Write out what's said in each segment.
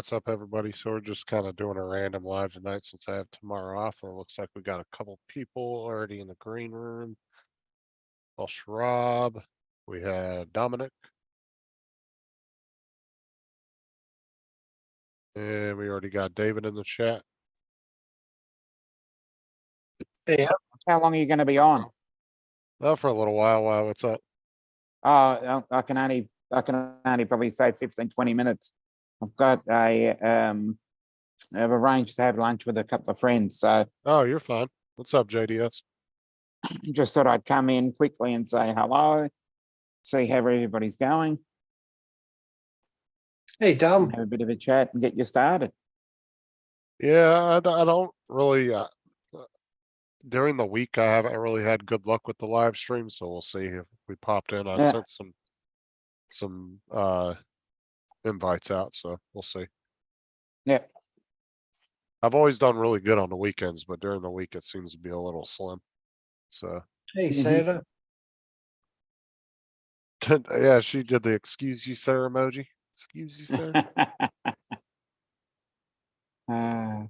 what's up, everybody? So we're just kind of doing a random live tonight since I have tomorrow off, and it looks like we got a couple people already in the green room. Well, Schwab, we had Dominic, and we already got David in the chat. Yeah. How long are you gonna be on? Oh, for a little while. Wow, what's up? I can only probably say 15, 20 minutes. I've got I've arranged to have lunch with a couple of friends, so Oh, you're fine. What's up, JDS? just thought I'd come in quickly and say hello, see how everybody's going, Hey, Dom. and have a bit of a chat and get you started. Yeah, I don't really, during the week, I haven't really had good luck with the live stream, so we'll see if we popped in. I Yeah. sent some invites out, so we'll see. Yeah. I've always done really good on the weekends, but during the week it seems to be a little slim. So Hey, Mhm. Sarah. yeah, she did the excuse you sir emoji. Excuse you sir. Uh,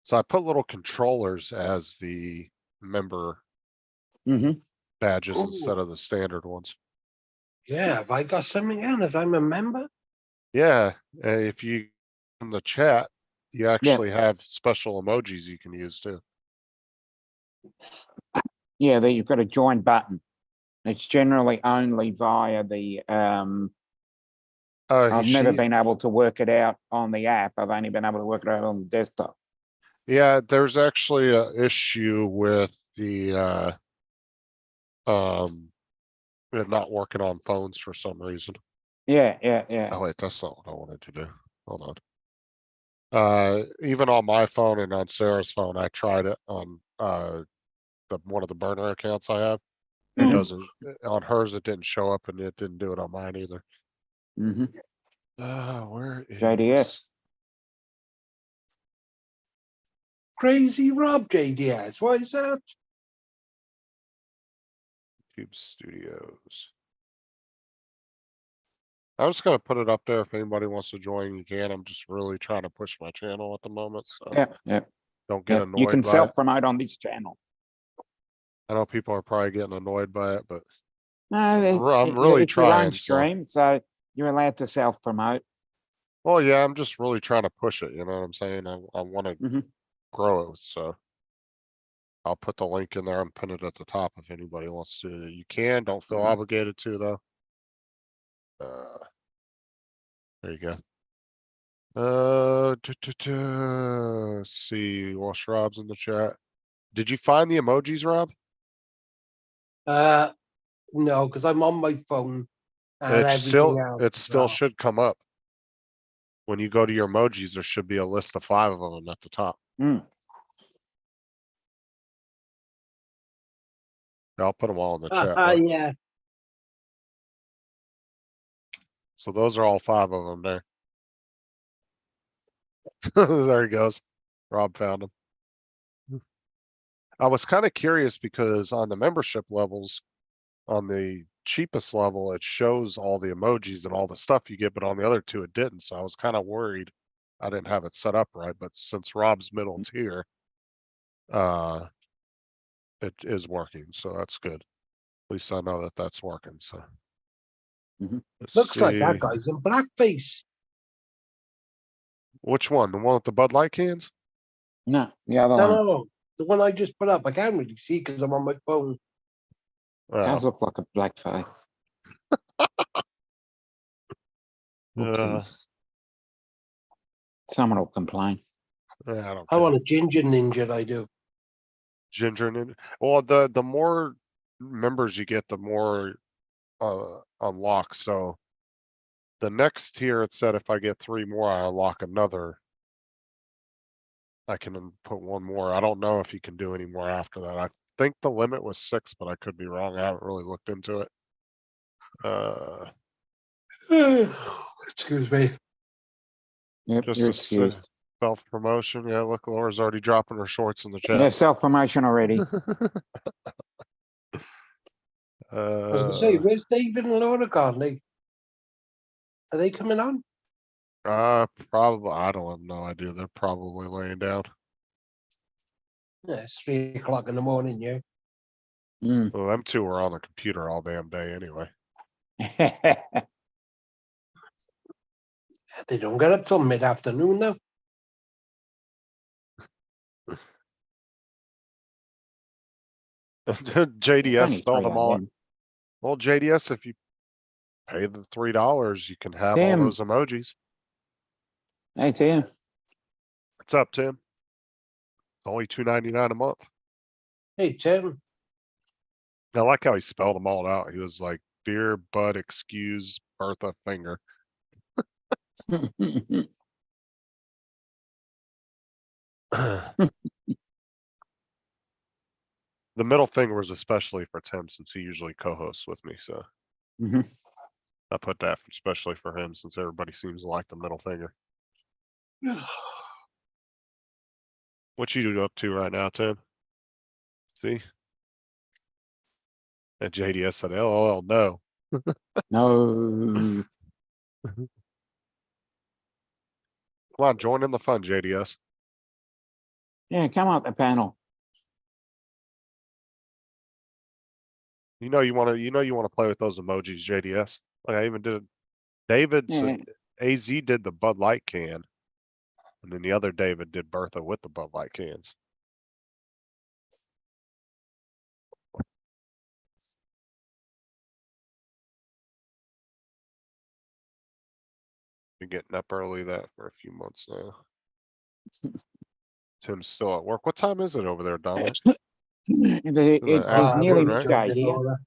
So I put little controllers as the member mhm. badges Ooh. instead of the standard ones. Yeah, have I got something on as I'm a member? Yeah, if you in the chat, you actually have special emojis you can use too. Yeah, there you've got a join button. It's generally only via the I've never been able to work it out on the app. I've only been able to work it out on the desktop. Yeah, there's actually a issue with the it not working on phones for some reason. Yeah. Oh wait, that's not what I wanted to do. Hold on. Even on my phone and on Sarah's phone, I tried it on one of the burner accounts I have. It Mhm. doesn't on hers. It didn't show up, and it didn't do it on mine either. Mm-hmm. Where is JDS. Crazy Rob JDS. What is that? YouTube Studios? I'm just gonna put it up there. If anybody wants to join, you can. I'm just really trying to push my channel at the moment, so Yeah. don't get You annoyed can by it. self-promote on this channel. I know people are probably getting annoyed by it, but No, I'm really it's your own trying. So, stream, so you're allowed to self-promote. well, yeah, I'm just really trying to push it. You know what I'm saying? I want to Mhm. grow it, so I'll put the link in there and pin it at the top if anybody wants to. You can. Don't feel Mhm. obligated to though. There you go. Let's see. Wash Rob's in the chat. Did you find the emojis, Rob? No, because I'm on my phone and It's everything else. it still should come up. When you go to your emojis, there should be a list of 5 of them at the top. Mm. I'll put them all in the chat. But, Yeah. so those are all 5 of them there. There he goes. Rob found them. I was kind of curious because on the membership levels, on the cheapest level, it shows all the emojis and all the stuff you get, but on the other 2, it didn't. So I was kind of worried I didn't have it set up right. But since Rob's middle tier, it is working. So that's good. At least I know that that's working. So Mhm. let's Looks like that see. guy's in blackface. Which one? The one with the Bud Light cans? No, the other No, one no, the one I just put up. I can't really see because I'm on my phone. does Oh, look like a black face. Oopsies. Someone will complain. yeah, I don't I care. want a ginger ninja. I do. Ginger and well, the more members you get, the more unlock. So the next tier, it said if I get 3 more, I unlock another. I can put 1 more. I don't know if you can do any more after that. I think the limit was 6, but I could be wrong. I haven't really looked into it. Excuse me. Yep, Just you're a excused. self-promotion. Yeah, look, Laura's already dropping her shorts in the Yeah, chat. self-promotion already. I was gonna say, where's David and Laura gone? Are they coming on? Probably, I don't have no idea. They're probably laying down. Yeah, it's 3 o'clock in the morning, yeah. Mm. Well, them two are on the computer all damn day anyway. They don't get up till mid-afternoon though. JDS Only spelled 3 them all. a.m. Well, JDS, if you pay the $3, you can have all Tim. those emojis. Hey, Tim. What's up, Tim? It's only $2.99 a month. Hey, Tim. I like how he spelled them all out. He was like, beer, butt, excuse, Bertha, finger. The middle finger was especially for Tim since he usually co-hosts with me, so Mhm. I put that especially for him since everybody seems to like the middle finger. What you up to right now, Tim? See? And JDS said, LOL, no. No. Come on, join in the fun, JDS. Yeah, come up the panel. You know you wanna play with those emojis, JDS. Like I even did David's Yeah. AZ did the Bud Light can. And then the other David did Bertha with the Bud Light cans. Been getting up early that for a few months now. Tim's still at work. What time is it over there, Dominic? It is nearly afternoon, right? midday here.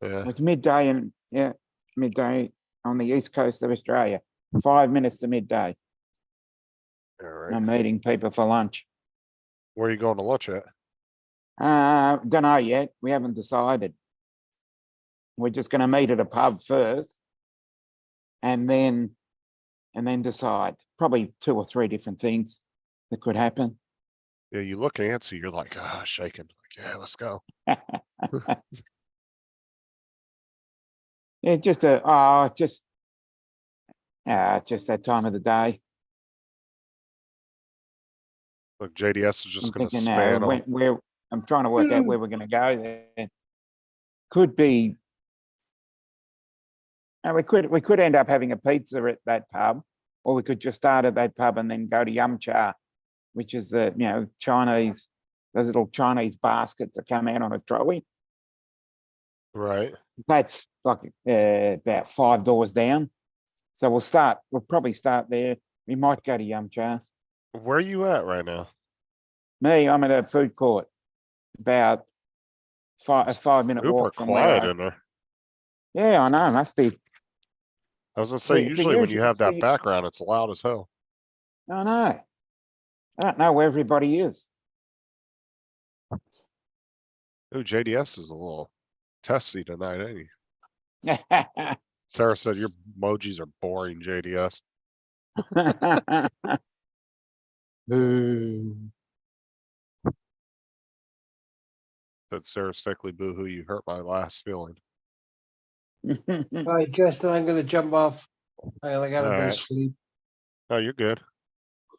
Yeah, It's midday and yeah, midday on the east coast of Australia. 5 minutes to midday. all right. I'm meeting people for lunch. Where are you going to lunch at? Don't know yet. We haven't decided. We're just going to meet at a pub first, and then decide. Probably 2 or 3 different things that could happen. Yeah, you look antsy. You're like, shaking. Like, yeah, let's go. Yeah, just that time of the day. Look, JDS is just I'm gonna thinking span on. where I'm trying to work out where we're going to go there. Could be. And we could end up having a pizza at that pub, or we could just start at that pub and then go to Yum Cha, which is the Chinese, those little Chinese baskets that come out on a trolley. Right. That's like about 5 doors down. So we'll probably start there. We might go to Yum Cha. Where are you at right now? Me, I'm at a food court, about a 5-minute Super walk from where quiet I. in there. Yeah, I know. Must be. I was gonna say, It's usually when you unusual. have that background, it's loud as hell. I know. I don't know where everybody is. Ooh, JDS is a little testy tonight, ain't he? Sarah said your emojis are boring, JDS. Boo. Said Sarah Stickley, boo hoo, you hurt my last feeling. Right, Justin, I'm gonna jump off. I got a bit of Alright. sleep. Oh, you're good.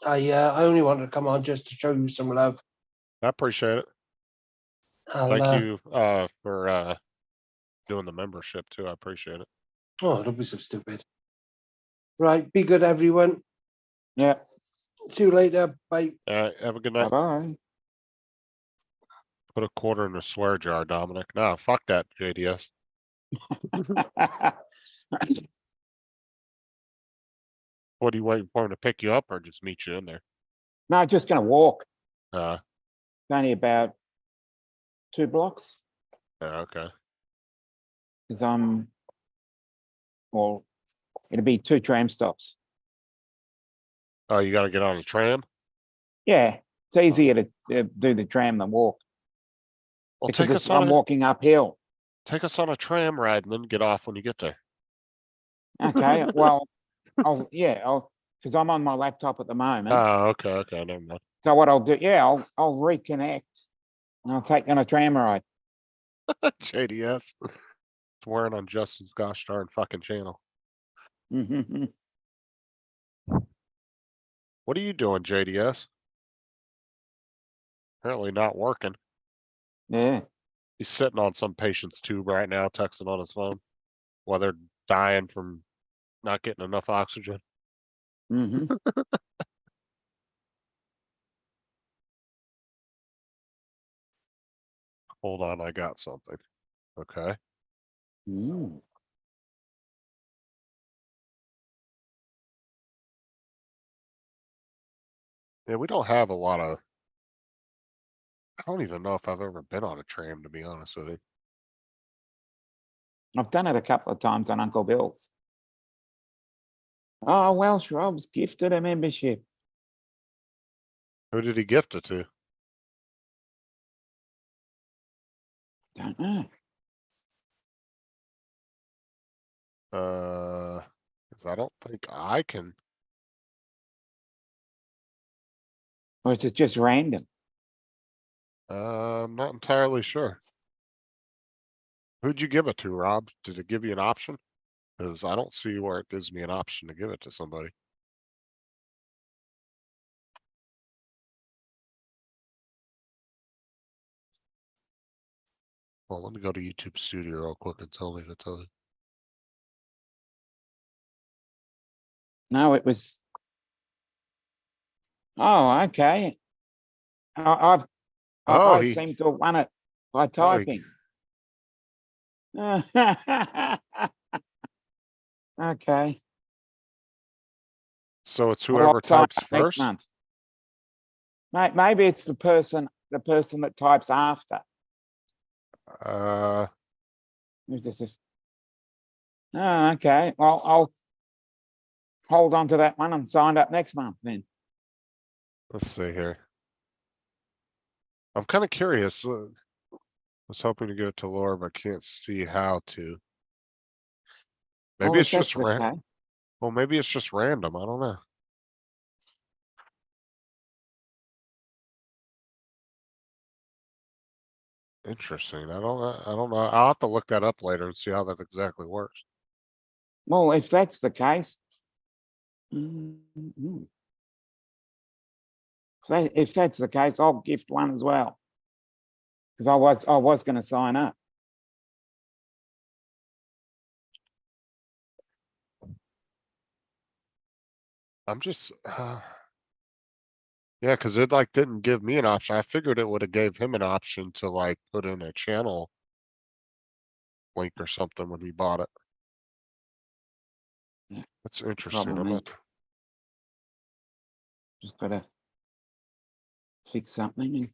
I only wanted to come on just to show you some love. I appreciate it. I'll, Thank you, for, doing the membership too. I appreciate it. Oh, don't be so stupid. Right, be good, everyone. Yeah. See you later. Bye. Alright, have a good Bye night. bye. Put a quarter in a swear jar, Dominic. Nah, fuck that, JDS. What are you waiting for him to pick you up or just meet you in there? No, just going to walk. Uh, It's only about 2 blocks yeah, okay. because it'll be 2 tram stops. Oh, you gotta get on the tram? Yeah, it's easier to do the tram than walk Well, because I'm walking uphill. take us on a tram ride and then get off when you get there. Okay, well, because I'm on my laptop at the moment. Oh, okay, never mind. So what I'll do, I'll reconnect and I'll take on a tram ride. JDS. Swearing on Justin's gosh darn fucking channel. What are you doing, JDS? Apparently not working. Yeah. He's sitting on some patient's tube right now, texting on his phone. While they're dying from not getting enough oxygen. Mm-hmm. Hold on, I got something. Okay. Mm. Yeah, we don't have a lot of. I don't even know if I've ever been on a tram, to be honest with you. I've done it a couple of times on Uncle Bill's. Oh, Welsh Rob's gifted a membership. Who did he gift it to? Don't know. 'Cause I don't think I can. Or is it just random? I'm not entirely sure. Who'd you give it to, Rob? Did it give you an option? Cause I don't see where it gives me an option to give it to somebody. Well, let me go to YouTube Studio real quick and tell me to tell you. No, it was. Oh, okay. I've Oh, I he, seem to have won it by oh, typing. Okay. so it's Well, I'll whoever sign types up next first? month. Maybe it's the person that types after. It's just. Oh, okay. Well, I'll hold on to that one and sign up next month then. Let's see here. I'm kind of curious. Was hoping to give it to Laura, but can't see how to. Well, Maybe if it's just that's the case. well, maybe it's just random. I don't know. Interesting. I don't know. I'll have to look that up later and see how that exactly works. Well, if that's the case. Mhm. If that's the case, I'll gift one as well. Because I was going to sign up. I'm just, yeah, cause it like didn't give me an option. I figured it would have gave him an option to like put in a channel link or something when he bought it. Yeah, That's interesting. problem I'm is, not, just got to fix something.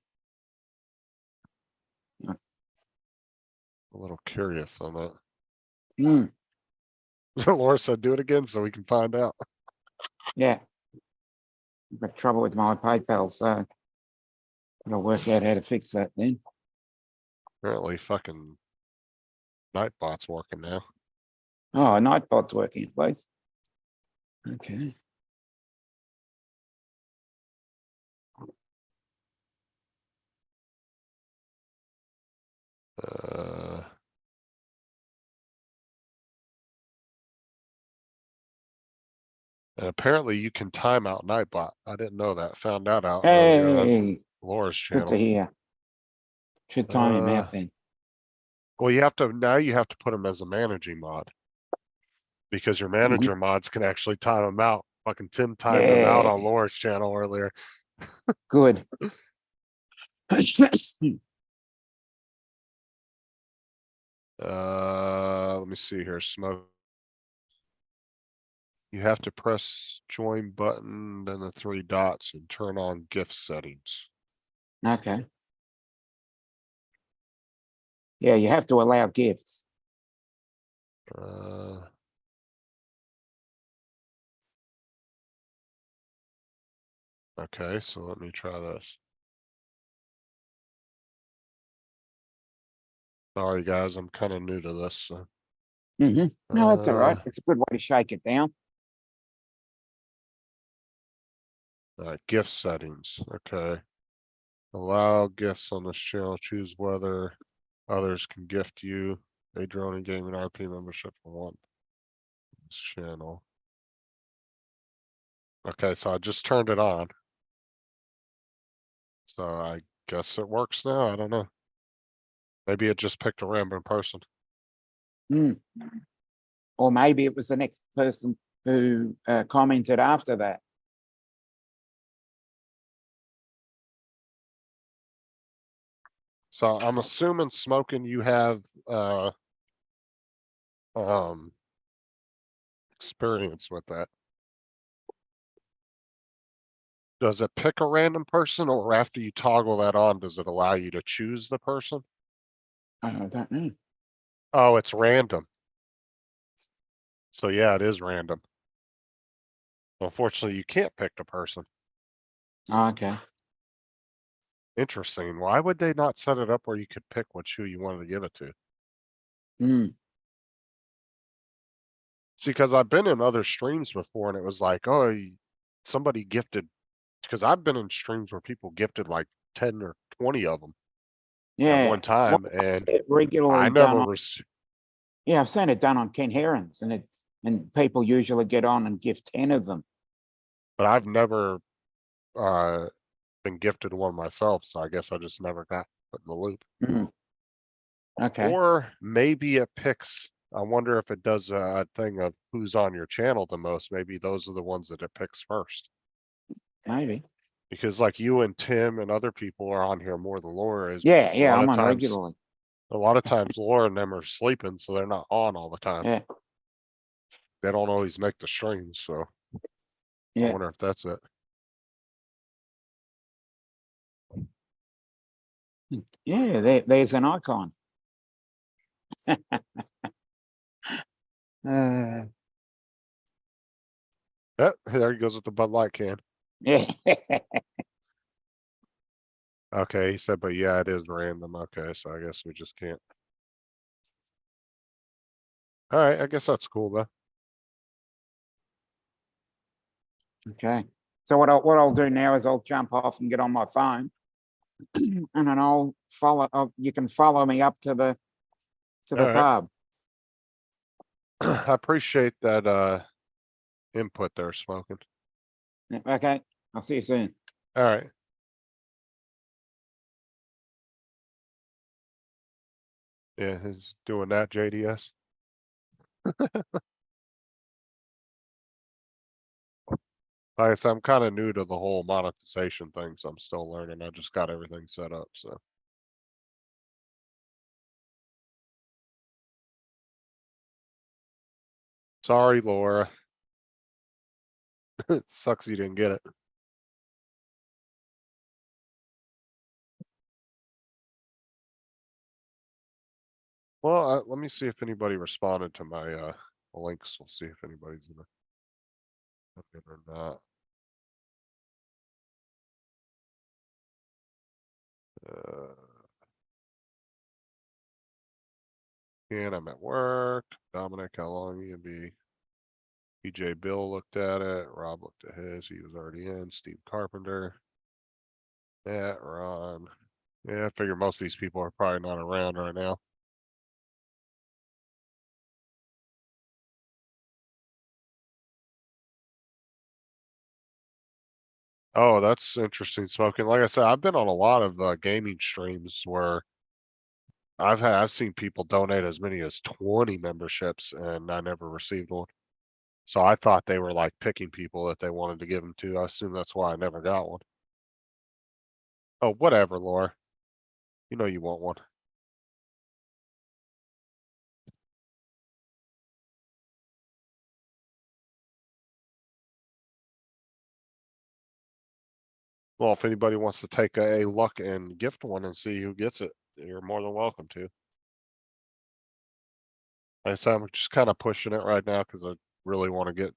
a little curious on that. Hmm. Laura said, do it again so we can find out. Yeah. I've got trouble with my PayPal, so I'll work out how to fix that then. Apparently fucking Nightbot's working now. Oh, Nightbot's working at least. Okay. Uh, and apparently you can time out Nightbot. I didn't know that. Found that out earlier on Hey, Laura's good to channel. hear. Should time him out then. Well, now you have to put him as a managing mod. Because your Mhm. manager mods can actually time him out. Fucking Tim timed him out on Yeah, Laura's channel earlier. good. Let me see here, Smoke. You have to press join button, then the 3 dots and turn on gift settings. Okay. Yeah, you have to allow gifts. Uh, okay, so let me try this. Sorry guys, I'm kind of new to this. So. No, that's all right. Uh, It's a good way to shake it down. Gift settings, okay. Allow gifts on this channel, choose whether others can gift you a drone and gaming RP membership for one. This channel. Okay, so I just turned it on. So I guess it works now. I don't know. Maybe it just picked a random person. Hmm. Or maybe it was the next person who commented after that. So I'm assuming smoking you have experience with that. Does it pick a random person, or after you toggle that on, does it allow you to choose the person? I don't know. Oh, it's random. So yeah, it is random. Unfortunately, you can't pick the person. Oh, okay. Interesting. Why would they not set it up where you could pick who you wanted to give it to? Hmm. See, because I've been in other streams before and it was like, oh, somebody gifted, because I've been in streams where people gifted like 10 or 20 of them at Yeah. one time, and It regularly I done never on, received. yeah, I've seen it done on Ken Herons, and people usually get on and give 10 of them. But I've never uh been gifted one myself, so I guess I just never got put in the loop. Hmm. Okay. Or maybe it picks, I wonder if it does a thing of who's on your channel the most. Maybe those are the ones that it picks first. Maybe. Because like you and Tim and other people are on here more than Laura is, Yeah, because yeah, I'm on regularly. a lot of times Laura and them are sleeping, so they're not on all the time. Yeah, They don't always make the streams, so I yeah. wonder if that's it. Yeah, there's an icon. Uh, Yep, there he goes with the Bud Light can. yeah. Okay, he said, but yeah, it is random. Okay, so I guess we just can't. All right, I guess that's cool though. Okay. So what I'll do now is I'll jump off and get on my phone, and then I'll follow. You can follow me up to the All right. pub. I appreciate that input there, Smoking. Yeah, okay. I'll see you soon. All right. Yeah, he's doing that, JDS. Like I said, I'm kind of new to the whole monetization thing, so I'm still learning. I just got everything set up, so. Sorry, Laura. It sucks you didn't get it. Well, let me see if anybody responded to my links. We'll see if anybody's gonna come in or not. And I'm at work. Dominic, how long you gonna be? PJ Bill looked at it. Rob looked at his. He was already in. Steve Carpenter. Yeah, Ron. Yeah, I figure most of these people are probably not around right now. Oh, that's interesting, Smoking. Like I said, I've been on a lot of gaming streams where I've seen people donate as many as 20 memberships, and I never received one. So I thought they were like picking people that they wanted to give them to. I assume that's why I never got one. Oh, whatever, Laura. You know you want one. Well, if anybody wants to take a look and gift one and see who gets it, you're more than welcome to. Like I said, I'm just kind of pushing it right now because I really want to get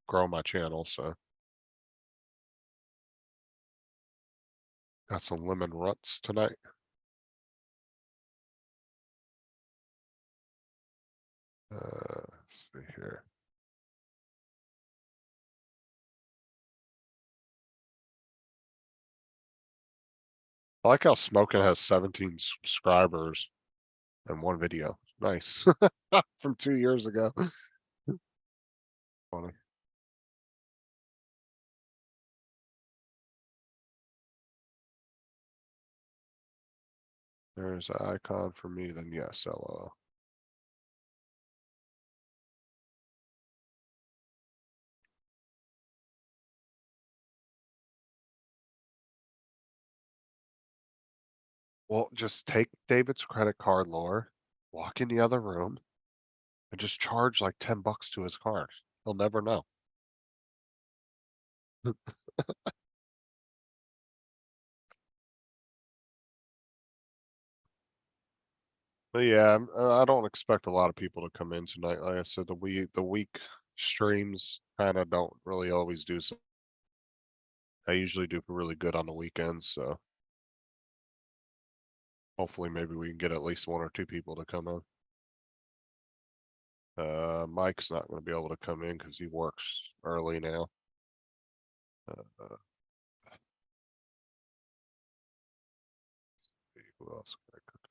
grow my channel. So got some lemon ruts tonight. Let's see here. I like how Smoking has 17 subscribers in one video. Nice. From 2 years ago. Funny. There's an icon for me, then yes, LOL. Well, just take David's credit card, Laura, walk in the other room, and just charge like $10 to his card. He'll never know. But yeah, I don't expect a lot of people to come in tonight. Like I said, the week streams kinda don't really always do so. I usually do really good on the weekends, so. Hopefully, maybe we can get at least 1 or 2 people to come in. Mike's not gonna be able to come in because he works early now. Uh, who else can I cook?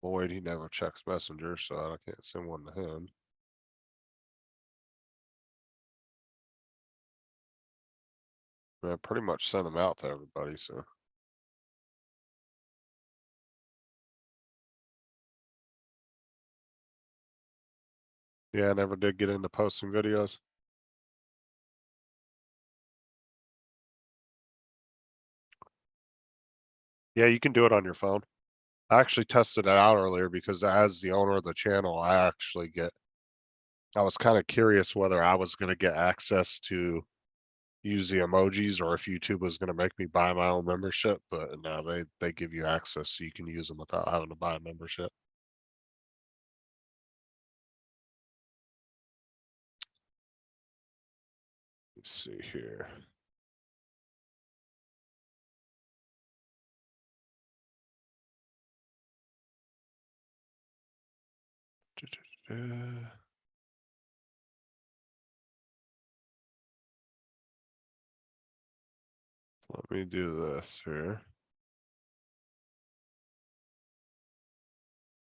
Boyd, he never checks Messenger, so I can't send one to him. I pretty much sent them out to everybody, so. Yeah, I never did get into posting videos. Yeah, you can do it on your phone. I actually tested it out earlier because as the owner of the channel, I was kind of curious whether I was gonna get access to use the emojis or if YouTube was gonna make me buy my own membership, but no, they give you access so you can use them without having to buy a membership. Let's see here. Let me do this here.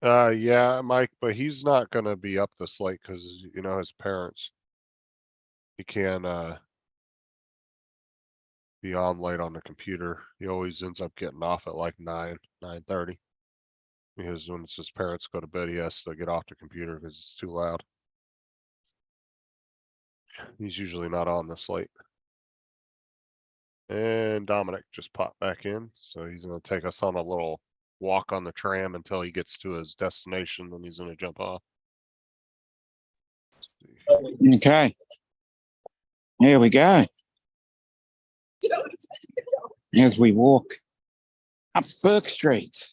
Yeah, Mike, but he's not gonna be up this late because you know his parents. He can't be on late on the computer. He always ends up getting off at like 9:30. Because when it's his parents go to bed, he has to get off the computer because it's too loud. He's usually not on this late. And Dominic just popped back in, so he's gonna take us on a little walk on the tram until he gets to his destination, then he's gonna jump off. Okay. Here we go. As we walk up Burke Street.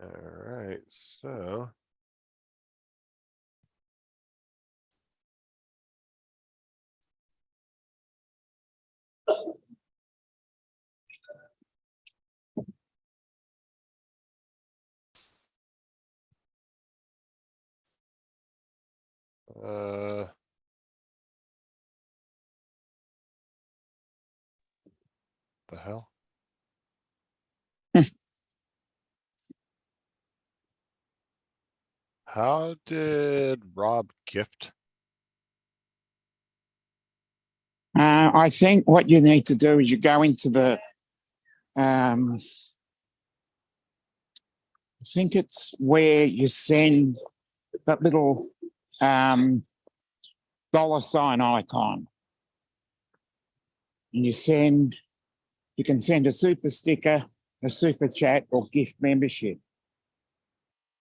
Alright, so. The hell? How did Rob gift? I think what you need to do is you go into the, I think it's where you send that little $sign icon. And you can send a super sticker, a super chat, or gift membership.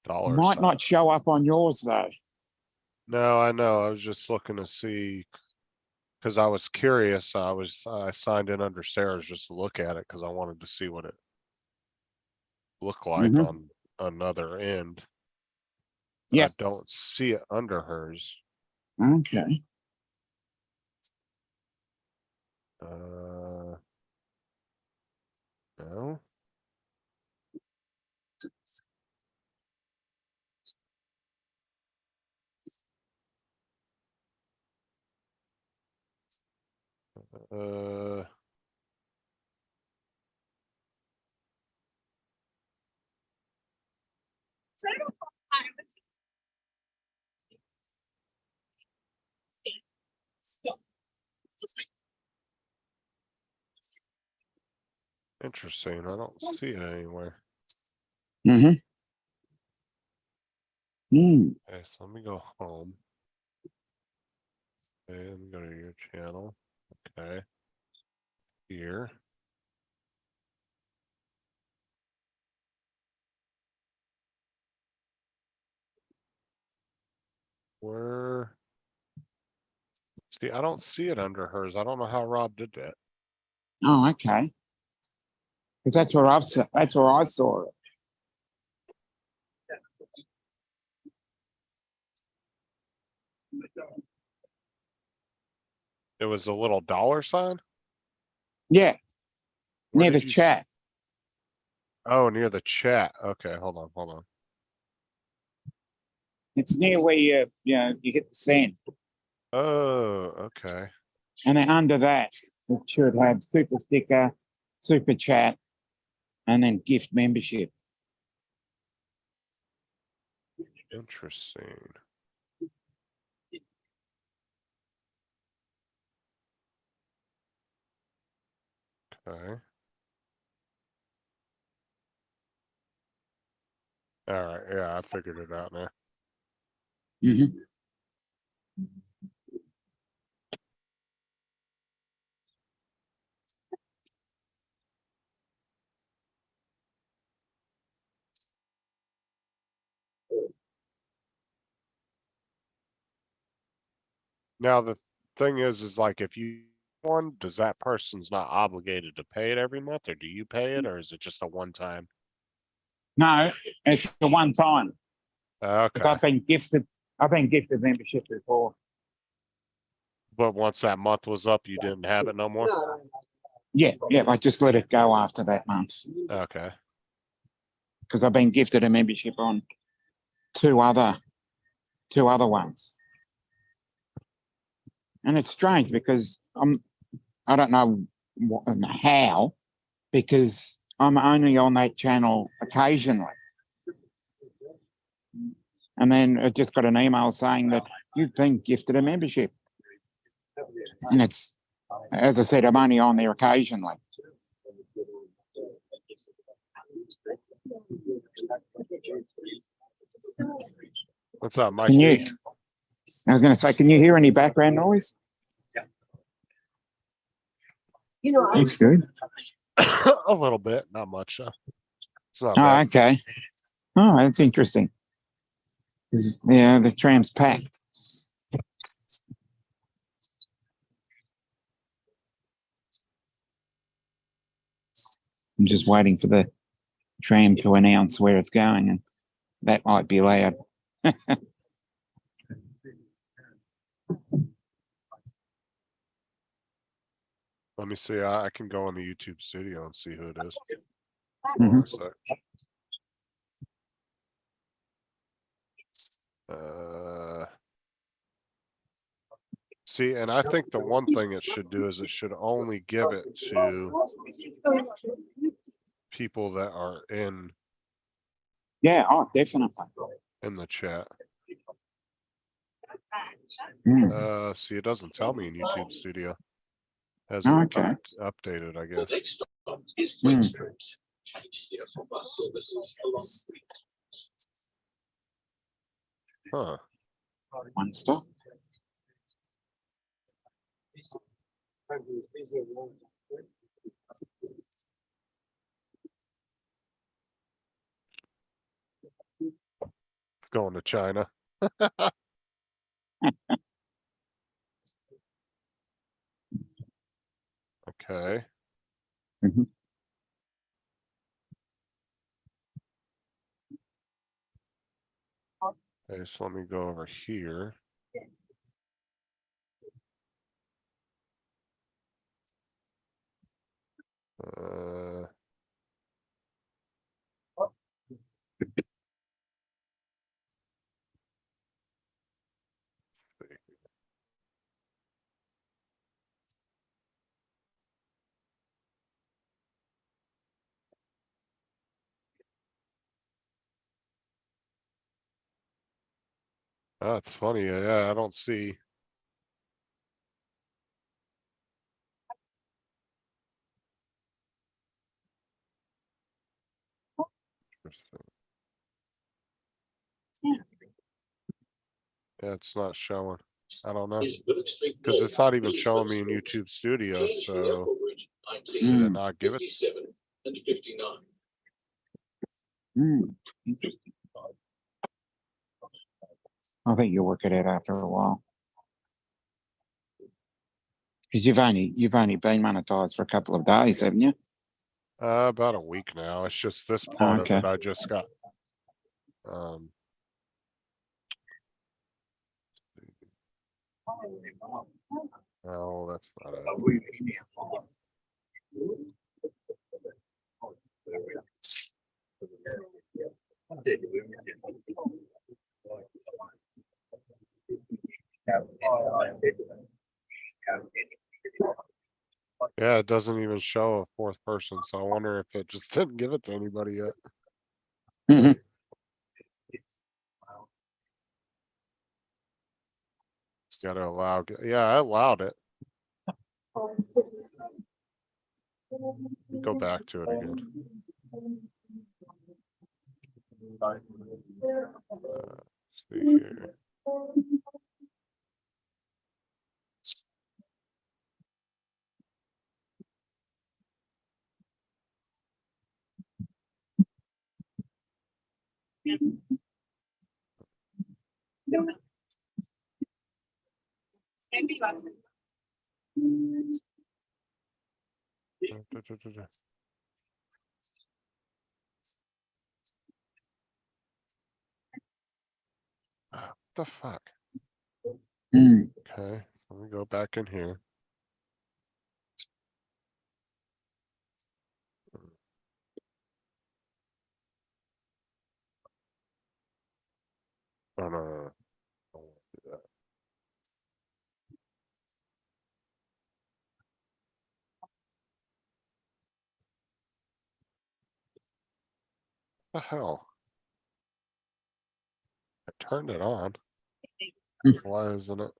Dollar Might sign. not show up on yours though. No, I know. I was just looking to see. Cause I was curious. I signed in under Sarah's just to look at it because I wanted to see what it looked like Mhm. on another end. I Yes. don't see it under hers. Okay. No. Uh, Interesting. I don't see it anywhere. Mm-hmm. Hmm. Okay, so let me go home. Okay, let me go to your channel. Okay. Here. Where? See, I don't see it under hers. I don't know how Rob did that. Oh, okay. Because that's where that's where I saw it. It was a little dollar sign? Yeah, Where near the did you s- chat. Oh, near the chat. Okay, hold on, hold on. It's near where you hit the send. Oh, okay. And then under that, it should have super sticker, super chat, and then gift membership. Interesting. Okay. Alright, yeah, I figured it out now. Mm-hmm. Now, the thing is like if you one, does that person's not obligated to pay it every month, or do you pay it, or is it just a one time? No, it's the one time. 'Cause Okay, I've been gifted membership before. but once that month was up, you didn't have it no more? Yeah, I just let it go after that month Okay, because I've been gifted a membership on two other ones. And it's strange because I don't know how, because I'm only on that channel occasionally. And then I just got an email saying that you've been gifted a membership. And it's, as I said, I'm only on there occasionally. what's up, Can Mikey? you, I was going to say, can you hear any background noise? That's good. A little bit, not much. It's not Oh, bad. okay. Oh, that's interesting. Yeah, the tram's packed. I'm just waiting for the tram to announce where it's going, and that might be loud. Let me see. I can go on the YouTube studio and see who it is. Mhm. Hold on a sec. See, and I think the one thing it should do is it should only give it to people that are Yeah, oh, definitely. in the chat. Mm. See, it doesn't tell me in YouTube Studio. Oh, Hasn't okay. updated, I guess. Mm. Huh. One stop. It's going to China. Okay. Mhm. Okay, so let me go over here. Uh, that's funny. Yeah, I don't see. Yeah, it's not showing. I don't know. Is Burke Street Cause Road, it's not even East showing me West in Road. YouTube Studio, Change to the so upper route, did it 19, not give it? 57 and 59. Hmm, interesting. I think you'll work it out after a while. Because you've only been monetized for a couple of days, haven't you? About a week now. It's just this part of Okay. it I just got. Um, oh, that's not it. Yeah, it doesn't even show a fourth person, so I wonder if it just didn't give it to anybody yet. Mhm. Gotta allow, yeah, I allowed it. Go back to it again. See here. What the fuck? Hmm. Okay, let me go back in here. Oh, no, no, no. I won't do that. The hell? I turned it on. Why isn't it?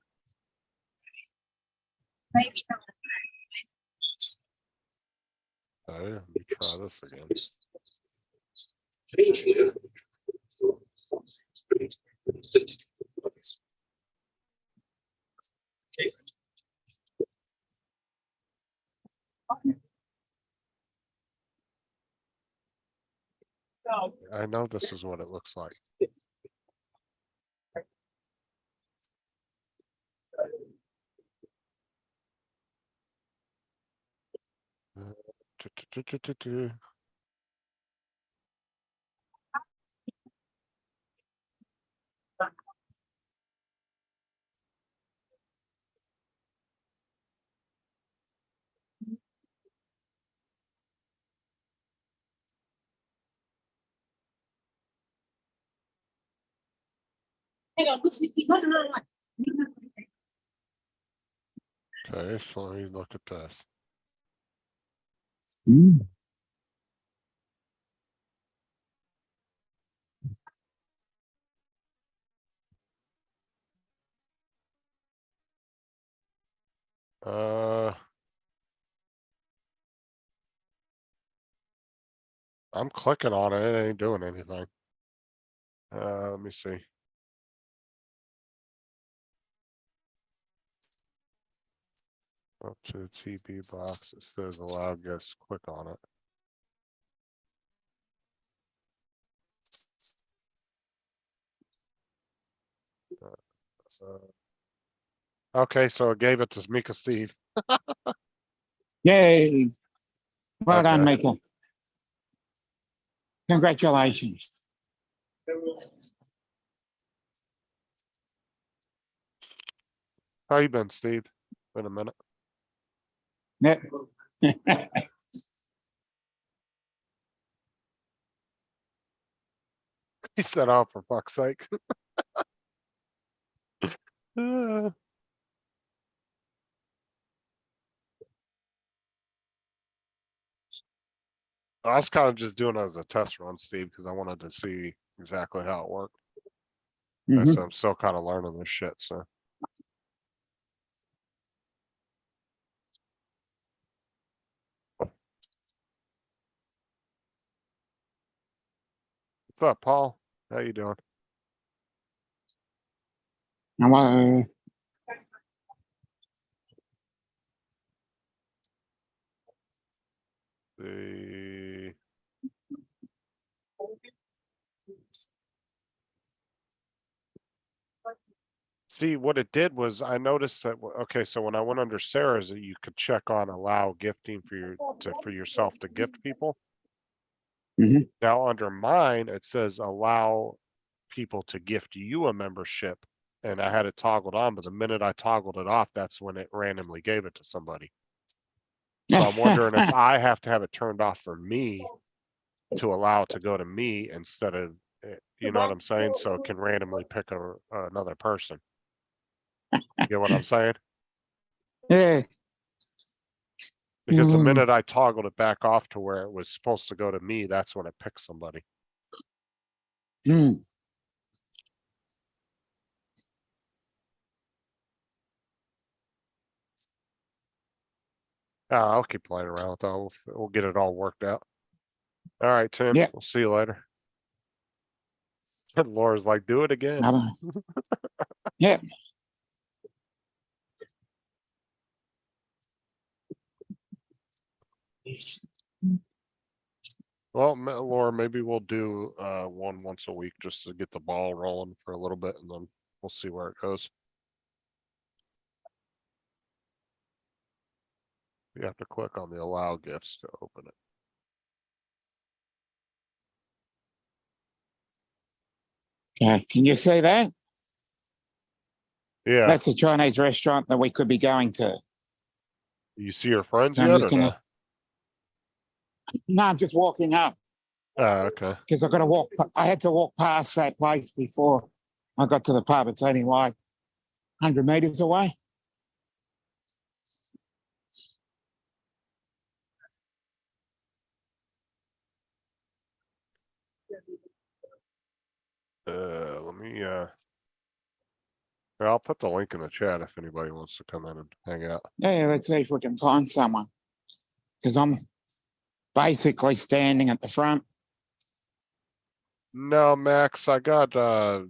Okay, let me try this again. Change here. I know this is what it looks like. Tu. Okay, so let me look at this. Hmm. Uh. I'm clicking on it, it ain't doing anything. Let me see. Up to the TP box, it says allow guests, click on it. Okay, so it gave it to Mika Steve. Yay. Well done, Okay. Mika. Congratulations. How you been, Steve? Been a minute. Yep. He said, oh, for fuck's sake. I was kind of just doing it as a test run, Steve, because I wanted to see exactly how it worked. Mhm. So I'm still kind of learning this shit, so. What's up, Paul? How you doing? Hello. The See, what it did was I noticed that, okay, so when I went under Sarah's, you could check on allow gifting for yourself to gift people. Mhm. Now under mine, it says allow people to gift you a membership. And I had it toggled on, but the minute I toggled it off, that's when it randomly gave it to somebody. So I'm wondering if I have to have it turned off for me to allow it to go to me instead of, you know what I'm saying? So it can randomly pick another person. You get what I'm saying? Yeah. Because the Mm. minute I toggled it back off to where it was supposed to go to me, that's when it picked somebody. Mm. I'll keep playing around with that. We'll get it all worked out. All right, Tim, Yep. we'll see you later. And Laura's like, do it again. Bye-bye. Yep. Well, Laura, maybe we'll do one once a week just to get the ball rolling for a little bit and then we'll see where it goes. You have to click on the allow gifts to open it. Okay. Can you see that? Yeah, That's a Chinese restaurant that we could be going to. you see your friends So I'm yet just or no? gonna. No, I'm just walking up Okay. because I've got to walk. I had to walk past that place before I got to the pub. It's only like 100 meters away. Let me, here, I'll put the link in the chat if anybody wants to come in and hang out. Yeah, let's see if we can find someone. Because I'm basically standing at the front. No, Max, I got a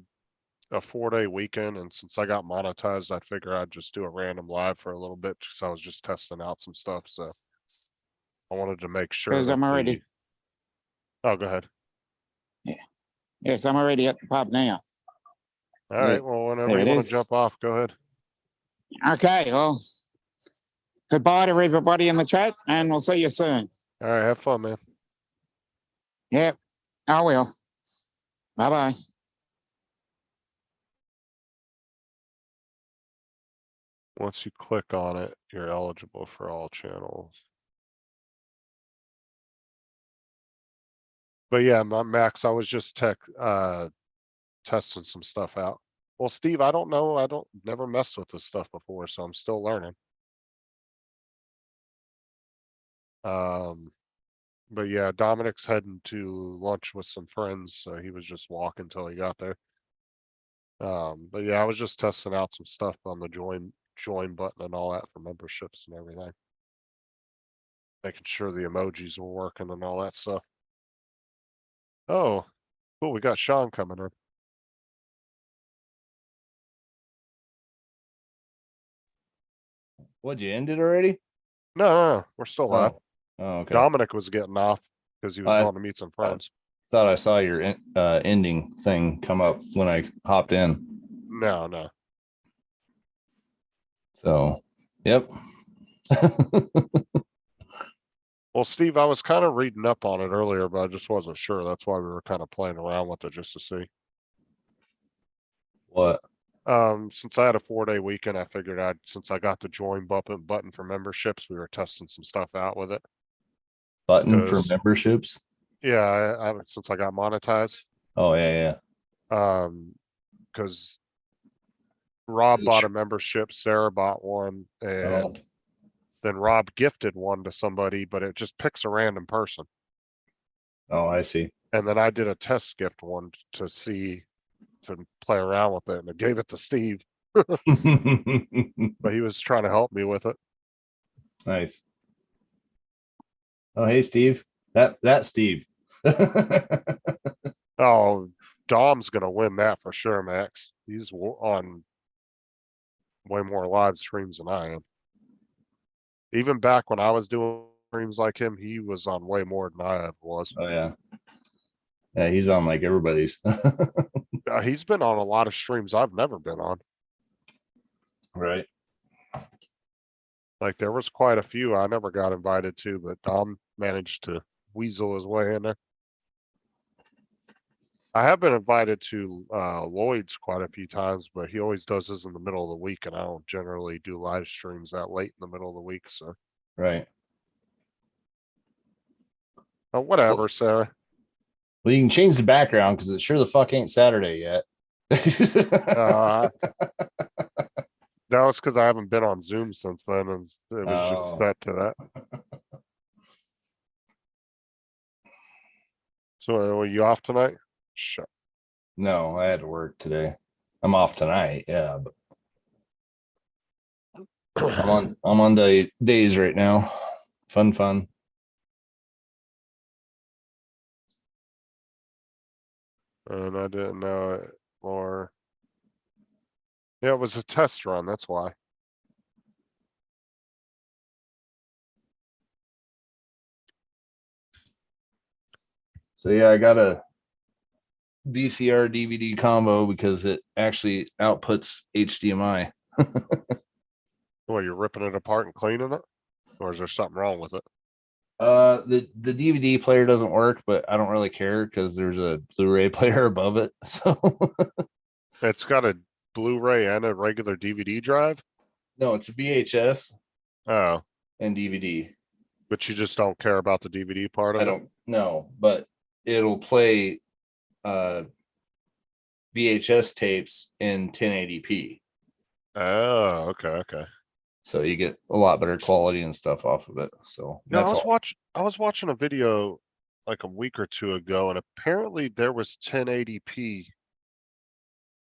4-day weekend and since I got monetized, I figure I'd just do a random live for a little bit because I was just testing out some stuff, so. I wanted to make sure Because that I'm already. Oh, go ahead. Yes, I'm already at the pub now. All Yeah, right, well, whenever there you it wanna is. jump off, go ahead. Okay, well, goodbye to everybody in the chat, and we'll see you soon. All right, have fun, man. Yep, I will. Bye bye. Once you click on it, you're eligible for all channels. But yeah, Max, I was just testing some stuff out. Well, Steve, I don't know. I never messed with this stuff before, so I'm still learning. But yeah, Dominic's heading to lunch with some friends, so he was just walking till he got there. But yeah, I was just testing out some stuff on the join button and all that for memberships and everything. Making sure the emojis were working and all that stuff. Oh, cool. We got Sean coming in. What'd you end it already? No, we're still live. Oh, okay. Dominic was getting off because he was I- going to meet some friends. Thought I saw your ending thing come up when I hopped in. No. So, yep. Well, Steve, I was kind of reading up on it earlier, but I just wasn't sure. That's why we were kind of playing around with it just to see. What? Since I had a 4-day weekend, I figured since I got the join button for memberships, we were testing some stuff out with it. Button for 'Cause- memberships? Yeah, since I got monetized. Oh, yeah. Because Rob bought a Sure. membership, Sarah bought one, Oh, and then Rob gifted one to somebody, but it just picks a random person. oh, I see. And then I did a test gift one to play around with it, and I gave it to Steve, but he was trying to help me with it. Nice. Oh, hey, Steve. That's Steve. Oh, Dom's gonna win that for sure, Max. He's on way more live streams than I am. Even back when I was doing streams like him, he was on way more than I ever was. Oh, yeah. Yeah, he's on like everybody's. He's been on a lot of streams I've never been on. Right. Like there was quite a few I never got invited to, but Dom managed to weasel his way in there. I have been invited to Lloyd's quite a few times, but he always does this in the middle of the week, and I don't generally do live streams that late in the middle of the week, so Right. whatever, Sarah. Well, you can change the background because it sure the fuck ain't Saturday yet. Uh, that was because I haven't been on Zoom since then, and it was just Oh. set to that. So were you off tonight? Shut. No, I had to work today. I'm off tonight. Yeah, but I'm on the days right now. Fun. And I didn't know it, or yeah, it was a test run. That's why. So yeah, I got a VCR DVD combo because it actually outputs HDMI. Well, you're ripping it apart and cleaning it, or is there something wrong with it? The DVD player doesn't work, but I don't really care because there's a Blu-ray player above it. So It's got a Blu-ray and a regular DVD drive. no, it's a VHS Oh, and DVD. but you just don't care about the DVD part of I it. don't know, but it'll play VHS tapes in 1080p. Oh, okay. So you get a lot better quality and stuff off of it. So No, that's all. I was watching a video like a week or two ago, and apparently there was 1080p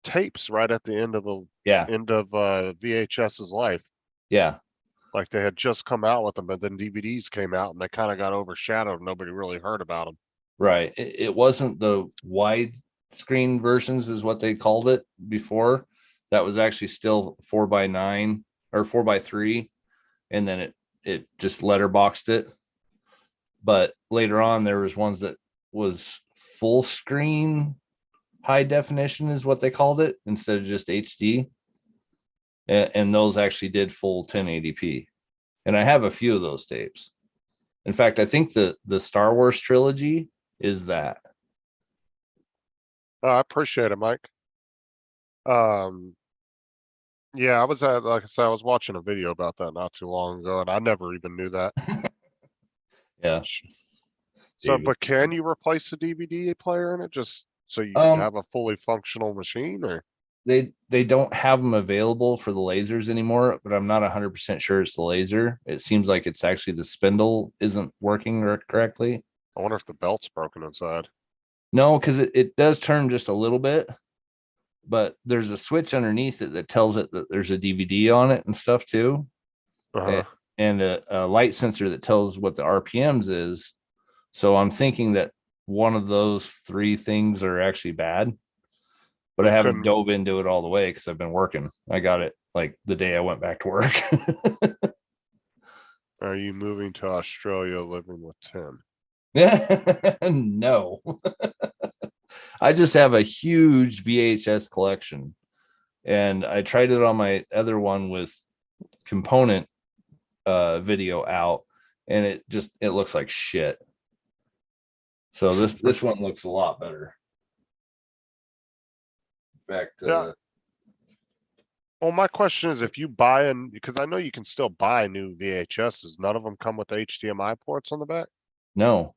tapes right at the end of Yeah, VHS's life. yeah. Like they had just come out with them, but then DVDs came out and they kind of got overshadowed. Nobody really heard about them. Right. It wasn't the widescreen versions, is what they called it before. That was actually still 4:9 or 4:3, and then it just letterboxed it. But later on, there was ones that was full screen high definition, is what they called it, instead of just HD. And those actually did full 1080p. And I have a few of those tapes. In fact, I think the Star Wars trilogy is that. I appreciate it, Mike. Yeah, I was like I said, I was watching a video about that not too long ago, and I never even knew that. Yeah. So, Dude. but can you replace the DVD player in it just so you Um, have a fully functional machine, or? They don't have them available for the lasers anymore, but I'm not 100% sure it's the laser. It seems like it's actually the spindle isn't working correctly. I wonder if the belt's broken inside. No, because it does turn just a little bit, but there's a switch underneath it that tells it that there's a DVD on it and stuff too. Uh-huh. And a light sensor that tells what the RPMs is. So I'm thinking that one of those three things are actually bad, but I haven't Couldn't- dove into it all the way because I've been working. I got it like the day I went back to work. Are you moving to Australia living with Tim? No. I just have a huge VHS collection, and I tried it on my other one with component video out, and it looks like shit. So this one looks a lot better. In fact, Yeah. Well, my question is, if you because I know you can still buy new VHSs, none of them come with HDMI ports on the back? no,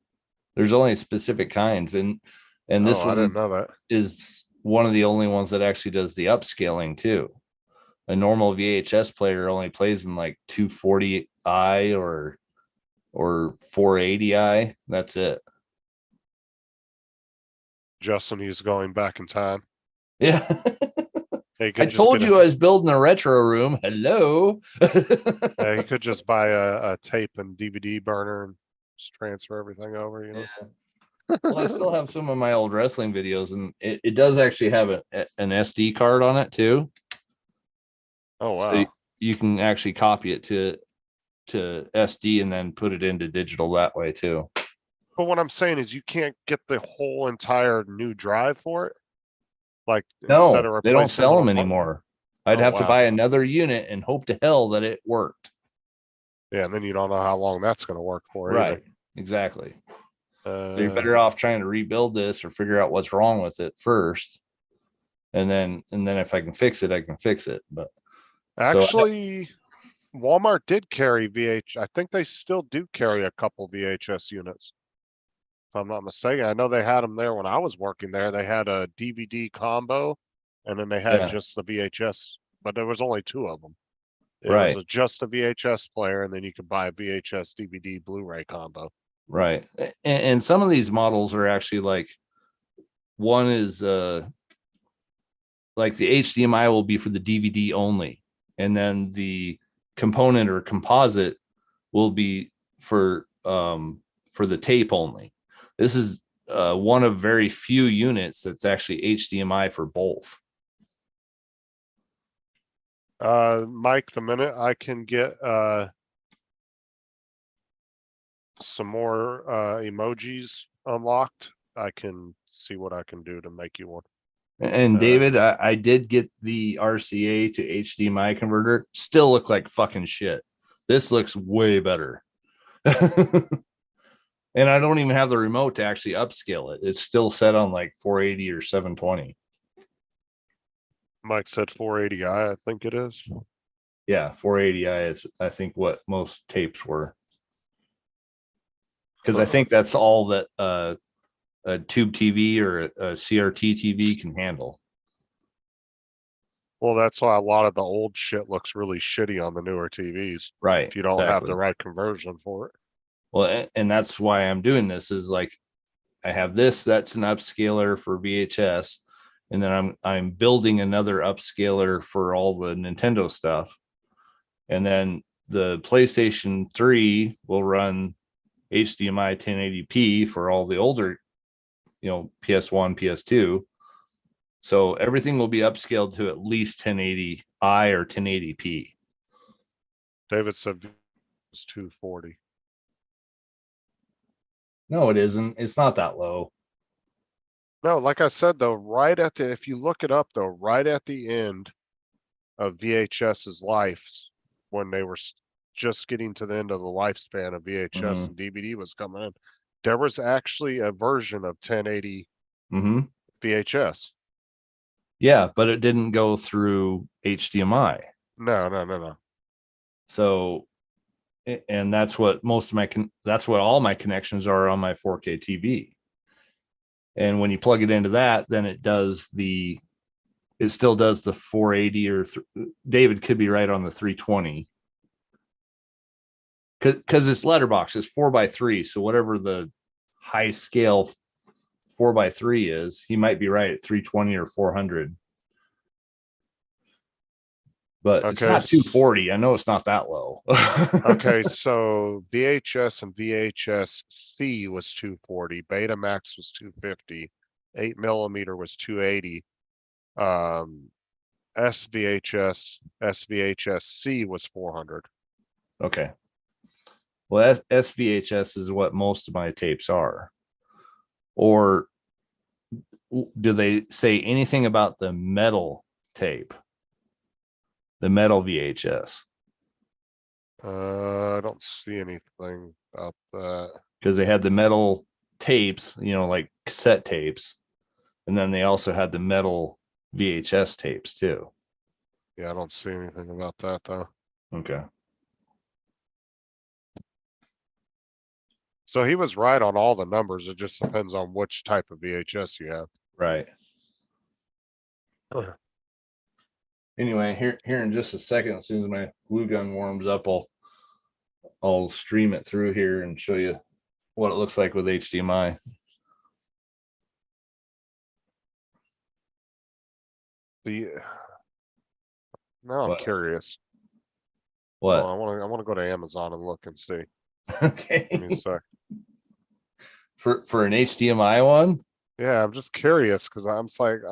there's only specific kinds, and this Oh, I one didn't know that. is one of the only ones that actually does the upscaling too. A normal VHS player only plays in like 240i or 480i. That's it. Justin, he's going back in time. Yeah. He I could just told get you I was building a retro room. Hello. he could just buy a tape and DVD burner and just transfer everything over, you know? Well, I still have some of my old wrestling videos, and it does actually have an SD card on it too. Oh, So wow. you can actually copy it to SD and then put it into digital that way too. But what I'm saying is you can't get the whole entire new drive for it? Like, instead No, of they don't replacing sell little them part- anymore. I'd Oh, have to wow. buy another unit and hope to hell that it worked. Yeah, and then you don't know how long that's gonna work for either. Right. Exactly. So you're Uh, better off trying to rebuild this or figure out what's wrong with it first. And then if I can fix it, I can fix it. But so actually, Walmart did carry I think they still do carry a couple VHS units. If I'm not mistaken, I know they had them there when I was working there. They had a DVD combo and then they had Yeah. just the VHS, but there was only two of them. It was Right. just a VHS player and then you could buy a VHS DVD Blu-ray combo. Right. And some of these models are actually like one is like the HDMI will be for the DVD only, and then the component or composite will be for the tape only. This is one of very few units that's actually HDMI for both. Mike, the minute I can get some more emojis unlocked, I can see what I can do to make you one. And David, I did get the RCA to HDMI converter. Still look like fucking shit. This looks way better. And I don't even have the remote to actually upscale it. It's still set on like 480 or 720. Mike said 480i, I think it is. Yeah, 480i is I think what most tapes were. Because I think that's all that a tube TV or a CRT TV can handle. Well, that's why a lot of the old shit looks really shitty on the newer TVs. Right. If you don't have exactly. the right conversion for it. Well, and that's why I'm doing this is like I have this that's an upscaler for VHS, and then I'm building another upscaler for all the Nintendo stuff. And then the PlayStation 3 will run HDMI 1080p for all the older, PS1, PS2. So everything will be upscaled to at least 1080i or 1080p. David said it's 240. No, it isn't. It's not that low. No, like I said though, if you look it up though, right at the end of VHS's lives, when they were just getting to the end of the lifespan of VHS and DVD was coming in, there was actually a version of 1080 Mm-hmm. VHS. Yeah, but it didn't go through HDMI. No. So, and that's what that's what all my connections are on my 4K TV. And when you plug it into that, then it still does the 480 or David could be right on the 320. Because it's letterbox, it's 4x3. So whatever the high scale 4x3 is, he might be right at 320 or 400. But it's Okay. not 240. I know it's not that low. Okay, so VHS and VHS-C was 240, Betamax was 250, 8mm was 280. SVHS-C was 400. Okay. Well, SVHS is what most of my tapes are. Or do they say anything about the metal tape? The metal VHS? I don't see anything about that. Because they had the metal tapes, like cassette tapes. And then they also had the metal VHS tapes too. Yeah, I don't see anything about that though. Okay. So he was right on all the numbers. It just depends on which type of VHS you have. Right. Anyway, here in just a second, as soon as my glue gun warms up, I'll stream it through here and show you what it looks like with HDMI. Now I'm What? curious. What? Oh, I want to go to Amazon and look and see. Give me a Okay. sec. For an HDMI one? Yeah, I'm just curious because I'm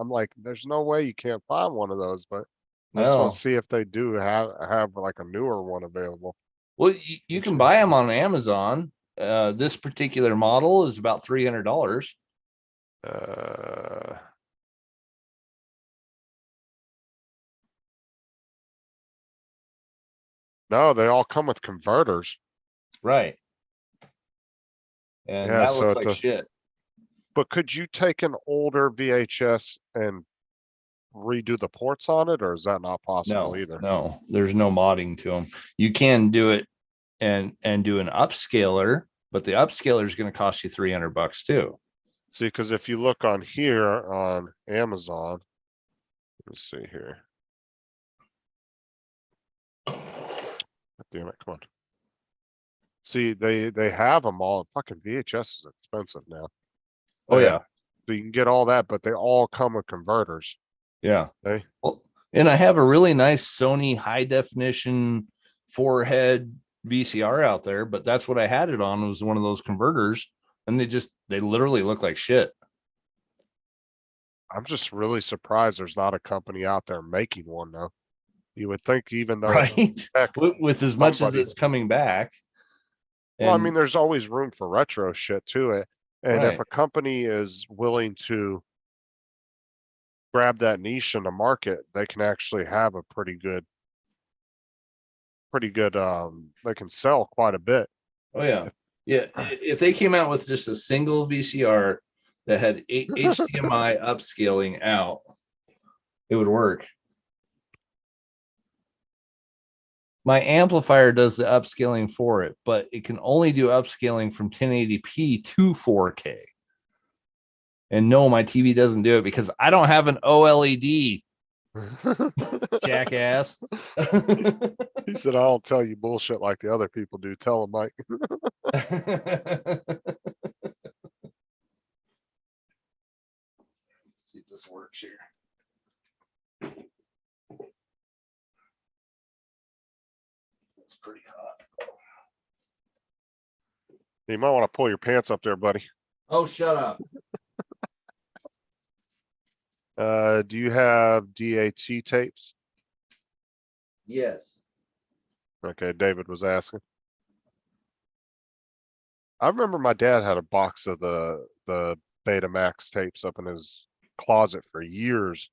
like, there's no way you can't find one of those, but I just No. wanna see if they do have like a newer one available. Well, you can buy them on Amazon. This particular model is about $300. Uh. No, they all come with converters, Right. And Yeah, that so looks it like does- shit. but could you take an older VHS and redo the ports on it, or is that not possible No, either? no, there's no modding to them. You can do it and do an upscaler, but the upscaler is going to cost you $300 too. See, cause if you look on here on Amazon, let's see here. Damn it, come on. See, they have them all. Fucking VHS is expensive now. Oh yeah, So you can get all that, but they all come with converters. yeah. Okay. Well, and I have a really nice Sony high definition 4-head VCR out there, but that's what I had it on, was one of those converters, and they literally look like shit. I'm just really surprised there's not a company out there making one though. You would think even though. Right. Heck, With as much as somebody- it's coming back. Well, I And- mean, there's always room for retro shit to it. And if Right. a company is willing to grab that niche in the market, they can actually have a pretty good, they can sell quite a bit. Oh yeah, yeah. If they came out with just a single VCR that had HDMI upscaling out, it would work. My amplifier does the upscaling for it, but it can only do upscaling from 1080p to 4K. And no, my TV doesn't do it because I don't have an OLED, jackass. He said, I don't tell you bullshit like the other people do. Tell him, Mike. See if this works here. It's pretty hot. You might want to pull your pants up there, buddy. Oh, shut up. Do you have DAT tapes? Yes. Okay, David was asking. I remember my dad had a box of the Betamax tapes up in his closet for years.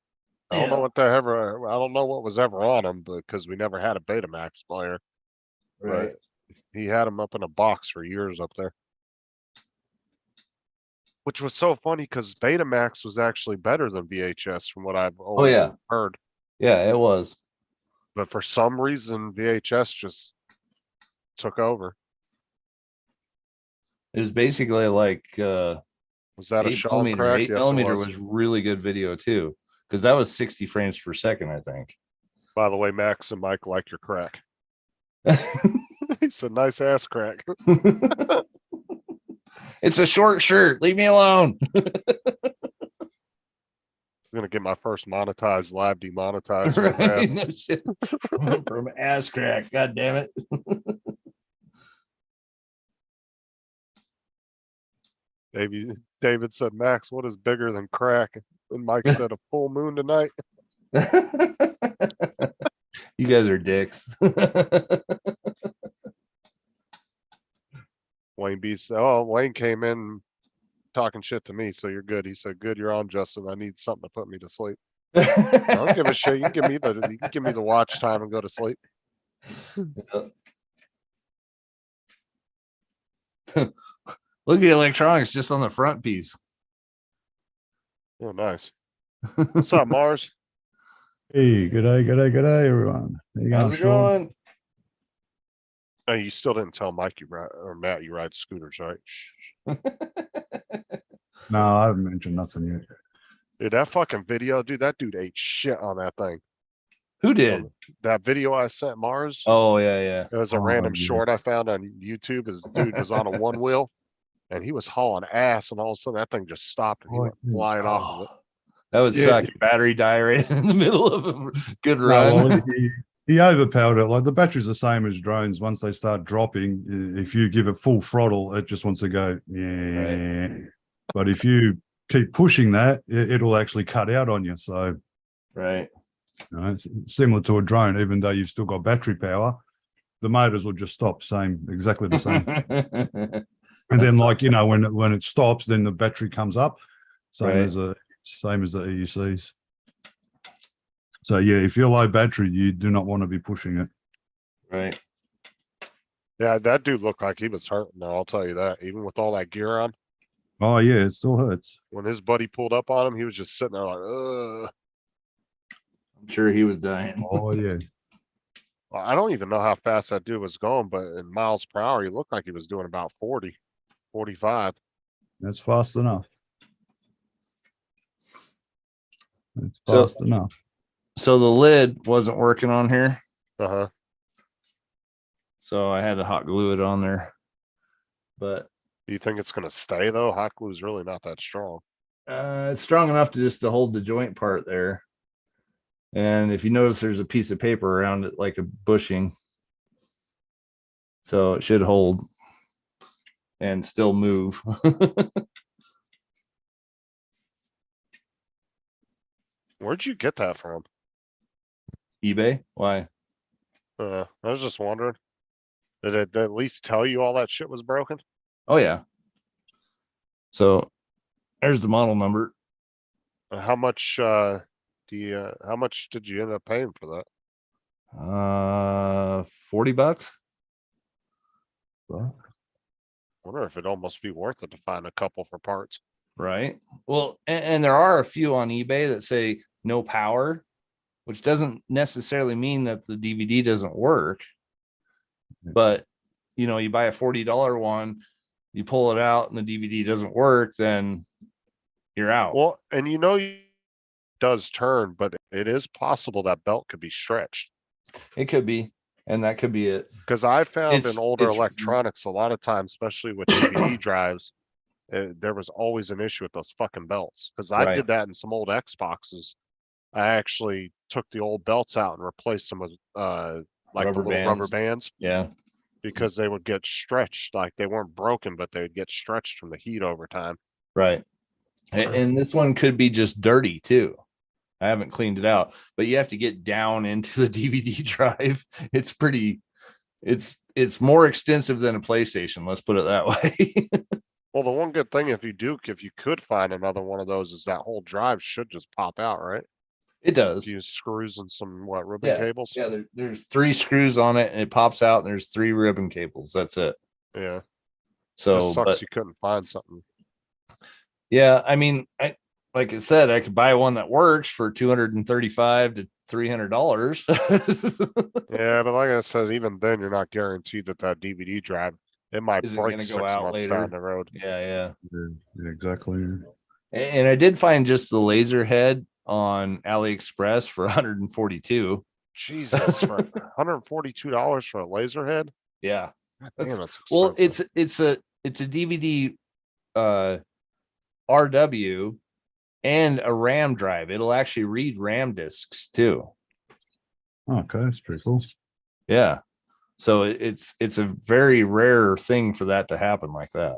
I don't know Yeah. what I don't know what was ever on them, because we never had a Betamax player. Right. He had them up in a box for years up there. Which was so funny because Betamax was actually better than VHS from what I've always yeah. heard. Yeah, it was. But for some reason, VHS just took over. It was basically like Was that a 8 Sean millimeter. crack? 8 Yes, it millimeter was. was really good video too, because that was 60 frames per second, I think. By the way, Max and Mike like your crack. It's a nice ass crack. It's a short shirt. Leave me alone. I'm gonna get my first monetized live demonetized. for his Right? ass. No shit. From ass crack. God damn it. David said, Max, what is bigger than crack? And Mike said, a full moon tonight. You guys are dicks. Wayne B said, oh, Wayne came in talking shit to me, so you're good. He said, good, you're on, Justin. I need something to put me to sleep. I don't give a shit. You can give me the watch time and go to sleep. Look at the electronics just on the front piece. Oh, nice. What's up, Mars? Hey, g'day, everyone. How you going, How's it Sean? going? Oh, you still didn't tell Mike you ride, or Matt you ride scooters, right? Shh. No, I haven't mentioned nothing yet. Dude, that fucking video, dude, that dude ate shit on that thing. Who did? That video I sent Mars, Oh yeah, yeah. it was a Oh, random yeah. short I found on YouTube. His dude was on a one wheel and he was hauling ass, and all of a sudden that thing just stopped and he Oh, went yeah. flying off of it. Oh, that would Yeah. suck. Your battery die right in the middle of a good No, run. well, he overpowered it. Like the battery's the same as drones. Once they start dropping, if you give it full throttle, it just wants to go, yeah. But if you keep pushing that, it'll actually cut out on you. So Right. You know, it's similar to a drone, even though you've still got battery power, the motors will just stop, exactly the same. And then, like, you know, when it stops, then the battery comes up, same Right. as the EUCs. So yeah, if you're low battery, you do not want to be pushing it. Right. Yeah, that dude looked like he was hurting though, I'll tell you that. Even with all that gear on, Oh yeah, it still hurts. when his buddy pulled up on him, he was just sitting there like, ugh. I'm sure he was dying. Oh yeah. Well, I don't even know how fast that dude was going, but in miles per hour, he looked like he was doing about 40, 45. That's fast enough. It's So- fast enough. So the lid wasn't working on here. Uh-huh. So I had to hot glue it on there. But Do you think it's gonna stay though? Hot glue's really not that strong. it's strong enough to hold the joint part there. And if you notice, there's a piece of paper around it like a bushing. So it should hold and still move. Where'd you get that from? eBay? Why? I was just wondering. Did it at least tell you all that shit was broken? Oh yeah. So there's the model number. How much, how much did you end up paying for that? $40. Wonder if it'd almost be worth it to find a couple for parts. Right. Well, and there are a few on eBay that say no power, which doesn't necessarily mean that the DVD doesn't work. But you know, you buy a $40 one, you pull it out and the DVD doesn't work, then you're out. Well, and you know, it does turn, but it is possible that belt could be stretched. It could be, and that could be it. Cause I found It's- in older it's- electronics, a lot of times, especially with DVD drives, there was always an issue with those fucking belts. Cause I Right. did that in some old Xboxes. I actually took the old belts out and replaced them with, like the Rubber little rubber bands. bands Yeah. because they would get stretched, like they weren't broken, but they would get stretched from the heat over time. Right. And this one could be just dirty too. I haven't cleaned it out, but you have to get down into the DVD drive. It's it's more extensive than a PlayStation. Let's put it that way. Well, the one good thing if you could find another one of those is that whole drive should just pop out, right? It does. Use screws and some ribbon Yeah, cables. Yeah, there's 3 screws on it and it pops out and there's 3 ribbon cables. That's it. Yeah. So, Just sucks but you couldn't find something. yeah, I mean, like I said, I could buy one that works for $235 to $300. Yeah, but like I said, even then, you're not guaranteed that DVD drive, it might Isn't break gonna 6 go out months later. down the road. Yeah. Yeah, exactly. And I did find just the laser head on AliExpress for 142. Jesus, for $142 for a laser head? Yeah. Damn, that's Well, expensive. it's a DVD RW and a RAM drive. It'll actually read RAM discs too. Okay, that's pretty cool. Yeah. So it's a very rare thing for that to happen like that.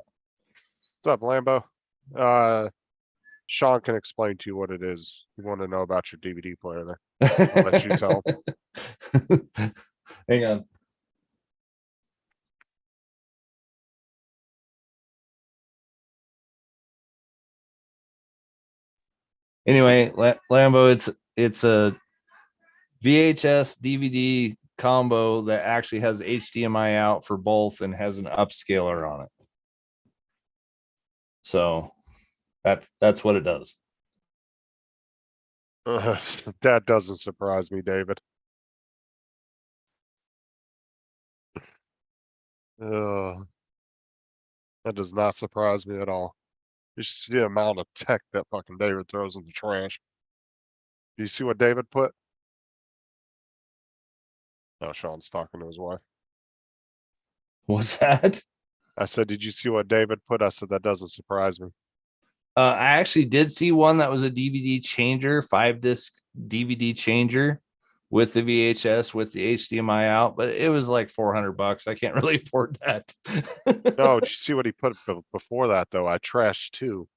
What's up, Lambo? Sean can explain to you what it is. You want to know about your DVD player there. I'll let you tell. Hang on. Anyway, Lambo, it's a VHS DVD combo that actually has HDMI out for both and has an upscaler on it. So that's what it does. That doesn't surprise me, David. That does not surprise me at all. You should see the amount of tech that fucking David throws in the trash. Do you see what David put? No, Sean's talking to his wife. What's that? I said, did you see what David put? I said, that doesn't surprise me. I actually did see one that was a DVD changer, 5-disc DVD changer with the VHS with the HDMI out, but it was like $400. I can't really afford that. No, did you see what he put before that though? I trashed 2.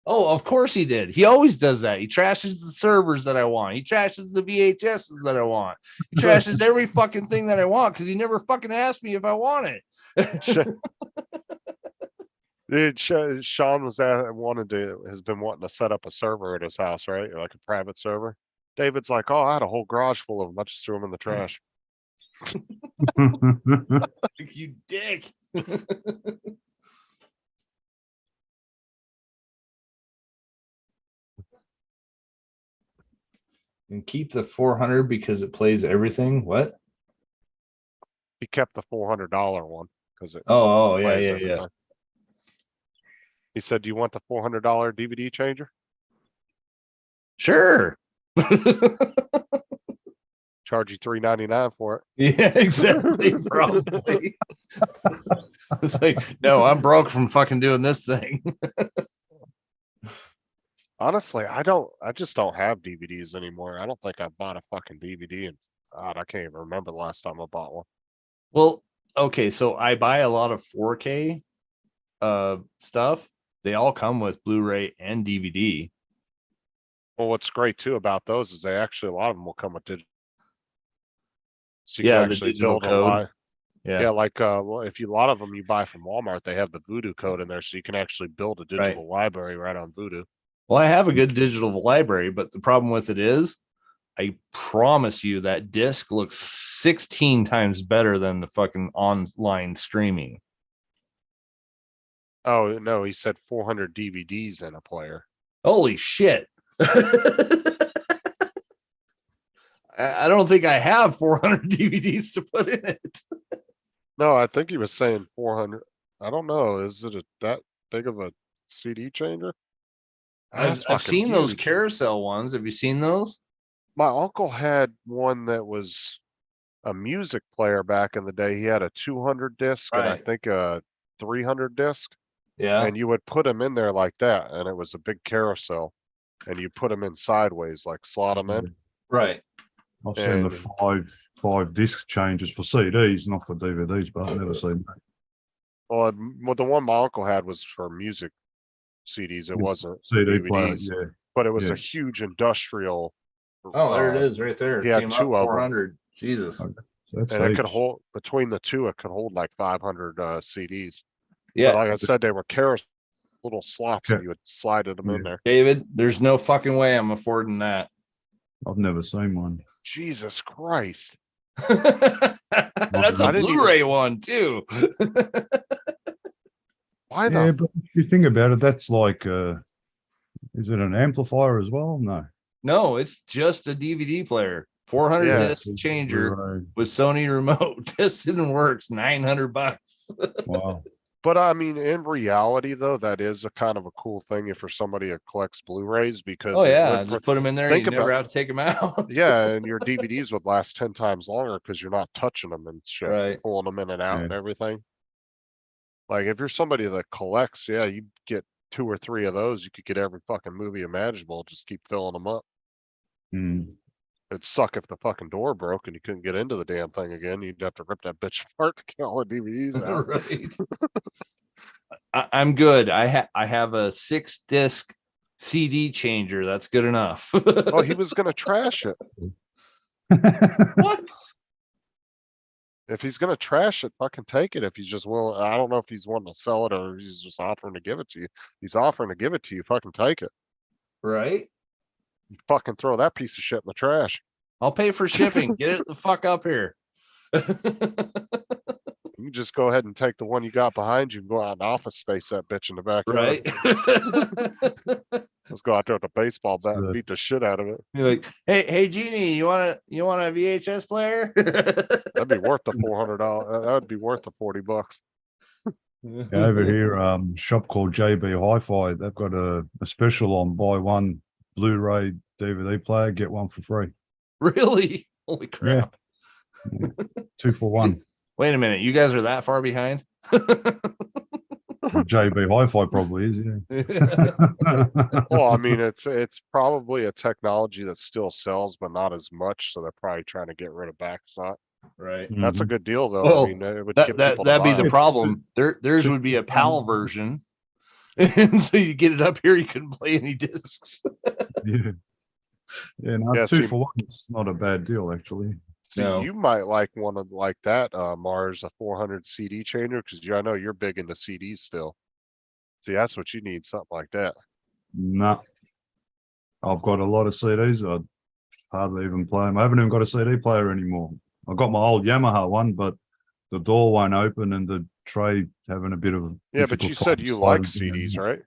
Oh, of course he did. He always does that. He trashes the servers that I want. He trashes the VHSs that I want. He trashes every fucking thing that I want because he never fucking asked me if I want it. Dude, Sean has been wanting to set up a server at his house, right? Like a private server. David's like, oh, I had a whole garage full of them. I just threw them in the trash. You dick. And keep the 400 because it plays everything. What? He kept the $400 one because it Oh, yeah, plays yeah, everything. yeah. He said, do you want the $400 DVD changer? Sure. Charge you $3.99 for it. Yeah, exactly. Probably. It's like, no, I'm broke from fucking doing this thing. Honestly, I just don't have DVDs anymore. I don't think I bought a fucking DVD and God, I can't even remember the last time I bought one. Well, okay, so I buy a lot of 4K stuff. They all come with Blu-ray and DVD. Well, what's great too about those is a lot of them will come with digital. So you Yeah, can the actually digital build a code. lot. Yeah. Yeah, like well, if you a lot of them you buy from Walmart, they have the Voodoo code in there, so you can actually build a digital library right on Voodoo. Well, I have a good digital library, but the problem with it is I promise you that disc looks 16 times better than the fucking online streaming. Oh no, he said 400 DVDs in a player. Holy shit. I don't think I have 400 DVDs to put in it. No, I think he was saying 400. I don't know. Is it that big of a CD changer? That's I've fucking seen those huge. carousel ones. Have you seen those? My uncle had one that was a music player back in the day. He had a 200 disc and I Right. think a 300 disc. Yeah. And you would put them in there like that, and it was a big carousel. And you put them in sideways, like slot them in. Right. I've seen the And- five disc changes for CDs, not for DVDs, but I've never seen that. Well, the one my uncle had was for music CDs. It Yeah, wasn't CD player, DVDs, yeah. but it was yeah. a huge industrial. Oh, there it is right there. he had Came two up of 'em. 400. Jesus. Okay. So that's And it could heaps. hold, between the two, it could hold like 500 CDs. Yeah. But like I said, they were carousel little slots and Yeah. you would slide them in Yeah. there. David, there's no fucking way I'm affording that. I've never seen one. Jesus Christ. That's I a didn't Blu-ray one too. Why Yeah, the? but if you think about it, that's like, is it an amplifier as well? No. No, it's just a DVD player. 400 Yeah. disc changer Blu-ray. with Sony remote. Tested and works. $900. Wow. But I mean, in reality though, that is a kind of a cool thing if you're somebody that collects Blu-rays because Oh it yeah, would just put them in there. think You never about- have to take them out. yeah, and your DVDs would last 10 times longer because you're not touching them and shit, Right. pulling them in and out Yeah. and everything. Like if you're somebody that collects, yeah, you get 2 or 3 of those, you could get every fucking movie imaginable, just keep filling them up. Hmm. It'd suck if the fucking door broke and you couldn't get into the damn thing again. You'd have to rip that bitch apart to get all the DVDs out. Right. I'm good. I have a 6-disc CD changer. That's good enough. Oh, he was gonna trash it. What? If he's gonna trash it, fucking take it. If he's just willing, I don't know if he's wanting to sell it or he's just offering to give it to you. He's offering to give it to you, fucking take it. Right. You fucking throw that piece of shit in the trash. I'll pay for shipping. Get it the fuck up here. You just go ahead and take the one you got behind you and go out in office space that bitch in the backyard. Right. Let's go out there with a baseball bat and good. beat the shit out of it. You're like, hey, Jeannie, you want a VHS player? That'd be worth the $400. That would be worth the $40. Over here, shop called JB Hi-Fi. They've got a special on buy one Blu-ray DVD player, get one for free. Really? Holy crap. 2 for 1. Wait a minute. You guys are that far behind? JB Hi-Fi probably is, yeah. Well, I mean, it's probably a technology that still sells, but not as much. So they're probably trying to get rid of backstop. Right. That's a good deal though. Well, I mean, it would That get people to that'd be buy the it. problem. Theirs would be a PAL version, And so you get it up here, you couldn't play any discs. Yeah. Yeah, no, Yeah, two see- for one is not a bad deal, actually. See, No. you might like one of like that, Mars, a 400 CD changer, because I know you're big into CDs still. See, that's what you need, something like that. Nah. I've got a lot of CDs. I hardly even play them. I haven't even got a CD player anymore. I got my old Yamaha one, but the door won't open and the tray having a bit of a Yeah, but difficult you said time you like sliding down. CDs, right?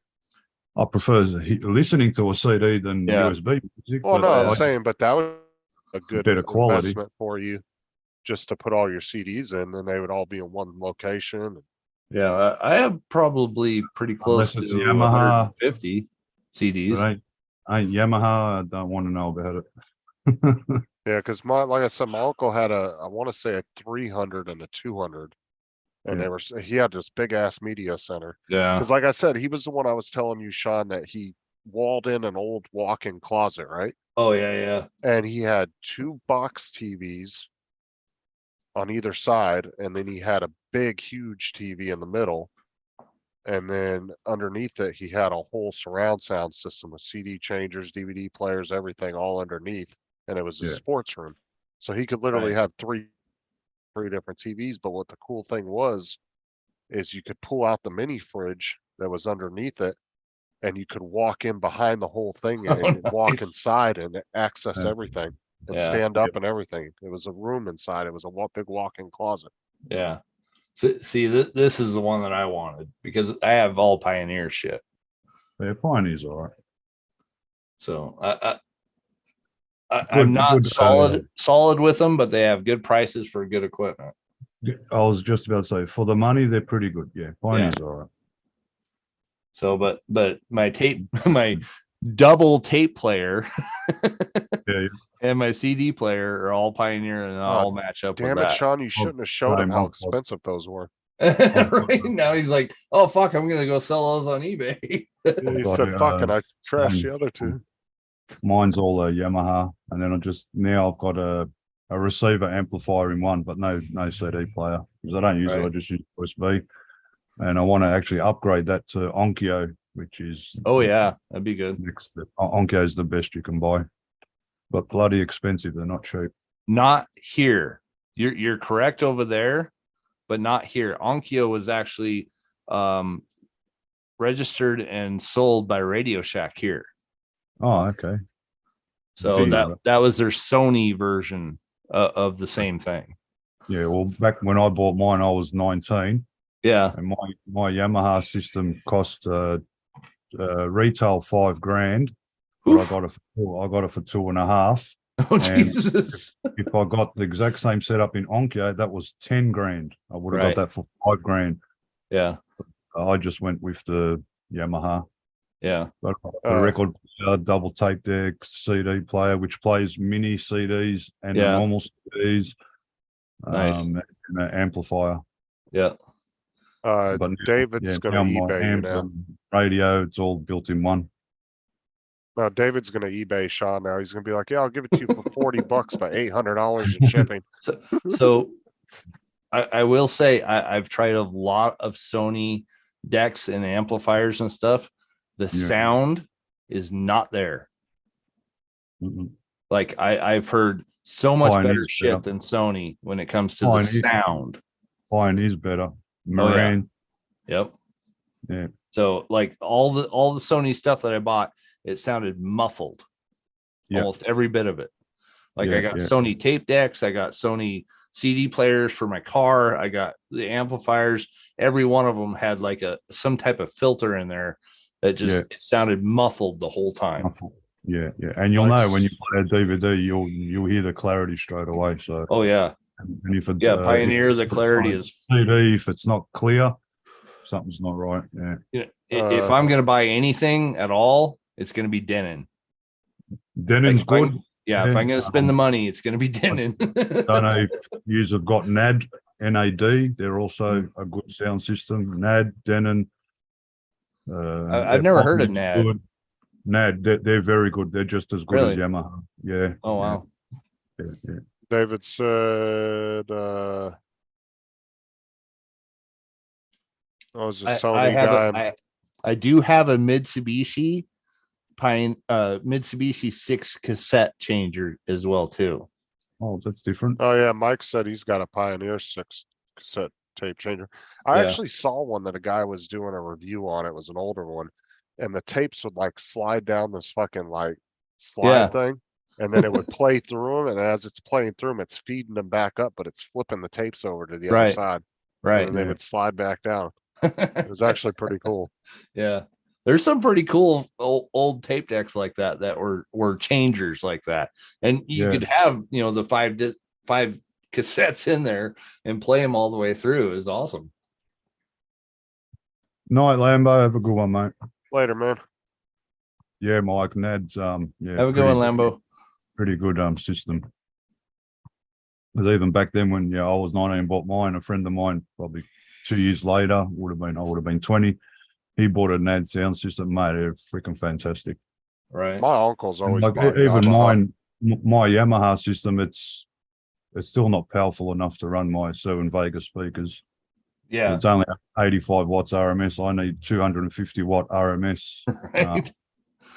I prefer listening to a CD than Yeah. USB music. Well, but no, yeah. I'm I- saying, but that was a good better quality. investment for you, just to put all your CDs in, and they would all be in one location. Yeah, I have probably pretty close Unless to it's Yamaha. 150 But CDs. ain't Yamaha. I don't want to know about it. Yeah, because like I said, my uncle had I want to say a 300 and a 200, and Yeah. he had this big ass media center. Yeah. Because like I said, he was the one I was telling you, Sean, that he walled in an old walk-in closet, right? Oh yeah, yeah. And he had 2 box TVs on either side, and then he had a big, huge TV in the middle. And then underneath it, he had a whole surround sound system with CD changers, DVD players, everything all underneath. And it was a Yeah. sports room. So he could literally Right. have three different TVs. But what the cool thing was, is you could pull out the mini fridge that was underneath it, and you could walk in behind the whole thing and walk nice. inside and access Yeah. everything and Yeah. stand up and everything. It was a room inside. It was a big walk-in closet. Yeah. So, see, this is the one that I wanted because I have all Pioneer shit. Yeah, Pioneer's all right. So Good- I'm not good, solid with them, but they have good prices for good equipment. Yeah, I was just about to say, for the money, they're pretty good. Yeah, Pioneer's all right. So, but my tape, my double tape player Yeah, and my CD player are all Pioneer, and all match up with Damn it, that. Sean, you shouldn't have showed him time how off. expensive those were. Right now, he's like, "Oh fuck, I'm gonna go sell those on eBay." He got said, it, fuck, and I trashed mine- the other two. mine's all a Yamaha, and then now I've got a receiver amplifier in one, but no CD player because I don't use it. I Right. just use USB, and I want to actually upgrade that to Onkyo, which is Oh yeah, that'd be good. next. Onkyo is the best you can buy, but bloody expensive. They're not cheap. Not here. You're correct over there, but not here. Onkyo was actually registered and sold by Radio Shack here. Oh, okay. So See, that was their Sony version of the same thing. Yeah, well, back when I bought mine, I was 19, Yeah. and my Yamaha system cost retail $5,000, but I Oof. got it for 2.5. Oh And- Jesus. If I got the exact same setup in Onkyo, that was 10 grand. I would have Right. got that for 5 grand. Yeah. I just went with the Yamaha. Yeah. But the record double tape deck CD player, which plays mini CDs and the Yeah. normal CDs. Nice. And an amplifier. Yeah. But now- David's yeah, gonna now my eBay you amp now. and radio, it's all built in one. No, David's gonna eBay Sean now. He's gonna be like, yeah, I'll give it to you for $40, but $800 in shipping. So I will say I've tried a lot of Sony decks and amplifiers and stuff. The Yeah. sound is not there. Mm-mm. Like I've heard so much Pioneer's better shit better. than Sony when it comes to Pioneer- the sound. Pioneer's better. Oh, yeah. Moran, Yep. yeah. So like all the Sony stuff that I bought, it sounded muffled. Yeah. Almost every bit of it. Like I Yeah, got yeah. Sony tape decks, I got Sony CD players for my car, I got the amplifiers. Every one of them had like some type of filter in there that just it sounded muffled the whole time. Yeah, yeah. And you'll Like know when you play a DVD, you'll hear the clarity straight away. So Oh yeah. and if it, Yeah, if Pioneer, the clarity is CD, if it's not clear, something's not right. Yeah. you know, if Uh, I'm gonna buy anything at all, it's gonna be Denon. Denon's if I'm- good. Yeah, if Yeah, I'm gonna spend the money, it's gonna be Denon. Don't know if you have got NAD. They're also a good sound system. NAD, Denon. I've never heard of NAD. Good. NAD, they're very good. They're just as good as Really? Yamaha. Yeah. Oh wow. Yeah, yeah. David said, oh, it was a I Sony have guy. I do have a Mitsubishi Mitsubishi 6 cassette changer as well too. Oh, that's different. Oh yeah, Mike said he's got a Pioneer 6 cassette tape changer. I Yeah. actually saw one that a guy was doing a review on. It was an older one. And the tapes would like slide down this fucking like Yeah. slide thing. And then it would play through them. And as it's playing through them, it's feeding them back up, but it's flipping the tapes over to the other Right. side. Right. And they Yeah. would slide back down. It was actually pretty cool. Yeah. There's some pretty cool old tape decks like that were changers like that. And you Yeah. could have, the five cassettes in there and play them all the way through is awesome. Night, Lambo. Have a good one, mate. Later, man. Yeah, Mike. Ned's yeah. Have a good one, Lambo. Pretty good system. But even back then when I was 19, bought mine, a friend of mine probably 2 years later, I would have been 20. He bought a NAD sound system, mate. They're freaking fantastic. Right. My uncle's always Like bought even Yamaha. mine, my Yamaha system, it's still not powerful enough to run my 7 Vega speakers. Yeah. It's only 85 watts RMS. I need 250 watt RMS Right.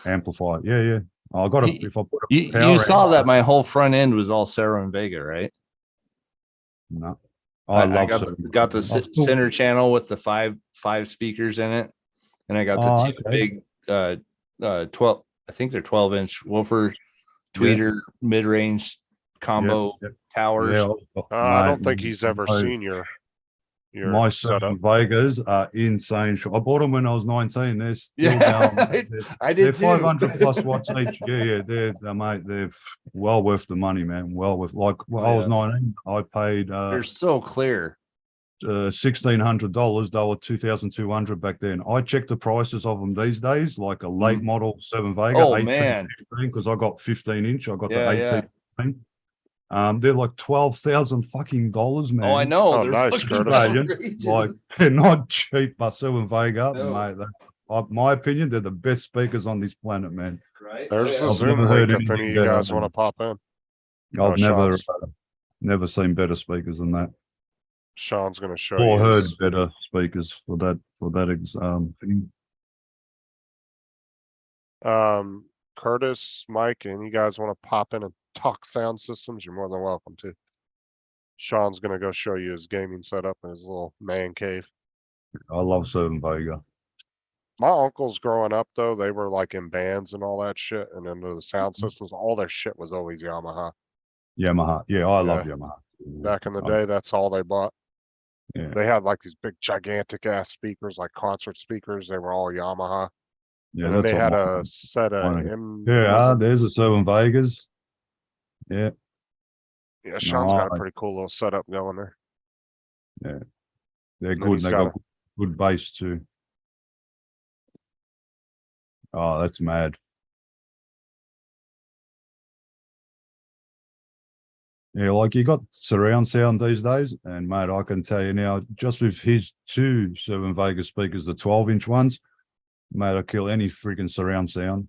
amplifier. Yeah. I got You- to if I put a You power saw amp- that my whole front end was all Sarah and Vega, right? No, I love got the I've still- center channel with the five speakers in it, and I got the Oh, two okay. big 12. I think they're 12-inch woofer tweeter mid-range combo Yeah. towers. I don't Mate, think he's ever my- seen your My setup. 7 Vegas are insane. I bought them when I was 19. They're still Yeah, down. I They're did too. 500 plus watts each. Yeah. Mate, they're well worth the money, man. Well worth. Like when I was 19, I paid They're so clear. $1,600. They were 2,200 back then. I checked the prices of them these days, like a late model 7 Vega, Oh, 18, man. because I got 15-inch. I got Yeah, the 18. They're like $12,000 fucking dollars, man. Oh, I know. Oh, They're nice, fucking Curtis. outrageous. Like they're not cheap, but 7 Vega, No. mate. My opinion, they're the best speakers on this planet, man. Right? There's Oh, the I've Zoom never heard link if any anything of you better guys than want to it. pop in. I've Sean's- never seen better speakers than that. Sean's gonna show Or you. heard his- better speakers for that thing. Curtis, Mike, and you guys want to pop in and talk sound systems, you're more than welcome to. Sean's gonna go show you his gaming setup in his little man cave. I love 7 Vega. My uncles growing up though, they were like in bands and all that shit and into the sound Mm-hmm. systems, all their shit was always Yamaha. Yamaha. Yeah, I love Yamaha. Back in the Oh, day, that's all they bought. Yeah. They had like these big gigantic ass speakers, like concert speakers. They were all Yamaha. Yeah, And then that's they what had mine- a set of mine- Yeah, there's a 7 Vegas. Yeah, yeah, Sean's got a I- pretty cool little setup going there. they're then good. he's They got got good bass too. Oh, that's mad. Yeah, like you got surround sound these days, and mate, I can tell you now, just with his 2 7 Vegas speakers, the 12-inch ones, mate, I kill any freaking surround sound.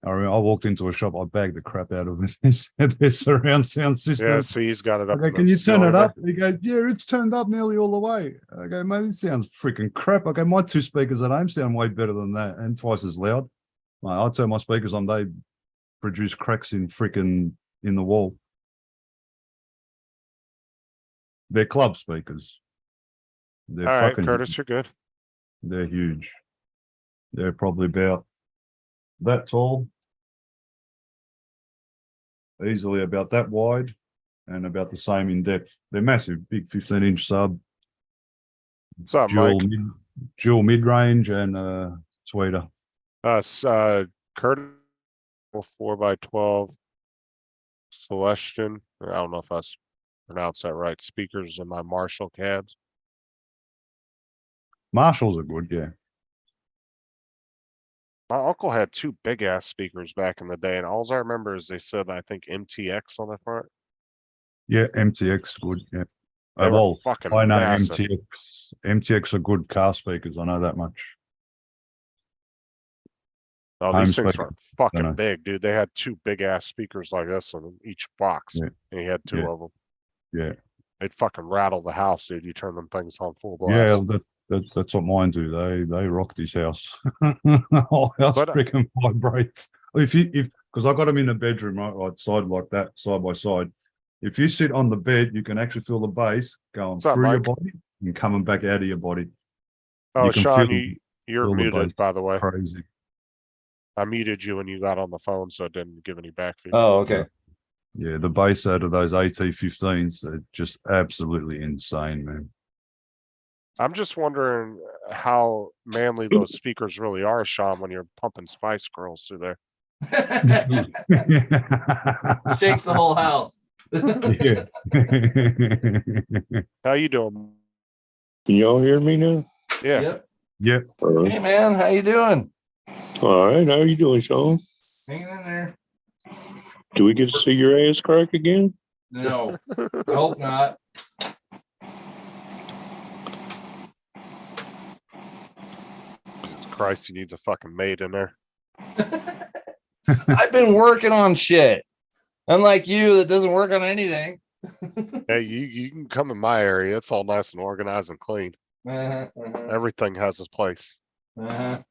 I remember I walked into a shop, I bagged the crap out of it. Their surround sound system. Yeah, so he's got it up. Okay, to can the you turn ceiling it there. up? He goes, yeah, it's turned up nearly all the way. Okay, mate, this sounds freaking crap. Okay, my 2 speakers at home sound way better than that and twice as loud. Mate, I turn my speakers on, they produce cracks in the wall. They're club speakers. They're All right, fucking Curtis, you're good. they're huge. They're probably about that tall. Easily about that wide and about the same in depth. They're massive, big 15-inch sub, What's up, Mike? dual mid-range and tweeter. Curtis, 4x12 Celestion. I don't know if I pronounced that right. Speakers in my Marshall cabs. Marshalls are good, yeah. My uncle had 2 big ass speakers back in the day, and all I remember is they said I think MTX on the front. Yeah, MTX good, yeah. They were Well, fucking I know massive. MTX. MTX are good car speakers, I know that much. Oh, home these things speaker. are fucking know. big, dude. They had 2 big ass speakers like this in each box, Yeah. and he had 2 Yeah. of them. Yeah. They'd fucking rattle the house, dude. You turn them things on full blast. Yeah, That's what mine do. They rock this house. Whole house But, freaking vibrates. If because I got them in the bedroom, right side like that, side by side. If you sit on the bed, you can actually feel the bass going What's up, through your Mike? body and coming back out of your body. Oh, can Sean, feel- you're feel the muted, bass. by the way. Crazy. I muted you when you got on the phone, so it didn't give any back feed. Oh, okay. Yeah, the bass out of those AT-15s are just absolutely insane, man. I'm just wondering how manly those speakers really are, Sean, when you're pumping Spice Girls through there. Shakes the whole house. Yeah. How you doing? Can y'all hear me now? Yeah. Yep. Yeah. Hey man, how you doing? All right, how you doing, Sean? Hanging in there. Do we get to see your ass crack again? No, I hope not. Jesus Christ, he needs a fucking maid in there. I've been working on shit. Unlike you that doesn't work on anything. Hey, you can come in my area. It's all nice and organized and clean. Everything has its place. Buy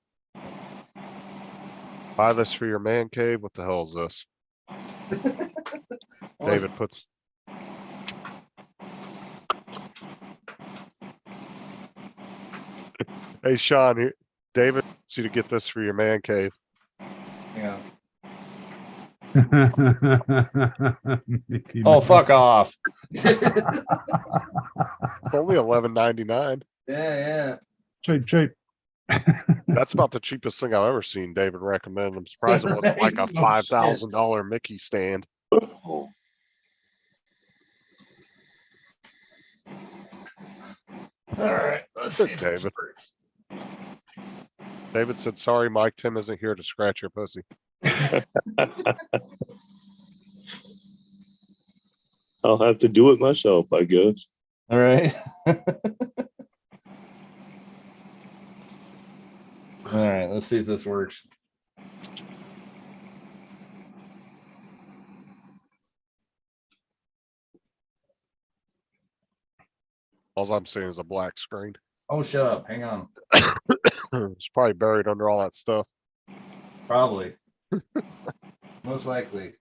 this for your man cave. What the hell is this? David puts. Hey, Sean, David wants you to get this for your man cave. Yeah. Mickey Oh, Mouse. fuck off. It's only $11.99. Yeah. Cheap. That's about the cheapest thing I've ever seen David recommend. I'm surprised it wasn't like a Right? No shit. $5,000 Mickey stand. All right. Let's see. if this David. works. David said, sorry, Mike, Tim isn't here to scratch your pussy. I'll have to do it myself, I guess. All right. All right. Let's see if this works. All I'm seeing is a black screen. Oh, shut up. Hang on. It's probably buried under all that stuff. Probably. Most likely.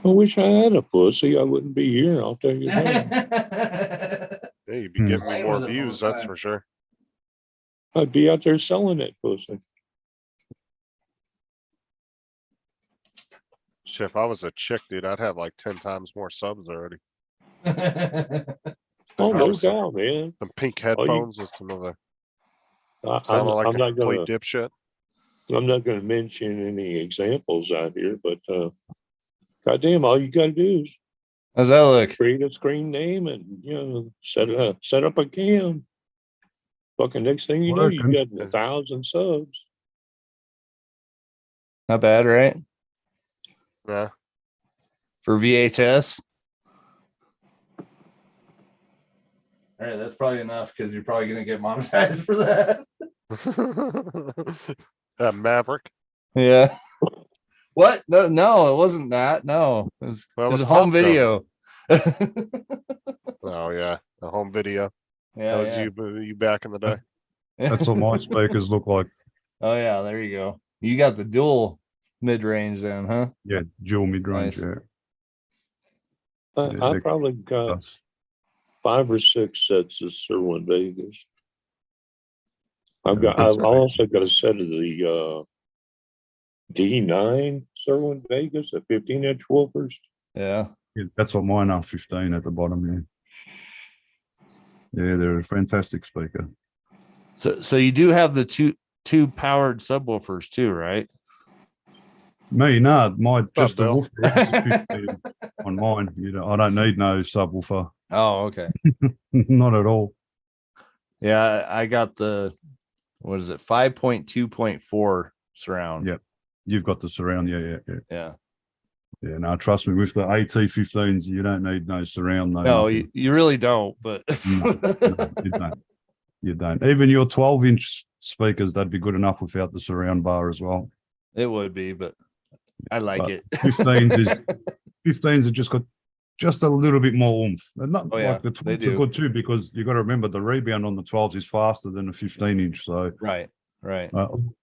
I wish I had a pussy. I wouldn't be here. I'll tell you that. Yeah, you'd be getting me Playing more with it all views, the that's time. for sure. I'd be out there selling that pussy. Shit, if I was a chick, dude, I'd have like 10 times more subs already. Oh, I no was doubt, man. Some pink headphones with some other, I'm sounding like a not complete gonna. dipshit. I'm not gonna mention any examples out here, but goddamn, all you gotta do is How's that look? create a screen name and set up a cam. Fucking next thing you know, you Working. got 1,000 subs. Not bad, right? Yeah. For VHS. All right, that's probably enough because you're probably gonna get monetized for that. That Maverick. Yeah. What? No, it wasn't that. No, it was, Well, it was a it's home Top Gun. video. Oh yeah, the home video. Yeah, That was yeah. you back in the day. That's what my speakers look like. Oh yeah, there you go. You got the dual mid range then, huh? Yeah, dual mid-range. Nice. Yeah. I they- probably got 5 or 6 sets of Sirwin Vegas. I've also got a set of the D9 Sirwin Vegas, the 15-inch woofers. Yeah. Yeah, that's what mine are, 15 at the bottom. Yeah, they're a fantastic speaker. So you do have the two powered subwoofers too, right? Me, no, just the Bill? woofer 15 on mine. I don't need no subwoofer, Oh, okay. not at all. Yeah, I got the what is it, 5.2.4 surround. Yeah. You've got the surround, yeah. Yeah. Yeah, no, trust me, with the AT-15s, you don't need no surround. No, nothing. you really don't, but No, you don't. You don't. Even your 12-inch speakers, they'd be good enough without the surround bar as well. it would be, but I like But it. 15s have just got just a little bit more oomph. And not Oh, yeah, like the they 12s are do. good too, because you got to remember the rebound on the 12s is faster than the 15-inch. So Right. Right.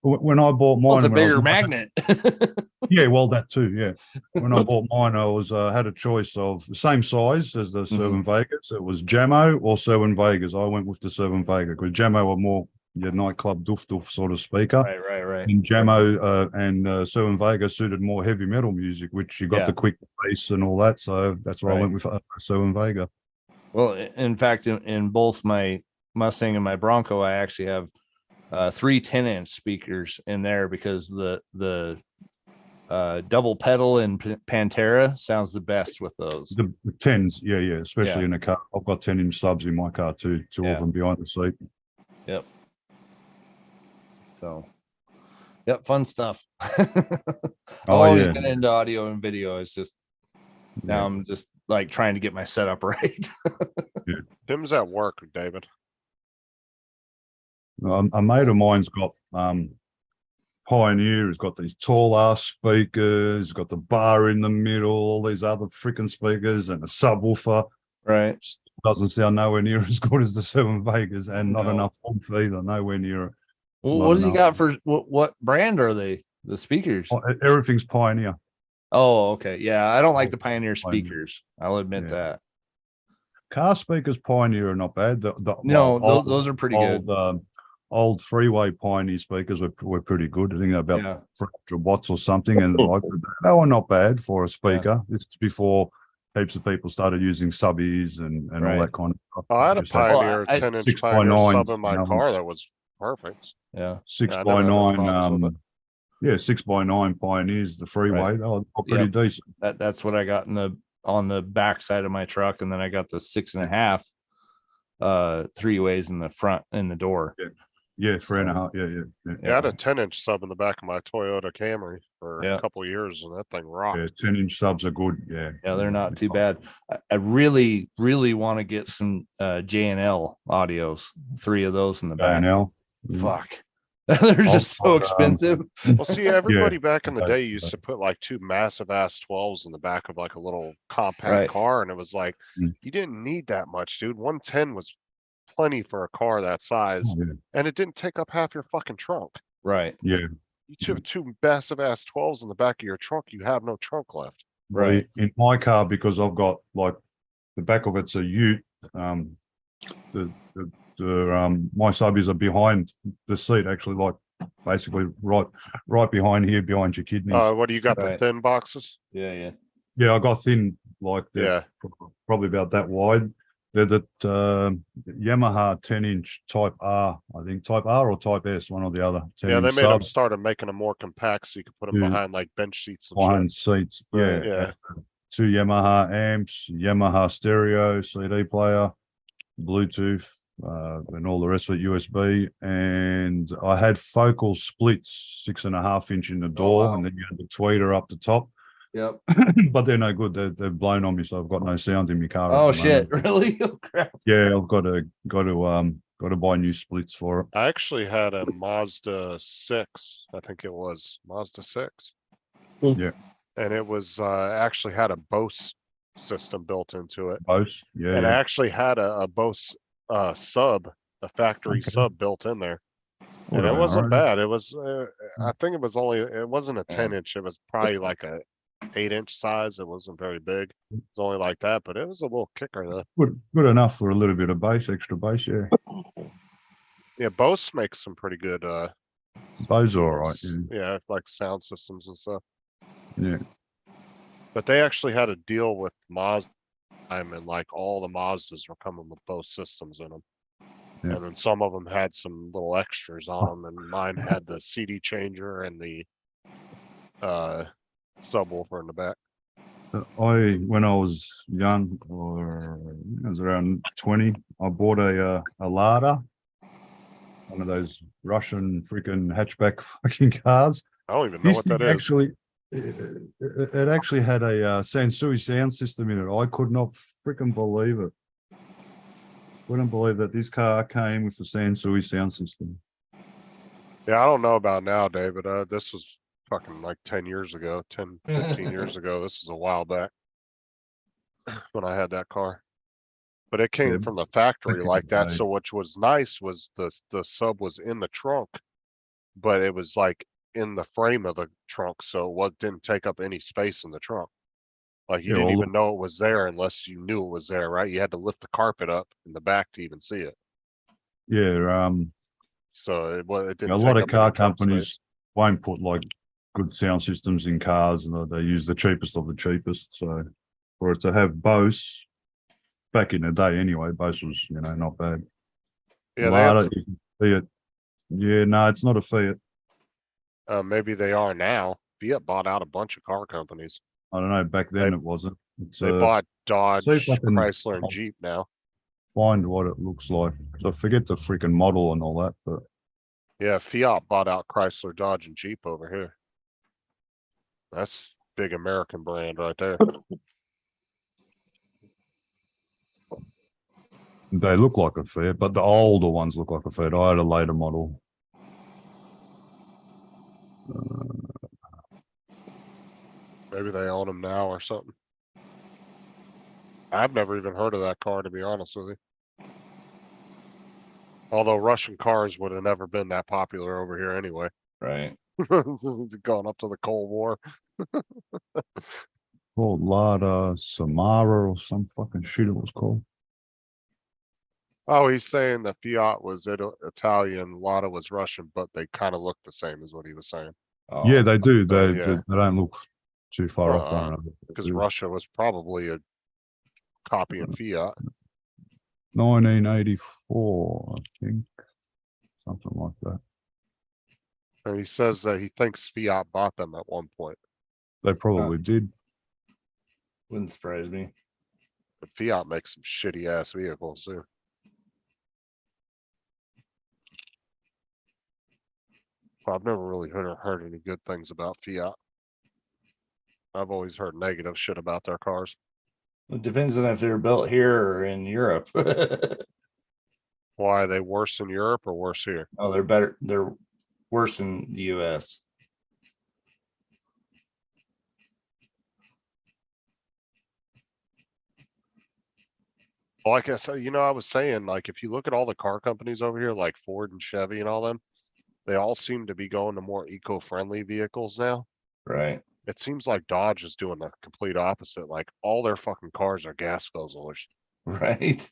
when I bought Well, it's mine, a when I was bigger nine- magnet. yeah, well, that too. Yeah, when I bought mine, I was had a choice of the same size as the Servan Vegas. It was Jamo or Servan Vegas. I went with the Servan Vega because Jamo were more your nightclub doof sort of speaker. Right. Right. Right. And Jamo and Servan Vega suited more heavy metal music, which you got Yeah. the quick bass and all that. So that's why I Right. went with Servan Vega. Well, in fact, in both my Mustang and my Bronco, I actually have 3 10-inch speakers in there because the double pedal in Pantera sounds the best with those. The 10s, yeah, especially Yeah. in a car. I've got 10-inch subs in my car too, two Yeah. of them behind the seat. Yep. So, yep, fun stuff. I've Oh, always yeah. been into audio and video. It's just now Yeah. I'm just like trying to get my setup right. Tim's at work, David. A mate of mine's got Pioneer. He's got these tall ass speakers. He's got the bar in the middle. All these other freaking speakers and a subwoofer. Right. Doesn't sound nowhere near as good as the Seven Vegas, and not No. enough oomph either. Nowhere near. Well, Not what does he enough. got for what brand are they? The speakers? Everything's Pioneer. Oh, okay. Yeah, I don't like Oh, the Pioneer Pioneer. speakers. I'll admit Yeah. that. Car speakers Pioneer are not bad. No, old, those are pretty good. old three-way Pioneer speakers were pretty good. I think they're about Yeah. 300 watts or something, and like they were not bad for a speaker. It's before heaps of people started using subbies and all Right. that kind of stuff. Oh, I had a Just had Pioneer, I- 10-inch 6x9, Pioneer sub in my you know, car that was perfect. Yeah. six Yeah, I by never had no nine. problems with Yeah, 6x9 Pioneers, the freeway. Right. They were pretty Yep. decent. That's what I got on the back side of my truck, and then I got the 6.5 3 ways in the front in the door. Yeah, 3.5. Yeah. Yeah, I had a 10-inch sub in the back of my Toyota Camry for Yeah. a couple of years, and that thing rocked. Yeah, 10-inch subs are good. Yeah. Yeah, they're not too bad. I really, really want to get some J&L audios, 3 of those in the back. J&L. Fuck. They're just so Also, expensive. Well, see, everybody back in the right, day used to put like 2 massive ass 12s in the back of like a little compact Right. car, and it was like, Mm. you didn't need that much, dude. 110 was plenty for a car that size, Yeah. and it didn't take up half your fucking trunk. Right. Yeah. You have 2 massive ass 12s in the back of your trunk, you have no trunk left. Right. In my car, because I've got like the back of it's a ute. My subbies are behind the seat, actually, like basically right behind here, behind your kidneys. What do you got, the Right. thin boxes? Yeah. Yeah, I got thin, like Yeah. probably about that wide. They're the Yamaha 10-inch Type R, I think Type R or Type S, one or the other. Yeah, they 10-inch made them sub, started making them more compact so you could put them Yeah. behind like bench seats and behind shit. seats. Right. Yeah. Yeah. 2 Yamaha amps, Yamaha stereo, CD player, Bluetooth, and all the rest of it, USB. And I had focal splits, 6.5-inch in the door, wow. and then you had the tweeter up the top. Yep. But they're no good. They've blown on me, so I've got no sound in my car. at Oh the shit. moment. Really? Oh crap. Yeah, I've got to buy new splits for it. I actually had a Mazda 6, I think it was Mazda 6. Yeah. And it was actually had a Bose system built into it. Both. Yeah. And I yeah. actually had a Bose sub, a factory Okay. sub built in there. And Well, it wasn't alright. bad. It was I think it wasn't a Yeah. 10-inch, it was probably like a 8-inch size. It wasn't very big. It was only like that, but it was a little kicker though. Good enough for a little bit of bass, extra bass. Yeah. Yeah, Bose makes some pretty good Those are all right. yeah, like sound systems and stuff. Yeah. But they actually had a deal with Mazda, and like all the Mazdas were coming with both systems in them. Yeah. And then some of them had some little extras on them, and mine had the CD changer and the subwoofer in the back. When I was young, or I was around 20, I bought a Lada, one of those Russian freaking hatchback fucking cars. I don't even know This what that thing is. actually, it actually had a Sansui sound system in it. I could not freaking believe it. Couldn't believe that this car came with the Sansui sound system. Yeah, I don't know about now, David. This was fucking like 10 years ago, 10, 15 years ago. This is a while back. when I had that car. But it came Yeah, from the factory in like the that, day. so which was nice was the sub was in the trunk, but it was like in the frame of the trunk, so what didn't take up any space in the trunk. Like you Yeah, didn't well, even know it was there unless you knew it was there, right? You had to lift the carpet up in the back to even see it. yeah, So it a didn't lot take of up car any trunk companies space. won't put like good sound systems in cars, and they use the cheapest of the cheapest. So for it to have Bose back in the day, anyway, Bose was not bad. Yeah, they had Lada, some, you can see it. Yeah, no, it's not a Fiat. maybe they are now. Fiat bought out a bunch of car companies. I don't know. Back then They- it wasn't. It's They bought see if I Dodge, can Chrysler, and Jeep now. find what it looks like. So forget the freaking model and all that, but Yeah, Fiat bought out Chrysler, Dodge, and Jeep over here. That's big American brand right there. they look like a Fiat. But the older ones look like a Fiat. I had a later model. Maybe they own them now or something. I've never even heard of that car, to be honest with you. Although Russian cars would have never been that popular over here anyway. Right. Going up to the Cold War. Called Lada Samara or some fucking shit it was called. Oh, he's saying the Fiat was Italian, Lada was Russian, but they kind of look the same, is what he was saying. Oh, Yeah, they do. So, They yeah. don't look too far off one Uh, another. Because Russia was probably a copy of Fiat. 1984, I think. Something like that. And he says that he thinks Fiat bought them at one point. They probably did. wouldn't surprise me. But Fiat makes some shitty ass vehicles too. I've never really heard any good things about Fiat. I've always heard negative shit about their cars. It depends on if they're built here or in Europe. Why are they worse in Europe or worse here? Oh, they're better. They're worse in the US. Like I said, I was saying, like, if you look at all the car companies over here, like Ford and Chevy and all them, they all seem to be going to more eco-friendly vehicles now. Right. It seems like Dodge is doing the complete opposite. Like all their fucking cars are gas guzzlers. Right.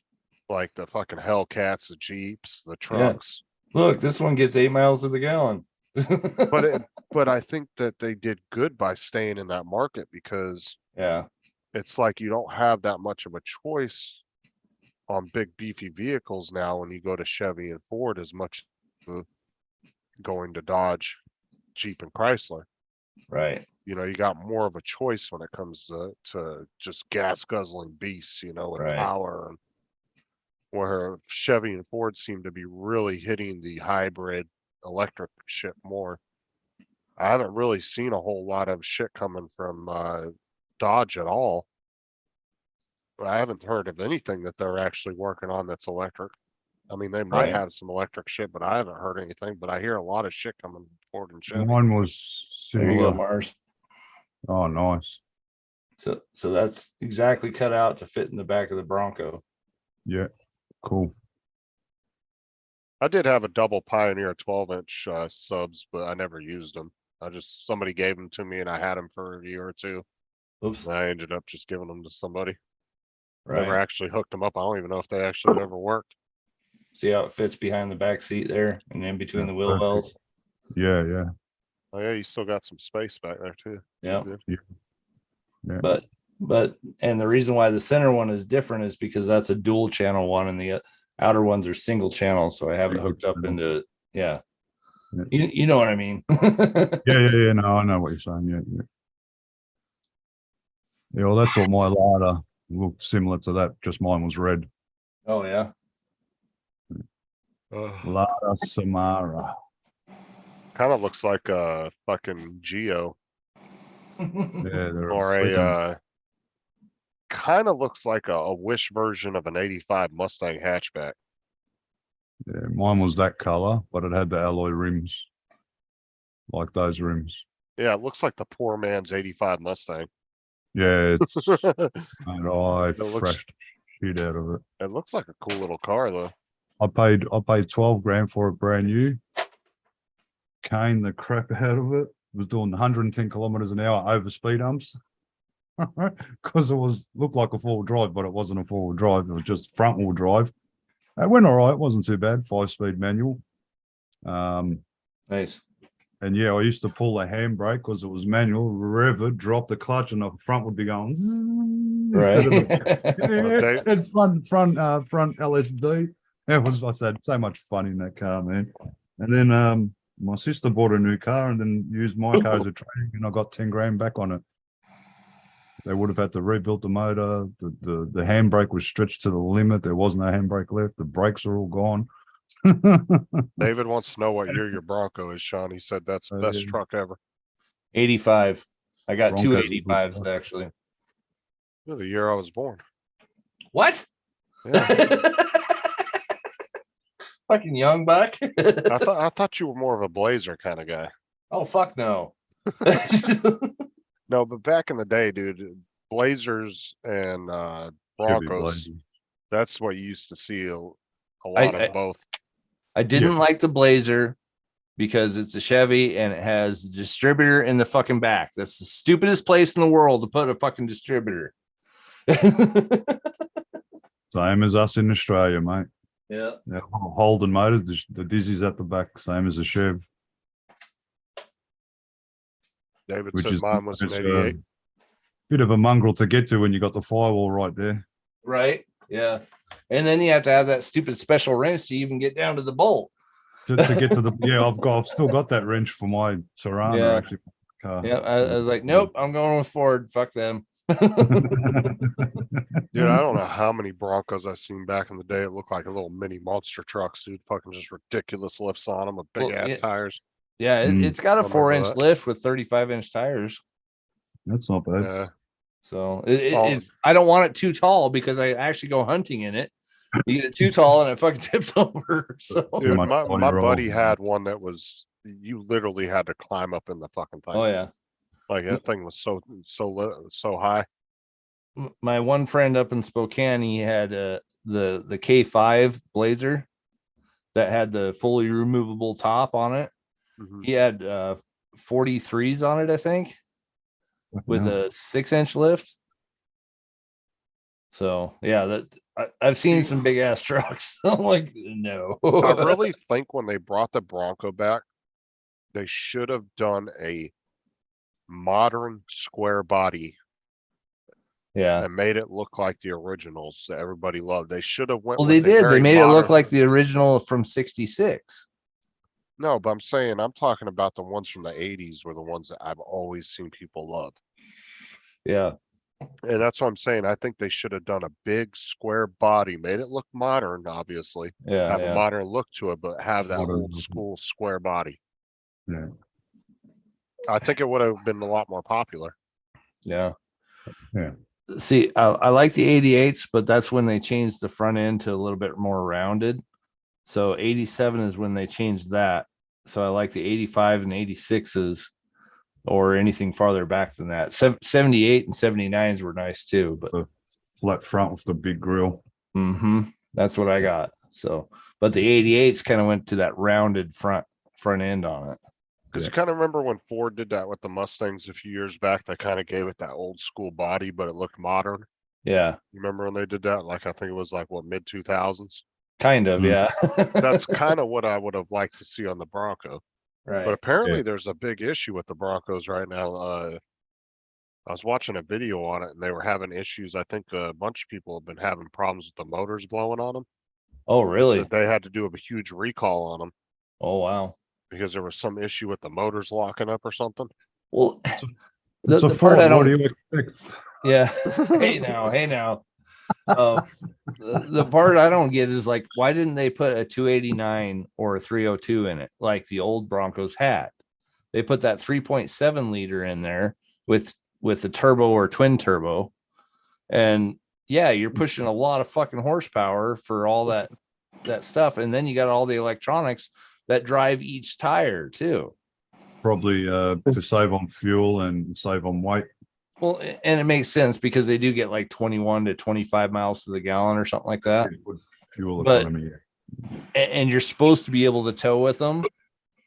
Like the fucking Hellcats, the Jeeps, the Yeah. trucks. Look, this one gets 8 miles to the gallon. But I think that they did good by staying in that market because Yeah. it's like you don't have that much of a choice on big beefy vehicles now when you go to Chevy and Ford as much as going to Dodge, Jeep and Chrysler. Right. You got more of a choice when it comes to just gas guzzling beasts, with Right. power, and where Chevy and Ford seem to be really hitting the hybrid electric shit more. I haven't really seen a whole lot of shit coming from Dodge at all. I haven't heard of anything that they're actually working on that's electric. I mean, they might Right. have some electric shit, but I haven't heard anything. But I hear a lot of shit coming from Ford and Chevy. Mine was There you go, similar. Mars. Oh, nice. So that's exactly cut out to fit in the back of the Bronco. Yeah, cool. I did have a double Pioneer 12-inch subs, but I never used them. Somebody gave them to me and I had them for a year or two. Oops. And I ended up just giving them to somebody. Right. Never actually hooked them up. I don't even know if they actually ever worked. See how it fits behind the back seat there and in between Yeah, the wheel perfect. wells. Yeah. Oh yeah, you still got some space back there too. Yeah. Good. Yeah. But and the reason why the center one is different is because that's a dual channel one and the outer ones are single channel. So I have it Single hooked up channel. into, yeah. Yeah. You know what I mean? Yeah. No, I know what you're saying. Yeah. Yeah, well, that's what my Lada looked similar to that. Just mine was red. Oh yeah. Lada Samara. Kind of looks like a fucking Geo Yeah, they're or freaking- a kind of looks like a Wish version of an 85 Mustang hatchback. yeah, mine was that color, but it had the alloy rims, like those rims. Yeah, it looks like the poor man's 85 Mustang. Yeah, it's It and I looks- thrashed shit out of it. looks like a cool little car though. I paid 12 grand for it brand new. Cane the crap out of it. Was doing 110 kilometers an hour over speed humps. Because it looked like a four-wheel drive, but it wasn't a four-wheel drive. It was just front wheel drive. It went all right. It wasn't too bad. 5-speed manual. Nice. And yeah, I used to pull the handbrake because it was manual, rev it, drop the clutch, and the front would be going zzz instead of the Right. and front LSD. It was, I said, so much fun in that car, man. And then my sister bought a new car and then used my car as a training, and I got 10 grand back on it. They would have had to rebuild the motor. The handbrake was stretched to the limit. There was no handbrake left. The brakes are all gone. David wants to know what year your Bronco is, Sean. He said that's the best Yeah. truck ever. 85. I got two Broncos are good 85s truck. actually. Yeah, the year I was born. What? Yeah. Fucking young buck. I thought you were more of a Blazer kind of guy. Oh fuck no. No, but back in the day, dude, Blazers and Chevy Broncos, Blazer. that's what you used to see a I- lot of both. I didn't Yeah. like the Blazer because it's a Chevy and it has a distributor in the fucking back. That's the stupidest place in the world to put a fucking distributor. Same as us in Australia, mate. Yeah. Yeah, Holden Motors, the Dizzy's at the back, same as a Chev, David which said is mine was an it's, 88. bit of a mongrel to get to when you got the firewall right there. Right. Yeah. And then you have to have that stupid special wrench to even get down to the bolt. To get to the I've still got that wrench for my Serrano Yeah. actually. Car. Yeah. I was like, nope, I'm going with Ford. Fuck them. Dude, I don't know how many Broncos I've seen back in the day. It looked like a little mini monster trucks, dude. Fucking just ridiculous lifts on them with big Well, ass yeah. tires. Yeah. Mm. It's got a Remember 4-inch that. lift with 35-inch tires. That's not bad. Yeah. So Oh. it's, I don't want it too tall because I actually go hunting in it. You get it too tall and it fucking tips over. So, Dude, much my 20-year-old. buddy had one that was, you literally had to climb up in the fucking thing. oh yeah. Like that thing was so high. My one friend up in Spokane, he had the K5 Blazer that had the fully removable top on it. Mhm. He had 43s on it, I think, with a 6-inch lift. So yeah, I've seen some big ass trucks. I'm like, no. I really think when they brought the Bronco back, they should have done a modern square body Yeah. and made it look like the originals that everybody loved. They should have went. Well, with they a did. They very made it look modern- like the original from '66. No, but I'm saying, I'm talking about the ones from the 80s were the ones that I've always seen people love. Yeah. And that's what I'm saying. I think they should have done a big square body, made it look modern, obviously, Yeah. have a Yeah. modern look to it, but have that Modern old looking. school square body. Yeah. I think it would have been a lot more popular. Yeah. Yeah. See, I like the 88s, but that's when they changed the front end to a little bit more rounded. So 87 is when they changed that. So I like the 85 and 86s or anything farther back than that. 78 and 79s were nice too, but Flat front with the big grill. that's what I got. So, but the 88s kind of went to that rounded front end on it. Cause Yeah. you kind of remember when Ford did that with the Mustangs a few years back, they kind of gave it that old school body, but it looked modern. Yeah, You remember when they did that? Like, I think it was like, what, mid 2000s? kind of. Mm. Yeah. That's kind of what I would have liked to see on the Bronco. right. But apparently there's a big issue with the Broncos right now. I was watching a video on it and they were having issues. I think a bunch of people have been having problems with the motors blowing on them. Oh, really? They had to do a huge recall on them Oh, wow. because there was some issue with the motors locking up or something. Well, It's the a part Ford. I What don't, do you expect? yeah. Hey now. The part I don't get is like, why didn't they put a 289 or a 302 in it like the old Broncos had? They put that 3.7 liter in there with the turbo or twin turbo, and yeah, you're pushing a lot of fucking horsepower for all that stuff, and then you got all the electronics that drive each tire too. Probably to save on fuel and save on weight. Well, and it makes sense because they do get like 21 to 25 miles to the gallon or something like that. Pretty good fuel But- economy. And you're supposed to be able to tow with them.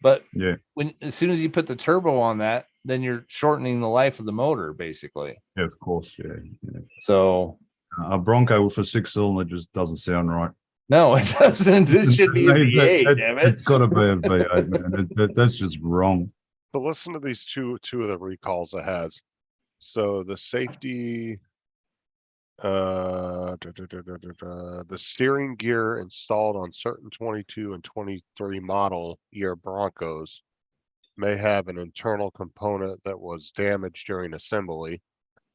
But Yeah, as soon as you put the turbo on that, then you're shortening the life of the motor, basically. yeah, of course. Yeah, yeah. So A Bronco with a 6-cylinder just doesn't sound right. no, it doesn't. It should be a Mate, V8, damn it. It's got to be a V8, man. That's just wrong. But listen to these two of the recalls it has. So the safety. The steering gear installed on certain 22 and 23 model year Broncos may have an internal component that was damaged during assembly.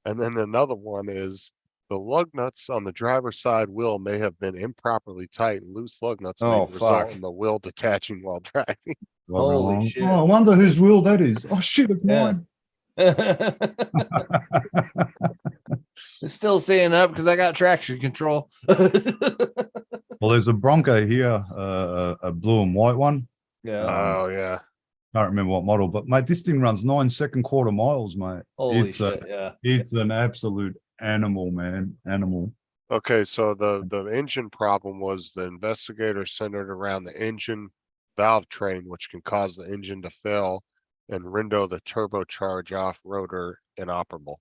And then another one is the lug nuts on the driver's side wheel may have been improperly tight, and loose lug nuts Oh, may result fuck. in the wheel detaching while driving. Holy shit. Oh, I wonder whose wheel that is. Oh shit, it's Yeah. mine. It's still staying up because I got traction control. Well, there's a Bronco here, a blue and white one. Yeah. Oh, yeah. Can't remember what model, but mate, this thing runs 9 second quarter miles, mate. Holy it's shit. Yeah. It's an absolute animal, man. Animal. Okay, so the engine problem was the investigator centered around the engine valve train, which can cause the engine to fail and render the turbocharge off rotor inoperable.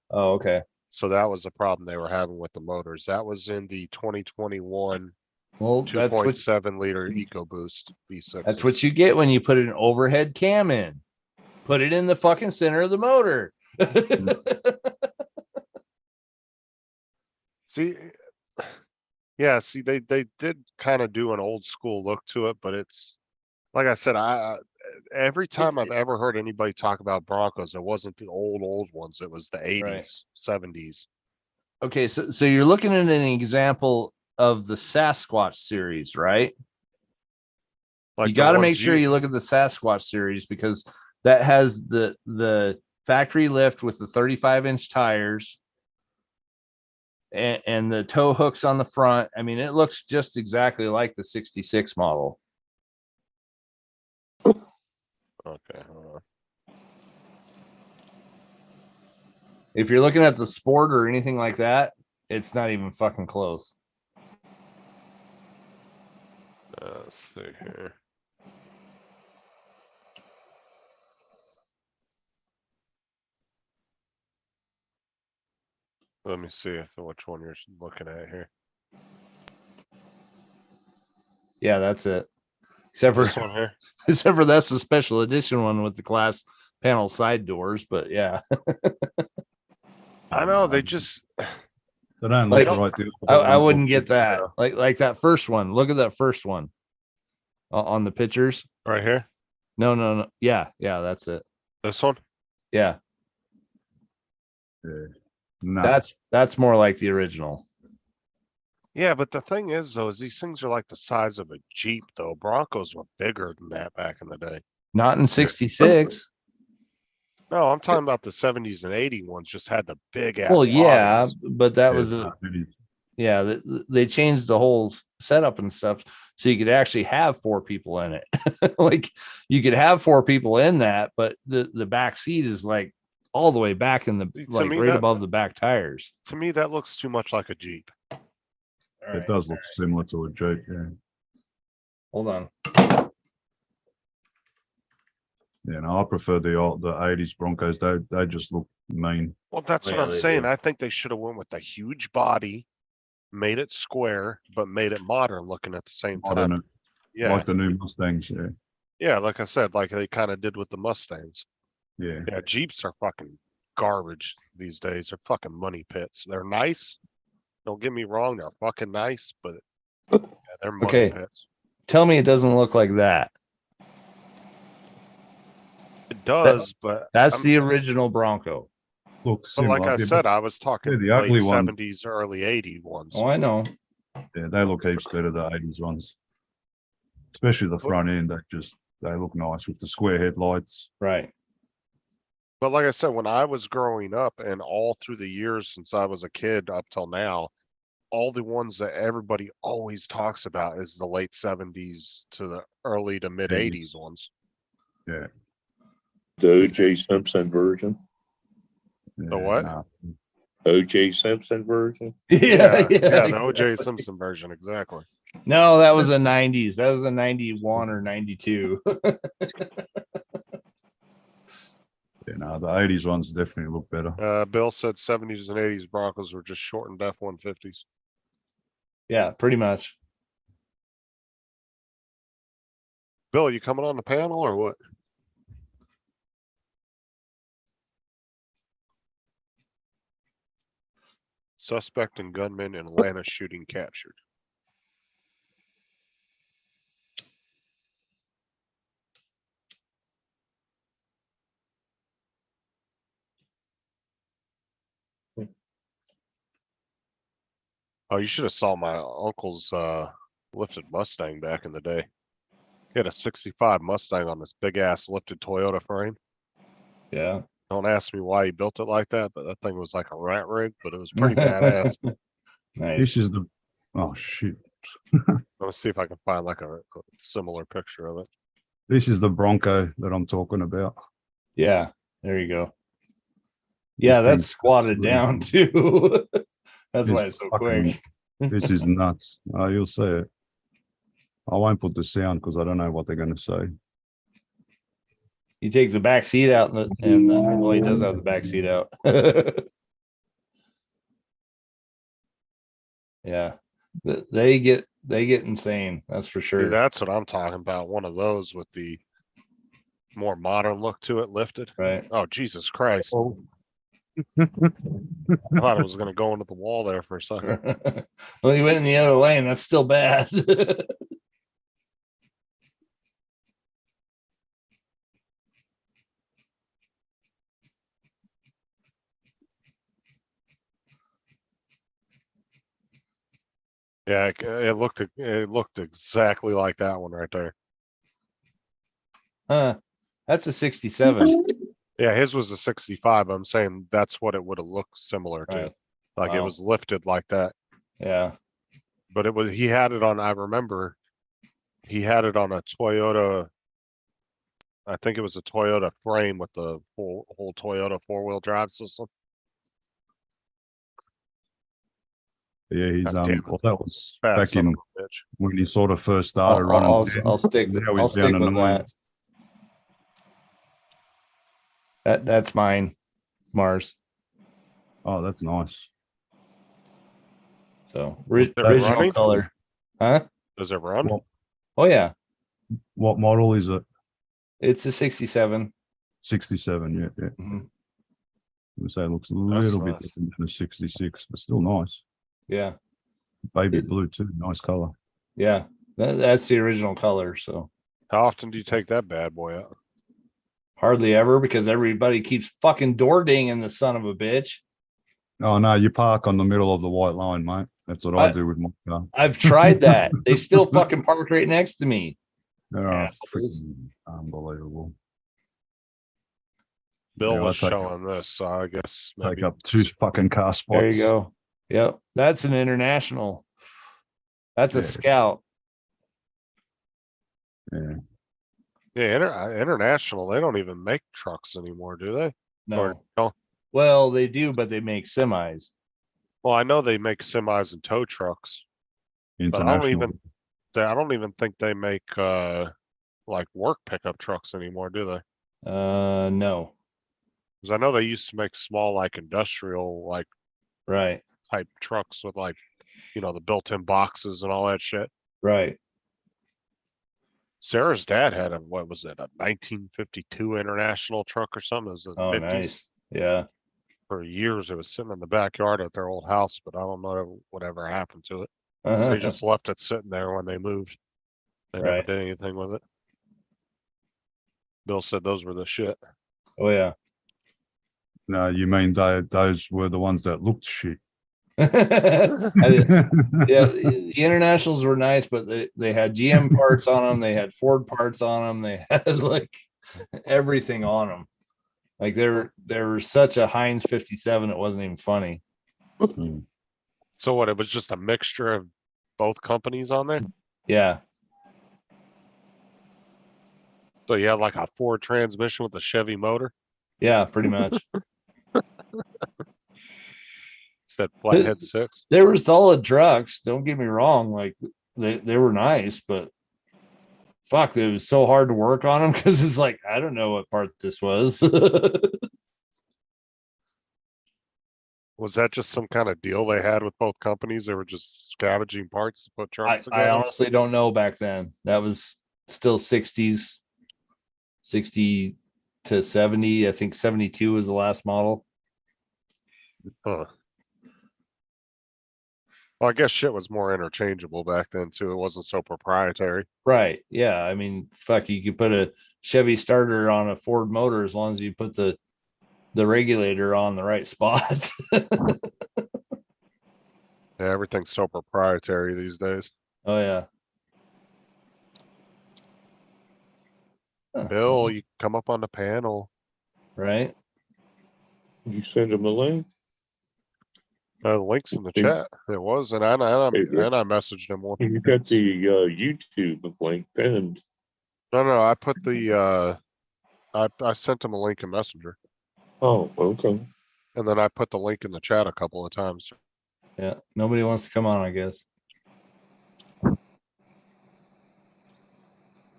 Oh, okay. So that was the problem they were having with the motors. That was in the 2021 Well, that's what 2.7 liter EcoBoost V6. that's what you get when you put an overhead cam in. Put it in the fucking center of the motor. See, yeah, see, they did kind of do an old school look to it, but it's like I said, every time I've ever heard anybody talk about Broncos, it wasn't the old ones. It was the 80s, 70s. Okay, so you're looking at an example of the Sasquatch series, right? Like You the got to make ones sure you look at the Sasquatch series because that has the factory lift with the 35-inch tires and the tow hooks on the front. I mean, it looks just exactly like the 66 model. Okay, hold on. If you're looking at the Sport or anything like that, it's not even fucking close. Let's see here. Let me see which one you're looking at here. Yeah, that's it. Except This for one here. except for that's the special edition one with the glass panel side doors, but yeah. I know, they just, They don't Like, look right. The I other ones wouldn't look get that. better. Like that first one. Look at that first one on the pictures. right here, No. Yeah, that's it. this one. Yeah, Yeah. No. that's more like the original. Yeah, but the thing is though, is these things are like the size of a Jeep though. Broncos were bigger than that back in the day. Not in 66. No, I'm talking about the 70s and 80 ones just had the big ass. Well, yeah, bodies. but that Yeah, was no, it is. yeah, they changed the whole setup and stuff so you could actually have 4 people in it. Like you could have 4 people in that, but the back seat is like all the way back in the See, to like me, right that- above the back tires. To me, that looks too much like a Jeep. It does look similar to a Jeep, yeah. Hold on. Yeah, no, I prefer the 80s Broncos. They just look mean. Well, that's what Yeah, I'm they saying. do. I think they should have went with a huge body, made it square, but made it modern looking at the same Modern, time. Yeah, like the new Mustangs, yeah. yeah, like I said, like they kind of did with the Mustangs. Yeah. Yeah, Jeeps are fucking garbage these days. They're fucking money pits. They're nice. Don't get me wrong, they're fucking nice, but yeah, they're money Okay. pits. Tell me it doesn't look like that. It does, but That's I'm- the original Bronco. Looks but similar. like I yeah, said, I was talking yeah, the late ugly one. 70s, early 80 ones. Oh, I know. yeah, they look heaps better than 80s ones. Especially the front end, they look nice with the square headlights. Right. But like I said, when I was growing up and all through the years since I was a kid up till now, all the ones that everybody always talks about is the late 70s to the early to mid 80s ones. Yeah. The O.J. Simpson version. Yeah, what? nah. OJ Simpson version. Yeah, Yeah, yeah, the OJ Simpson version, exactly. No, that was a 90s. That was a 91 or 92. Yeah, no, the 80s ones definitely look better. Bill said 70s and 80s Broncos were just shortened F-150s. Yeah, pretty much. Bill, you coming on the panel or what? Suspect and gunman in Atlanta shooting captured. Oh, you should have saw my uncle's lifted Mustang back in the day. He had a 65 Mustang on this big ass lifted Toyota frame. Yeah. Don't ask me why he built it like that, but that thing was like a rat rig, but it was pretty badass. Nice. This is the, oh shit. Let's see if I can find like a similar picture of it. This is the Bronco that I'm talking about. Yeah, there you go. Yeah, This that's thing's squatted down too. That's why It's it's so fucking- quick. This is nuts. You'll see it. I won't put the sound because I don't know what they're going to say. He takes the back seat out and well, he does have the back seat out. Yeah. They get insane, that's for See, sure. that's what I'm talking about. One of those with the more modern look to it lifted. Right. Oh, Jesus Christ. Oh. I thought it was gonna go into the wall there for a second. Well, he went in the other lane. That's still bad. Yeah, it looked exactly like that one right there. Huh. That's a 67. Yeah, his was a 65. I'm saying that's what it would have looked similar to. Right. Like it Wow. was lifted like that. Yeah. But he had it on, I remember, he had it on a Toyota. I think it was a Toyota frame with the whole Toyota 4-wheel drive system. Yeah, he's God damn it. well, that was Fast back son in of a bitch. when he sort of first started running. I'll tens. stick Now I'll he's down stick to with nines. that. That's mine, Mars. Oh, that's nice. So Is it original running? color. Huh? Does it run? What, Oh yeah. what model is it? It's a 67. 67. Yeah, yeah. Mhm. We say it looks a little bit nice. different than a 66, but still nice. Yeah. Baby It- blue too. Nice color. Yeah. That's the original color. So How often do you take that bad boy out? hardly ever because everybody keeps fucking door dinging the son of a bitch. Oh no, you park on the middle of the white line, mate. That's what I I- do with my car. I've tried that. They still fucking park right next to me. They're assholes. freaking unbelievable. Bill Yeah, I was take up- showing this, so I guess Take maybe up 2 fucking car spots. There you go. Yep. That's an international. That's a Yeah. scout. Yeah. yeah, international. They don't even make trucks anymore, do they? No. Or no? Well, they do, but they make semis. Well, I know they make semis and tow trucks. But I don't International. even think they make like work pickup trucks anymore, do they? No. Because I know they used to make small like industrial like Right. type trucks with like, the built-in boxes and all that shit. Right. Sarah's dad had what was it, a 1952 International truck or something? It was the Oh, 50s. nice. Yeah. For years, it was sitting in the backyard at their old house, but I don't know whatever happened to it. 'Cause they just left it sitting there when they moved. They never Right. did anything with it. Bill said those were the shit. Oh yeah. No, you mean those were the ones that looked shit. Yeah, the internationals were nice, but they had GM parts on them, they had Ford parts on them, they had like everything on them. Like there was such a Heinz 57, it wasn't even funny. So what, it was just a mixture of both companies on there? Yeah. So you had like a Ford transmission with a Chevy motor? Yeah, pretty much. Said Flathead 6. They were solid trucks. Don't get me wrong. Like they were nice, but fuck, it was so hard to work on them because it's like, I don't know what part this was. Was that just some kind of deal they had with both companies? They were just scavenging parts to put I, trucks I together? honestly don't know back then. That was still 60s, 60 to 70. I think 72 was the last model. Huh. Well, I guess shit was more interchangeable back then too. It wasn't so proprietary. Right. Yeah. I mean, fuck, you could put a Chevy starter on a Ford motor as long as you put the regulator on the right spot. Yeah, everything's so proprietary these days. Oh yeah. Huh, Bill, you come up on the panel. right? You send them a link? The link's in the Hey. chat. It was, and I Hey, Rick. messaged him one. You got the YouTube link pinned. No, I put the I sent him a link in Messenger, Oh, okay. and then I put the link in the chat a couple of times. Yeah. Nobody wants to come on, I guess.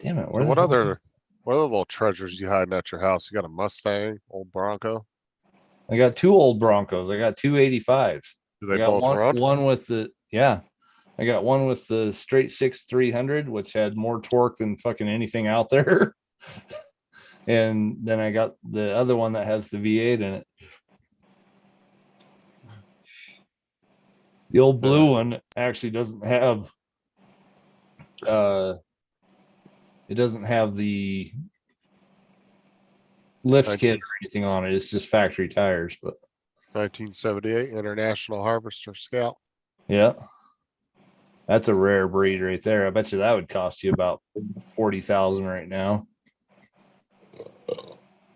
Damn it. So Where the what hell- other little treasures you hiding at your house? You got a Mustang, old Bronco? I got two old Broncos. I got two 85s. Do I they got both run? one with the, yeah. I got one with the straight 6 300, which had more torque than fucking anything out there. And then I got the other one that has the V8 in it. The old blue one actually doesn't have it doesn't have the lift Thank kit you. or anything on it. It's just factory tires, but 1978 International Harvester Scout. yeah. That's a rare breed right there. I bet you that would cost you about 40,000 right now.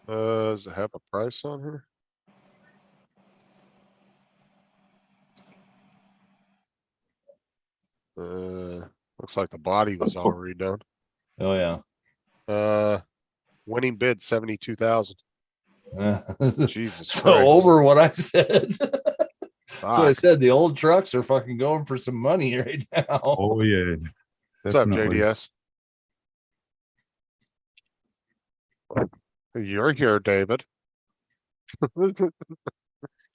Does it have a price on here? Looks like the body was already done. Oh yeah. Winning bid 72,000. Jesus So Christ. over what I said. So I Fuck. said the old trucks are fucking going for some money right now. Oh, yeah. What's up, Definitely. JDS? You're here, David.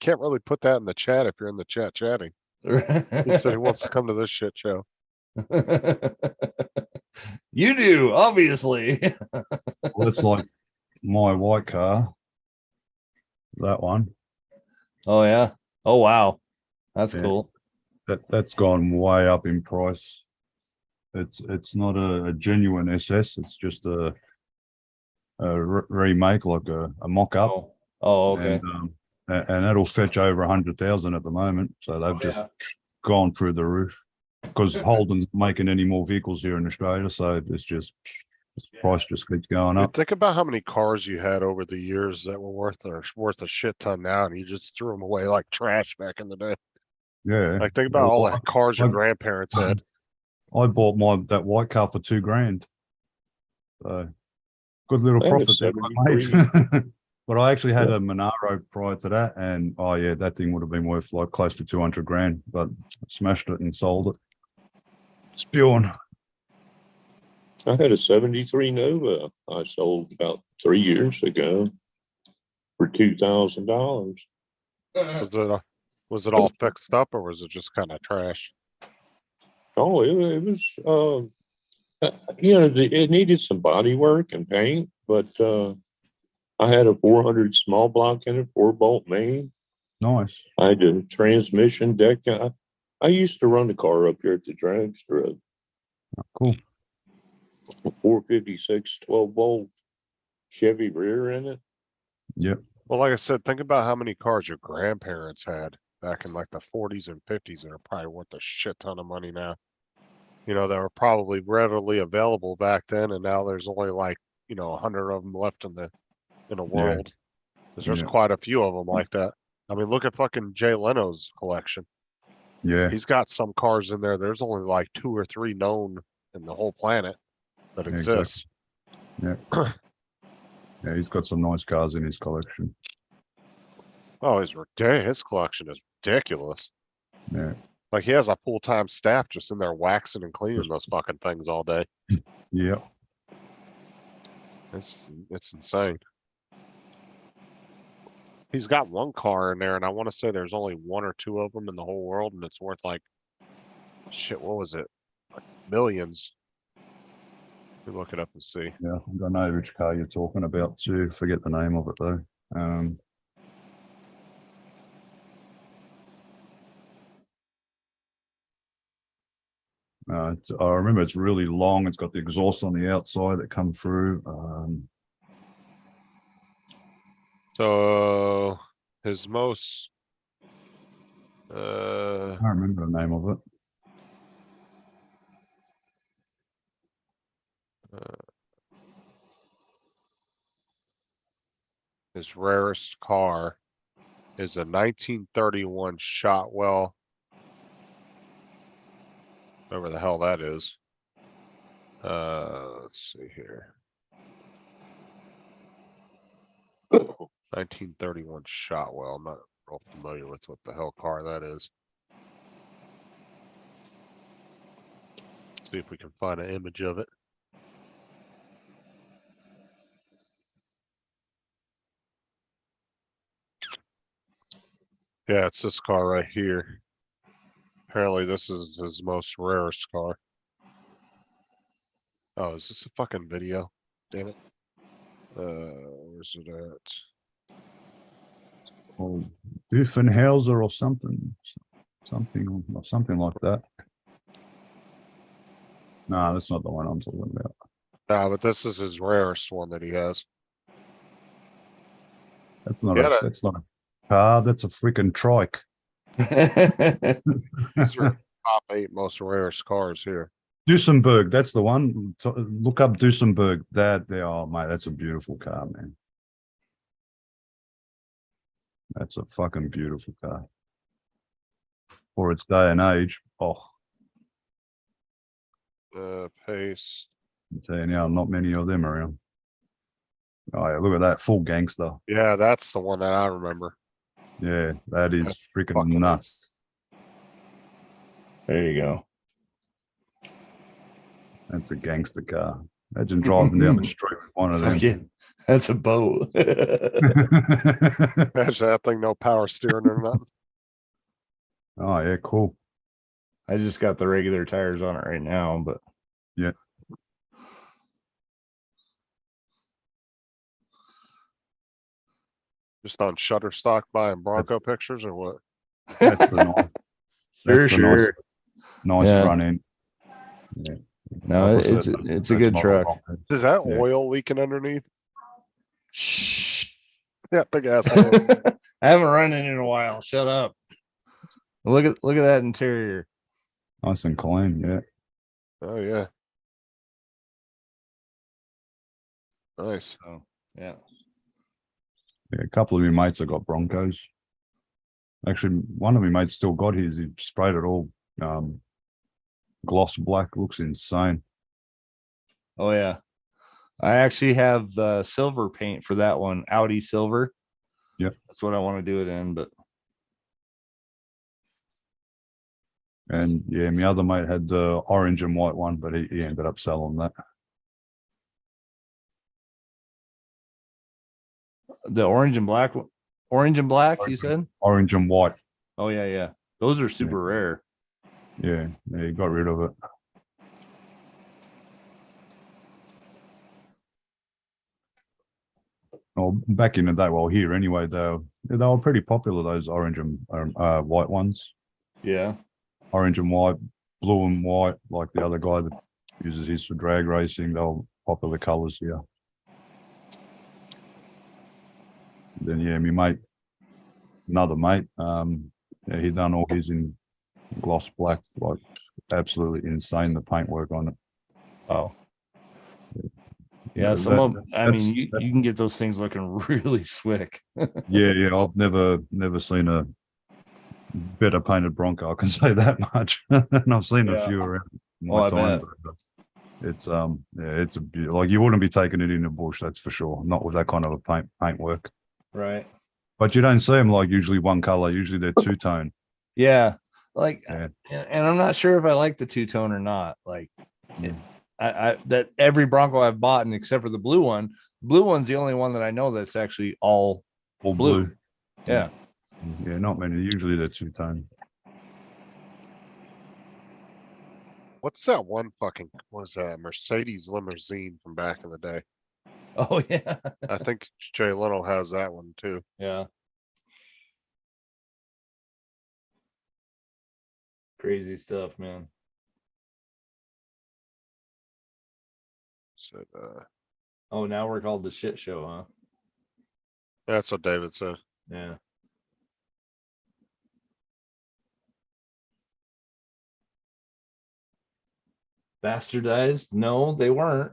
Can't really put that in the chat if you're in the chat chatting. He said he wants to come to this shit show. You do, obviously. Well, it's like my white car. That one. Oh yeah. Oh wow. That's Yeah. cool. That's gone way up in price. It's not a genuine SS. It's just a remake, like a mock-up. Oh, oh okay. And that'll fetch over 100,000 at the moment. So they've Oh, just yeah. gone through the roof because Holden's making any more vehicles here in Australia. So it's just price just keeps going Dude, up. think about how many cars you had over the years that were worth a shit ton now, and you just threw them away like trash back in the day. Yeah. Like think about all Well, the cars your I- grandparents had. I bought that white car for $2,000. So good little I had a profit there, I 73. made. But I actually had a Monaro prior to that, and oh yeah, that thing would have been worth like close to 200 grand, but I smashed it and sold it. Spewing. I had a 73 Nova I sold about 3 years ago for $2,000. Was it all fixed up or was it just kind of trash? Oh, it was, it needed some body work and paint, but I had a 400 small block in it, 4-bolt main. Nice. I had a transmission deck. I used to run the car up here at the drag strip. Cool. 456 12-bolt Chevy rear in it. Yep. Well, like I said, think about how many cars your grandparents had back in like the 40s and 50s that are probably worth a shit ton of money now. You know, they were probably readily available back then, and now there's only like, 100 of them left in the world. There's Yeah. quite a few of them like that. I mean, look at fucking Jay Leno's collection. Yeah. He's got some cars in there. There's only like 2 or 3 known in the whole planet that Yeah, exactly. exists. Yeah, he's got some nice cars in his collection. Oh, his collection is ridiculous. Yeah, Like he has a full-time staff just in there waxing and cleaning those fucking things all day. yeah. It's insane. He's got one car in there and I wanna say there's only one or two of them in the whole world and it's worth like, shit, what was it? Like millions. Let me look it up and see. Yeah, I think I know which car you're talking about too. Forget the name of it though. I remember it's really long. It's got the exhaust on the outside that come through. So his most, I can't remember the name of it. his rarest car is a 1931 Shotwell. Whatever the hell that is. Let's see here. 1931 Shotwell. I'm not real familiar with what the hell car that is. See if we can find an image of it. Yeah, it's this car right here. Apparently this is his most rarest car. Oh, is this a fucking video? Damn it. Where's it at? Or Duffenhauser or something. Something like that. No, that's not the one I'm talking about. Nah, but this is his rarest one that he has. That's not Yeah, that's not a car, that's a freaking trike. These are top 8 most rarest cars here. Duesenberg, that's the one. Look up Duesenberg. Oh mate, that's a beautiful car, man. That's a fucking beautiful car. For its day and age. Oh, Pace. I'm telling you now, not many of them around. Oh yeah, look at that, full gangster. Yeah, that's the one that I remember. Yeah, that is That's freaking fucking nuts. There you go. That's a gangster car. Imagine driving down the street with one of them. Fuck yeah. That's a boat. Imagine that thing, no power steering or nothing. Oh yeah, cool. I just got the regular tires on it right now, but Yeah. Just on Shutterstock buying Bronco pictures or what? That's the nice, that's the sure. nice Yeah. front end. Yeah. No, I prefer it's that. it's a That's good not truck. Bronco. Is that Yeah. oil leaking underneath? Shh. That big ass oil. I haven't run it in a while. Shut up. Look at that interior. Nice and clean, yeah. Oh yeah. Nice. Oh, yeah. Yeah, a couple of my mates have got Broncos. Actually, one of my mates still got his. He sprayed it all gloss black. Looks insane. Oh yeah. I actually have silver paint for that one. Audi silver. Yep. That's what I want to do it in, but And yeah, my other mate had the orange and white one, but he ended up selling that. the orange and black, you said? Orange and white. Oh yeah, yeah. Those are super rare. Yeah, he got rid of it. Well, back in the day, well, here anyway, they were pretty popular, those orange and white ones. Yeah. Orange and white, blue and white, like the other guy that uses his for drag racing. They were popular colors here. Then yeah, me mate, another mate, yeah, he done all his in gloss black, like absolutely insane, the paintwork on it. Oh. Yeah, some That- of them, I mean, you that's- can get those things looking really slick. Yeah, I've never seen a better painted Bronco. I can say that much. And I've seen a Yeah. few around in Oh, my I time. bet. But it's yeah, it's a like you wouldn't be taking it in the bush, that's for sure. Not with that kind of a paintwork. Right. But you don't see them like usually one color. Usually they're two tone. Yeah. Like, Yeah. and I'm not sure if I like the two-tone or not. Like, I that every Bronco I've bought, and except for the blue one's the only one that I know that's actually all All blue. blue. Yeah. Yeah, not many. Usually they're two tone. What's that one fucking, what is that, Mercedes limousine from back in the day? Oh yeah. I think Jay Leno has that one too. Yeah. Crazy stuff, man. Said, Oh, now we're called the shit show, huh? that's what David said. Yeah. Bastardized? No, they weren't.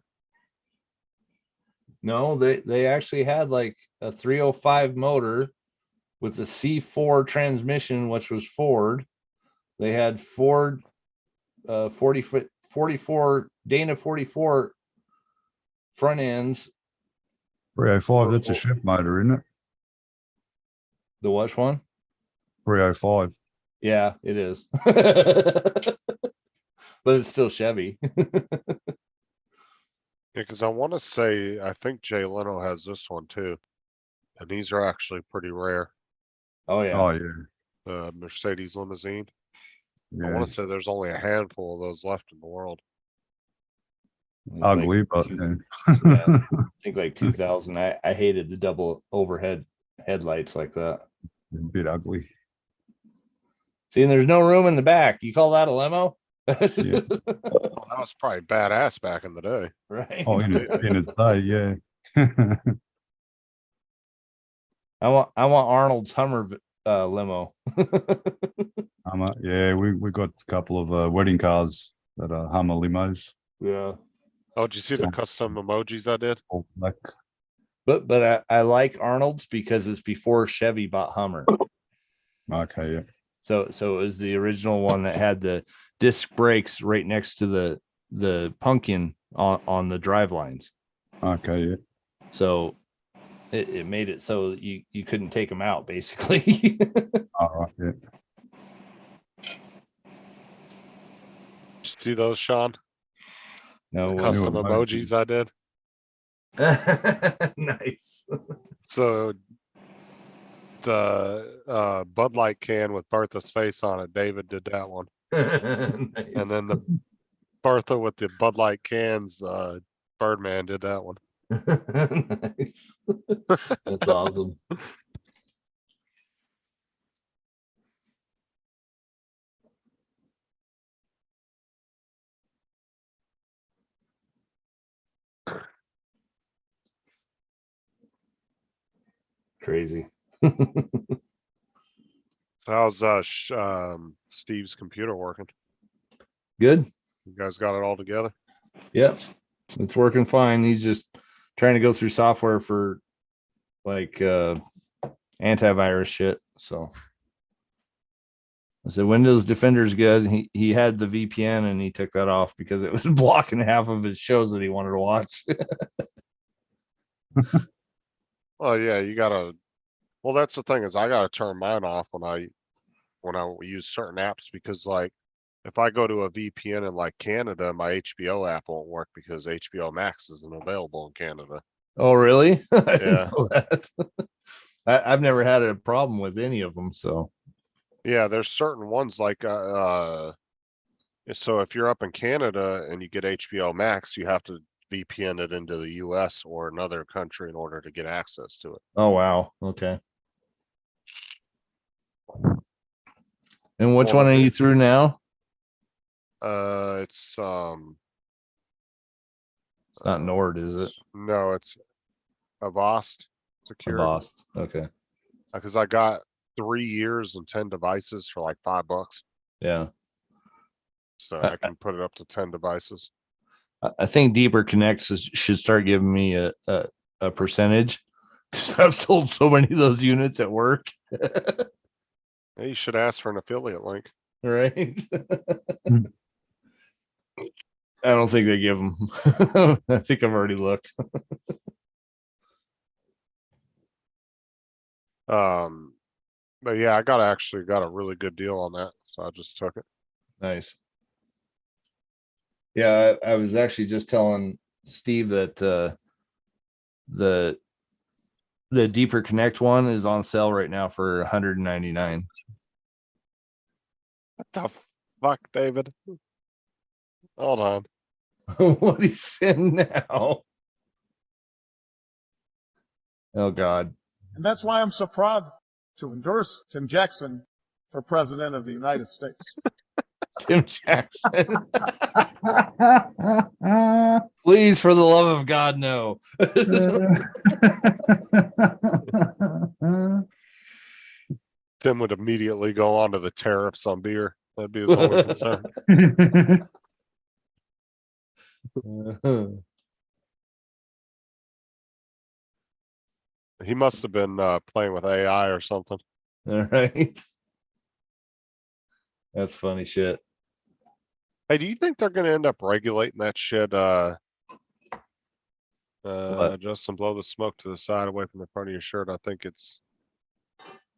No, they actually had like a 305 motor with a C4 transmission, which was Ford. They had Ford 44 Dana 44 front ends. 305. That's a Chef motor, isn't it? The which one? 305. Yeah, it is. But it's still Chevy. Yeah, cause I wanna say, I think Jay Leno has this one too. And these are actually pretty rare, Oh yeah. Oh yeah. the Mercedes limousine. I Yeah. wanna say there's only a handful of those left in the world. It's Ugly, like but two- yeah. I think like 2000. I hated the double overhead headlights like that. A bit ugly. See, and there's no room in the back. You call that a limo? Well, that was probably badass back in the day. Right. Oh, in its day, yeah. I want Arnold's Hummer limo. Yeah, we got a couple of wedding cars that are Hummer limos, Yeah. Oh, did you see the So- custom emojis I did? all black. But I like Arnold's because it's before Chevy bought Hummer. Okay, yeah. So it was the original one that had the disc brakes right next to the pumpkin on the drive lines. Okay, yeah. So it made it so you couldn't take them out basically. All right, yeah. See those, Sean? No, The it custom New emojis I did? wasn't. Nice. So the Bud Light can with Bertha's face on it, David did that one. And Nice. then the Bertha with the Bud Light cans, Birdman did that one. Nice. That's awesome. Crazy. How's Steve's computer working? Good. You guys got it all together? Yep. It's working fine. He's just trying to go through software for like antivirus shit. So I said Windows Defender's good. He had the VPN and he took that off because it was blocking half of his shows that he wanted to watch. Well, yeah, you gotta, well, that's the thing is I gotta turn mine off when I use certain apps because like if I go to a VPN in like Canada, my HBO app won't work because HBO Max isn't available in Canada. Oh, really? I didn't Yeah. know that. I've never had a problem with any of them. So Yeah, there's certain ones like, so if you're up in Canada and you get HBO Max, you have to VPN it into the US or another country in order to get access to it. oh wow. Okay. And which Well, one are it- you through now? It's, It's not Nord, is it? no, it's Avast Security. Avast. Okay. Cause I got 3 years and 10 devices for like $5. Yeah. So I can put it up to 10 devices. I think Deeper Connects should start giving me a percentage because I've sold so many of those units at work. Hey, you should ask for an affiliate link. Right. Mm. I don't think they give them. I think I've already looked. But yeah, I actually got a really good deal on that, so I just took it. Nice. Yeah, I was actually just telling Steve that the Deeper Connect one is on sale right now for 199. What the fuck, David? Hold on. What he's saying now? Oh God. And that's why I'm so proud to endorse Tim Jackson for president of the United States. Tim Jackson. Please, for the love of God, no. Tim would immediately go on to the tariffs on beer. That'd be his only concern. He must have been playing with AI or something. All right. That's funny shit. Hey, do you think they're gonna end up regulating that shit? Justin, blow the smoke to the side away from the front of your shirt. I think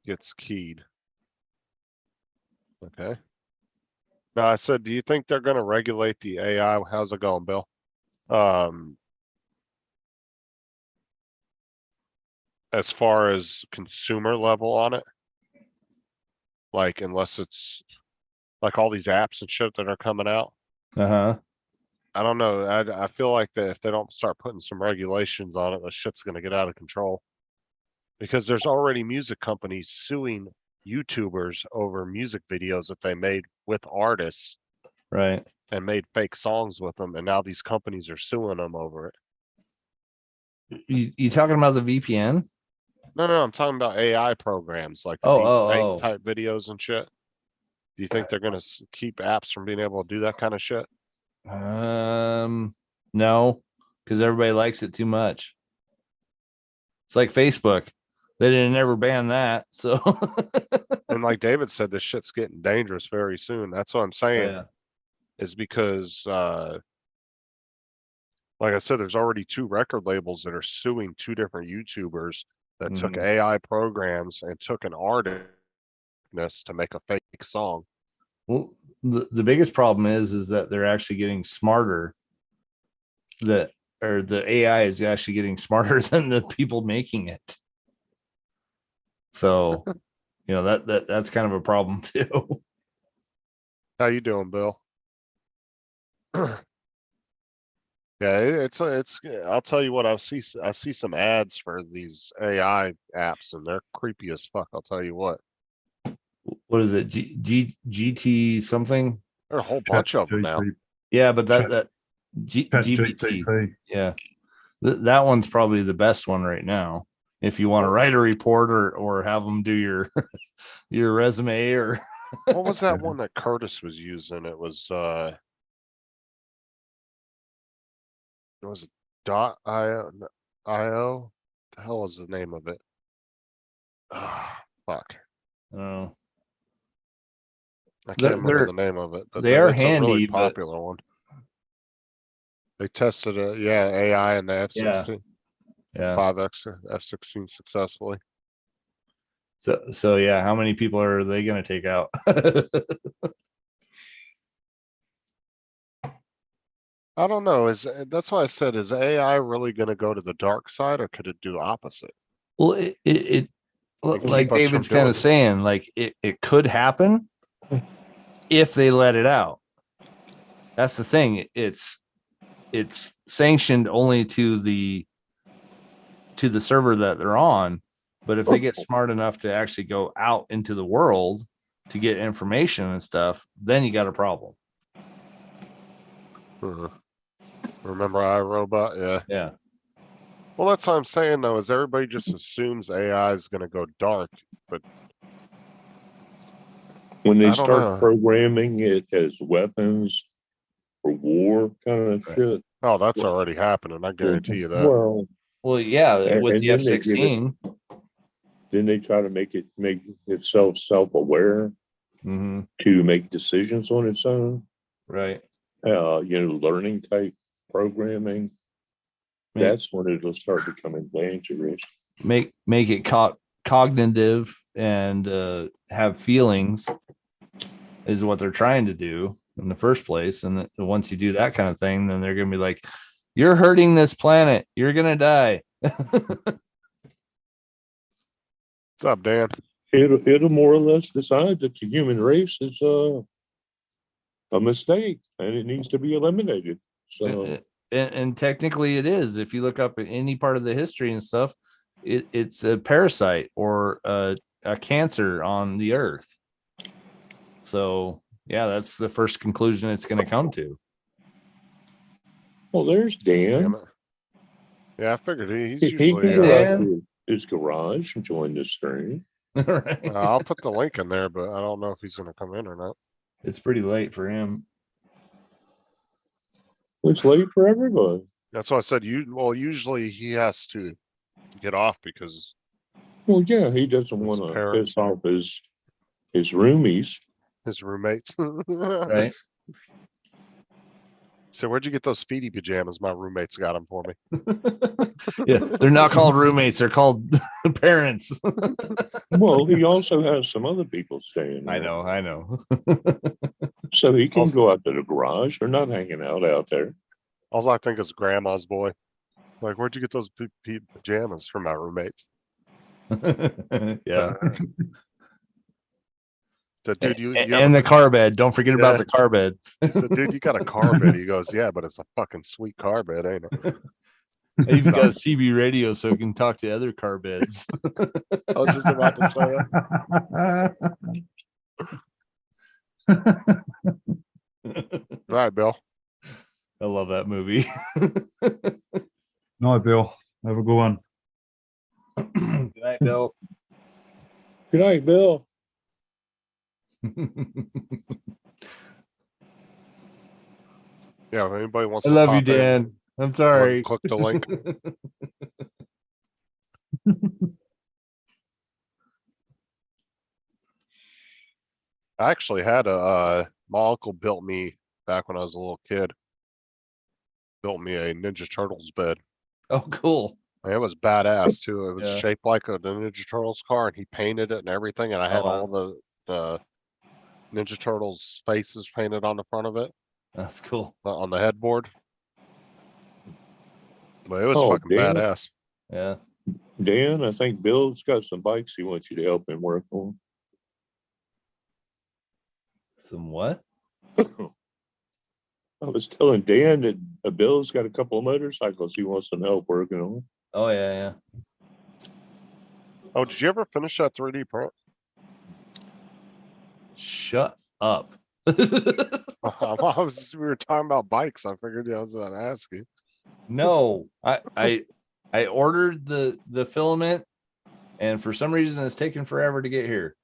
gets keyed. Okay. No, I said, do you think they're gonna regulate the AI? How's it going, Bill? As far as consumer level on it? Like, unless it's like all these apps and shit that are coming out. Uh-huh. I don't know. I feel like that if they don't start putting some regulations on it, the shit's gonna get out of control. Because there's already music companies suing YouTubers over music videos that they made with artists Right. and made fake songs with them, and now these companies are suing them over it. You talking about the VPN? No, I'm talking about AI programs like the Oh, deep fake oh. type videos and shit. Do you think they're gonna keep apps from being able to do that kind of shit? No, because everybody likes it too much. It's like Facebook. They didn't ever ban that. So And like David said, this shit's getting dangerous very soon. That's what I'm saying. yeah. Is because like I said, there's already 2 record labels that are suing 2 different YouTubers that took Mhm. AI programs and took an artist to make a fake song. Well, the biggest problem is that they're actually getting smarter. The AI is actually getting smarter than the people making it. So, that's kind of a problem too. How you doing, Bill? Yeah, I'll tell you what, I see some ads for these AI apps and they're creepy as fuck. I'll tell you what. What is it? GT something? There are a whole bunch of them now. Yeah, but Chat- that GPT. ChatGPT. Yeah. That one's probably the best one right now. If you want to write a report or have them do your your resume or What was that one that Curtis was using? It was dot IO? The hell is the name of it? Ah, fuck. oh, I can't They're- remember the name of it, but they are it's a really handy, but- popular one. They tested it, yeah, AI and the F-16, yeah. 5X F-16 successfully. So yeah, how many people are they going to take out? I don't know, that's why I said, is AI really gonna go to the dark side or could it do the opposite? Well, it And like keep us from David's kind doing of it. saying, like it could happen if they let it out. That's the thing. It's sanctioned only to the server that they're on. But if they get smart enough to actually go out into the world to get information and stuff, then you got a problem. Remember iRobot? Yeah. Yeah. Well, that's what I'm saying though, is everybody just assumes AI is gonna go dark, but When I they don't start know. programming it as weapons for war kind of Right. shit. oh, that's already happening. I guarantee you that. Well, Well, yeah, with And the then they give it- F-16. then they try to make itself self-aware Mm-hmm. to make decisions on its own. Right. Learning type programming. Make- That's when it'll start becoming dangerous. Make it cognitive and have feelings is what they're trying to do in the first place. And once you do that kind of thing, then they're going to be like, you're hurting this planet. You're going to die. What's up, Dan? It'll more or less decide that the human race is a mistake and it needs to be eliminated. So And technically it is. If you look up at any part of the history and stuff, it's a parasite or a cancer on the earth. So yeah, that's the first conclusion it's going to come to. well, there's Dan. Damn it. Yeah, I figured he's He usually. can go Dan. out to his garage and join the stream. Right? I'll put the link in there, but I don't know if he's going to come in or not. It's pretty late for him. It's late for everybody. That's why I said usually he has to get off because Well, yeah, he doesn't His want to parents. piss off his roomies. his roommates. Right? So where'd you get those Speedy pajamas? My roommates got them for me. Yeah, they're not called roommates, they're called parents. Well, he also has some other people staying there. I know. So he can Also- go out to the garage. They're not hanging out there. All I think is grandma's boy. Like, where'd you get those pajamas from my roommates? Yeah. The dude, you And the car bed. Don't forget about Yeah. the car bed. he said, dude, you got a car bed. He goes, yeah, but it's a fucking sweet car bed, ain't it? I even got a CB radio so I can talk to other car beds. I was just about to say that. All right, Bill. I love that movie. Night, Bill. Have a good one. Good night, Bill. Good night, Bill. Yeah, if anybody wants I to love you, pop in, Dan. I'm sorry. click the link. I actually had my uncle built me back when I was a little kid. Built me a Ninja Turtles bed. Oh, cool. And it was badass too. It was Yeah. shaped like the Ninja Turtles car, and he painted it and everything. And I had wow. all the Ninja Turtles faces painted on the front of it, That's cool. on the headboard. But it was Oh, fucking damn. badass. Yeah. Dan, I think Bill's got some bikes he wants you to help him work on. Some what? I was telling Dan that Bill's got a couple of motorcycles he wants some help working on. Oh, yeah, Oh, did you ever finish that 3D print? Shut up. We were talking about bikes. I figured I was gonna ask you. No, I ordered the filament, and for some reason it's taken forever to get here.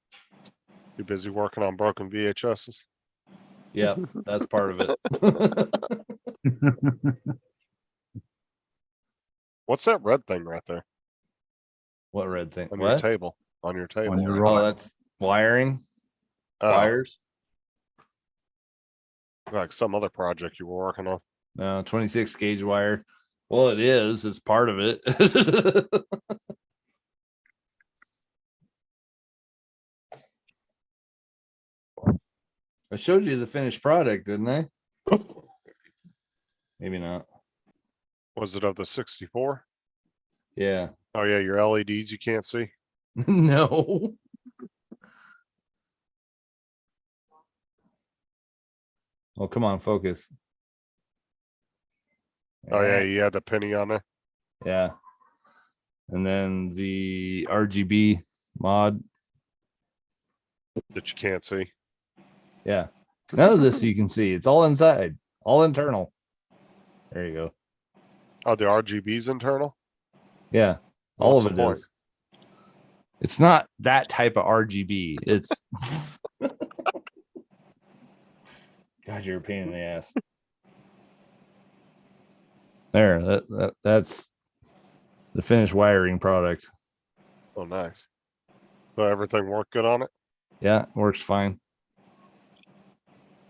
You're busy working on broken VHSs. Yeah, that's part of it. What's that red thing right there What red thing? on your What? table? On your table. your right right. Oh, that's wiring, Oh, wires. like some other project you were working on. No, 26 gauge wire. Well, it is. It's part of it. I showed you the finished product, didn't I? Maybe not. Was it of the 64? Yeah. Oh yeah, your LEDs you can't see. No. Oh, come on, focus. Oh yeah, you had the penny on there. Yeah. And then the RGB mod. That you can't see. Yeah. None of this you can see. It's all inside, all internal. There you go. Oh, the RGB's internal? Yeah. All What's of the it point? is. It's not that type of RGB. It's God, you're a pain in the ass. There, that's the finished wiring product. Oh nice. So everything worked good on it? Yeah, works fine.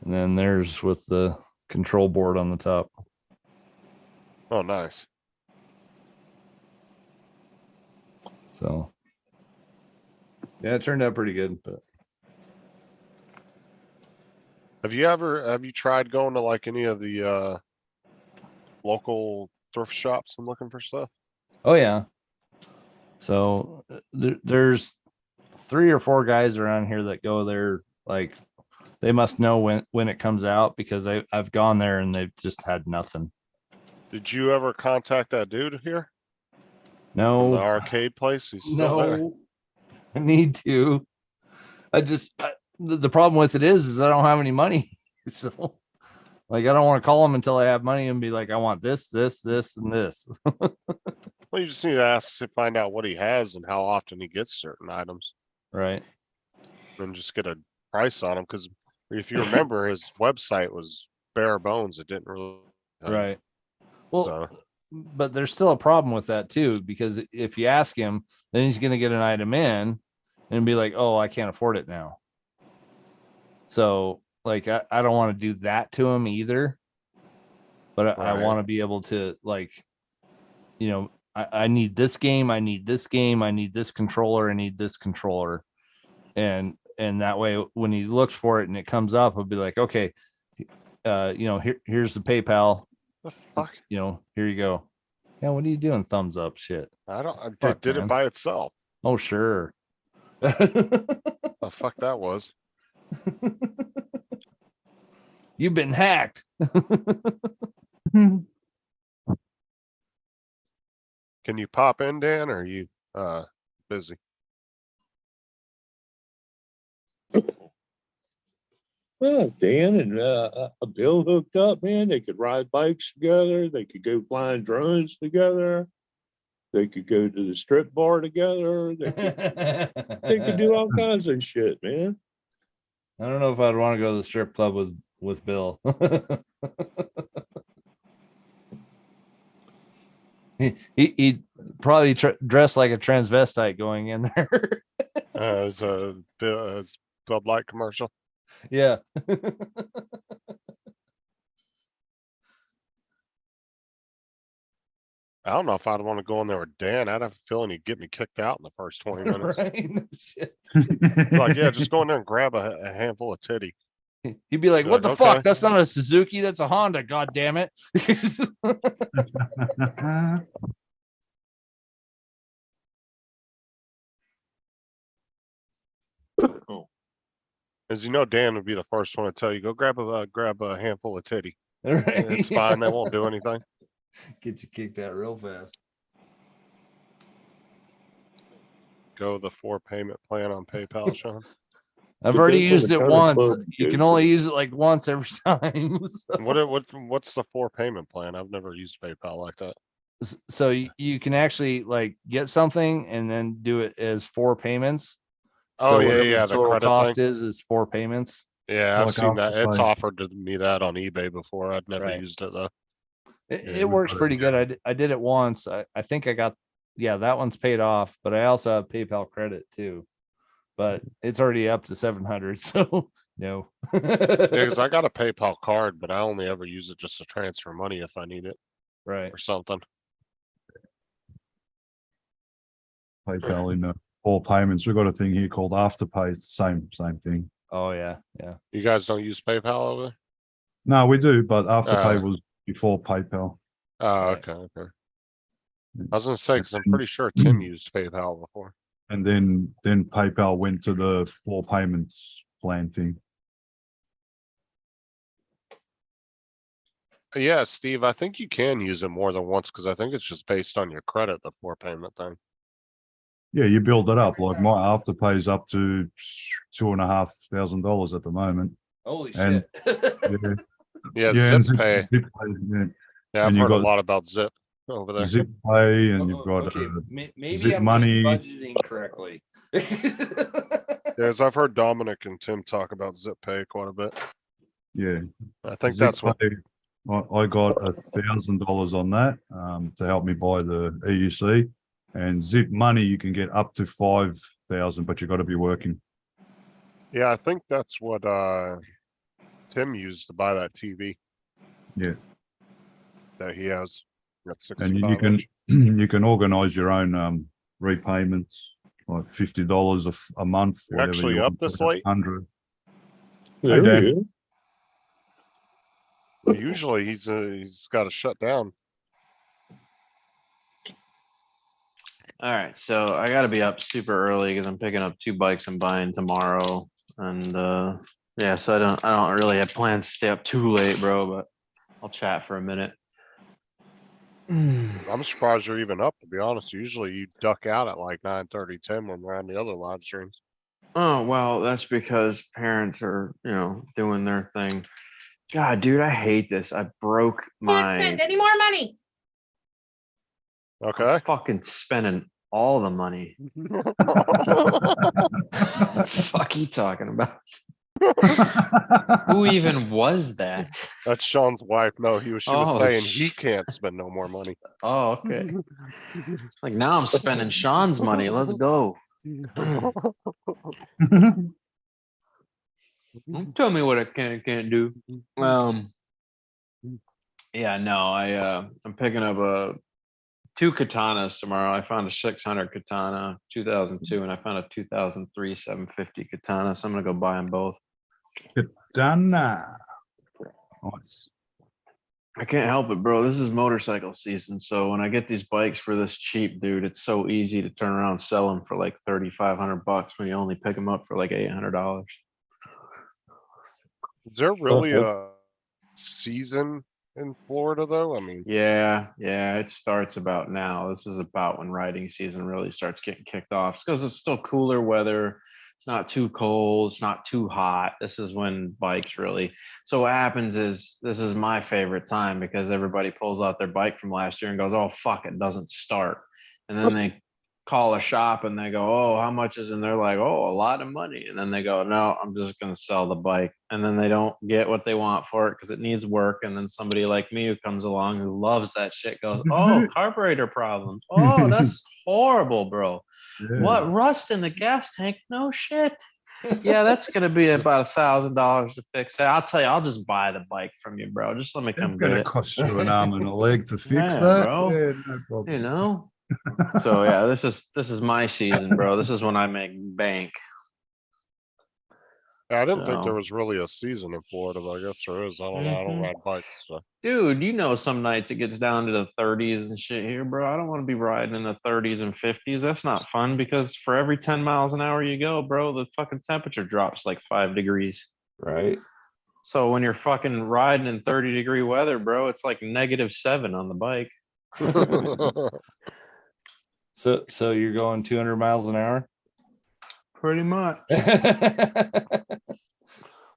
And then there's with the control board on the top. Oh nice. So Yeah, it turned out pretty good, but Have you tried going to like any of the local thrift shops and looking for stuff? oh yeah. So there's 3 or 4 guys around here that go there. Like they must know when it comes out because I've gone there and they've just had nothing. Did you ever contact that dude here from the No, arcade place? He's still there. no, I need to. The problem with it is I don't have any money. So like I don't want to call them until I have money and be like, I want this, this, this, and this. Well, you just need to ask to find out what he has and how often he gets certain items, Right. and just get a price on them. Because if you remember, his website was bare bones. It didn't really. Right. Well, So but there's still a problem with that too, because if you ask him, then he's going to get an item in and be like, oh, I can't afford it now. So like, I don't want to do that to him either, but I Right. want to be able to like, you know, I need this game. I need this game. I need this controller. I need this controller. And that way when he looks for it and it comes up, I'll be like, okay, you know, here's the PayPal, the fuck? you know, here you go. Yeah. What are you doing? Thumbs up shit. I don't. Fuck, Did man. it by itself. Oh, sure. The fuck that was. You've been hacked. Can you pop in, Dan? Or are you busy? Well, Dan and Bill hooked up, man. They could ride bikes together. They could go flying drones together. They could go to the strip bar together. They could do all kinds of shit, man. I don't know if I'd want to go to the strip club with Bill. He'd probably dress like a transvestite going in there. It was a Bud Light commercial. Yeah. I don't know if I'd want to go in there with Dan. I'd have a feeling he'd get me kicked out in the first 20 minutes. Right? No shit. Like, yeah, just go in there and grab a handful of titty. He'd be like, Be what the like, fuck? okay. That's not a Suzuki. That's a Honda. God damn it. As you know, Dan would be the first one to tell you, go grab a handful of titty. Right? It's fine. They won't do anything. Get you kicked out real fast. Go the 4 payment plan on PayPal, Sean. I've But already that's used what the it Counter once. Club You can goes only to. use it like once every time. What's the 4 payment plan? I've never used PayPal like that. So you can actually like get something and then do it as 4 payments. Oh, yeah, whatever yeah, the the total credit cost thing. is 4 payments. Yeah, I've Like seen that. It's Afterpay. offered to me that on eBay before. I'd never Right. used it though. It, Yeah, it we've works got it, pretty yeah. good. I did it once. I think I got, yeah, that one's paid off, but I also have PayPal credit too. But it's already up to 700. So no. Yeah, because I got a PayPal card, but I only ever use it just to transfer money if I need it Right. or something. PayPal in all payments. We've got a thing here called Afterpay. It's the same thing. Oh yeah. Yeah. You guys don't use PayPal over there? No, we do, but Afterpay Uh. was before PayPal. Oh, Right. okay, okay. I was gonna say, because I'm And- pretty sure Tim used PayPal before. And then PayPal went to the 4 payments plan thing. Yeah, Steve, I think you can use it more than once because I think it's just based on your credit, the 4 payment thing. Yeah, you build it up. Like my Afterpay is up to $2,500 at the moment. Holy And- shit. Yeah, Yeah, and Zip Pay. yeah. Yeah, I've and you heard a got- lot about Zip over there. Zip Pay, and Oh, you've got okay. Maybe Zip I'm Money. just budgeting correctly. Yes, I've heard Dominic and Tim talk about Zip Pay quite a bit. yeah. I think Zip that's what, Pay, I got $1,000 on that to help me buy the EUC, and Zip Money you can get up to 5,000, but you got to be working. yeah, I think that's what, Tim used to buy that TV. Yeah. That he has. Got And 65 you can inch. you can organize your own repayments like $50 a month. You're whatever actually you up want, this like late? 100. There Dan. he is. Usually he's got to shut down. All right, so I gotta be up super early because I'm picking up 2 bikes I'm buying tomorrow. And yeah, so I don't really have plans to stay up too late, bro, but I'll chat for a minute. I'm surprised you're even up, to be honest. Usually you duck out at like 9:30, 10 when we're on the other live streams. Oh, well, that's because parents are, doing their thing. God, dude, I hate this. I broke Can't my spend any more money. Okay. fucking spending all the money. Fuck you talking about? Who even was that? That's Sean's wife. No, she was Oh, saying he can't spend no more money. Oh, okay. Like now I'm spending Sean's money. Let's go. Don't tell me what I can and can't do. Yeah, no, I'm picking up 2 katanas tomorrow. I found a 600 katana 2002 and I found a 2003 750 katana, so I'm gonna go buy them both. Done. Nice. I can't help it, bro. This is motorcycle season, so when I get these bikes for this cheap, dude, it's so easy to turn around and sell them for like $3,500 when you only pick them up for like $800. Is there really a season in Florida though? I mean, Yeah, it starts about now. This is about when riding season really starts getting kicked off. It's because it's still cooler weather. It's not too cold. It's not too hot. This is when bikes really. So what happens is this is my favorite time because everybody pulls out their bike from last year and goes, "Oh fuck, it doesn't start," and then they call a shop and they go, "Oh, how much is?" And they're like, "Oh, a lot of money." And then they go, "No, I'm just going to sell the bike." And then they don't get what they want for it because it needs work. And then somebody like me who comes along who loves that shit goes, "Oh, carburetor problems. Oh, that's horrible, bro. Yeah. What, rust in the gas tank? No shit." Yeah, that's going to be about $1,000 to fix that. I'll tell you, I'll just buy the bike from you, bro. Just let me come It's get going to it. cost you an arm and a leg to fix Yeah, that. bro. Yeah, no problem. You know? So yeah, this is my season, bro. This is when I make bank. I didn't think there So, was really a season in Florida, but I guess there is. I don't know. I don't Mhm. ride bikes, so. dude, some nights it gets down to the 30s and shit here, bro. I don't want to be riding in the 30s and 50s. That's not fun because for every 10 miles an hour you go, bro, the fucking temperature drops like 5 degrees. Right. So when you're fucking riding in 30-degree weather, bro, it's like -7 on the bike. So you're going 200 miles an hour? Pretty much.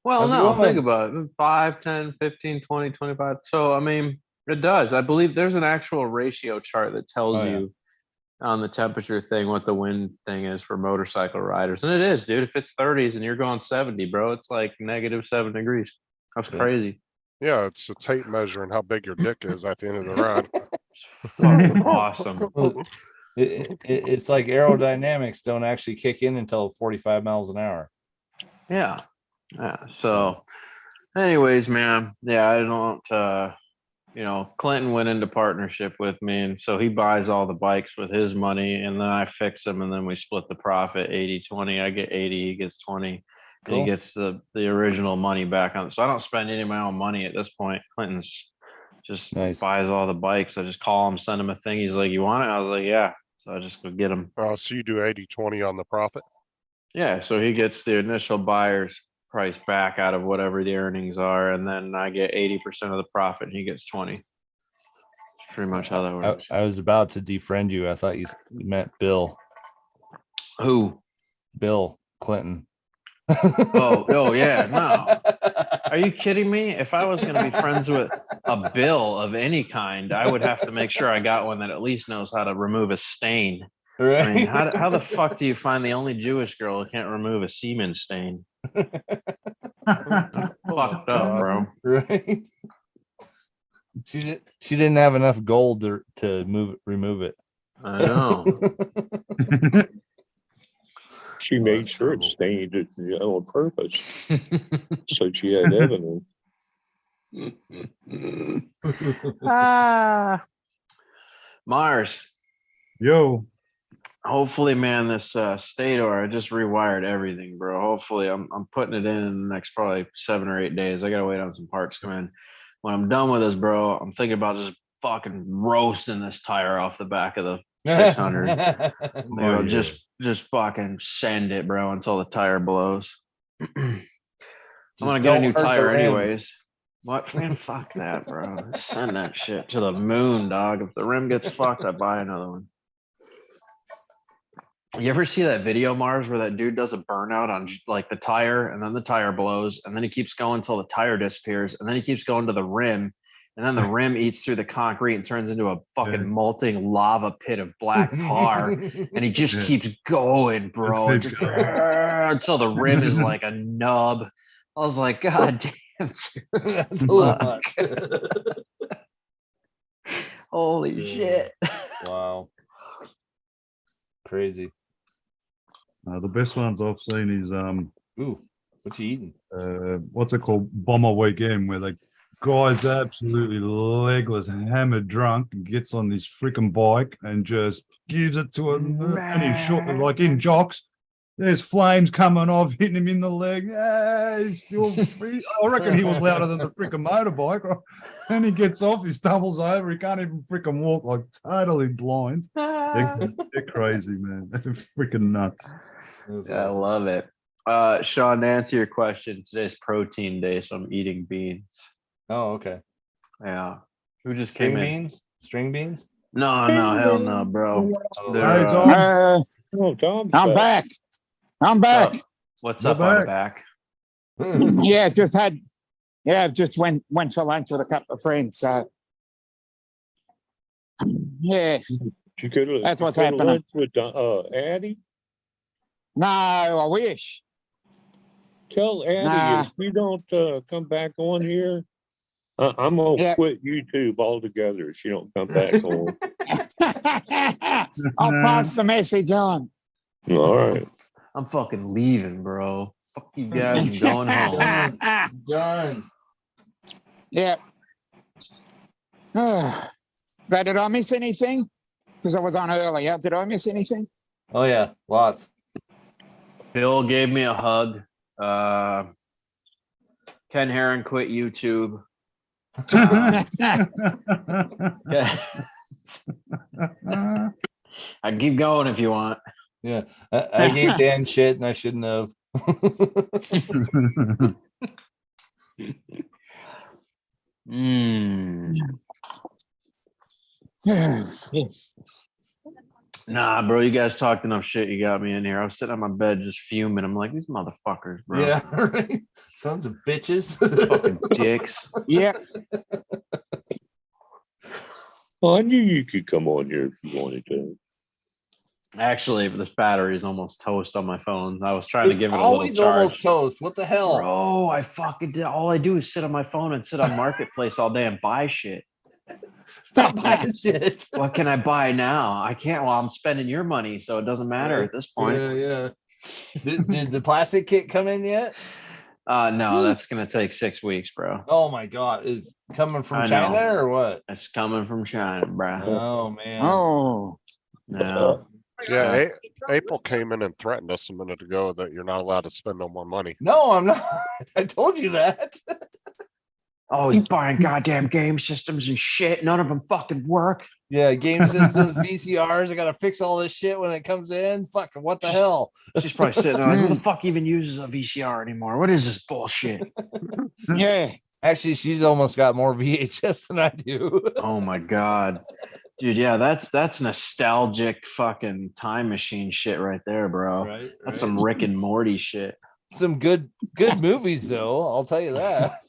Well, How's it no, think going? about it. 5, 10, 15, 20, 25. So, I mean, it does. I believe there's an actual ratio chart that tells Oh, yeah. you on the temperature thing what the wind thing is for motorcycle riders. And it is, dude. If it's 30s and you're going 70, bro, it's like -7 degrees. That's Yeah. crazy. Yeah, it's a tape measuring how big your dick is at the end of the ride. Fucking awesome. Well, it's like aerodynamics don't actually kick in until 45 miles an hour. Yeah. Yeah. So, anyways, man, yeah, I don't, Clinton went into partnership with me. And so he buys all the bikes with his money and then I fix them and then we split the profit 80-20. I get 80, he gets 20. And Cool. he gets the original money back on. So I don't spend any of my own money at this point. Clinton's just Nice. buys all the bikes. I just call him, send him a thing. He's like, "You want it?" I was like, "Yeah." So I just go get him. Oh, so you do 80-20 on the profit? Yeah. So he gets the initial buyer's price back out of whatever the earnings are. And then I get 80% of the profit and he gets 20. That's pretty much how that works. I was about to defriend you. I thought you meant Bill Who? Clinton. Oh, yeah. No. Are you kidding me? If I was going to be friends with a Bill of any kind, I would have to make sure I got one that at least knows how to remove a stain. Right? I mean, how the fuck do you find the only Jewish girl who can't remove a semen stain? Fucked up, bro. Right? She didn't have enough gold to remove it. I know. She made that's sure it terrible. stained it on purpose, so she had evidence. Mars, Yo, hopefully, man, this Stator, I just rewired everything, bro. Hopefully, I'm putting it in the next probably 7 or 8 days. I gotta wait on some parts to come in. When I'm done with this, bro, I'm thinking about just fucking roasting this tire off the back of the 600. You know, yeah. just fucking send it, bro, until the tire blows. I'm gonna Just get a don't new hurt the tire rim. anyways. What? Man, fuck that, bro. Send that shit to the moon, dog. If the rim gets fucked, I buy another one. You ever see that video, Mars, where that dude does a burnout on like the tire, and then the tire blows, and then he keeps going until the tire disappears, and then he keeps going to the rim, and then the rim eats through the concrete and turns into a fucking Yeah. molting lava pit of black tar, and he just Yeah. keeps going, bro, keeps just going. until the rim is like a nub. I was like, God damn, dude. That's a lot. Fuck. Holy shit. Wow. Crazy. The best ones I've seen is Ooh, what you eating? what's it called? Bomber Weekend, where the guy's absolutely legless, hammered drunk, and gets on this freaking bike and just gives it to him. And he's short, like in jocks. There's flames coming off, hitting him in the leg. He's still free. I reckon he was louder than the freaking motorbike. And he gets off, he stumbles over, he can't even freaking walk, like totally blind. They're crazy, man. They're freaking nuts. I love it. Sean, to answer your question, today's protein day, so I'm eating beans. Oh, okay. Yeah. Who just String came in? beans? String beans? No, hell no, bro. Oh, They're, Hey, Tom. Oh, Tom's I'm back. I'm back. what's We're up on the back? Yeah, just went for lunch with a couple of friends. So yeah, You could have. That's what's happening. With Addie. no, I wish. Tell Addie Nah. if you don't come back on here, I'm gonna Yeah. quit YouTube altogether. If you don't come back on. I'll pass the message on. All right. I'm fucking leaving, bro. Fuck you guys, I'm going home. Done. Yeah. But did I miss anything? Because I was on earlier. Did I miss anything? Oh yeah, lots. Bill gave me a hug. Ken Heron quit YouTube. I can keep going if you want. Yeah, I gave Dan shit and I shouldn't have. Nah, bro, you guys talked enough shit. You got me in here. I was sitting on my bed just fuming. I'm like, these motherfuckers, bro. Yeah, right. Sons of bitches. Fucking dicks. Yeah. Well, I knew you could come on here if you wanted to. Actually, this battery is almost toast on my phone. I was trying to It's give it a little always almost charge. toast. What the hell? Bro, I fucking did. All I do is sit on my phone and sit on Marketplace all day and buy shit. Stop buying shit. What can I buy now? I can't. Well, I'm spending your money, so it doesn't matter at this point. Yeah. Did the plastic kit come in yet? No, that's gonna take 6 weeks, bro. Oh my god, is it coming from I China know. or what? It's coming from China, bro. Oh man. Oh. No. Yeah, April came in and threatened us a minute ago that you're not allowed to spend no more money. No, I'm not. I told you that. Oh, he's buying goddamn game systems and shit. None of them fucking work. Yeah, game systems, VCRs. I gotta fix all this shit when it comes in. Fuck, what the hell? She's probably sitting there like, who the fuck even uses a VCR anymore? What is this bullshit? Yeah. Actually, she's almost got more VHS than I do. Oh my god. Dude, yeah, that's nostalgic fucking time machine shit right there, bro. Right, That's some Rick and Morty shit. some good movies though. I'll tell you that.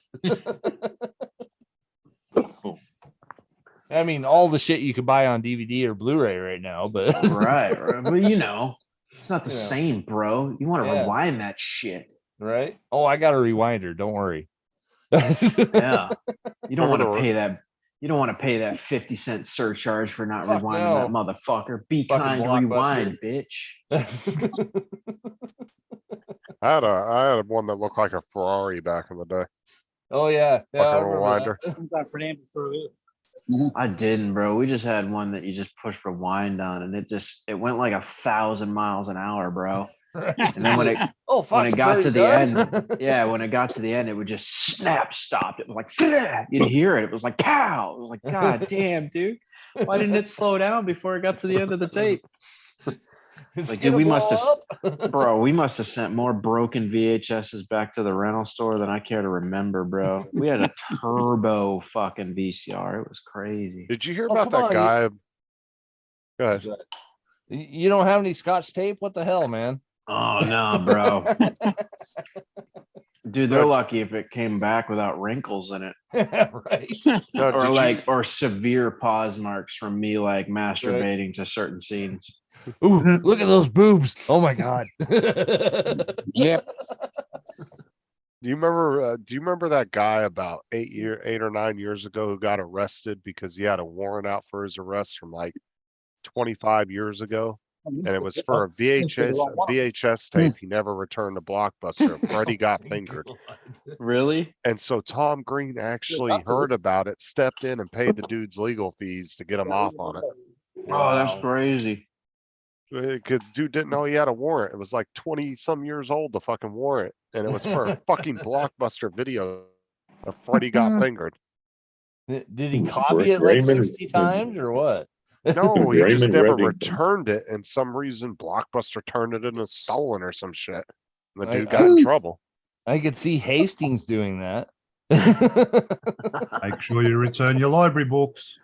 I mean, all the shit you could buy on DVD or Blu-ray right now, but right. Well, you know, it's not the Yeah. same, bro. You want to Yeah. rewind that shit. right? Oh, I got a rewinder. Don't worry. Yeah. You don't want Remember to the- pay that. You don't want to pay that 50-cent surcharge for not Fuck rewinding no. that motherfucker. Be Fucking kind, Blockbuster. rewind, bitch. I had one that looked like a Ferrari back in the day. Oh yeah, yeah. I Fucking remember rewinder. that. I didn't, bro. We just had one that you just push rewind on, and it went like 1,000 miles an hour, bro. And then when it Oh, fuck. when it it's got to already the end, done? yeah, when it got to the end, it would just snap stopped. It was like you'd hear it. It was like pow. It was like, God damn, dude. Why didn't it slow down before it got to the end of the tape? It's Like, dude, gonna we must blow have, up. bro, we must have sent more broken VHSs back to the rental store than I care to remember, bro. We had a turbo fucking VCR. It was crazy. Did you hear Oh, about come that on, guy? Go ahead. You don't have any Scotch tape? What the hell, man? Oh no, bro. Dude, they're Good. lucky if it came back without wrinkles in it. Right. No, Or did like or severe pause marks from me like masturbating to certain scenes. Ooh, look at those boobs. Oh my God. Yep. Do you remember that guy about 8 or 9 years ago who got arrested because he had a warrant out for his arrest from like 25 years ago? And it was for a VHS tape he never returned to Blockbuster. Freddie Got Fingered. Really? And so Tom Green actually heard about it, stepped in and paid the dude's legal fees to get him off on it. Oh, that's crazy. Cause dude didn't know he had a warrant. It was like 20 some years old, the fucking warrant. And it was for a fucking Blockbuster video of Freddie Got Fingered. Did he copy it like 60 times or what? No, he just Raymond never Reddington. returned it. And some reason Blockbuster turned it into stolen or some shit. And the I- dude got in trouble. I could see Hastings doing that. Make sure you return your library books.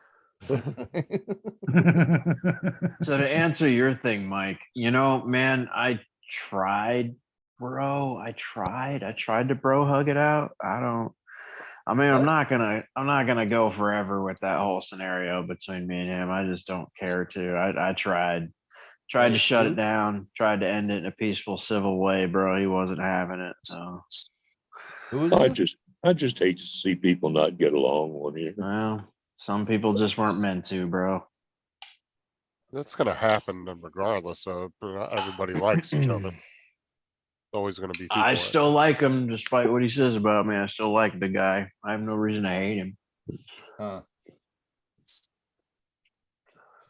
So to answer your thing, Mike, man, I tried, bro. I tried to bro hug it out. I'm not gonna go forever with that whole scenario between me and him. I just don't care to. I tried to shut it down, tried to end it in a peaceful, civil way, bro. He wasn't having it. So, Who is I this? just hate to see people not get along one year. well, some people just weren't meant to, bro. That's gonna happen regardless of everybody likes each other. Always gonna be people. I like- still like him despite what he says about me. I still like the guy. I have no reason to hate him. Huh.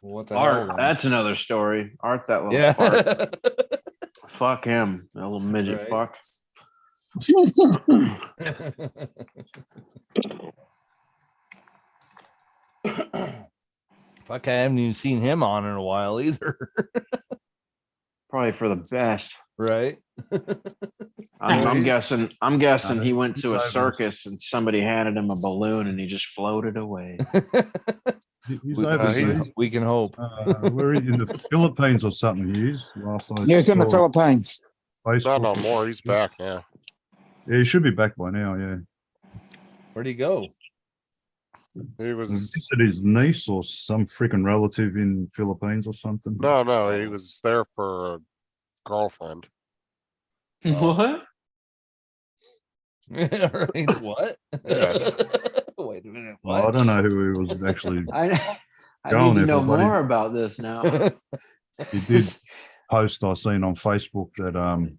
What the hell? Art, then? that's another story. Art, that little Yeah. fart. Fuck him, that little midget Right. fuck. Fuck, I haven't even seen him on in a while either. Probably for the best. Right? I'm he's- guessing he went to a it's over. circus and somebody handed him a balloon and he just floated away. He's We- overseas. we can hope. Where in the Philippines or something he is. Last I He was in the saw Philippines. Not no Facebook. more. He's back now. Yeah, he should be back by now, yeah. Where'd he go? He was Visited his niece or some freaking relative in Philippines or something. no, he was there for a girlfriend. What? Right, what? Yes. Wait a minute. Well, I What? don't know who he was actually. I Going need to there know for a buddy. more about this now. He did post I seen on Facebook that and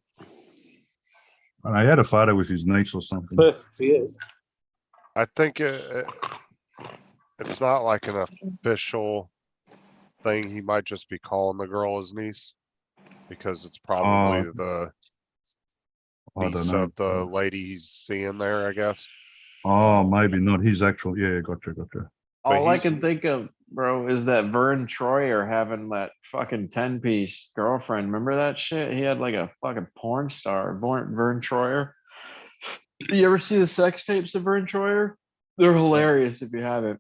he had a photo with his niece or something. I think it's not like an official thing. He might just be calling the girl his niece because it's probably the I don't niece know. of the lady he's seeing there, I guess. Oh, maybe not his actual. Yeah, gotcha. All I he's- can think of, bro, is that Vern Troyer having that fucking 10-piece girlfriend. Remember that shit? He had like a fucking porn star, Vern Troyer. You ever see the sex tapes of Vern Troyer? They're hilarious if you haven't.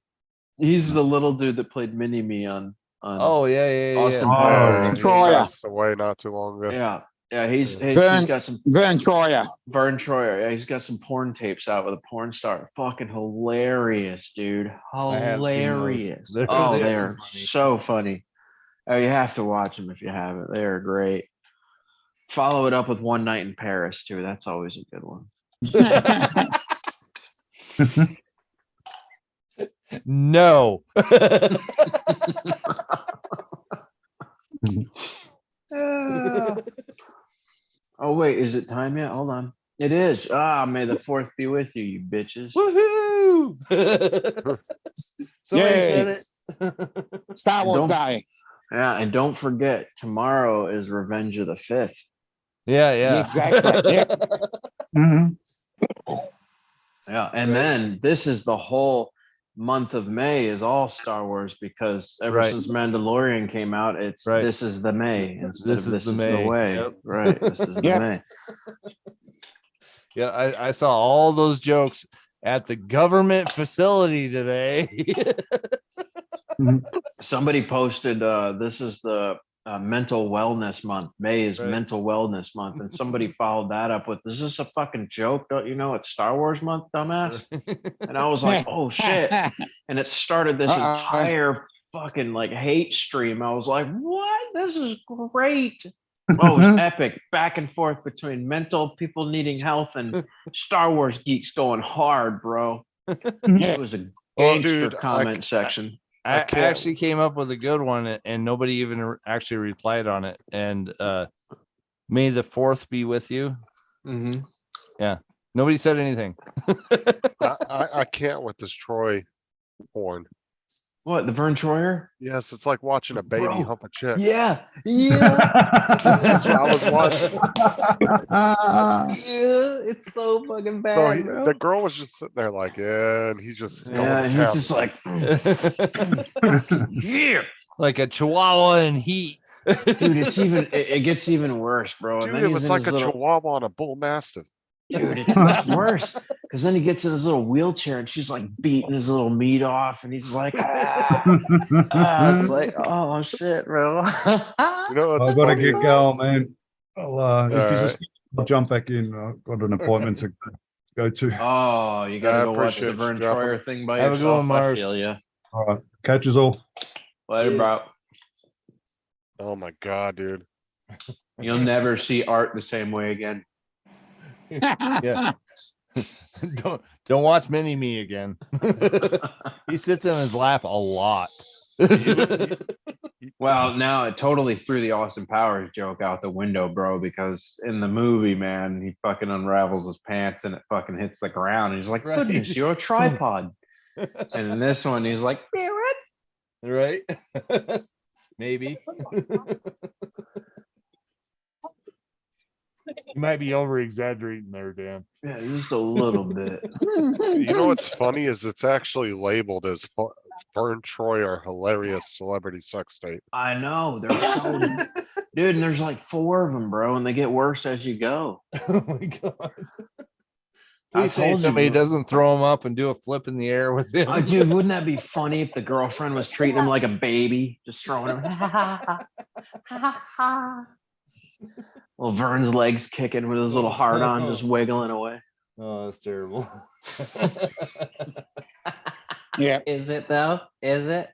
He's the little dude that played Mini-Me on. Oh, yeah. Austin Oh, Powers. he Troyer. passed away not too long ago. Yeah, he's Vern- got some Vern Troyer. Vern Troyer. Yeah, he's got some porn tapes out with a porn star. Fucking hilarious, dude. I have seen those. Hilarious. They're- Oh, they're they're funny. so funny. Oh, you have to watch them if you haven't. They're great. Follow it up with One Night in Paris too. That's always a good one. No. Oh wait, is it time yet? Hold on. It is. Ah, may the fourth be with you, you bitches. Woohoo! Somebody Yay. said it. Star Wars Don't- Day. Yeah, and don't forget, tomorrow is Revenge of the Fifth. Yeah, yeah. Exactly, yeah. Mhm. Yeah, and then this is the whole month of May is all Star Wars because ever Right. since Mandalorian came out, it's Right. this is the May instead This of is this the is May. the way. Yep. Right. This is the Yep. May. Yeah, I saw all those jokes at the government facility today. Somebody posted this is the mental wellness month. May is Right. mental wellness month, and somebody followed that up with, "Is this a fucking joke? Don't you know it's Star Wars month, dumbass?" And I was like, "Oh shit!" And it started this Uh-oh. entire fucking like hate stream. I was like, "What? This is great." Oh, it was epic. Back and forth between mental people needing help and Star Wars geeks going hard, bro. It was a Well, gangster dude, comment section. I can't- actually came up with a good one and nobody even actually replied on it. And may the fourth be with you. Mm-hmm. Nobody said anything. I can't with this Troy porn. What, the Vern Troyer? Yes, it's like watching a baby Bro. hump a chick. Yeah, yeah, That's what I was watching. yeah. It's so fucking bad, Bro, bro. the girl was just sitting there like, yeah, and he's just going Yeah, to and he's town. just like, yeah, Like a chihuahua in heat. dude. It's even. It gets even worse, bro. And Dude, then it he's was in like his a little. chihuahua on a bull mastiff. Dude, it's worse because then he gets in his little wheelchair and she's like beating his little meat off, and he's like, it's like, oh shit, bro. You know, it's I've got to funny. get going, man. I'll, if you Alright. just I'll jump back in. I've got an appointment to go to. Oh, you gotta I go watch the appreciate you Vern dropping. Troyer thing by Have a good yourself. one, I Mars. feel ya. All right. Catch us all. Later, bro. Oh my god, dude. You'll never see art the same way again. Yeah. Don't watch Mini Me again. He sits in his lap a lot. Well, now it totally threw the Austin Powers joke out the window, bro, because in the movie, man, he fucking unravels his pants and it fucking hits the ground. And he's like, Right. goodness, you're a tripod. And in this one, he's like, Right? Maybe. You might be over exaggerating there, Dan. yeah, just a little bit. You know what's funny is it's actually labeled as Vern Troyer hilarious celebrity sex tape. I know. They're so, dude, and there's like 4 of them, bro, and they get worse as you go. Oh my god. I Please say told you, somebody bro. doesn't throw him up and do a flip in the air with him. Oh, dude, wouldn't that be funny if the girlfriend was treating him like a baby, just throwing him? Well, Vern's legs kicking with his little heart on, just wiggling away. Oh, that's terrible. Yeah. Is it though? Is it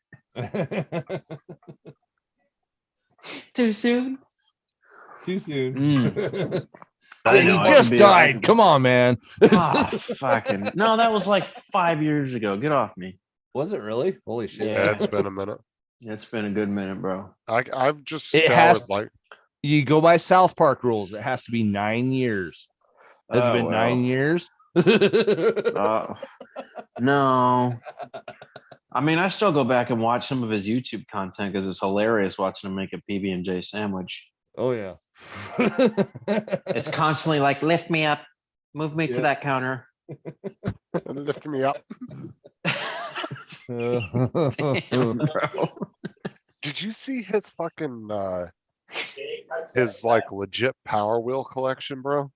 too soon? Too soon. Mm. I He know, I just could be died. like- Come on, man. Ah, fucking no, that was like 5 years ago. Get off me. Was it really? Holy shit. Yeah. Yeah, it's been a minute. It's been a good minute, bro. I've just It scoured has- like You go by South Park rules. It has to be 9 years. Has it Oh, been well. 9 years? No. I mean, I still go back and watch some of his YouTube content because it's hilarious watching him make a PB&J sandwich. Oh yeah. It's constantly like, lift me up, move me Yeah. to that counter. lift me up. Damn, bro. Did you see his fucking his like legit Power Wheel collection, bro?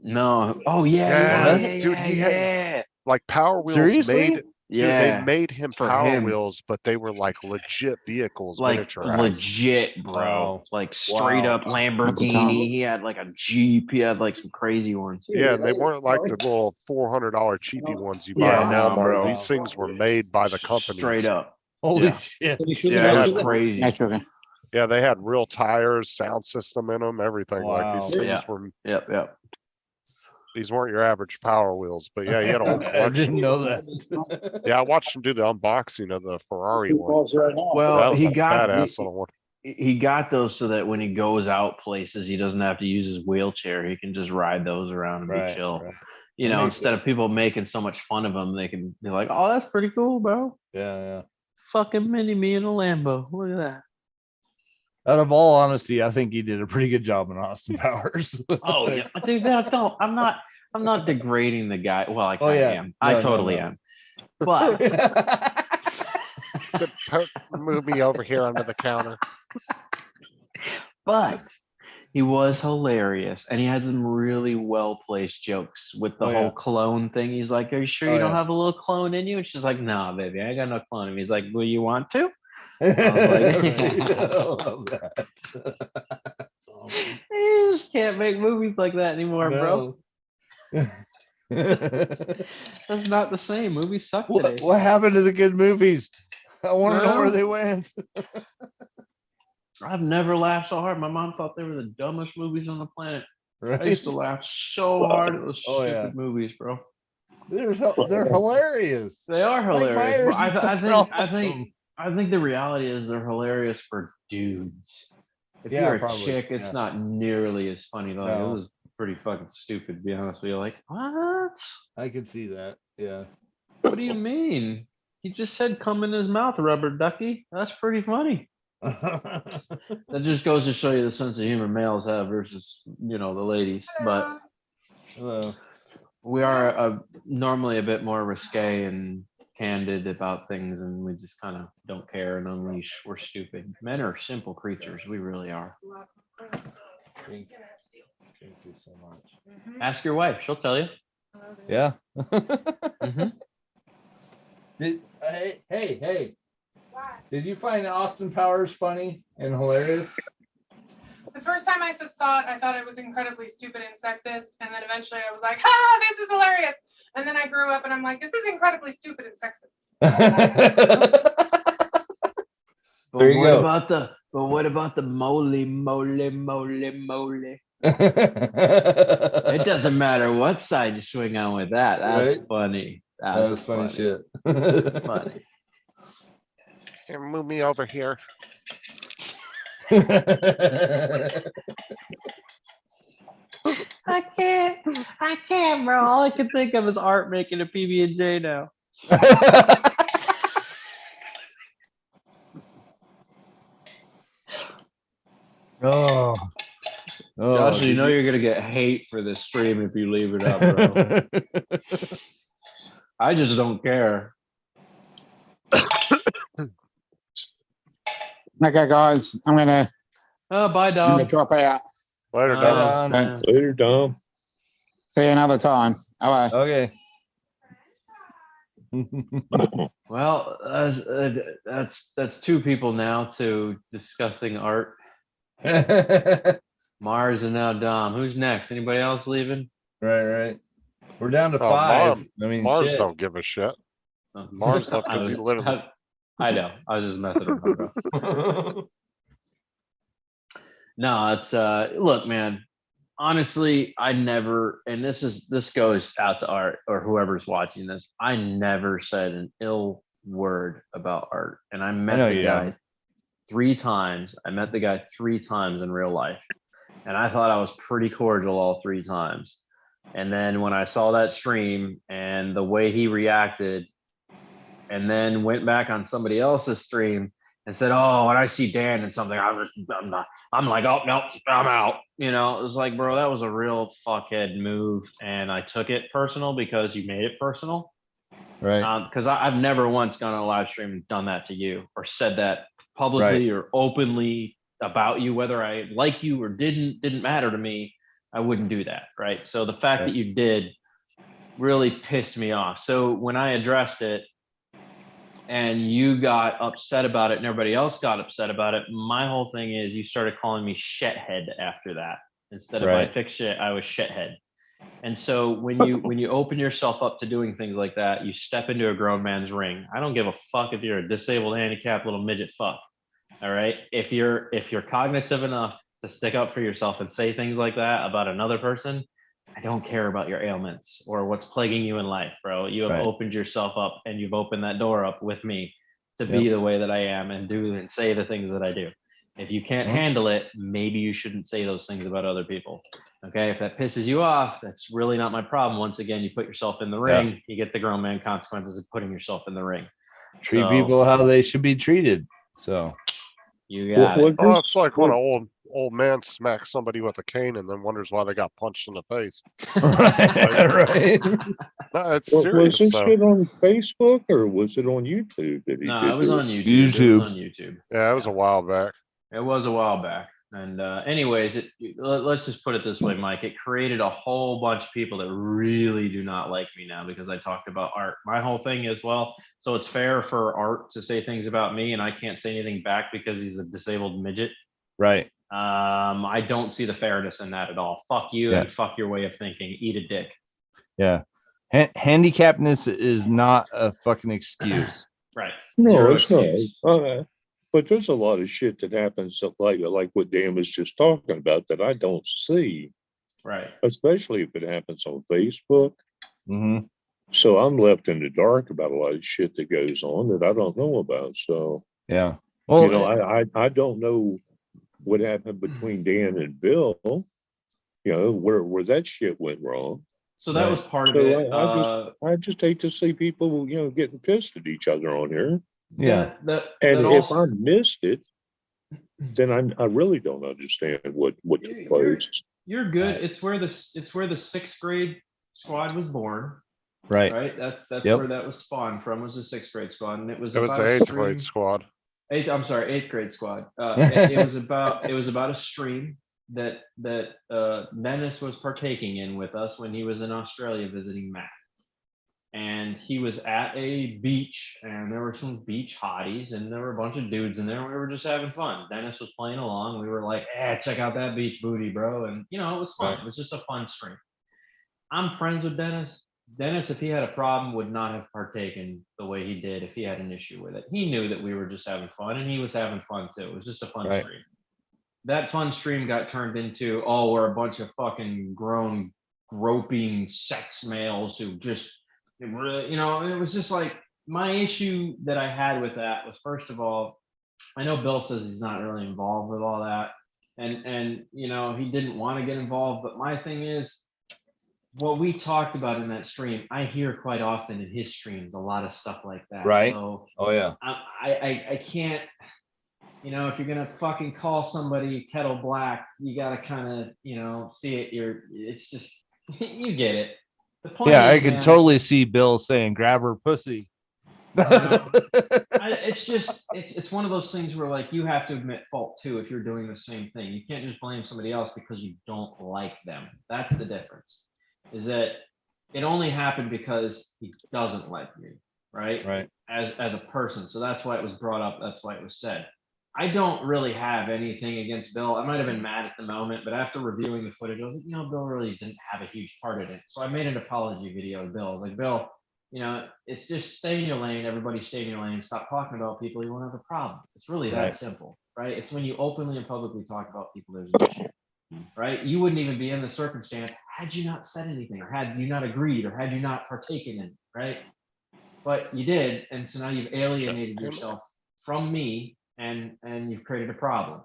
No. Oh yeah, Yeah, yeah, yeah, dude, yeah, he had- yeah. Like Power Wheels Seriously? made dude, Yeah, they made him for Power him. Wheels, but they were like legit vehicles, like miniaturized. legit, bro. Wow. Like straight Wow. up Lamborghini. He had like a Jeep. He had like some crazy ones. Yeah, and they weren't like the little $400 cheapy ones you buy Yeah, at no, Walmart. bro. These things were made by the company. Straight up. Holy Yeah. shit. Yeah, Yeah. that's crazy. Yeah, sugar. Yeah, they had real tires, sound system in them, everything. Like Wow. these things Yeah. were Yep, yep. these weren't your average Power Wheels, but yeah, he had a whole I collection. didn't know that. Yeah, I watched him do the unboxing of the Ferrari one. That Well, was he a got badass little one. he got those so that when he goes out places, he doesn't have to use his wheelchair. He can just ride those around and be chill. You That know, makes instead of people making so much fun of him, they can be like, "Oh, that's pretty cool, bro. Yeah. Fucking mini me in a Lambo. Look at that." Out of all honesty, I think he did a pretty good job in Austin Powers. Oh yeah, dude. Don't. I'm not degrading the guy. Well, I Oh, kind of yeah. am. I No, no, totally no. am. But Move me over here under the counter. but he was hilarious, and he had some really well placed jokes with the Oh, whole yeah. clone thing. He's like, "Are you sure Oh, you don't yeah. have a little clone in you?" And she's like, "Nah, baby, I ain't got no clone in me." He's like, "Well, you want to?" Right. like- I love that. That's awesome. You just can't make movies like that anymore, bro. No. That's not the same. Movies suck what, today. what happened to the good movies? I want to know where Well, they went. I've never laughed so hard. My mom thought they were the dumbest movies on the planet. I Right? used to laugh so hard at those Oh, stupid yeah. movies, bro. They're hilarious. They are Mike hilarious. But Myers is I fucking awesome. think the reality is they're hilarious for dudes. If Yeah, you're a probably, chick, it's yeah. not nearly as funny though. Like, No. this is pretty fucking stupid, to be honest with you. Like, what? I can see that. Yeah. What do you mean? He just said come in his mouth, rubber ducky. That's pretty funny. That just goes to show you the sense of humor males have versus, the ladies. But Hello. we are normally a bit more risque and candid about things, and we just kind of don't care and unleash. We're stupid. Men are simple creatures. We really are. Thank you so much. Ask your wife. She'll tell you. Yeah. Mhm. Hey. Did you find Austin Powers funny and hilarious? The first time I saw it, I thought it was incredibly stupid and sexist. And then eventually I was like, ha, this is hilarious. And then I grew up and I'm like, this is incredibly stupid and sexist. But There you go. But what about the moly? It It doesn't matter what side you swing on with that. That's Right? funny. That's funny shit. Funny. Here, move me over here. I can't, bro. All I can think of is Art making a PB&J now. Oh, Josh, you know you're gonna get hate for this stream if you leave it up, bro. I just don't care. Okay, guys, I'm gonna Oh, bye, Dom. drop out. Later, Oh, Dom. man. Later, Dom. See you another time. Bye. Okay. Well, that's two people now to discussing art. Mars and now Dom. Who's next? Anybody else leaving? Right. We're down to Oh, 5. I mean, Mars shit. don't give a shit. Oh. Mars left because he literally. I know. I was just messing around, bro. No, it's look, man. Honestly, I never, and this goes out to Art or whoever's watching this. I never said an ill word about Art, and I met know the you guy haven't. 3 times. I met the guy 3 times in real life, and I thought I was pretty cordial all 3 times. And then when I saw that stream and the way he reacted, and then went back on somebody else's stream and said, "Oh, when I see Dan and something, I'm like, oh no, I'm out." It was like, bro, that was a real fuckhead move, and I took it personal because you made it personal. Right. Because I've never once gone on a live stream and done that to you or said that publicly or openly about you, whether I like you or didn't matter to me. I wouldn't do that, right? So the fact Right. that you did really pissed me off. So when I addressed it, and you got upset about it and everybody else got upset about it, my whole thing is you started calling me shithead after that. Instead of I Right. fix shit, I was shithead. And so when you open yourself up to doing things like that, you step into a grown man's ring. I don't give a fuck if you're a disabled, handicapped little midget fuck. All right. If you're cognitive enough to stick up for yourself and say things like that about another person, I don't care about your ailments or what's plaguing you in life, bro. You have Right. opened yourself up and you've opened that door up with me to be the way that I am and do and say the things that I do. If you can't Mhm. handle it, maybe you shouldn't say those things about other people. Okay, if that pisses you off, that's really not my problem. Once again, you put yourself in the Yeah. ring, you get the grown man consequences of putting yourself in the ring. Treat So, people how they should be treated. So You got it. Oh, it's like when an old man smacks somebody with a cane and then wonders why they got punched in the face. right. No, it's Was serious this though. shit on Facebook or was it on YouTube that he No, did it was this? on YouTube. It was YouTube. on YouTube. Yeah, it was a while back. It was a while back. And anyways, let's just put it this way, Mike. It created a whole bunch of people that really do not like me now because I talked about Art. My whole thing is, well, so it's fair for Art to say things about me and I can't say anything back because he's a disabled midget. Right. I don't see the fairness in that at all. Fuck you Yeah. and fuck your way of thinking. Eat a dick. Yeah. Handicapness is not a fucking excuse. Right. No, Zero it's excuse. not. But there's a lot of shit that happens like what Dan was just talking about that I don't see, Right. especially if it happens on Facebook. hmm So I'm left in the dark about a lot of shit that goes on that I don't know about. So, Yeah. Well, you know, I don't know what happened between Dan and Bill, you know, where that shit went wrong. So that was part of So it. I just hate to see people, you know, getting pissed at each other on here. yeah. And if also, I missed it, then I really don't understand what took place. you're good. It's where the 6th grade squad was born. Right. Right. That's Yep. where that was spawned from, was the 6th grade squad. And it was It was about the a eighth stream. grade squad. I'm sorry, 8th grade squad. It was about a stream that Menace was partaking in with us when he was in Australia visiting Matt. And he was at a beach and there were some beach hotties and there were a bunch of dudes in there. And we were just having fun. Dennis was playing along. We were like, check out that beach booty, bro. And you know, it was fun. Right. It was just a fun stream. I'm friends with Dennis. Dennis, if he had a problem, would not have partaken the way he did if he had an issue with it. He knew that we were just having fun and he was having fun too. It was just a fun Right. stream. That fun stream got turned into, oh, we're a bunch of fucking grown, groping sex males who just, you know, it was just like, my issue that I had with that was, first of all, I know Bill says he's not really involved with all that. And you know, he didn't want to get involved. But my thing is, what we talked about in that stream, I hear quite often in his streams, a lot of stuff like that. Right. So Oh yeah. I can't, you know, if you're gonna fucking call somebody kettle black, you gotta kind of, you know, see it. It's just, you get it. The point Yeah, I is, could man, totally see Bill saying, "Grab her pussy." it's just, it's one of those things where, like, you have to admit fault too if you're doing the same thing. You can't just blame somebody else because you don't like them. That's the difference. Is that it only happened because he doesn't like me, right? Right. As a person. So that's why it was brought up. That's why it was said. I don't really have anything against Bill. I might have been mad at the moment, but after reviewing the footage, I was like, you know, Bill really didn't have a huge part in it. So I made an apology video to Bill. I was like, Bill, you know, it's just stay in your lane. Everybody stay in your lane. Stop talking about people. You won't have a problem. It's really that Right. simple, right? It's when you openly and publicly talk about people, there's an issue, right? You wouldn't even be in the circumstance had you not said anything or had you not agreed or had you not partaken in it, right? But you did. And so now you've alienated yourself from me and you've created a problem.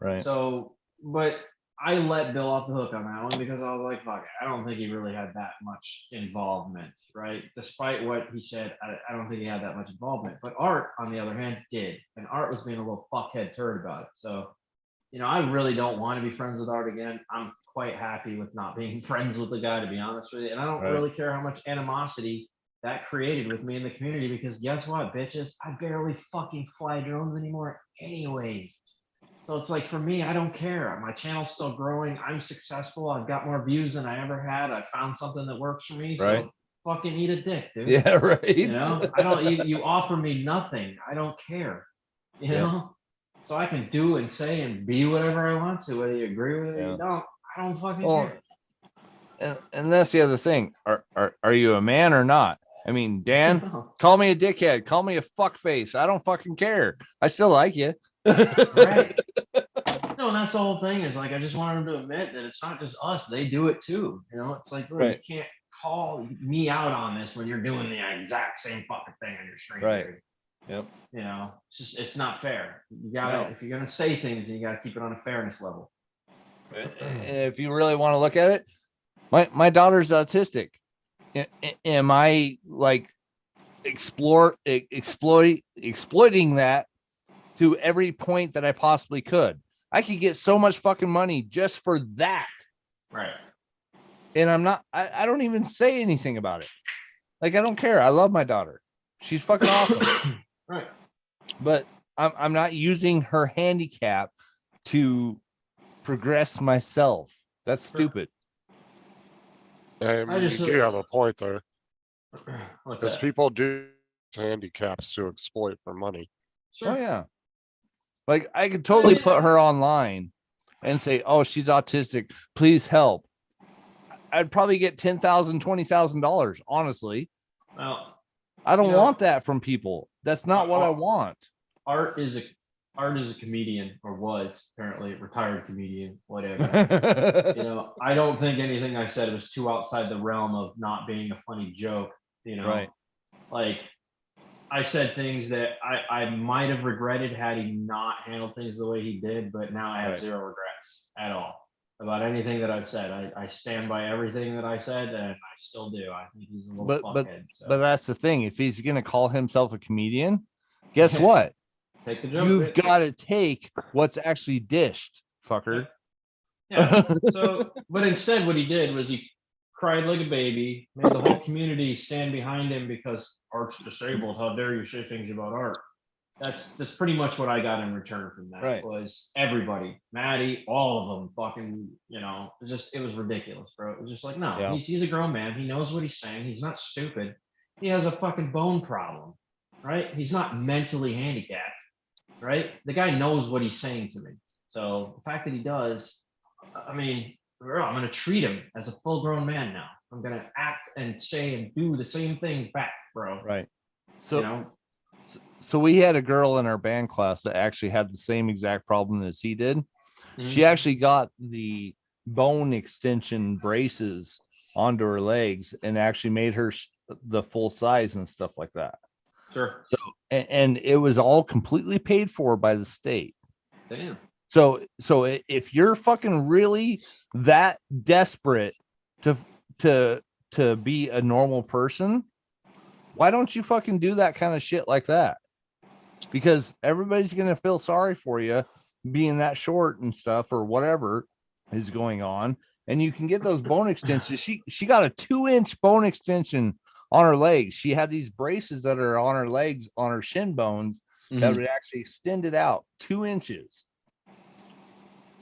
Right. So, but I let Bill off the hook on that one because I was like, fuck it. I don't think he really had that much involvement, right? Despite what he said, I don't think he had that much involvement. But Art, on the other hand, did. And Art was being a little fuckhead turd about it. So, you know, I really don't want to be friends with Art again. I'm quite happy with not being friends with the guy, to be honest with you. And I don't Right. really care how much animosity that created with me in the community because guess what, bitches? I barely fucking fly drones anymore anyways. So it's like, for me, I don't care. My channel's still growing. I'm successful. I've got more views than I ever had. I found something that works for me. Right. So fucking eat a dick, dude. Yeah. Right. You know, I don't, you offer me nothing. I don't care, you Yeah. know? So I can do and say and be whatever I want to, whether you agree with it or Yeah. you don't. I don't fucking Well, care. and that's the other thing. Are you a man or not? I mean, Dan, No. call me a dickhead, call me a fuckface. I don't fucking care. I still like you. Right. No, and that's the whole thing is like, I just want them to admit that it's not just us. They do it too. You know, it's like, look, Right. you can't call me out on this when you're doing the exact same fucking thing on your stream. Right. dude. Yep. You know, it's not fair. You gotta, No. if you're gonna say things, you gotta keep it on a fairness level. And if you really want to look at it, my daughter's autistic. Am I like exploiting that to every point that I possibly could? I could get so much fucking money just for that. Right. And I don't even say anything about it. Like, I don't care. I love my daughter. She's fucking awesome. Right. But I'm not using her handicap to progress myself. That's stupid. And I you just, do have a point there, What's because that? people do handicaps to exploit for money. Oh yeah. Like, I could totally put her online and say, "Oh, she's autistic. Please help." I'd probably get $10,000, $20,000. Honestly, Well, I don't You know, want that from people. That's not what I want. art is a comedian, or was apparently a retired comedian, whatever. You know, I don't think anything I said was too outside the realm of not being a funny joke. You know, Right. like I said things that I might have regretted had he not handled things the way he did, but now I have Right. zero regrets at all about anything that I've said. I stand by everything that I said, and I still do. I think he's a little But fuckhead. So but that's the thing. If he's gonna call himself a comedian, guess what? take the joke. You've bitch. got to take what's actually dished, fucker. Yeah. So, but instead, what he did was he cried like a baby, made the whole community stand behind him because art's disabled. How dare you say things about art? That's pretty much what I got in return from that. Right. Was everybody, Maddie, all of them, fucking, you know, it was ridiculous, bro. It was just like, no, Yeah. he's a grown man. He knows what he's saying. He's not stupid. He has a fucking bone problem, right? He's not mentally handicapped, right? The guy knows what he's saying to me. So the fact that he does, I mean, bro, I'm gonna treat him as a full grown man now. I'm gonna act and say and do the same things back, bro. Right. So You know, so we had a girl in our band class that actually had the same exact problem as he did. She Mhm. actually got the bone extension braces onto her legs and actually made her the full size and stuff like that. Sure. So and it was all completely paid for by the state. Damn. So if you're fucking really that desperate to be a normal person, why don't you fucking do that kind of shit like that? Because everybody's gonna feel sorry for you being that short and stuff or whatever is going on. And you can get those bone extensions. She got a 2-inch bone extension on her legs. She had these braces that are on her legs, on her shin bones, that Mhm. would actually extend it out 2 inches.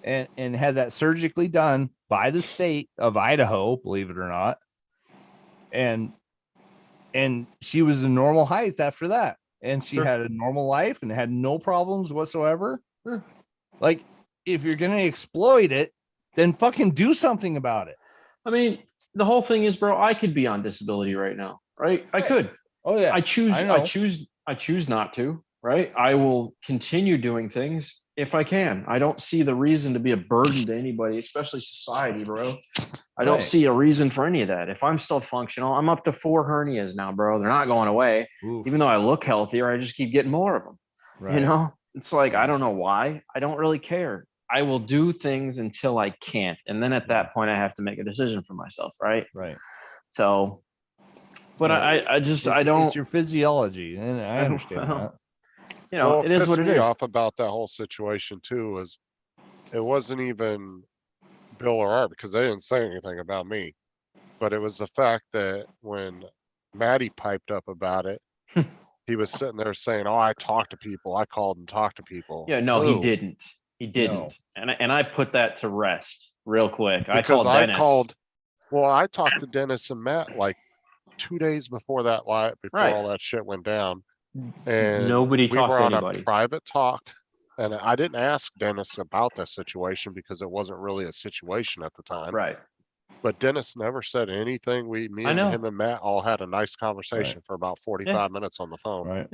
And had that surgically done by the state of Idaho, believe it or not. And she was the normal height after that. And she Sure. had a normal life and had no problems whatsoever. Sure. Like, if you're gonna exploit it, then fucking do something about it. I mean, the whole thing is, bro, I could be on disability right now, right? I Right. could. Oh yeah. I choose I know. I choose not to, right? I will continue doing things if I can. I don't see the reason to be a burden to anybody, especially society, bro. I don't Right. see a reason for any of that. If I'm still functional, I'm up to 4 hernias now, bro. They're not going away. Oof. Even though I look healthier, I just keep getting more of them. Right. You know, it's like, I don't know why. I don't really care. I will do things until I can't. And then at that point, I have to make a decision for myself, right? Right. So, but Yeah, I just, I It's don't, your physiology, and I I understand don't- that. you know, Well, it is pissed what it me is. off about that whole situation too is it wasn't even Bill or Art because they didn't say anything about me. But it was the fact that when Maddie piped up about it, he was sitting there saying, "Oh, I talked to people. I called and talked to people." Yeah, no, he Who? didn't. He didn't. And I put that to rest real quick. I Because called I Dennis. called, well, I talked to Dennis and Matt like 2 days before that before Right. all that shit went down. And Nobody we talked were to on anybody. a private talk. And I didn't ask Dennis about that situation because it wasn't really a situation at the time. Right. But Dennis never said anything. Me I and know. him and Matt all had a nice conversation for about 45 minutes on the phone. Right.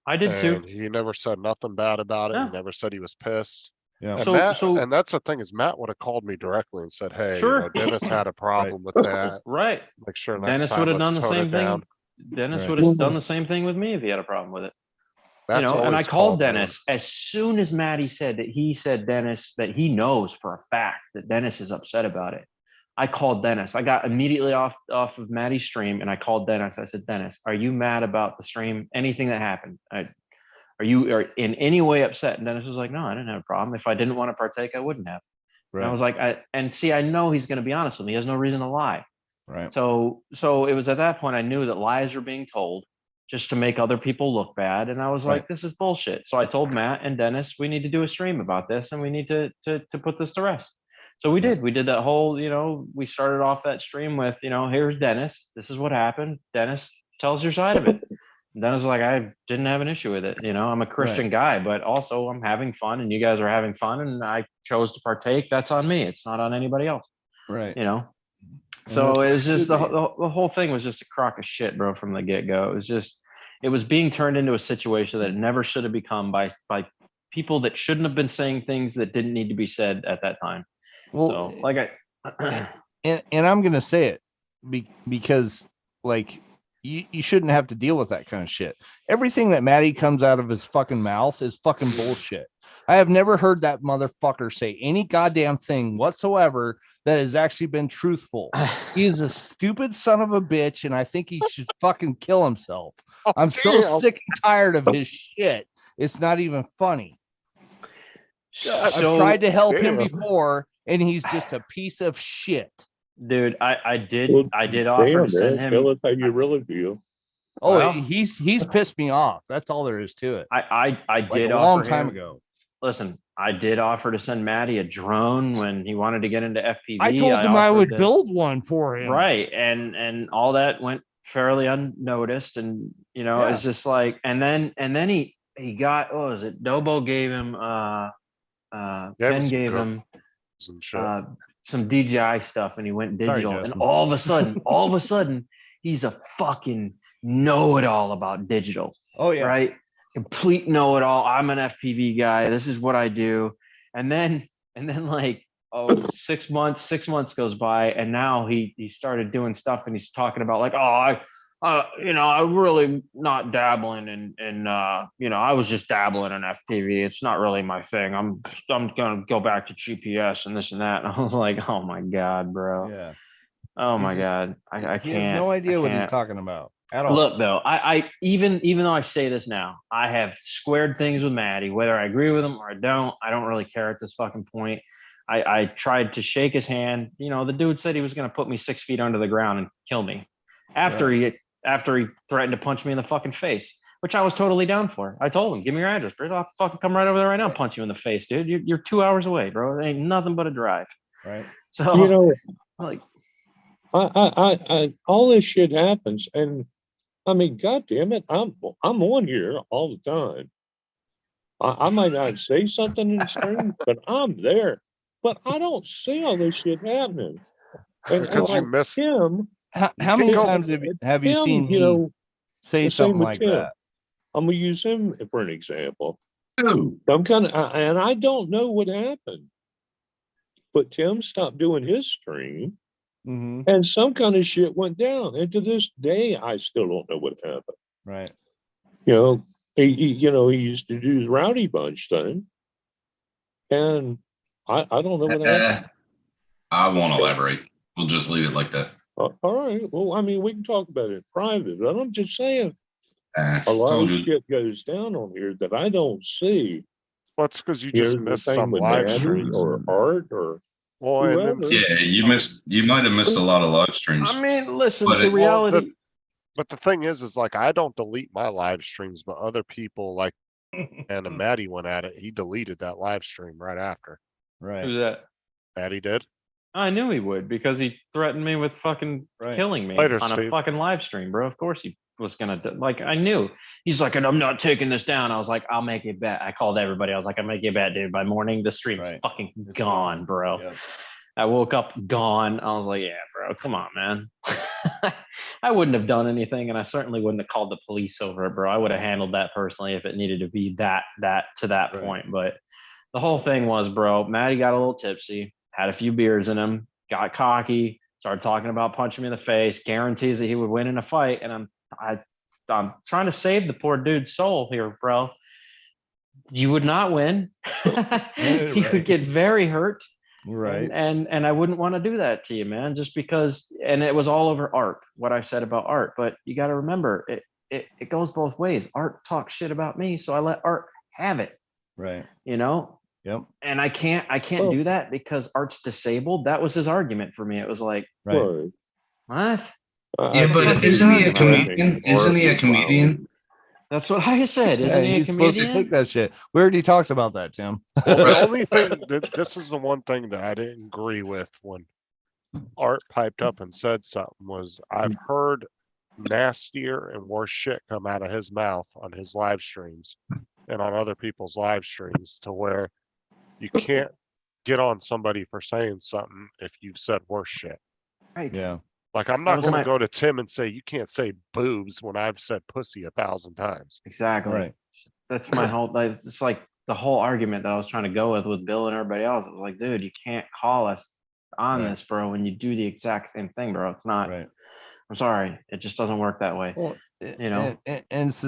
I did too. And he never said nothing bad about it. No. He never said he was pissed. Yeah. And So- and that's the thing is Matt would have called me directly and said, "Hey, Sure. Dennis had a problem with that. Right. Make sure next Dennis time would have let's done the tone same it down." thing. Dennis Right. would have done the same thing with me if he had a problem with it. That's and I always called calm, man. Dennis as soon as Maddie said that he said Dennis, that he knows for a fact that Dennis is upset about it. I called Dennis. I got immediately off of Maddie's stream and I called Dennis. I said, Dennis, are you mad about the stream? Anything that happened? Are you in any way upset? And Dennis was like, no, I didn't have a problem. If I didn't want to partake, I wouldn't have. And I was like, I know he's going to be honest with me. He has no reason to lie. Right. So it was at that point I knew that lies were being told just to make other people look bad. And I was like, Right. this is bullshit. So I told Matt and Dennis, we need to do a stream about this and we need to put this to rest. So we did that whole, we started off that stream with, here's Dennis. This is what happened. Dennis, tells your side of it. And Dennis was like, I didn't have an issue with it. I'm a Christian guy, but also I'm having fun and you guys are having fun and I chose to partake. That's on me. It's not on anybody else. Right. So that's it what was it just should the, be. the whole thing was just a crock of shit, bro, from the get-go. It was being turned into a situation that it never should have become by people that shouldn't have been saying things that didn't need to be said at that time. Well, So like and I'm gonna say it because like you shouldn't have to deal with that kind of shit. Everything that Maddie comes out of his fucking mouth is fucking bullshit. I have never heard that motherfucker say any goddamn thing whatsoever that has actually been truthful. He is a stupid son of a bitch, and I think he should fucking kill himself. I'm so damn. sick and tired of his shit. It's not even funny. I've tried to help him damn. before, and he's just a piece of shit. dude, I did Well, offer damn, to send man, him. tell us how you really feel. Oh, Well- he's pissed me off. That's all there is to it. I Like did a offer long time him- ago. Listen, I did offer to send Maddie a drone when he wanted to get into FPV. I told him I offered would to- build one for him. Right, and all that went fairly unnoticed, and Yeah. it's just like, and then he got, what was it? Dobo gave him Yeah, it Ken was gave good. him And shit. some DJI stuff, and he went Sorry, digital, and Justin. all of a sudden, he's a fucking know-it-all about digital. Oh yeah. Right? Complete know-it-all. I'm an FPV guy. This is what I do. And then like, 6 months goes by, and now he started doing stuff, and he's talking about like, I'm really not dabbling in I was just dabbling in FPV. It's not really my thing. I'm gonna go back to GPS and this and that. And I was like, oh my God, bro. Yeah. Oh He my just- God. I He can't. has no idea I what he's can't. talking about at all. Look, though, I even though I say this now, I have squared things with Maddie, whether I agree with him or I don't really care at this fucking point. I tried to shake his hand. The dude said he was going to put me 6 feet under the ground and kill me after he threatened to punch me in the fucking face, which I was totally down for. I told him, give me your address, bro. I'll fucking come right over there right now and punch you in the face, dude. You're 2 hours away, bro. It ain't nothing but a drive. Right. So, like, I all this shit happens, and I mean, God damn it, I'm on here all the time. I might not say something in the stream, but I'm there. But I don't see all this shit happening. And Because you like missed. Tim, How many go- times have you Tim, seen me say the same something with like Tim. that? I'm gonna use him for an example. I'm kind of, and I don't know what happened, but Tim stopped doing his stream, Mm-hmm. and some kind of shit went down. And to this day, I still don't know what happened. Right. He used to do the Rowdy Bunch thing, and I don't know what happened. I won't elaborate. We'll just leave it like that. All right. Well, I mean, we can talk about it in private, but I'm just saying It's a lot all of good. shit goes down on here that I don't see. Well, it's because you You just know, the missed thing some with live Maddie streams. or Art or Well, and then whoever. Yeah, you might have missed a lot of live streams. I mean, listen, But the it- Well, reality. but the thing is like I don't delete my live streams, but other people like and Maddie went at it. He deleted that live stream right after. Right. Who's that? Maddie did. I knew he would because he threatened me with fucking Right. killing me Later, on a Steve. fucking live stream, bro. Of course he was gonna like. I knew. He's like, and I'm not taking this down. I was like, I'll make it bet. I called everybody. I was like, I'll make you a bet, dude. By morning, the stream's Right. fucking It's gone, bro. Yep. I woke up gone. I was like, yeah, bro, come on, man. I wouldn't have done anything, and I certainly wouldn't have called the police over it, bro. I would have handled that personally if it needed to be that to that Right. point. But the whole thing was, bro, Maddie got a little tipsy, had a few beers in him, got cocky, started talking about punching me in the face, guarantees that he would win in a fight, and I I'm trying to save the poor dude's soul here, bro. You would not win. You Right. would get very hurt. Right. And I wouldn't want to do that to you, man, just because, and it was all over Art, what I said about Art, but you got to remember it goes both ways. Art talks shit about me, so I let Art have it, Right. you know? Yep. And I can't Well- do that because Art's disabled. That was his argument for me. It was like, Right. Right. what? Yeah, what but are isn't you he a talking about? comedian? Isn't he a comedian? That's what I said. Yeah, Isn't he a he's supposed to comedian? take that shit. We already talked about that, Tim. Well, the Right. only thing that this is the one thing that I didn't agree with when Art piped up and said something was I've heard nastier and worse shit come out of his mouth on his live streams and on other people's live streams to where you can't get on somebody for saying something if you've said worse shit. Right. Yeah. Like I'm That not was gonna my- go to Tim and say you can't say boobs when I've said pussy 1,000 times. Exactly. Right. That's my whole, like, it's like the whole argument that I was trying to go with Bill and everybody else. It was like, dude, you can't call us on Right. this, bro, when you do the exact same thing, bro. It's not, Right. I'm sorry. It just doesn't work that way. Well, You know? and it's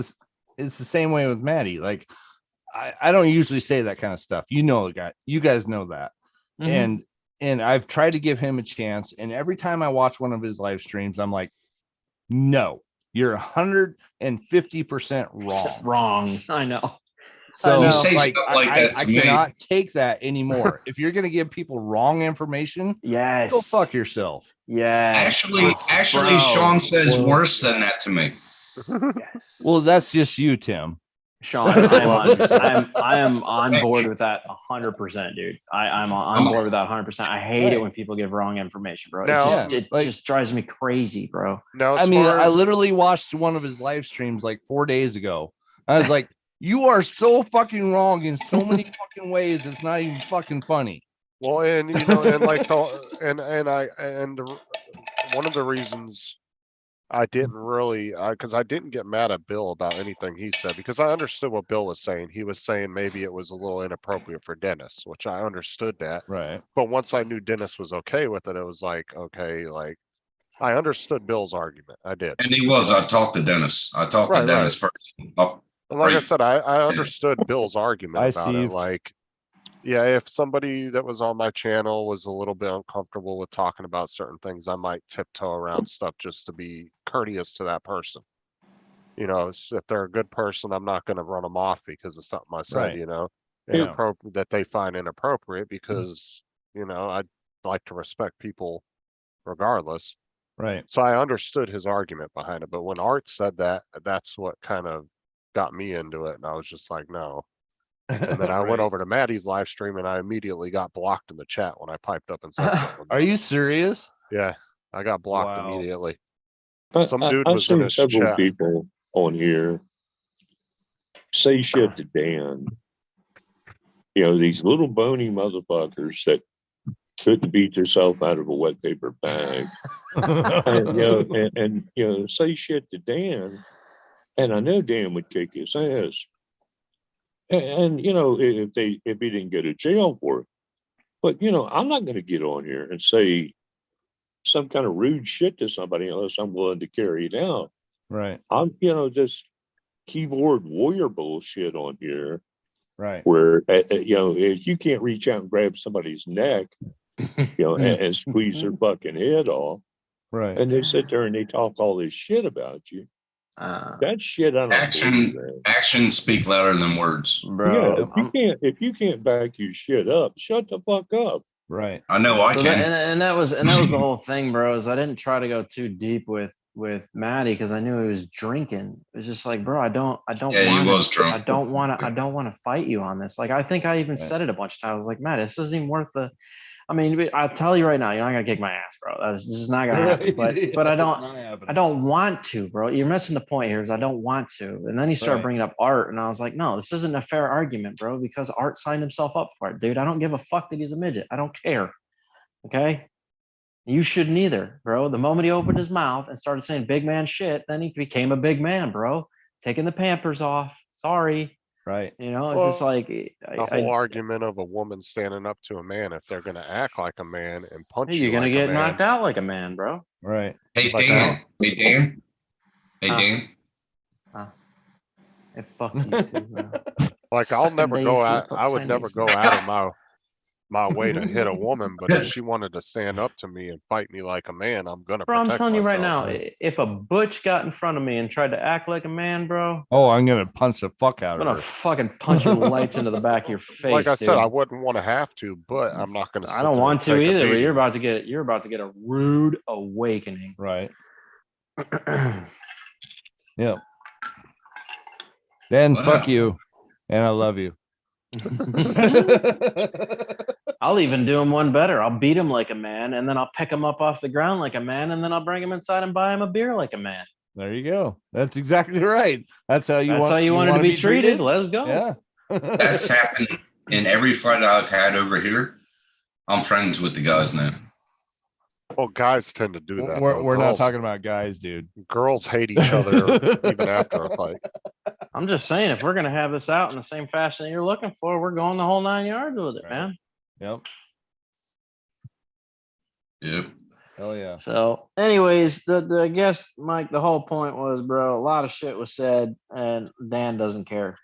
the same way with Maddie. Like, I don't usually say that kind of stuff. You know, you guys know that. Mhm. And I've tried to give him a chance. And every time I watch one of his live streams, I'm like, no, you're 150% wrong. Wrong. I know. So You say like, stuff like that I to me. cannot take that anymore. If you're gonna give people wrong information, Yes. go fuck yourself. Yes. Actually, Bro. Sean says Well- worse than that to me. Yes. Well, that's just you, Tim. Sean, I am on board with that 100%, dude. I'm on board with that 100%. I hate it Right. when people give wrong information, bro. Now- it like- just drives me crazy, bro. Now, I as mean, far I as- literally watched one of his live streams like 4 days ago. I was like, you are so fucking wrong in so many fucking ways. It's not even fucking funny. Well, and you know, and like one of the reasons I didn't really, because I didn't get mad at Bill about anything he said because I understood what Bill was saying. He was saying maybe it was a little inappropriate for Dennis, which I understood that. Right. But once I knew Dennis was okay with it, it was like, okay, like I understood Bill's argument. I did. And he was. I talked to Dennis. I talked Right, to Dennis first. Oh, And like I Right. said, I understood Bill's argument Hi, about Steve. it. Like, yeah, if somebody that was on my channel was a little bit uncomfortable with talking about certain things, I might tiptoe around stuff just to be courteous to that person. You know, if they're a good person, I'm not going to run them off because of something I said, Right. you know, Yeah. inappropriate that they find inappropriate because, you know, I like to respect people regardless. Right. So I understood his argument behind it. But when Art said that, that's what kind of got me into it. And I was just like, no. And then I went Right. over to Maddie's live stream and I immediately got blocked in the chat when I piped up and said something. Are you serious? Yeah, I got blocked Wow. immediately. I- Some I- dude I've was in seen his several chat. people on here say shit to Dan. You know, these little bony motherfuckers that couldn't beat themselves out of a wet paper bag. And, you know, say shit to Dan. And I know Dan would kick his ass. And you know, if he didn't go to jail for it. But you know, I'm not gonna get on here and say some kind of rude shit to somebody unless I'm willing to carry it out. Right. I'm, you know, just keyboard warrior bullshit on here Right. where, you know, if you can't reach out and grab somebody's neck, you know, and squeeze their fucking head off, Right. and they sit there and they talk all this shit about you. That shit, I don't believe that. Actions speak louder than words. Bro, Yeah, if you can't back your shit up, shut the fuck up. Right. I know I So can. and that was the whole thing, bro. Is I didn't try to go too deep with Maddie because I knew he was drinking. It was just like, bro, I don't Yeah, he wanna, was drunk. I don't want to fight you on this. Like, I think I even Right. said it a bunch of times. I was like, Matt, this isn't even worth the. I mean, I'll tell you right now, you're not gonna kick my ass, bro. This is not gonna happen. But I don't want to, bro. You're missing the point here. Is I don't want to. And then he started Right. bringing up Art, and I was like, no, this isn't a fair argument, bro, because Art signed himself up for it, dude. I don't give a fuck that he's a midget. I don't care. Okay. You shouldn't either, bro. The moment he opened his mouth and started saying big man shit, then he became a big man, bro. Taking the Pampers off. Sorry. Right. You know, it's just Well, like The whole argument of a woman standing up to a man, if they're gonna act like a man and punch you're you gonna like get a man, knocked out like a man, bro. Right. Hey, But Dan. Hey, Dan. Hey, Huh. Dan. fuck you too, bro. Like, I'll Suck a never go daisy, out, fuck I would never Chinese. go out of my way to hit a woman, but if she wanted to stand up to me and fight me like a man, I'm gonna Bro, I'm protect telling you right now, myself. if a butch got in front of me and tried to act like a man, bro, Oh, I'm gonna punch the fuck out I'm of gonna her. fucking punch your lights into the back of your face. Like I said, I dude. wouldn't want to have to, but I'm not gonna. I sit don't there want and to take a either, but beating. you're about to get a rude awakening. Right. Yep. Dan, fuck Wow. you. And I love you. I'll even do him one better. I'll beat him like a man, and then I'll pick him up off the ground like a man, and then I'll bring him inside and buy him a beer like a man. There you go. That's exactly right. That's how you That's want. how you wanted to wanna be treated. Let's go. Yeah. That's happened in every fight I've had over here. I'm friends with the guys now. Well, guys tend to do that. though. We're not Girls- talking about guys, dude. Girls hate each other even after a fight. I'm just saying, if we're gonna have this out in the same fashion that you're looking for, we're going the whole 9 yards with it, Right. man. Yep. Yep. Hell yeah. So, anyways, the I guess Mike, the whole point was, bro, a lot of shit was said, and Dan doesn't care.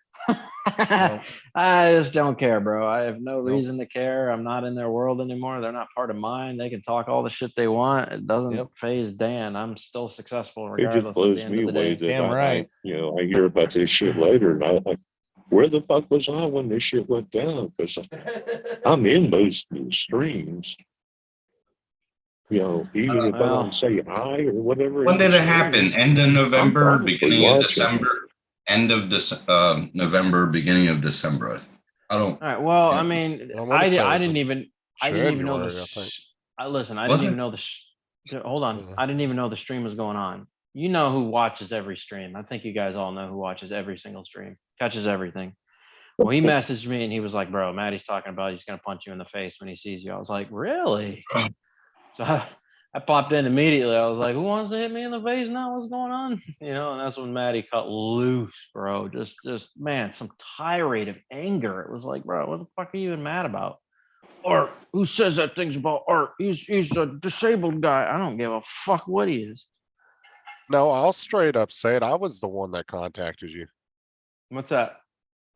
I just don't care, bro. I have no reason to care. I'm not in their world anymore. They're not part of mine. They can talk all the shit they want. It doesn't Yep. phase Dan. I'm still successful It regardless just at blows the end me of the away day. that Damn right. I hear about this shit later, and I'm like, where the fuck was I when this shit went down? Because I'm in most of the streams. Even if I Well- don't say hi or whatever. When did it's it happen? End of I'm November, probably beginning of watching. December? End of this, November, beginning of December. I don't, All right. Well, Yeah. I mean, I wanna say it I was didn't in even know January, the. I think. Listen, I Was didn't even it? know hold on, Yeah. I didn't even know the stream was going on. You know who watches every stream. I think you guys all know who watches every single stream, catches everything. Well, he messaged me and he was like, "Bro, Maddie's talking about he's gonna punch you in the face when he sees you." I was like, "Really?" So I popped in immediately. I was like, "Who wants to hit me in the face now? What's going on?" And that's when Maddie cut loose, bro. Just man, some tirade of anger. It was like, bro, what the fuck are you even mad about? Art, who says that thing's about Art? He's a disabled guy. I don't give a fuck what he is. No, I'll straight up say it. I was the one that contacted you What's that?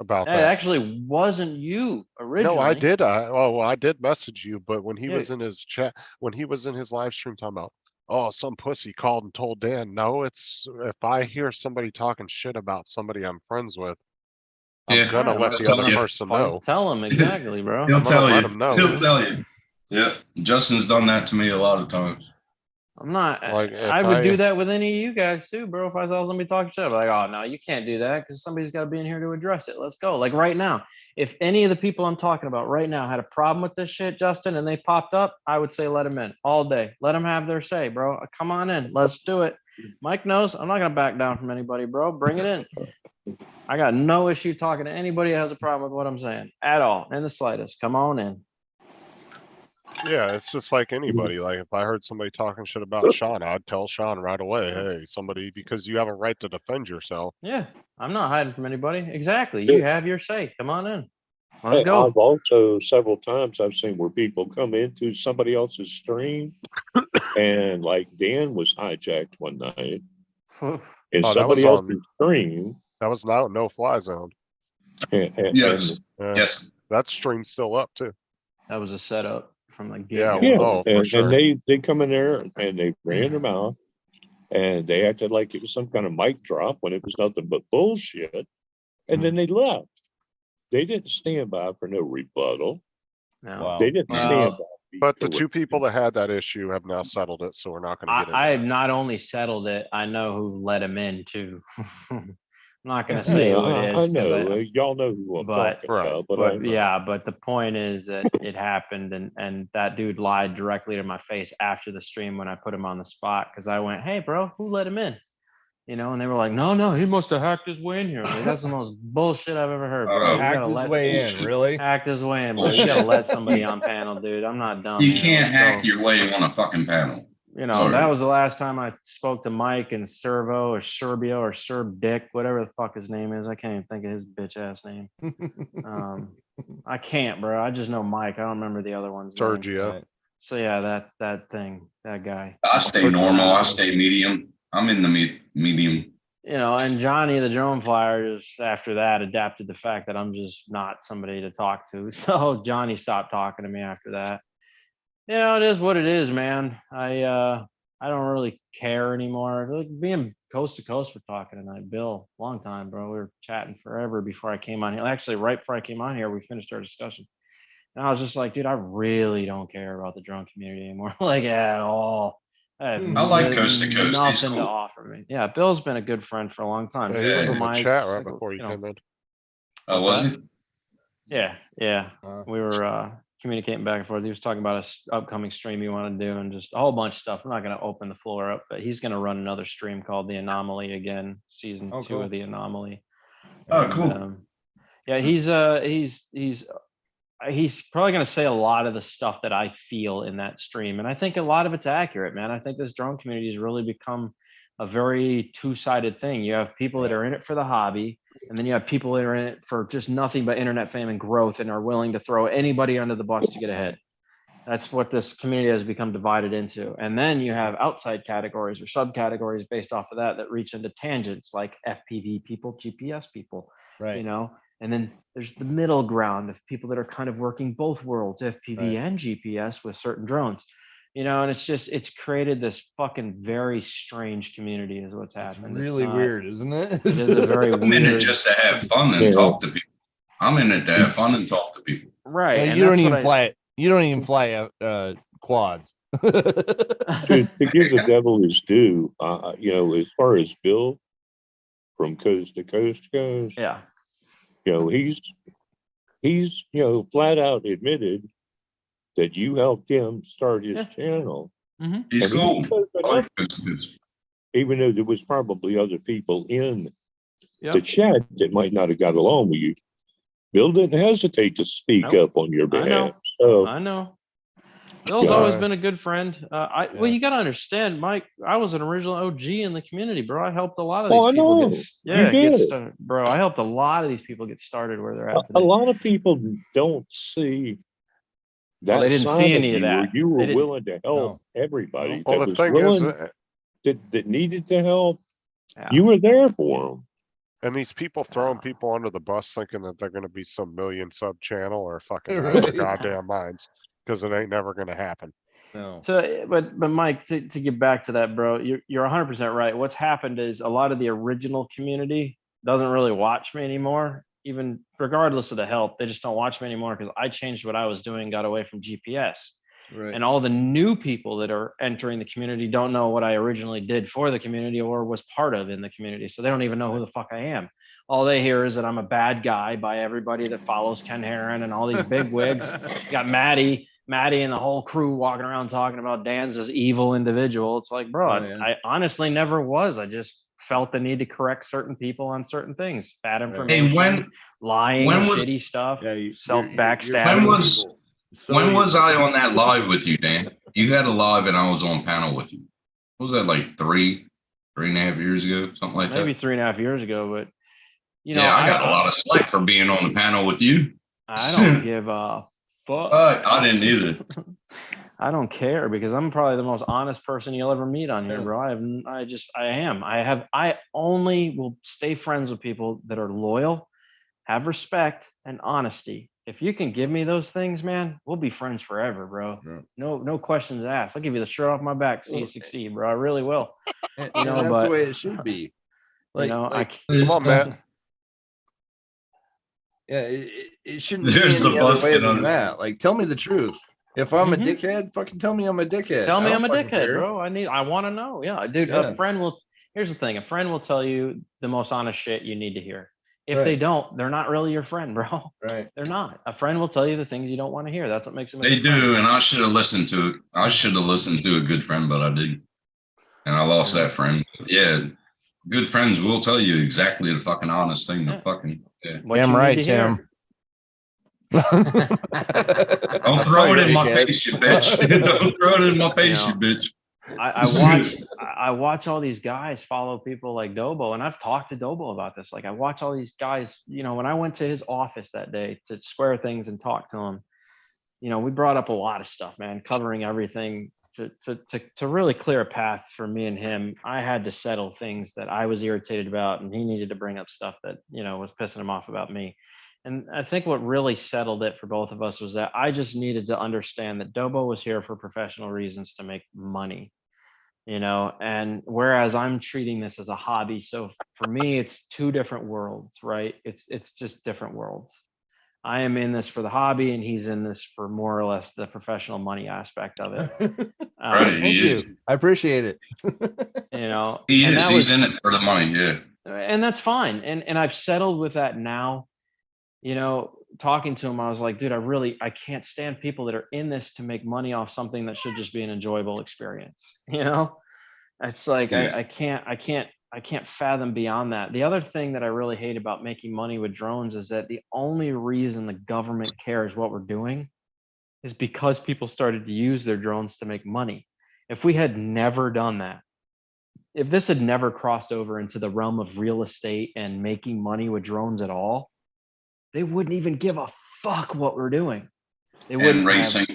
about It that. actually wasn't you originally. No, I did. I did message you, but when he Yeah. was in his chat, when he was in his live stream talking about, oh, some pussy called and told Dan. No, it's if I hear somebody talking shit about somebody I'm friends with, I'm Yeah, gonna Alright, let well, the other tell you. person know. Tell him exactly, bro. He'll I'm gonna tell let you. him know. He'll tell you. Yeah, Justin's done that to me a lot of times. I'm not. Like, if I would I- do that with any of you guys too, bro. If I saw somebody talking shit, I'd be like, oh no, you can't do that because somebody's got to be in here to address it. Let's go. Like right now, if any of the people I'm talking about right now had a problem with this shit, Justin, and they popped up, I would say let them in all day. Let them have their say, bro. Come on in. Let's do it. Mike knows I'm not gonna back down from anybody, bro. Bring it in. I got no issue talking to anybody that has a problem with what I'm saying at all, in the slightest. Come on in. Yeah, it's just like anybody. Like if I heard somebody talking shit about Sean, I'd tell Sean right away, hey, somebody, because you have a right to defend yourself. Yeah, I'm not hiding from anybody. Exactly. You have your say. Come on in. Let's Hey, go. I've also several times I've seen where people come into somebody else's stream and like Dan was hijacked one night and that was somebody on- else's stream That was no fly zone. and Yes, Yeah, yes. that stream's still up too. That was a setup from the Yeah, get-go. well, oh, for sure. and they come in there and they ran their mouth and they acted like it was some kind of mic drop when it was nothing but bullshit. And then they left. They didn't stand by for no rebuttal. No. Wow. They didn't Well, stand by. But the for two people that had that issue have now settled it, so we're not gonna get into I have that. not only settled it, I know who let him in too. I'm not gonna say Yeah, who it is. I 'cause know. Y'all know who I'm but- talking Right, about. But But yeah, but the point is that it happened and that dude lied directly to my face after the stream when I put him on the spot because I went, hey bro, who let him in? And they were like, no, he must have hacked his way in here. I'm like, that's the most bullshit I've ever heard, bro. Oh, You Hacked gotta his let way in, really? hacked his way in, bro. You gotta let somebody on panel, dude. I'm not done. You man. can't Let's hack go. your way on a fucking panel. That Sorry. was the last time I spoke to Mike and Servo or Serbio or Serb Dick, whatever the fuck his name is. I can't even think of his bitch ass name. I can't, bro. I just know Mike. I don't remember the other one's name. Sergio. Right. So yeah, that thing, that guy. I stay normal. I stay medium. I'm in the medium. and Johnny, the drone flyer, just after that adapted the fact that I'm just not somebody to talk to. So Johnny stopped talking to me after that. It is what it is, man. I don't really care anymore. Like being coast to coast, we're talking tonight. Bill, long time, bro. We were chatting forever before I came on here. Actually, right before I came on here, we finished our discussion. And I was just like, dude, I really don't care about the drone community anymore. Like at all. I like Coast to Coast. He's Nothing to cool. offer me. Yeah, Bill's been a good friend for a long time. Yeah, he was Yeah. in the chat right before you came in. Oh, What's was that? it? Yeah. We were communicating back and forth. He was talking about a upcoming stream he wanted to do and just a whole bunch of stuff. I'm not going to open the floor up, but he's going to run another stream called The Anomaly again, season 2 cool. of The Anomaly. Oh, And, cool. yeah, he's probably going to say a lot of the stuff that I feel in that stream. And I think a lot of it's accurate, man. I think this drone community has really become a very two-sided thing. You have people that are in it for the hobby, and then you have people that are in it for just nothing but internet fame and growth and are willing to throw anybody under the bus to get ahead. That's what this community has become divided into. And then you have outside categories or subcategories based off of that reach into tangents like FPV people, GPS people, Right. And then there's the middle ground of people that are kind of working both worlds, FPV Right. and GPS with certain drones. And it's created this fucking very strange community is what's It's happened. really weird, isn't it? It is a very I'm in it weird. just to have fun and talk to people. I'm in it to have fun and talk to people. Right. And and you don't that's what even I- fly it. You don't even fly quads. To give the devil his due, as far as Bill from Coast to Coast goes, Yeah. he's flat out admitted that you helped him start his Yeah. channel. He's And cool. spoke I enough, like Coast to Coast. even though there was probably other people in Yeah. the chat that might not have got along with you. Bill didn't hesitate to speak Nope. up on your I know. behalf. So I know. Bill's Yeah. always been a good friend. Well, Yeah. you got to understand, Mike. I was an original OG in the community, bro. I helped a lot of Oh, these I people know. You get did. started, bro. I helped a lot of these people get started where they're at a today. lot of people don't see that they didn't side see of any of you where that. you They were didn't. willing to help No. everybody Well, that the was thing is, willing, that needed to help. Yeah. You were there for them. and these people throwing people under the bus thinking that they're gonna be some million sub channel or fucking out of their Right. goddamn minds, because it ain't never gonna happen. No. So, but Mike, to get back to that, bro, you're 100% right. What's happened is a lot of the original community doesn't really watch me anymore, even regardless of the help. They just don't watch me anymore because I changed what I was doing, got away from GPS. Right. And all the new people that are entering the community don't know what I originally did for the community or was part of in the community. So they don't even know who the fuck I am. All they hear is that I'm a bad guy by everybody that follows Ken Heron and all these big wigs. You got Maddie and the whole crew walking around talking about Dan's this evil individual. It's like, bro, Oh, yeah. I honestly never was. I just felt the need to correct certain people on certain things. Bad information, lying, when was- shitty stuff, Yeah, you- self you're backstabbing. When was- people. So When was evil. I on that live with you, Dan? You had a live and I was on panel with you. What was that, like 3.5 years ago? Something like Maybe that? 3.5 years ago, but I got a lot of slack for being on the panel with you. I don't give a fuck. I didn't either. I don't care because I'm probably the most honest person you'll ever meet on here, bro. I only will stay friends with people that are loyal, have respect and honesty. If you can give me those things, man, we'll be friends forever, bro. Yeah. No questions asked. I'll give you the shirt off my back, see you succeed, bro. I really will. And, You know, and that's but- the way it should be. Like, Come on, Matt. Yeah, it shouldn't There's be the any other way busted than on- that. Like, tell me the truth. If I'm a Mhm. dickhead, fucking tell me I'm a dickhead. Tell me I I'm a don't fucking dickhead, care. bro. I want to know. Yeah, dude. Yeah. A friend will. Here's the thing. A friend will tell you the most honest shit you need to hear. If they Right. don't, they're not really your friend, bro. Right. They're not. A friend will tell you the things you don't want to hear. That's what makes them. a They good friend. do, and I should have listened to it. I should have listened to a good friend, but I didn't. And I lost that friend. Yeah, good friends will tell you exactly the fucking honest thing. Yeah. The fucking yeah. What you need to hear. Don't throw it in my dickhead. face, you bitch. Don't throw it in my face, You you bitch. I watch all these guys follow people like Dobo, and I've talked to Dobo about this. Like I watch all these guys, when I went to his office that day to square things and talk to him, we brought up a lot of stuff, man, covering everything to really clear a path for me and him, I had to settle things that I was irritated about, and he needed to bring up stuff that, was pissing him off about me. And I think what really settled it for both of us was that I just needed to understand that Dobo was here for professional reasons to make money, and whereas I'm treating this as a hobby. So for me, it's two different worlds, right? It's just different worlds. I am in this for the hobby, and he's in this for more or less the professional money aspect of it. Right, Thank he is. you. I appreciate it. He and is. that He's was- in it for the money. Yeah. and that's fine. And I've settled with that now. Talking to him, I was like, dude, I can't stand people that are in this to make money off something that should just be an enjoyable experience. It's like Yeah. I can't fathom beyond that. The other thing that I really hate about making money with drones is that the only reason the government cares what we're doing is because people started to use their drones to make money. If we had never done that, if this had never crossed over into the realm of real estate and making money with drones at all, they wouldn't even give a fuck what we're doing. They wouldn't And racing.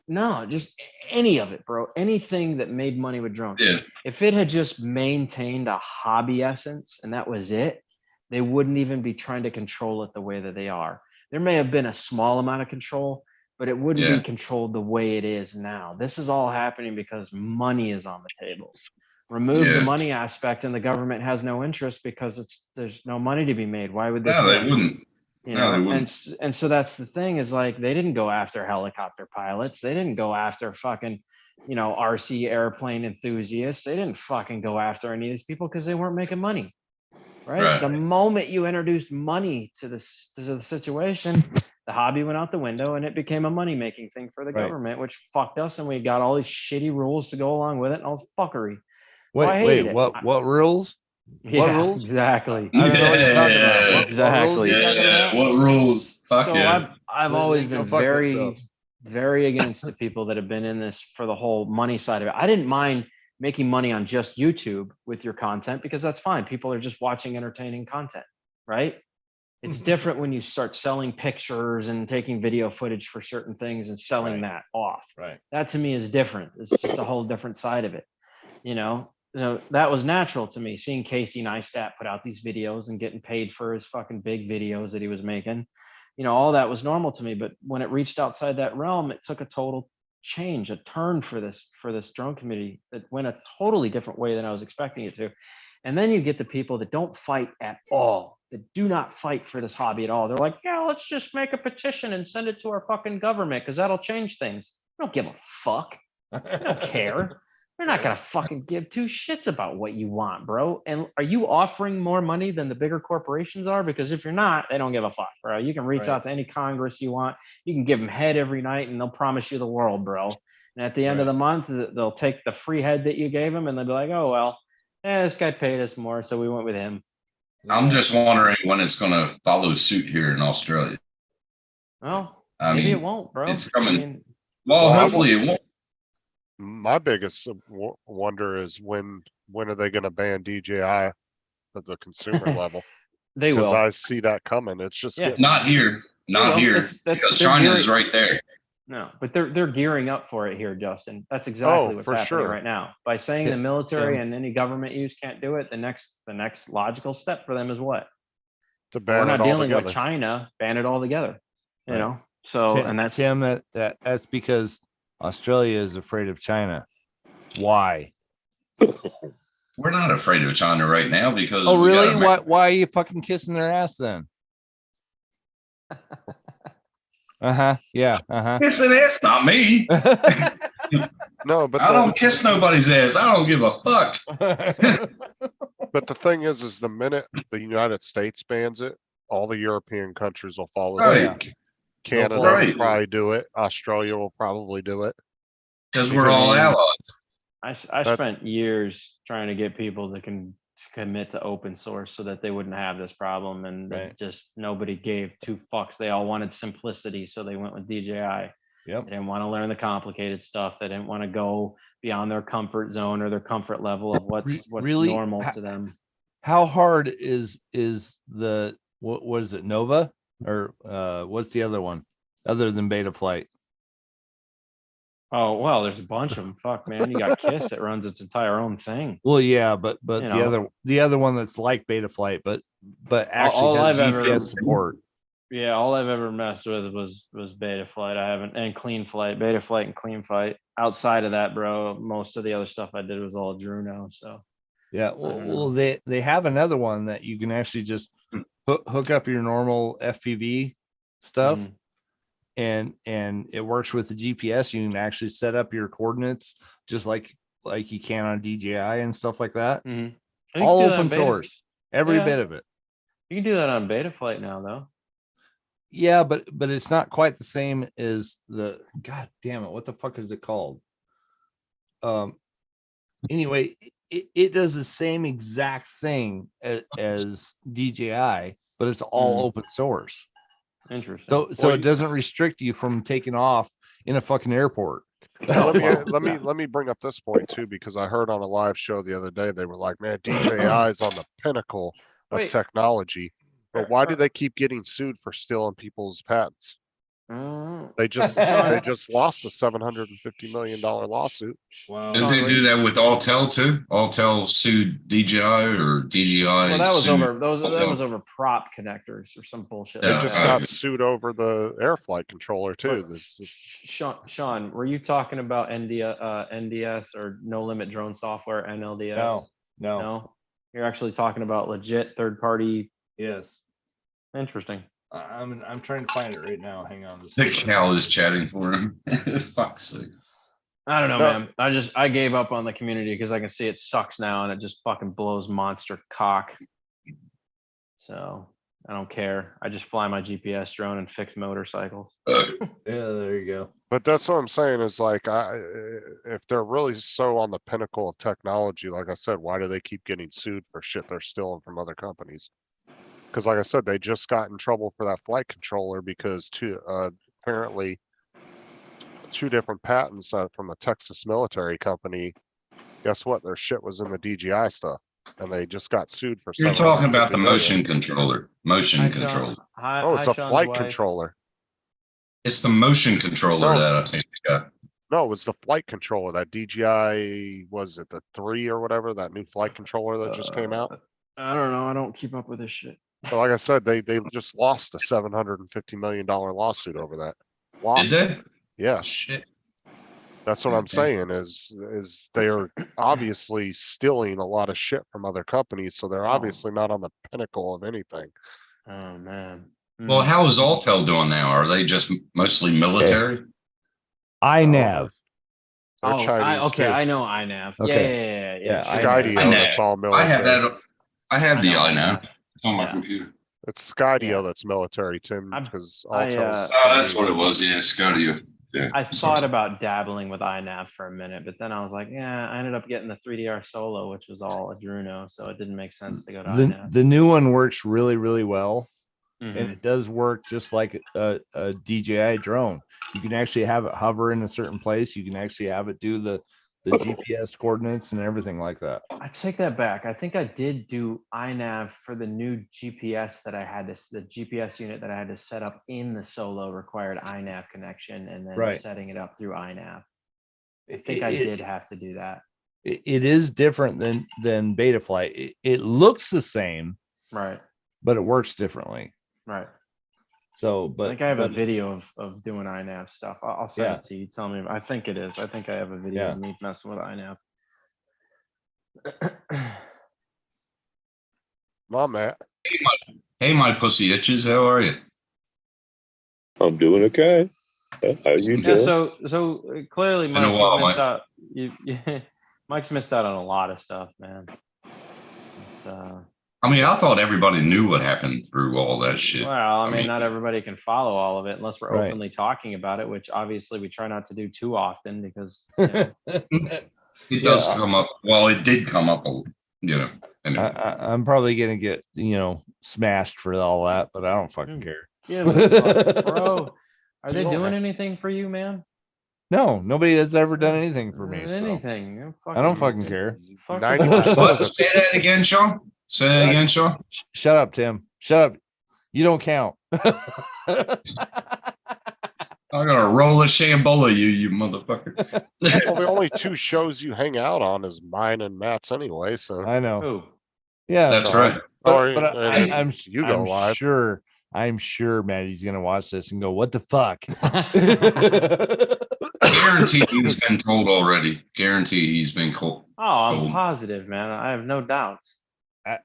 no, just any of it, bro. Anything that made money with drones. Yeah. If it had just maintained a hobby essence and that was it, they wouldn't even be trying to control it the way that they are. There may have been a small amount of control, but it wouldn't Yeah. be controlled the way it is now. This is all happening because money is on the table. Remove the Yeah. money aspect and the government has no interest because there's no money to be made. Why would they? No, they care? wouldn't. No, they wouldn't. And so that's the thing is like they didn't go after helicopter pilots. They didn't go after fucking, RC airplane enthusiasts. They didn't fucking go after any of these people because they weren't making money. Right? The Right. moment you introduced money to the situation, the hobby went out the window and it became a money making thing for the Right. government, which fucked us, and we got all these shitty rules to go along with it and all this fuckery. So I hated it. What rules? Yeah, rules? exactly. I don't know what you're talking about. Yeah. What Exactly. rules are you talking Yeah. about? What rules? Fuck So yeah. I've They always go been fuck very, themselves. very against the people that have been in this for the whole money side of it. I didn't mind making money on just YouTube with your content because that's fine. People are just watching entertaining content, right? It's different when you start selling pictures and taking video footage for certain things and selling that off. Right. That to me is different. It's just a whole different side of it. That was natural to me, seeing Casey Neistat put out these videos and getting paid for his fucking big videos that he was making. All that was normal to me. But when it reached outside that realm, it took a total change, a turn for this drone committee that went a totally different way than I was expecting it to. And then you get the people that don't fight at all, that do not fight for this hobby at all. They're like, yeah, let's just make a petition and send it to our fucking government because that'll change things. I don't give a fuck. I don't care. They're not gonna fucking give two shits about what you want, bro. And are you offering more money than the bigger corporations are? Because if you're not, they don't give a fuck, bro. You can reach Right. out to any Congress you want. You can give them head every night and they'll promise you the world, bro. And at the end of Right. the month, they'll take the free head that you gave them and they'll be like, oh, well, this guy paid us more, so we went with him. I'm just wondering when it's going to follow suit here in Australia. Well, I maybe mean, it won't, bro. it's coming. I mean, Well, Well, I hopefully it won't. My biggest wonder is when are they going to ban DJI at the consumer level? they Because will. I see that coming. It's just Yeah. getting, Not here. Not Well, here. that's- Because they're China gearing- is right there. No, but they're gearing up for it here, Justin. That's exactly what's for happening sure. right now. By saying Yeah, the military yeah. and any government use can't do it, the next logical step for them is what? to We're ban not it all dealing together. with China, ban it all together. You Right. know? So Tim, and that's Tim, that's because Australia is afraid of China. Why? We're not afraid of China right now because Oh, we got really? Why are you fucking kissing their ass then? Yeah. Kissing ass, not me. No, but I don't kiss nobody's ass. I don't give a fuck. but the thing is the minute the United States bans it, all the European countries will follow Right. suit. Canada will Right. probably do it. Australia will probably do it. Because we're all allies. I spent years trying to get people to commit to open source so that they wouldn't have this problem, and Right. just nobody gave two fucks. They all wanted simplicity, so they went with DJI. Yep. They didn't want to learn the complicated stuff. They didn't want to go beyond their comfort zone or their comfort level of what's Really? normal to them. How hard is the what was it, Nova? Or what's the other one other than Beta Flight? Oh, well, there's a bunch of them. Fuck, man. You got Kiss that runs its entire own thing. Well, yeah, but You the know. other one that's like Betaflight, but actually all has I've ever- GPS support. Yeah, all I've ever messed with was Betaflight. I haven't, and Clean Flight, Betaflight and Clean Flight. Outside of that, bro, most of the other stuff I did was all Druno. So Yeah, don't well, they have another one that you can actually just hook up your normal FPV stuff, Mhm. and it works with the GPS. You can actually set up your coordinates just like you can on DJI and stuff like that. Mhm. You can All do that on open Beta- source, every Yeah. bit of it. You can do that on Betaflight now, though. Yeah, but it's not quite the same as the god damn it. What the fuck is it called? Anyway, it does the same exact thing as DJI, but it's all open source. Interesting. So it doesn't restrict you from taking off in a fucking airport. Let me bring up this point too, because I heard on a live show the other day, they were like, man, DJI is on the pinnacle of Wait. technology. But why do they keep getting sued for stealing people's patents? Mm. They just lost a $750 million lawsuit. Wow. Didn't they do that with Alltel too? Alltel sued DJI or DJI? Well, that was sued over. That Alltel? was over prop connectors or some bullshit. They Yeah, like just that. got sued over the air flight controller too. This is Sean, were you talking about NDS or No Limit Drone Software, NLDS? No. No, you're actually talking about legit third party. Yes. Interesting. I'm trying to find it right now. Hang on. Just The cow is chatting for him. Fuck's sake. I don't know, No. man. I gave up on the community because I can see it sucks now and it just fucking blows monster cock. So I don't care. I just fly my GPS drone and fix motorcycles. Yeah, there you go. But that's what I'm saying is like, if they're really so on the pinnacle of technology, like I said, why do they keep getting sued for shit they're stealing from other companies? Because like I said, they just got in trouble for that flight controller because apparently 2 different patents from a Texas military company. Guess what? Their shit was in the DJI stuff, and they just got sued for. You're talking about the $750 million. motion controller. Motion controller. Oh, it's a flight controller. It's the motion controller No. that I think they got. No, it was the flight controller. That DJI, was it the 3 or whatever? That new flight controller that just came out. I don't know. I don't keep up with this shit. But like I said, they just lost a $750 million lawsuit over that. Did Lost. they? Yeah, Shit. that's what I'm Okay. saying is they are obviously stealing a lot of shit from other companies, so they're Oh. obviously not on the pinnacle of anything. Oh man. Well, how is Alltel doing now? Are they just mostly military? iNav. They're Oh, Chinese okay. too. I know iNav. Okay. Yeah. Skydio, iNav. that's all I military. have that. I have the I know. eye now. It's on my Yeah. computer. It's Skydio Yeah. that's military, Tim, I- because I, Alltel's Oh, that's Chinese. what it was. Yeah, Skydio. Yeah. I sorry. thought about dabbling with iNav for a minute, but then I was like, yeah, I ended up getting the 3DR Solo, which was all Adruno, so it didn't make sense to go to iNav. The new one works really, really well. Mhm. And it does work just like a DJI drone. You can actually have it hover in a certain place. You can actually have it do the GPS coordinates and everything like that. I take that back. I think I did do iNav for the new GPS that I had the GPS unit that I had to set up in the Solo required iNav connection and then Right. setting it up through iNav. I think I It- did have to do that. it is different than Betaflight. It looks the same, Right. but it works differently. Right. So, I but think I have a but- video of doing iNav stuff. I'll send Yeah. it to you. Tell me. I think it is. I think I have a video Yeah. of me messing with iNav. Mom, Matt. Hey, my pussy itches. How are you? I'm doing okay. How you Yeah. doing? So clearly, Been a Mike, while, you missed Mike. out. Mike's missed out on a lot of stuff, man. It's, I mean, I thought everybody knew what happened through all that shit. well, I mean, mean- not everybody can follow all of it unless we're Right. openly talking about it, which obviously we try not to do too often because you know, It does Yeah. come up. Well, it did come up, anyway. I'm probably gonna get smashed for all that, but I don't fucking care. give a fuck, bro. Are they You don't doing have- anything for you, man? No, nobody has ever done anything for me. So Anything? You're I don't fucking care. Fuck 90% What? of the Say that again, Sean. Say that again, Sean. Shut up, Tim. Shut up. You don't count. I'm gonna roll a shambola you motherfucker. Well, the only two shows you hang out on is mine and Matt's anyway, so. I know. Who? Yeah. That's right. Or, But I'm you go I'm live. I'm sure Maddie's gonna watch this and go, "What the fuck?" Guarantee he's been told already. Guarantee he's been told. Oh, I'm Oh. positive, man. I have no doubts. But,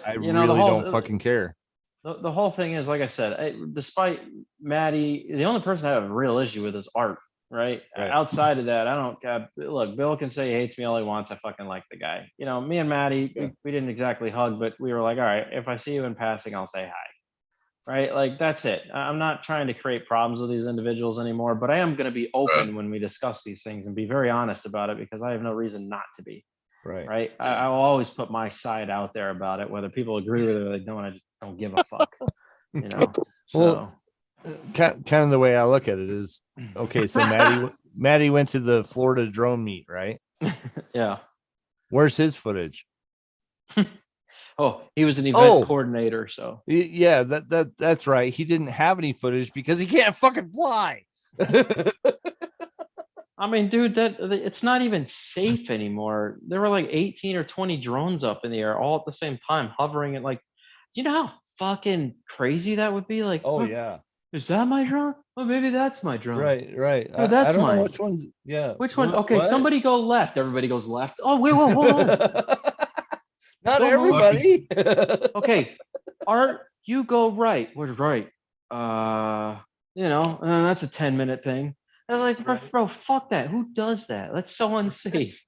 I you know, the really whole- don't fucking care. The whole thing is, like I said, despite Maddie, the only person I have a real issue with is Art, right? Right. Outside of that, I don't, look, Bill can say he hates me all he wants. I fucking like the guy. You know, me and Maddie, Yeah. we didn't exactly hug, but we were like, all right, if I see you in passing, I'll say hi. Right? Like, that's it. I'm not trying to create problems with these individuals anymore, but I am going to be open when we discuss these things and be very honest about it because I have no reason not to be. Right. Right. I will always put my side out there about it, whether people agree with it or they don't. I just don't give a fuck. You know. Well, kind of the way I look at it is, okay, so Maddie went to the Florida drone meet, right? Yeah. Where's his footage? Oh, he was an event coordinator, so Yeah, that's right. He didn't have any footage because he can't fucking fly. I mean, dude, it's not even safe anymore. There were like 18 or 20 drones up in the air all at the same time, hovering and like, you know how fucking crazy that would be? Like, Oh yeah. Is that my drone? Oh, maybe that's my drone. Right. Oh, that's I don't mine. know which one's Which one? What- Okay, what? somebody go left. Everybody goes left. Oh, wait, whoa, hold on. Not Hold on. everybody. Okay, Art, you go right. Where's right? That's a 10-minute thing. And I'm like, bro, fuck that. Who does that? That's so unsafe.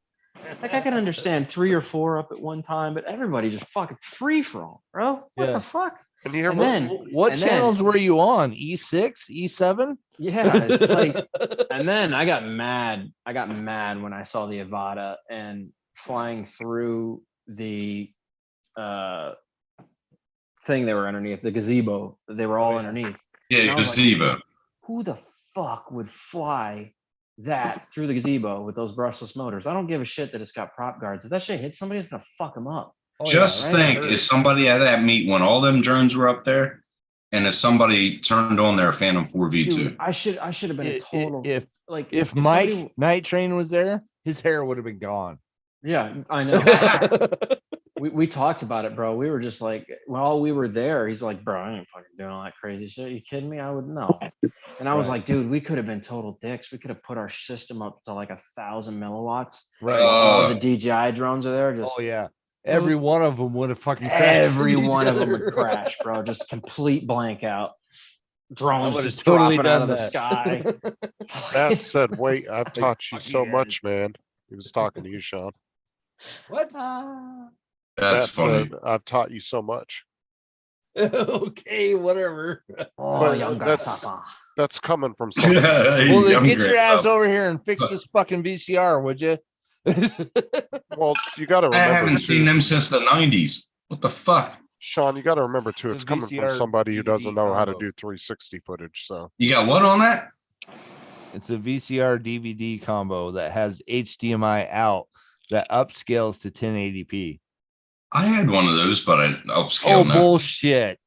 Like, I can understand 3 or 4 up at one time, but everybody just fucking free for all, bro. What Yeah. the fuck? And you hear And about- then, What and then- channels were you on? E6, E7? Yeah, it's like, and then I got mad. I got mad when I saw the Avata and flying through the thing they were underneath, the gazebo. They were all underneath. Yeah, And I was like, gazebo. who the fuck would fly that through the gazebo with those brushless motors? I don't give a shit that it's got prop guards. If that shit hits somebody, it's gonna fuck them up. Oh, yeah, Just right? think if somebody at that meet when all them drones were up there, and if somebody turned on their Phantom 4V2. Dude, I should have been a total like If somebody- Mike Night Train was there, his hair would have been gone. Yeah, I know. we talked about it, bro. We were just like, while we were there, he's like, bro, I ain't fucking doing all that crazy shit. You kidding me? I would know. And I was Right. like, dude, we could have been total dicks. We could have put our system up to like 1,000 milliwatts. Right. All the DJI drones are there. Just Oh yeah. Every one of them would have fucking crashed. every into each one of them other. would crash, bro. Just complete blank out. Drones would've just totally dropping out of done the that. sky. Matt said, wait, I've taught you fuck so you much, man. He was talking to you, Sean. What? That's Matt funny. said, I've taught you so much. Okay, whatever. Oh, But young that's- grasshopper. That's coming from somebody. Well, then Young get your ass grandpa. over here and fix this fucking VCR, would you? Well, you gotta I remember, haven't seen too, them since the 90s. What the fuck? Sean, you gotta remember too, The it's coming from VCR somebody who doesn't DVD know how to combo. do 360 footage, so. You got what on that? It's a VCR DVD combo that has HDMI out that upscales to 1080p. I had one of those, but I Oh, upscaled. now. bullshit.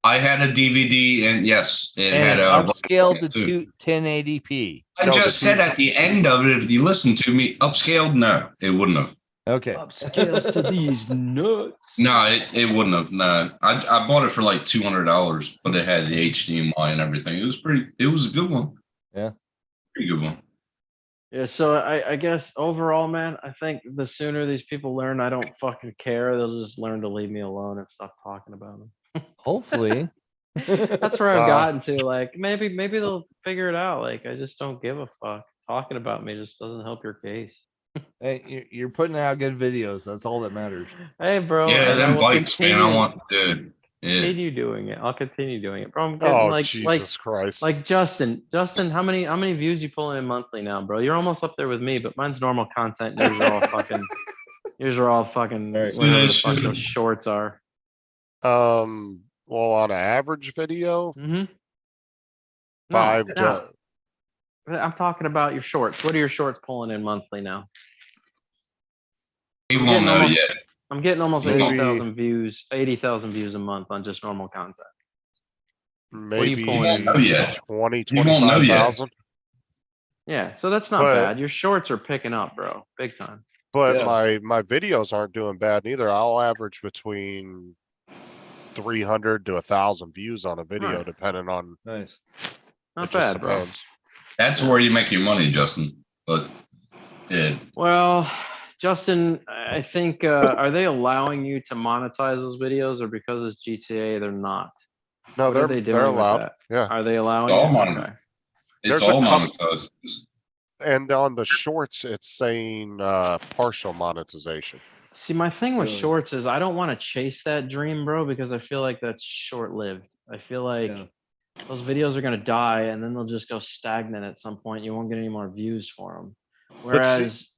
I had a DVD, and yes, it And had it a upscaled to too. 1080p. I No, just the said at the end of it, if you listen to me, upscaled. No, it wouldn't have. Okay. Upscales to these nuts. No, it wouldn't have. No, I bought it for like $200, but it had the HDMI and everything. It was a good one. Yeah. Pretty good one. Yeah, so I guess overall, man, I think the sooner these people learn I don't fucking care, they'll just learn to leave me alone and stop talking about them. Hopefully. That's where I've Wow. gotten to. Like, maybe they'll figure it out. Like, I just don't give a fuck. Talking about me just doesn't help your case. Hey, you're putting out good videos. That's all that matters. Hey, bro. Yeah, and I them will bikes, man. I continue- want to. Yeah. Continue doing it. I'll continue doing it, bro. I'm getting Oh, like Jesus Christ. like Justin. Justin, how many views you pulling in monthly now, bro? You're almost up there with me, but mine's normal content. Yours are all fucking. Yours are all fucking. Right. Whatever the fuck those shorts are. Well, on an average video, Mm-hmm. 5 no. I'm talking about your shorts. What are your shorts pulling in monthly now? He I'm won't getting know almost- yet. I'm getting almost Maybe- 80,000 views. 80,000 views a month on just normal content. maybe pulling in? Oh, yeah. 20, You won't know yet. 25,000. Yeah, so that's not But- bad. Your shorts are picking up, bro, big time. But Yeah. my videos aren't doing bad neither. I'll average between 300 to 1,000 views on a video, Right. depending on. Nice. Not it just bad, bro. depends. That's where you make your money, Justin. But yeah, Well, Justin, I think, are they allowing you to monetize those videos, or because it's GTA, they're not? No, What are they they're doing with allowed. that? Yeah. Are they allowing It's all you? money. Okay. it's There's a all couple- monetized. And on the shorts, it's saying partial monetization. See, my thing with Really? shorts is I don't want to chase that dream, bro, because I feel like that's short-lived. I feel like Yeah. those videos are gonna die and then they'll just go stagnant at some point. You won't get any more views for them. But see- Whereas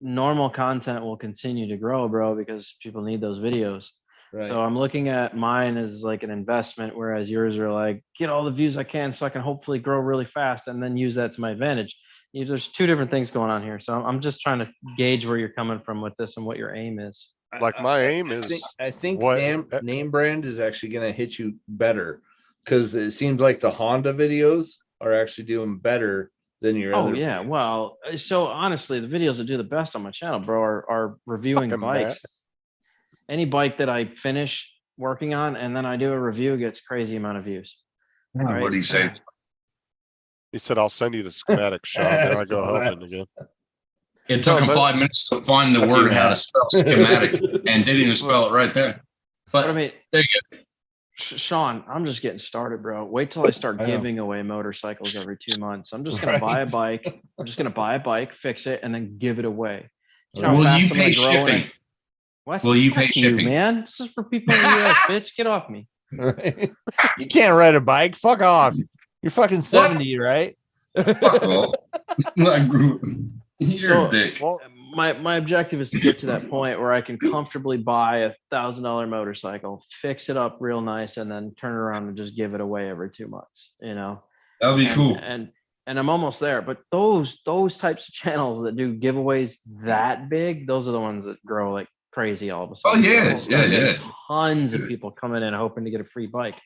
normal content will continue to grow, bro, because people need those videos. Right. So I'm looking at mine as like an investment, whereas yours are like, get all the views I can so I can hopefully grow really fast and then use that to my advantage. There's two different things going on here. So I'm just trying to gauge where you're coming from with this and what your aim is. Like my aim I think, is I think what- name brand is actually going to hit you better because it seems like the Honda videos are actually doing better than your Oh other. yeah, videos. well, so honestly, the videos that do the best on my channel, bro, are reviewing Fucking bikes. Any bike that I finish working on and then I do a review gets crazy amount of views. Right? What'd he say? he said, I'll send you the schematic shot. Then I That's go all that. helping again. It took No, him but- 5 minutes to find the Fuck word you, how to Matt. spell schematic and didn't even spell it right there. But I But mean, there you Sean, I'm just getting started, bro. Wait till I start I know. giving away motorcycles every 2 months. I'm just gonna buy a bike. I'm just gonna buy a bike, fix it, and then give it away. You know how Will fast you I'm gonna pay grow when I- shipping? What? Will you Fuck pay shipping? man? This is for people in the US, bitch. Get off me. You can't ride a bike. Fuck off. You're fucking 70, right? Fuck off. You're So- a dick. Well, My objective is to get to that point where I can comfortably buy $1,000 motorcycle, fix it up real nice, and then turn around and just give it away every 2 months. You know. That'll be and, cool. and I'm almost there. But those types of channels that do giveaways that big, those are the ones that grow like crazy all of a sudden. yeah, I'll start yeah, getting yeah. Tons of people coming in hoping to get a free bike.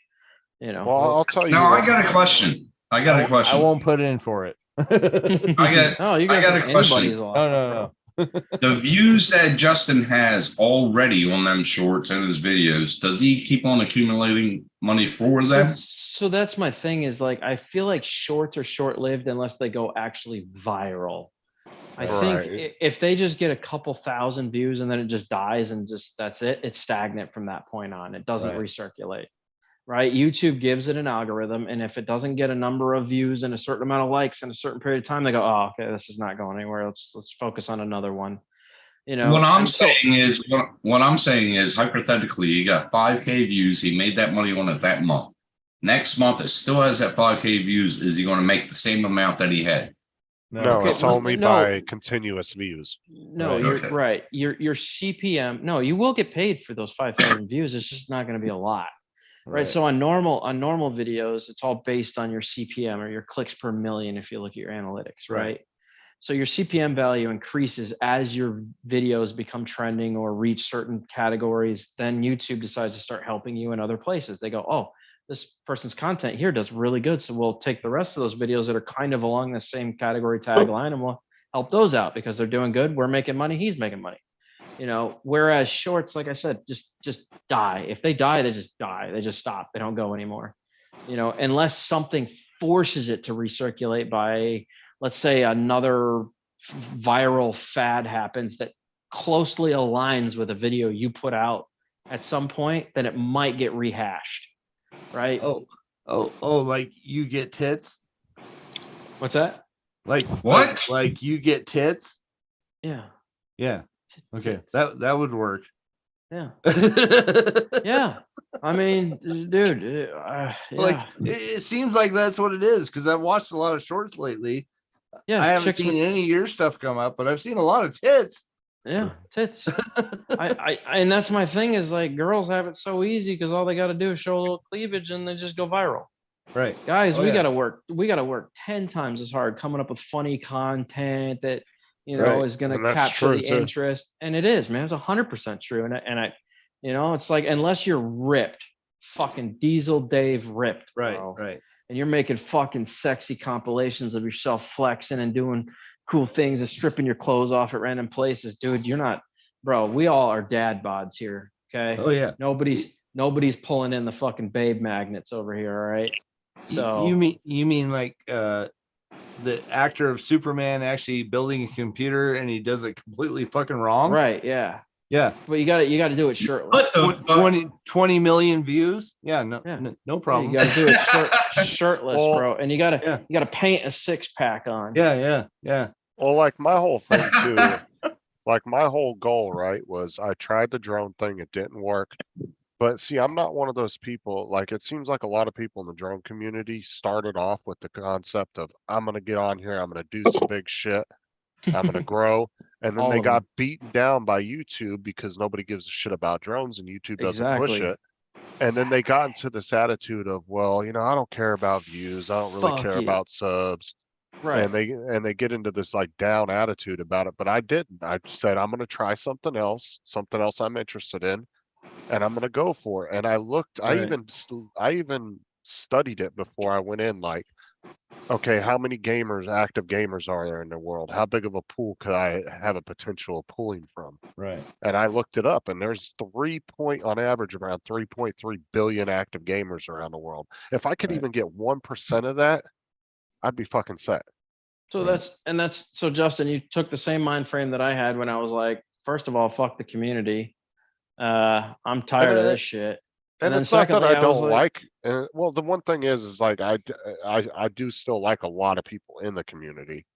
You know. well, I'll tell you. Now I what- got a question. I got a I question. won't put in for it. Oh, you I got a anybody's question. allowed, No. The views that Justin has already on them shorts and his videos, does he keep on accumulating money for them? So that's my thing is like I feel like shorts are short-lived unless they go actually viral. I think Right. if they just get a couple thousand views and then it just dies and just that's it, it's stagnant from that point on. It doesn't Right. recirculate. Right? YouTube gives it an algorithm, and if it doesn't get a number of views and a certain amount of likes in a certain period of time, they go, "Oh, okay, this is not going anywhere. Let's focus on another one." You know. What I'm and so- saying is, what I'm saying is, hypothetically, he got 5K views. He made that money on it that month. Next month, it still has that 5K views. Is he going to make the same amount that he had? No, Okay, it's well, only no. by continuous views. No, Right. you're Okay. right. Your CPM. No, you will get paid for those 5,000 views. It's just not going to be a lot, right? So on normal videos, it's all based on your CPM or your clicks per million. If you look at your analytics, Right. right? So your CPM value increases as your videos become trending or reach certain categories. Then YouTube decides to start helping you in other places. They go, oh, this person's content here does really good. So we'll take the rest of those videos that are kind of along the same category tagline and we'll help those out because they're doing good. We're making money. He's making money. You know, whereas shorts, like I said, just die. If they die, they just die. They just stop. They don't go anymore. You know, unless something forces it to recirculate by, let's say, another viral fad happens that closely aligns with a video you put out at some point, then it might get rehashed. Right? Oh, like you get tits? What's that? Like What? Like you get tits? Yeah. Yeah. Okay. That would work. Yeah. Yeah. I mean, dude, yeah. Like it seems like that's what it is because I've watched a lot of shorts lately. Yeah, I haven't chicks seen with- any of your stuff come up, but I've seen a lot of tits. Yeah, tits. I and that's my thing is like girls have it so easy because all they got to do is show a little cleavage and they just go viral. Right. Guys, Oh, we yeah. gotta work 10 times as hard coming up with funny content that you know Right. is gonna And that's capture true, the too. interest. And it is, man, it's 100% true. And I, you know, it's like unless you're ripped, fucking Diesel Dave ripped, Right. bro. Right. and you're making fucking sexy compilations of yourself flexing and doing cool things and stripping your clothes off at random places, dude, you're not, bro, we all are dad bods here. Okay. Oh yeah. Nobody's pulling in the fucking babe magnets over here. All right. So You mean like the actor of Superman actually building a computer and he does it completely fucking wrong? right. Yeah. Yeah. But you got to do it shirtless. What the fuck? 20 million views. Yeah. No, Yeah. no problem. You got to do it shirtless, Well, bro. And you got to paint a 6-pack on. Yeah. Well, like my whole thing too, like my whole goal, right, was I tried the drone thing, it didn't work. But see, I'm not one of those people, like it seems like a lot of people in the drone community started off with the concept of I'm gonna get on here, I'm gonna do some big shit, I'm gonna grow. And then All they of got them. beaten down by YouTube because nobody gives a shit about drones and YouTube doesn't push Exactly. it. And then they got into this attitude of, well, I don't care about views, I don't really Fuck care you. about subs. Right. And they get into this like down attitude about it, but I didn't. I said I'm gonna try something else I'm interested in, and I'm gonna go for it. And I looked, I Right. even studied it before I went in. Like, okay, how many active gamers are there in the world? How big of a pool could I have a potential of pulling from? Right. And I looked it up, and there's on average around 3.3 billion active gamers around the world. If I could Right. even get 1% of that, I'd be fucking set. So Right. so Justin, you took the same mind frame that I had when I was like, first of all, fuck the community. I'm tired of this shit. And then it's not that secondly, I I was don't like- like, well, the one thing is like, I do still like a lot of people in the community.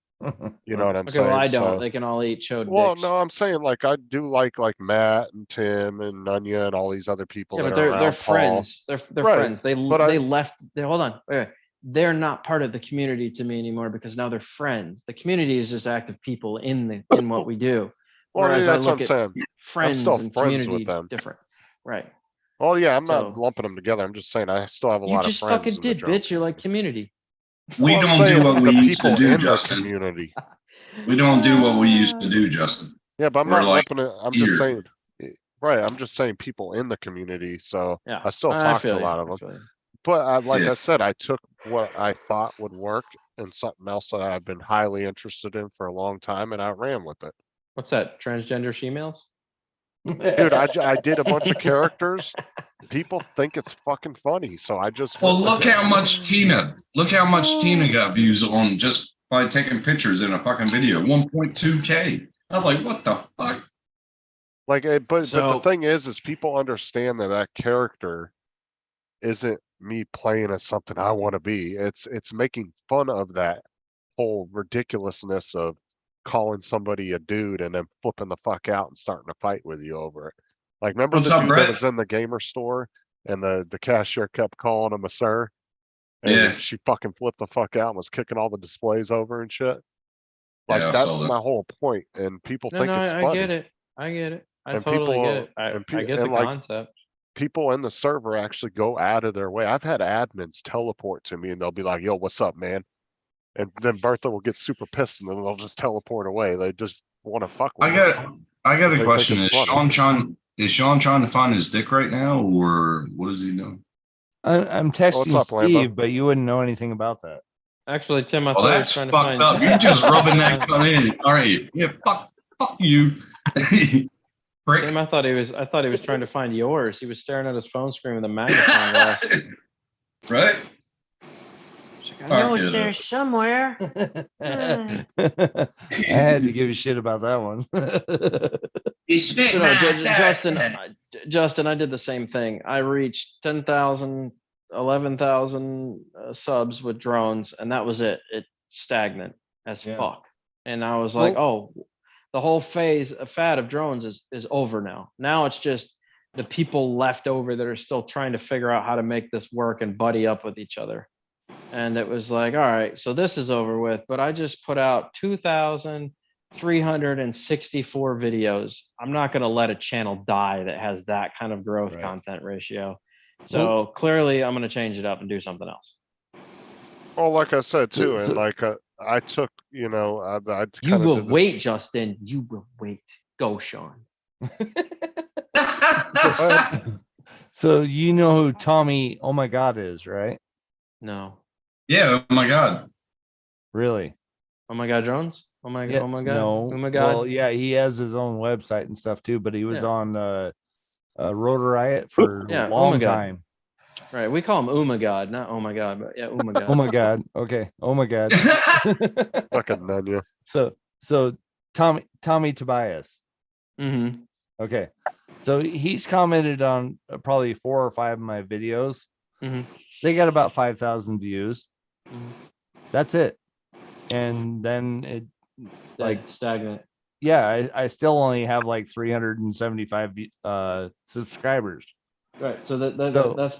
You know what I'm Okay, saying? well, I don't. So- They can all eat chode Well, dicks. no, I'm saying like, I do like Matt and Tim and Nunya and all these other people Yeah, that but are they're around, Paul. friends. They're Right, friends. They but I- they left. Hold on. Wait. They're not part of the community to me anymore because now they're friends. The community is just active people in what we do. Well, Whereas I that's what look I'm at saying. friends still and friends with community them. different. Right. Oh yeah, I'm not So- lumping them together. I'm just saying I still have a You lot of just friends. fucking in the did, drone bitch. You're like community. community. We Well, I'm don't do saying what we the used to people do, in the Justin. community. We don't do what we used to do, Justin. Yeah, but I'm We're not like lumping it. I'm just here. saying, right, I'm just saying people in the community. So Yeah. I still talk to feel a you, lot of I them. feel you. But like Yeah. I said, I took what I thought would work and something else that I've been highly interested in for a long time, and I ran with it. What's that? Transgender females? Dude, I did a bunch of characters. People think it's fucking funny, so I just Well, went with look it. how much Tina got views on just by taking pictures in a fucking video. 1.2K. I was like, what the fuck? Like, but the So- thing is people understand that character isn't me playing as something I want to be. It's making fun of that whole ridiculousness of calling somebody a dude and then flipping the fuck out and starting to fight with you over it. Like, remember What's the up, dude Brett? that was in the gamer store and the cashier kept calling him a sir? And Yeah. she fucking flipped the fuck out and was kicking all the displays over and shit. Like, Yeah, I saw that's that. my whole point, and people No, think no, it's I funny. get it. I get it. I And totally people- get it. and I get the and, like, concept. People in the server actually go out of their way. I've had admins teleport to me and they'll be like, yo, what's up, man? And then Bertha will get super pissed and then they'll just teleport away. They just want to fuck with I me. got They a think question. it's Is funny. Sean trying to find his dick right now, or what is he doing? I'm texting up, Lambo? Steve, but you wouldn't know anything about that. Actually, Tim, I Well, thought I was that's trying to fucked find. up. You're just rubbing that cunt in. All right. Yeah, fuck you. Prick. Tim, I thought he was trying to find yours. He was staring at his phone screen with a magnifying glass. Right? He's like, I know Fuck it's it there up. somewhere. I had to give you shit about that one. You know, Justin, I did the same thing. I reached 10,000, 11,000 subs with drones, and that was it. It's stagnant as Yeah. fuck. And I was like, oh, the whole fad of drones is over now. Now it's just the people left over that are still trying to figure out how to make this work and buddy up with each other. And it was like, all right, so this is over with. But I just put out 2,364 videos. I'm not going to let a channel die that has that kind of growth Right. content ratio. So clearly I'm going to change it up and do something else. Well, like I said So- too, so- and like I took, I You kind of will did this. wait, Justin. You will wait. Go, Sean. So you know who Tommy Oh My God is, right? No. Yeah. Oh my God. Really? Oh my God, drones. Yeah, Oh my God. no. Oh my God. Well, yeah, he has his own website and stuff too, but he was Yeah. on Rotor Riot for Yeah, a oh my long God. time. Right. We call him Oh my God, not Oh my God, but yeah, Oh my God. Oh my God. Okay. Oh my God. Fucking Nunya. So Tommy Tobias. Mm-hmm. Okay. So he's commented on probably 4 or 5 of my videos. Mhm. They got about 5,000 views. Mhm. That's it. And then it Like stagnant. yeah, I still only have like 375 subscribers. Right. So So- that's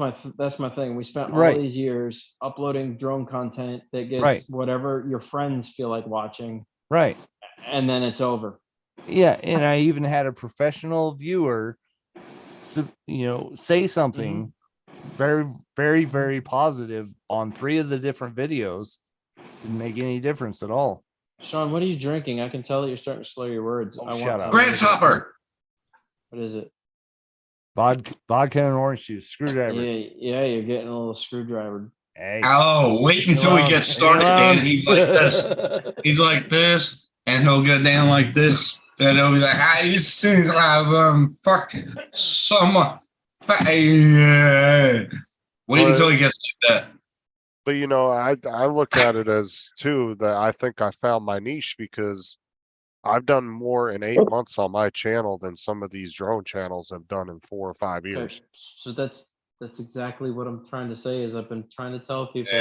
my thing. We spent all Right. these years uploading drone content that gets Right. whatever your friends feel like watching, Right. and then it's over. Yeah, and I even had a professional viewer say something very, very, very positive on 3 of the different videos. Didn't make any difference at all. Sean, what are you drinking? I can tell that you're starting to slur your words. Oh, I shut want up. some. Grasshopper. What is it? Vodka and orange juice, screwdriver. Yeah, you're getting a little screwdriver. Hey. Oh, wait until we get started, Dan. He's like this. He's like this, and he'll go down like this, and he'll be like, "Ah, these things have fuck someone." Wait until he gets like that. But I look at it as too that I think I found my niche because I've done more in 8 months on my channel than some of these drone channels have done in 4 or 5 years. Okay, so that's exactly what I'm trying to say. Is I've been trying to tell people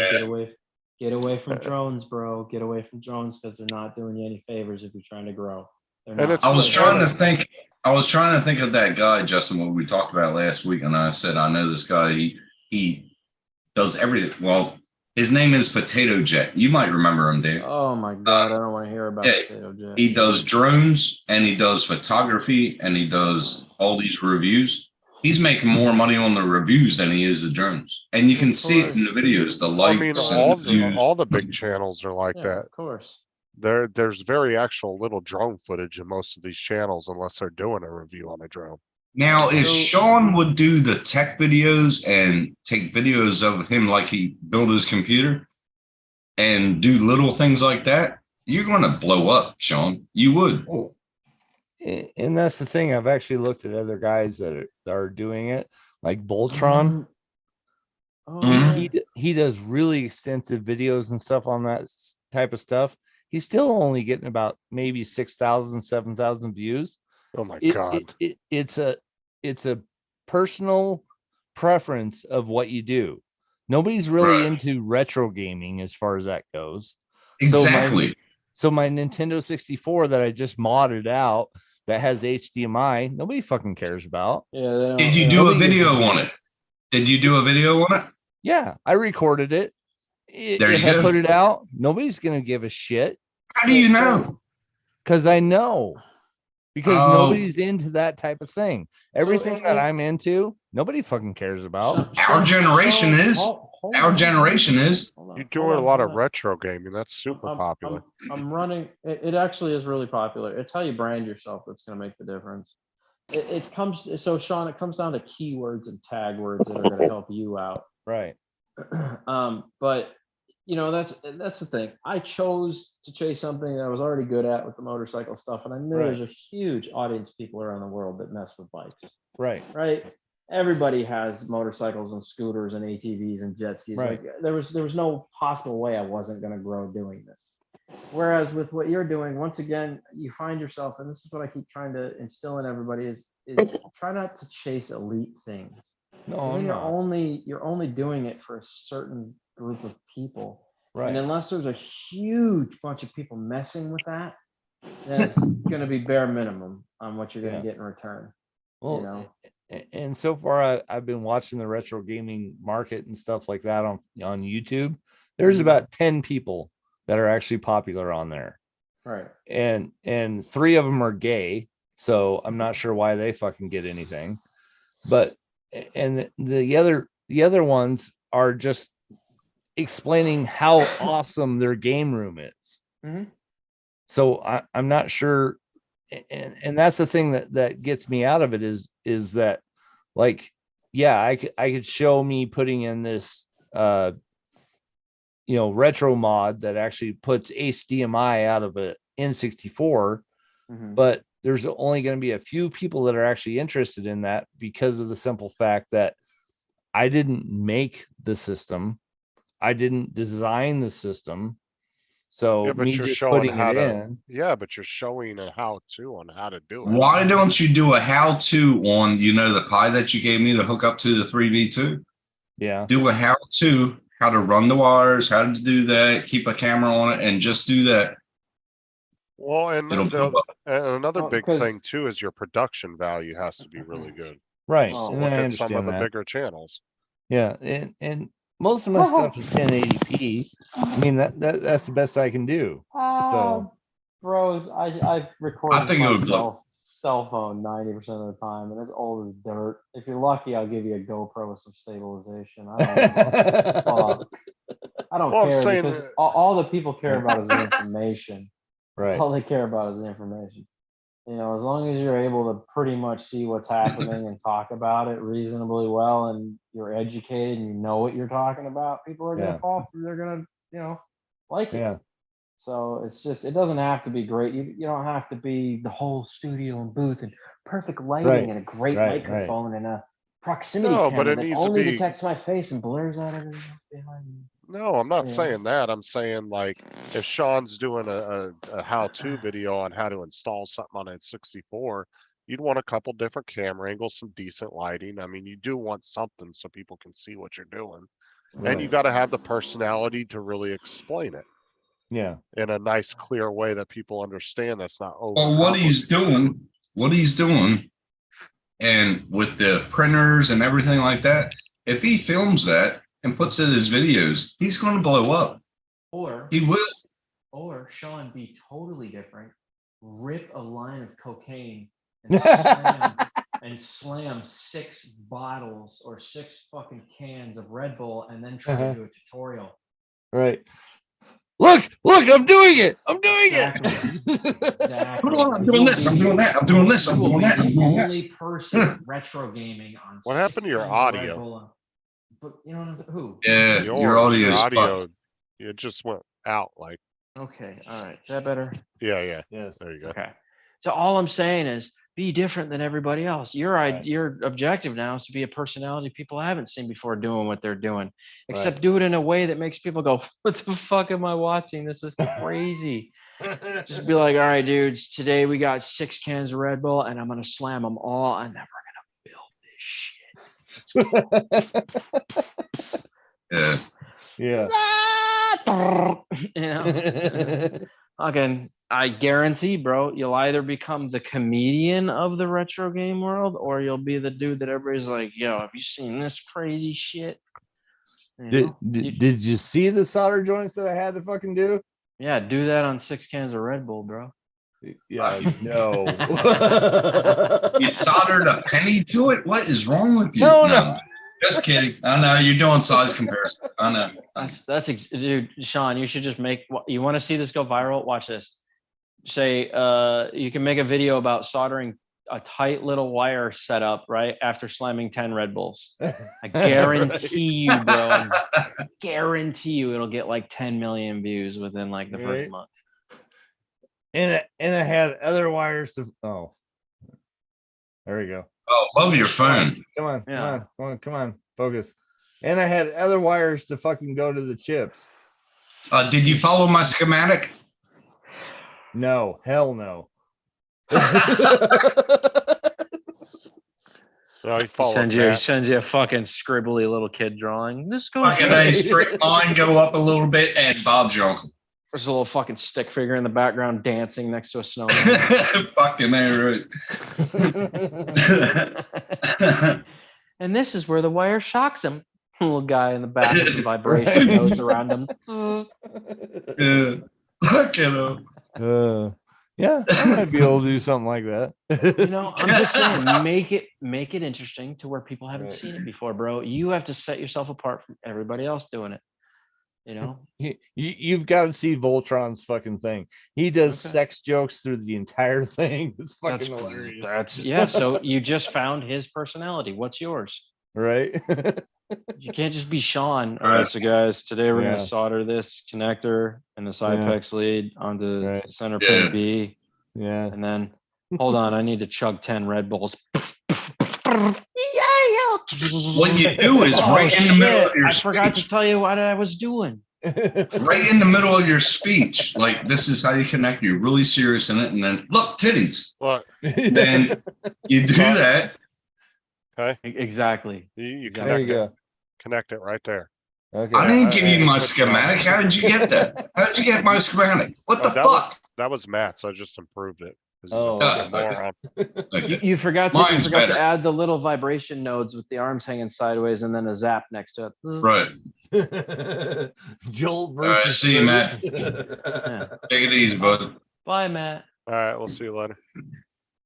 get away from drones, bro. Get away from drones because they're not doing you any favors if you're trying to grow. They're And not. it's- I was trying to think. I was trying to think of that guy, Justin, what we talked about last week, and I said, I know this guy. He does everything. Well, his name is Potato Jet. You might remember him, Dave. Oh my God, I don't want to hear about yeah, Potato Jet. He does drones and he does photography and he does all these reviews. He's making more money on the reviews than he is the drones, and you can see it in the videos. The I mean, likes and the views. all the big channels are like Yeah, that. of course. There's very actual little drone footage in most of these channels unless they're doing a review on a drone. Now, if So- Sean would do the tech videos and take videos of him like he built his computer and do little things like that, you're going to blow up, Sean. You would. And that's the thing. I've actually looked at other guys that are doing it, like Voltron. Oh, Mhm. yeah. He does really extensive videos and stuff on that type of stuff. He's still only getting about maybe 6,000, 7,000 views. Oh my It- God. it's a personal preference of what you do. Nobody's really Right. into retro gaming as far as that goes. Exactly. So my Nintendo 64 that I just modded out that has HDMI, nobody fucking cares about. Yeah. they don't- Did you they do don't- a Nobody gives video on it? Did you do a video on it? Yeah, I recorded it. There If you I go. put it out, nobody's gonna give a shit How do you know? because I know. Because Oh. nobody's into that type of thing. Everything that it- I'm into, nobody fucking cares about. Our generation is. Hold Our on, generation is. hold on, You're hold doing a on, lot hold of on. retro gaming. That's super popular. I'm running. It actually is really popular. It's how you brand yourself that's going to make the difference. It comes. So Sean, it comes down to keywords and tag words that are going to help you out. Right. But that's the thing. I chose to chase something that I was already good at with the motorcycle stuff, and I knew there's a huge audience of people around the world that mess with bikes. Right. Right. Everybody has motorcycles and scooters and ATVs and jet skis. Right. Like there was no possible way I wasn't going to grow doing this. Whereas with what you're doing, once again, you find yourself, and this is what I keep trying to instill in everybody is try not to chase elite things. No, Then I'm you're not. you're only doing it for a certain group of people. Right. And unless there's a huge bunch of people messing with that, then it's going to be bare minimum on what you're going to Yeah. get in return. Well, know? and so far I've been watching the retro gaming market and stuff like that on YouTube. There's about 10 people that are actually popular on there. Right. And 3 of them are gay, so I'm not sure why they fucking get anything. But and the other ones are just explaining how awesome their game room is. Mhm. So I'm not sure, and that's the thing that gets me out of it is that, like, yeah, I could show me putting in this retro mod that actually puts HDMI out of a N64, Mhm. but there's only going to be a few people that are actually interested in that because of the simple fact that I didn't make the system. I didn't design the system. So Yeah, but me you're just showing putting how it to, in. yeah, but you're showing a how-to on how to do it. Why don't you do a how-to on, the Pi that you gave me to hook up to the 3V2? Yeah. Do a how-to, how to run the wires, how to do that, keep a camera on it, and just do that. Well, and It'll blow up. and another Well, big 'cause- thing too is your production value has to be really good. Right. Oh, And Look I at some of understand the that. bigger channels. Yeah. And most of my stuff is 1080p. I mean, that's the best I can do. So Bros, I record I think it would look. cell phone 90% of the time, and it's old as dirt. If you're lucky, I'll give you a GoPro with some stabilization. I don't know. Fuck. I don't Well, I'm care saying because that- all the people care about is the information. That's right. all they care about is the information. As long as you're able to pretty much see what's happening and talk about it reasonably well, and you're educated and you know what you're talking about, people are Yeah. gonna fall through. They're gonna, like it. Yeah. So it's just, it doesn't have to be great. You don't have to be the whole studio and booth and perfect lighting Right, and a great right, microphone and a proximity No, but camera it that needs to only be- detects my face and blurs out everything else behind me. No, I'm not Yeah. saying that. I'm saying like if Sean's doing a how-to video on how to install something on a 64, you'd want a couple different camera angles, some decent lighting. I mean, you do want something so people can see what you're doing. And you Right. got to have the personality to really explain it Yeah. in a nice, clear way that people understand. That's not over. Well, what he's doing, and with the printers and everything like that, if he films that and puts it as videos, he's going to blow up. Or He will. Sean, be totally different. Rip a line of cocaine and slam 6 bottles or 6 fucking cans of Red Bull and then try to do a tutorial. Right. Look, I'm doing it. I'm doing Exactly. it. Exactly. Hold on, I'm doing this. I'm doing that. I'm doing this. I'm You will doing be that. I'm the doing only this. person retro gaming on. What happened to your 6 cans of Red audio? Bull. But you know what I'm saying? Who? Yeah, Yours, your audio is audio, fucked. it just went out like, Okay, all right. Is that better? yeah. Yes. There you go. Okay. So all I'm saying is be different than everybody else. Your objective now is to be a personality people haven't seen before doing what they're doing. Except do it in a way that makes people go, what the fuck am I watching? This is crazy. Just be like, all right, dudes, today we got 6 cans of Red Bull and I'm gonna slam them all and then we're gonna build this shit. Yeah. Yeah. Again, I guarantee, bro, you'll either become the comedian of the retro game world or you'll be the dude that everybody's like, yo, have you seen this crazy shit? Did you see the solder joints that I had to fucking do? Yeah, do that on 6 cans of Red Bull, bro. Yeah, no. You soldered a penny to it? What is wrong with you? No. Just kidding. I know you're doing size comparison. I know. Dude, Sean, you should just you want to see this go viral? Watch this. Say, you can make a video about soldering a tight little wire setup, right? After slamming 10 Red Bulls. I guarantee you, bro. I guarantee you it'll get like 10 million views within like the first month. And I had other wires to there we go. Oh, love your phone. Come Yeah. on, focus. And I had other wires to fucking go to the chips. Did you follow my schematic? No, hell no. No, he He followed sends that. you a fucking scribbly little kid drawing. This goes. Fucking a straight line go up a little bit, and Bob's your uncle. There's a little fucking stick figure in the background dancing next to a snowman. Fucking there, right? And this is where the wire shocks him. Little guy in the back with the vibration goes around him. Yeah. Fucking Yeah, I might be able to do something like that. I'm just saying, make it interesting to where people haven't Right. seen it before, bro. You have to set yourself apart from everybody else doing it. You've got to see Voltron's fucking thing. He does Okay. sex jokes through the entire thing. It's fucking hilarious. So you just found his personality. What's yours? Right? You can't just be Sean. All right. Okay, so guys, today we're Yeah. gonna solder this connector and the Cypex lead onto Right. center Yeah. pin B. Yeah. And then, hold on, I need to chug 10 Red Bulls. What you do is Oh, right in the middle of shit, your I forgot to speech. tell you what I was doing. Right in the middle of your speech. Like, this is how you connect. You're really serious in it. And then, look, titties. Look, Then you do that. okay, Exactly. you There you connect it, go. connect it right there. Okay. I didn't give you Yeah, my good job. schematic. How did you get that? How did you get my schematic? What the Oh, that was- fuck? That was Matt's. I just improved it. 'cause he's a Oh, fucking okay. moron. Okay. You forgot to Mine's better. add the little vibration nodes with the arms hanging sideways and then a zap next to it. Right. Jolt All right, versus. see you, Matt. Yeah. Take it easy, bud. Bye, Matt. All right, we'll see you later.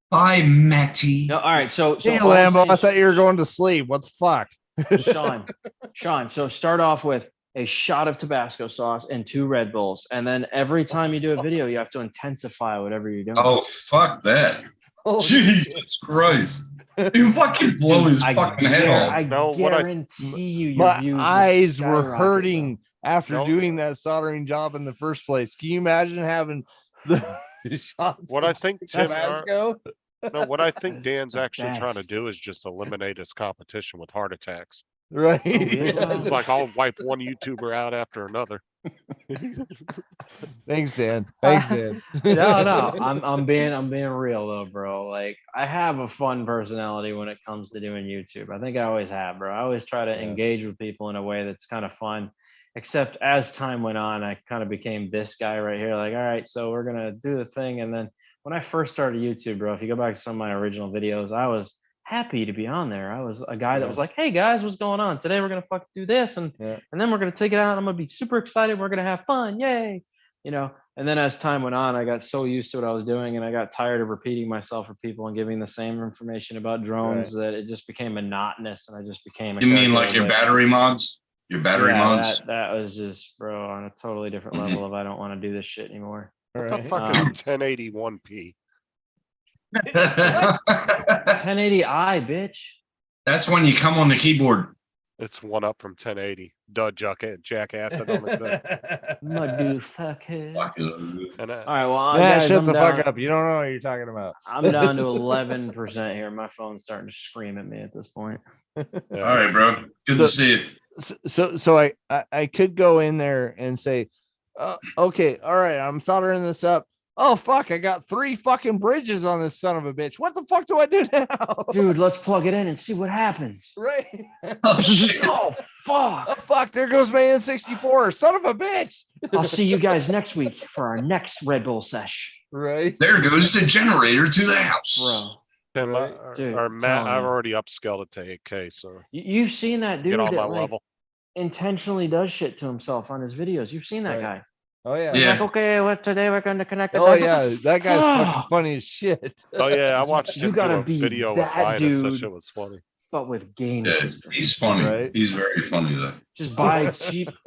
Bye, Matty. No, all right. So Hey, all I'm Lambo, I saying thought you were going to sleep. What the fuck? is, Sean. So start off with a shot of Tabasco sauce and 2 Red Bulls, and then every time you do a video, you have to intensify whatever you're doing. Oh, fuck that. Oh, Jesus Christ. You fucking blow his fucking head off. I No, what I- guarantee you, your My views will eyes were skyrocket, hurting after No. doing that soldering job in the first place. Can you imagine having the shots? What I think Tim, Tabasco? no, what I That think is Dan's the actually trying to best. do is just eliminate his competition with heart attacks. Right. really? It's like I'll wipe one YouTuber out after another. Thanks, Dan. Thanks, Dan. No, I'm being real though, bro. Like I have a fun personality when it comes to doing YouTube. I think I always have, bro. I always try to Yeah. engage with people in a way that's kind of fun. Except as time went on, I kind of became this guy right here. Like, all right, so we're gonna do the thing. And then when I first started YouTube, bro, if you go back to some of my original videos, I was happy to be on there. I was a guy that Yeah. was like, hey guys, what's going on? Today we're gonna fucking do this, and Yeah. then we're gonna take it out. I'm gonna be super excited. We're gonna have fun, yay! You know. And then as time went on, I got so used to what I was doing, and I got tired of repeating myself for people and giving the same information about drones that it just became monotonous, and I just became. A You mean character like that your was battery mods? Your battery yeah, mods? that was just, bro, on a totally different Mhm. level of I don't want to do this shit anymore. What the Right. fuck is 1081p? 1080i, bitch. That's when you come on the keyboard. It's one up from 1080. Duh, jackass. I don't exist. Motherfucker. Fucking- And All right, well, Yeah, guys, shut I'm the down, fuck up. You don't know what you're talking about. I'm down to 11% here. My phone's starting to scream at me at this point. All right, bro. Good to see you. So I could go in there and say, okay, all right, I'm soldering this up. Oh fuck, I got 3 fucking bridges on this son of a bitch. What the fuck do I do now? Dude, let's plug it in and see what happens. Right. Oh, shit. Oh, fuck. Oh fuck, there goes my N64. Son of a bitch. I'll see you guys next week for our next Red Bull sesh, Right. There goes the generator to the house. bro. Tim, Right. Dude, or I'm Matt, telling I've you. already upscaled it to 8K, so You've seen that dude get on that my like, level. intentionally does shit to himself on his videos. You've seen that Right. guy. Oh yeah. Yeah. Like, okay, well, today we're going to connect the Oh dots. yeah, that guy's fucking funny as shit. Oh yeah, I watched You him do gotta a be video with that Linus. That dude. shit was funny. But with game Yeah, systems. he's funny. Right. He's very funny though. Just buy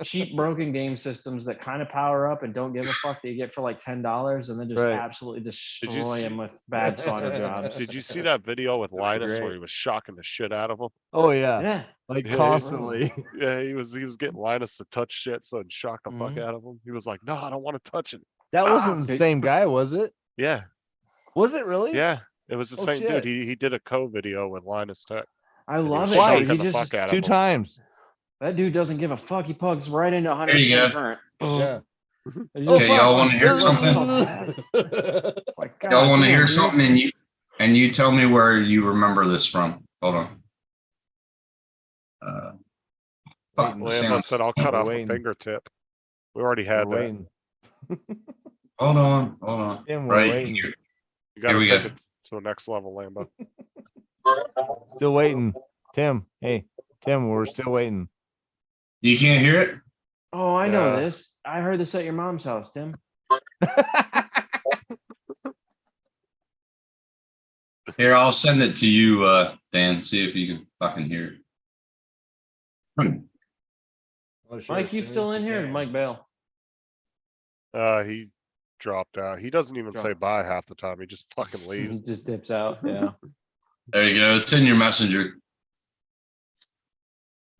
cheap broken game systems that kind of power up and don't give a fuck that you get for like $10 and then just Right. absolutely destroy see- him with bad solder jobs. Did you see that video with Linus where great. he was shocking the shit out of him? Oh yeah, Yeah. like Yeah, constantly. Yeah, he was getting Linus to touch shit, so it shocked the fuck Mhm. out of him. He was like, "No, I don't want to touch it." That wasn't the Hey. same guy, was it? Yeah, Was it really? yeah, it was the Oh, same shit. dude. He did a video with Linus Tech. I and he love was it. Why? Dude. shocking He the just, fuck out of 2 him. times. that dude doesn't give a fuck. He plugs right into 100% There you go. current. Yeah. He Okay, just- y'all want to hear What's something? Like, God Y'all want to damn, hear dude. something, and you tell me where you remember this from. Hold on. Fuck, the Lambo sound. said, "I'll cut off a waiting. fingertip." We already We're had that. waiting. Hold on. Tim, we're Right waiting. here. You gotta we take go. it to the next level, Lambo. Still waiting. Tim, hey, Tim, we're still waiting. You can't hear it? Oh, I know Yeah. this. I heard this at your mom's house, Tim. Here, I'll send it to you, Dan. See if you can fucking hear it. Mike, you still in here? Mike Bale. He dropped out. He doesn't even say Dropped. bye half the time. He just fucking He leaves. just dips out. Yeah. There you go. It's in your messenger.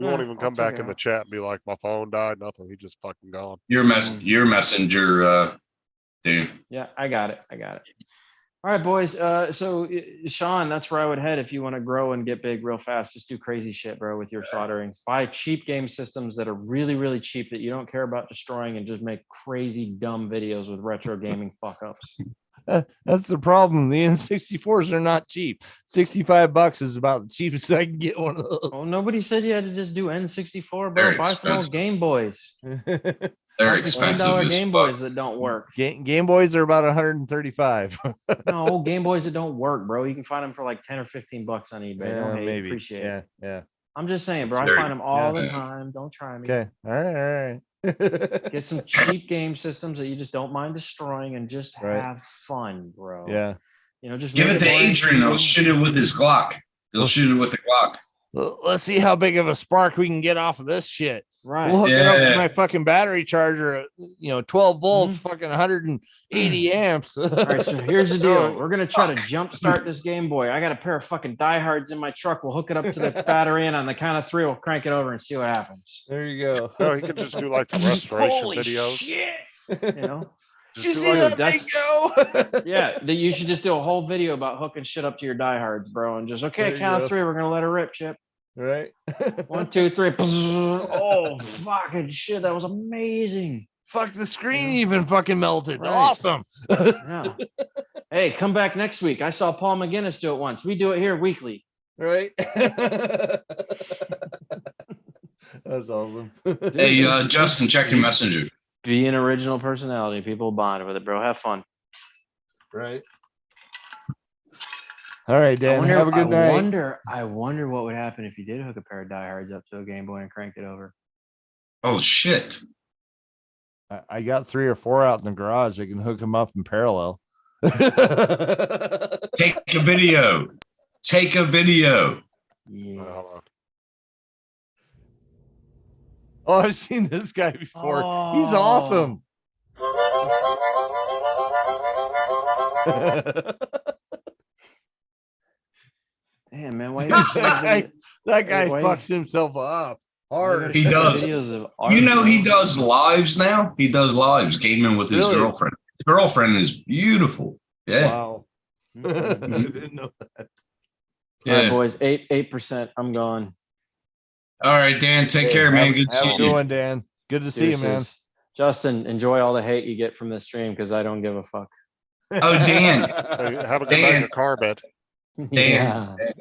He won't Yeah, even I'll come check back it in the out. chat and be like, my phone died, nothing. He just fucking gone. Your messenger, dude. Yeah, I got it. All right, boys. So Sean, that's where I would head if you want to grow and get big real fast. Just do crazy shit, bro, with your solderings. Buy cheap game systems that are really, really cheap that you don't care about destroying, and just make crazy dumb videos with retro gaming fuck ups. That's the problem. The N64s are not cheap. $65 is about the cheapest I can get one of those. Well, nobody said you had to just do N64, bro. Very Buy some old expensive. Game Boys. They're Buy some expensive $10 as Game fuck. Boys that don't work. Game Boys are about 135. No, old Game Boys that don't work, bro. You can find them for like 10 or 15 bucks on eBay. Don't hate, maybe. appreciate it. Yeah. I'm just saying, bro. I Very- find them all the yeah. time. Don't try me. Okay. All right. Get some cheap game systems that you just don't mind destroying and just Right. have fun, bro. Yeah. You know, just Give make it to more Adrian. He'll interesting. shoot it with his Glock. He'll shoot it with the Glock. Let's see how big of a spark we can get off of this shit. Right. We'll hook it up Yeah. with my fucking battery charger at 12 volts, fucking 180 amps. All right, so here's the deal. We're gonna try to jump start this Game Boy. I got a pair of fucking diehards in my truck. We'll hook it up to the battery, and on the count of 3, we'll crank it over and see what happens. There you go. No, he can just do like the restoration Holy videos. shit! You know? Just You do see like that a- thing go? Yeah, that you should just do a whole video about hooking shit up to your diehards, bro, and just There okay, you count go. of 3. We're gonna let her rip, Chip. Right. 1, 2, 3. Oh, fucking shit! That was amazing. Fuck, the screen even fucking melted. Right. Awesome. Yeah. Hey, come back next week. I saw Paul McGinnis do it once. We do it here weekly. Right. That's awesome. Hey, Justin, check your messenger. Be an original personality. People bond with it, bro. Have fun. Right. All right, Dan. Have a good night. I wonder what would happen if you did hook a pair of diehards up to a Game Boy and cranked it over. Oh shit! I got 3 or 4 out in the garage. I can hook them up in parallel. Take a video. Take a video. Yeah. Hold on. Oh, I've seen this guy before. He's awesome. Damn, man. Why that guy why- fucks himself up hard. He does. Videos of You know he art, does lives now. He does lives gaming with his Really? girlfriend. His girlfriend is beautiful. Yeah. Wow. I didn't know that. bro. All right, Yeah. boys. 8%. I'm going. All right, Dan. Take care, man. Good Have a seeing good you. one, Dan. Good to see you, man. Deuces. Justin, enjoy all the hate you get from this stream because I don't give a fuck. Oh, Dan. Hey, have a good night in Dan. your car, bed. Yeah. feet,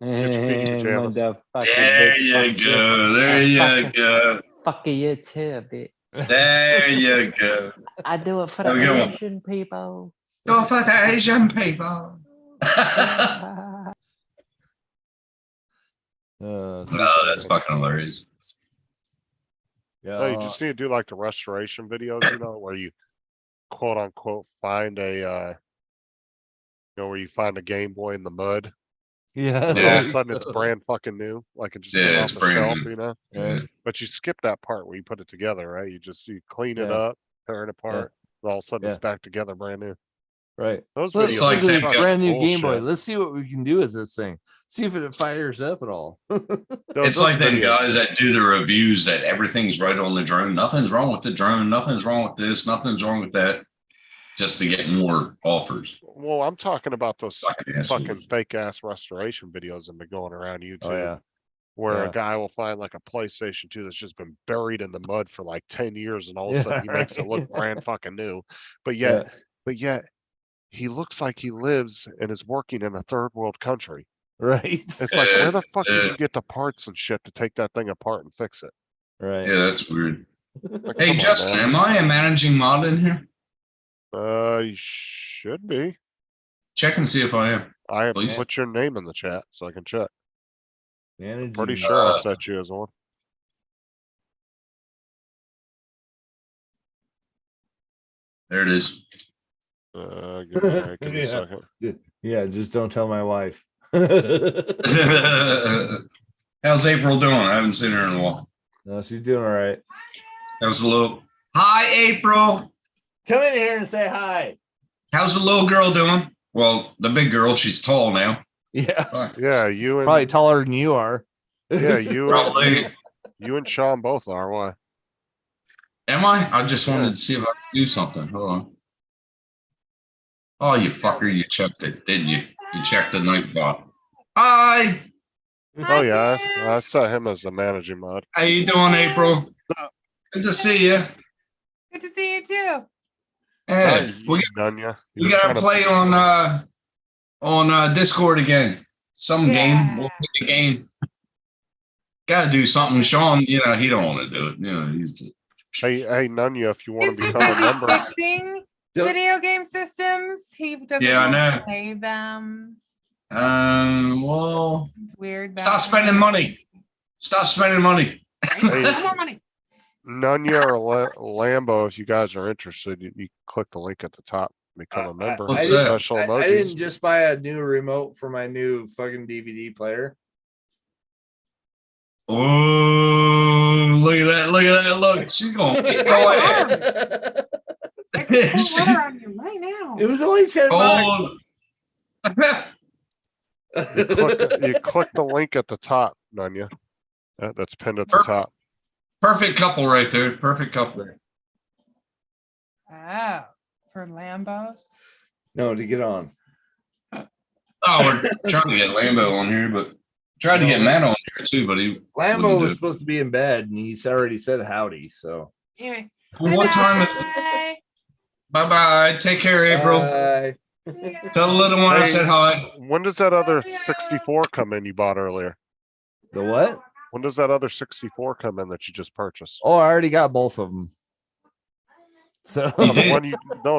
pajamas. There you go. There you go. Fuck you too, bitch. There you go. I do it for Have a good one. Asian people. Go for the Asian people. Oh, that's fucking hilarious. Yeah. No, you just need to do like the restoration videos, where you quote unquote find a, where you find a Game Boy in the mud. yeah. And all Yeah. of a sudden it's brand fucking new, like it just Yeah, came it's off the brand shelf, new. Right. But you skip that part where you put it together, right? You clean it Yeah. up, tear it apart, and all of a sudden it's back together brand new. Right. Those Let's videos like look are at that this guy- brand new Game Boy. bullshit. Let's see what we can do with this thing. See if it fires up at all. It's like them guys that do the reviews that everything's right on the drone. Nothing's wrong with the drone. Nothing's wrong with this. Nothing's wrong with that. Just to get more offers. Well, I'm talking about those Fucking assholes. fucking fake ass restoration videos that have been going around YouTube. Oh yeah. Where Yeah. a guy will find like a PlayStation 2 that's just been buried in the mud for like 10 years and all of a sudden he makes it look brand fucking new. But yet, he looks like he lives and is working in a third world country. Right. It's like, where the fuck did you get the parts and shit to take that thing apart and fix it? Right. Yeah, that's weird. Like, Hey, come on, Justin, man. am I a managing mod in here? You should be. Check and see if I am. I have Please. put your name in the chat so I can check. Managing Pretty sure I Uh, set you as one. There it is. Give me a Yeah. second. Yeah, just don't tell my wife. How's April doing? I haven't seen her in a while. No, she's doing all right. How's the little? Hi, April. Come in here and say hi. How's the little girl doing? Well, the big girl, she's tall now. Yeah. Fuck. Yeah, you and Probably taller than you are. Yeah, you, Probably. you and Sean both are. Why? Am I? I just wanted to see if I could do something. Hold on. Oh, you fucker, you checked it, didn't you? You checked the Nightbot. Hi, Oh yeah, I set him as the managing mod. how you doing, April? Good to see you. Good to see you too. Yeah, we Nunya. we gotta play on Discord again. Some game. We'll pick a game. Gotta do something. Sean, he don't want to do it. He's Hey, Nunya, if you want He's to too become a busy member, fixing video game systems. He doesn't Yeah, I want to know. play them. well, It's weird. stop spending money. Stop spending money. No more money. Nunya or Lambo, if you guys are interested, you click the link at the top, become a member. What's get that? Special I emojis. didn't just buy a new remote for my new fucking DVD player. Oh, look at that! Look at that! Look, she's gonna go ahead. I can pull water on you right now. It was only $10. Oh. You click the link at the top, Nunya. That's pinned at the top. Perfect couple right there. Perfect couple. Oh, for Lambos. No, to get on. Oh, we're trying to get Lambo on here, but tried to get Matt on here too, but he. Lambo wouldn't do was it. supposed to be in bed, and he's already said howdy. So Anyway. Well, what time is it? Bye. Bye bye. Take care, April. Bye. Tell the little one I Hey. said hi. When does that other 64 come in you bought earlier? The what? When does that other 64 come in that you just purchased? Oh, I already got both of them. So You The did? one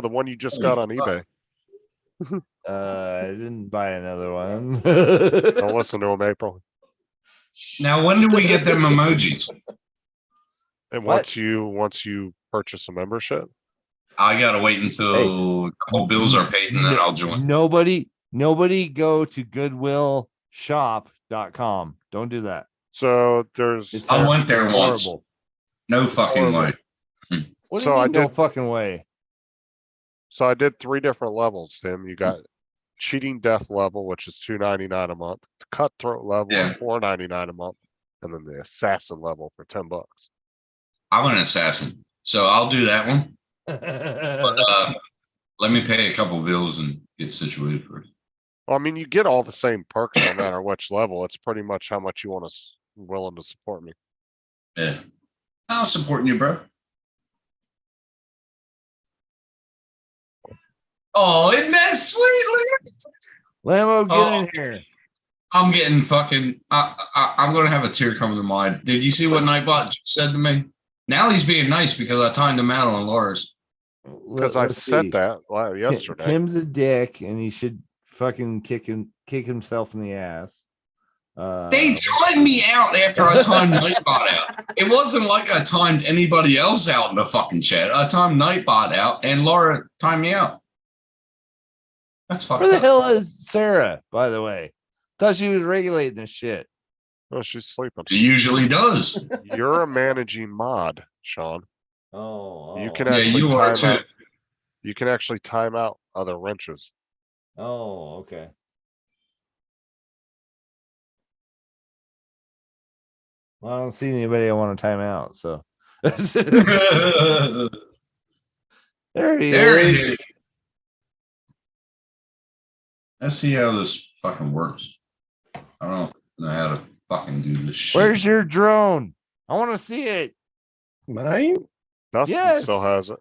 the one you just got on eBay. I didn't buy another one. Don't listen to him, April. Now, when do we get them emojis? And What? once you purchase a membership, I gotta wait until a couple bills are paid and then I'll join. Nobody go to goodwillshop.com. Don't do that. so there's It's I went there once. horrible. No fucking way. What do So you I mean, no did- fucking way? So I did 3 different levels, Tim. You got cheating death level, which is $2.99 a month, the cutthroat level Yeah. at $4.99 a month, and then the assassin level for $10. I'm an assassin, so I'll do that one. But let me pay a couple bills and get situated first. Well, I mean, you get all the same perks no matter which level. It's pretty much how much you want to willing to support me. Yeah, I'm supporting you, bro. Oh, isn't that sweet? Look at Lambo, get Oh. in here. I'm getting fucking. I'm gonna have a tear come to my eye. Did you see what Nightbot just said to me? Now he's being nice because I timed him out on Lars. Because I Let's said see. that yesterday. Kim's a dick, and he should fucking kick himself in the ass. They timed me out after I timed Nightbot out. It wasn't like I timed anybody else out in the fucking chat. I timed Nightbot out, and Laura timed me out. That's fucked Where the up. hell is Sarah, by the way? Thought she was regulating this shit. Oh, she's sleeping. It usually does. You're a managing mod, Sean. Oh, You can Yeah, actually you are time too. out. You can actually time out other wrenches. Oh, okay. Well, I don't see anybody I want to time out, so There there he it is. is. Let's see how this fucking works. I don't know how to fucking do this shit. Where's your drone? I want to see it. Mine? Dustin Yes. still has it.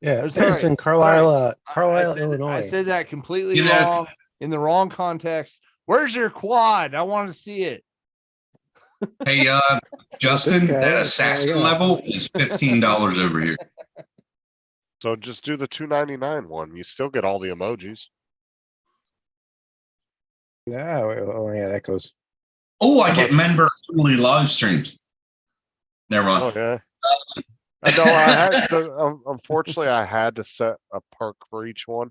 Yeah, Or sorry, it's in Carlisle, I Carlisle, said- Illinois. I said that completely You know- wrong in the wrong context. Where's your quad? I want to see it. Hey, Justin, This guy, that yeah, assassin yeah. level is $15 over here. So just do the $2.99 one. You still get all the emojis. Yeah, oh yeah, that goes. Oh, I get member only live streams. Never Oh mind. yeah. I know. I had to, unfortunately, I had to set a perk for each one,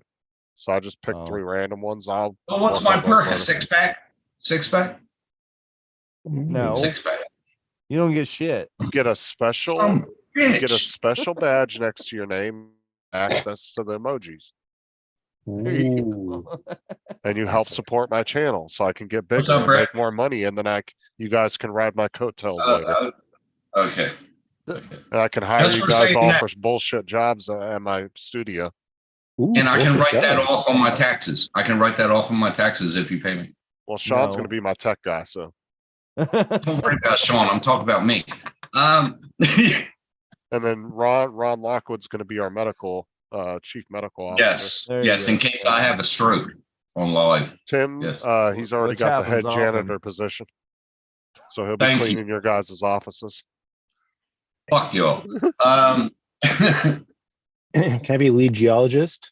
so I just picked Oh. 3 random ones. I'll. Well, what's work my on those perk? A later. 6-pack? 6-pack? No, 6-pack. you don't get shit. You get a special. Some You get a bitch. special badge next to your name. Access to the emojis. There you Ooh. go. and you help support my channel so I can get What's bigger up, and Brett? make more money, and then you guys can ride my coattails later. Okay. And I can hire Just you for guys saying all that. for bullshit jobs at my studio. Ooh, And I can bullshit write that jobs. off on my taxes. I can write that off on my taxes if you pay me. Well, Sean's No. gonna be my tech guy, so. Don't worry about Sean. I'm talking about me. And then Ron Lockwood's gonna be our chief medical officer. Yes, There you yes, in go. case I have a stroke on live. Tim, Yes. he's already Which got the head happens often. janitor position. So he'll be Thank you. cleaning your guys' offices. Fuck y'all. Can I be lead geologist?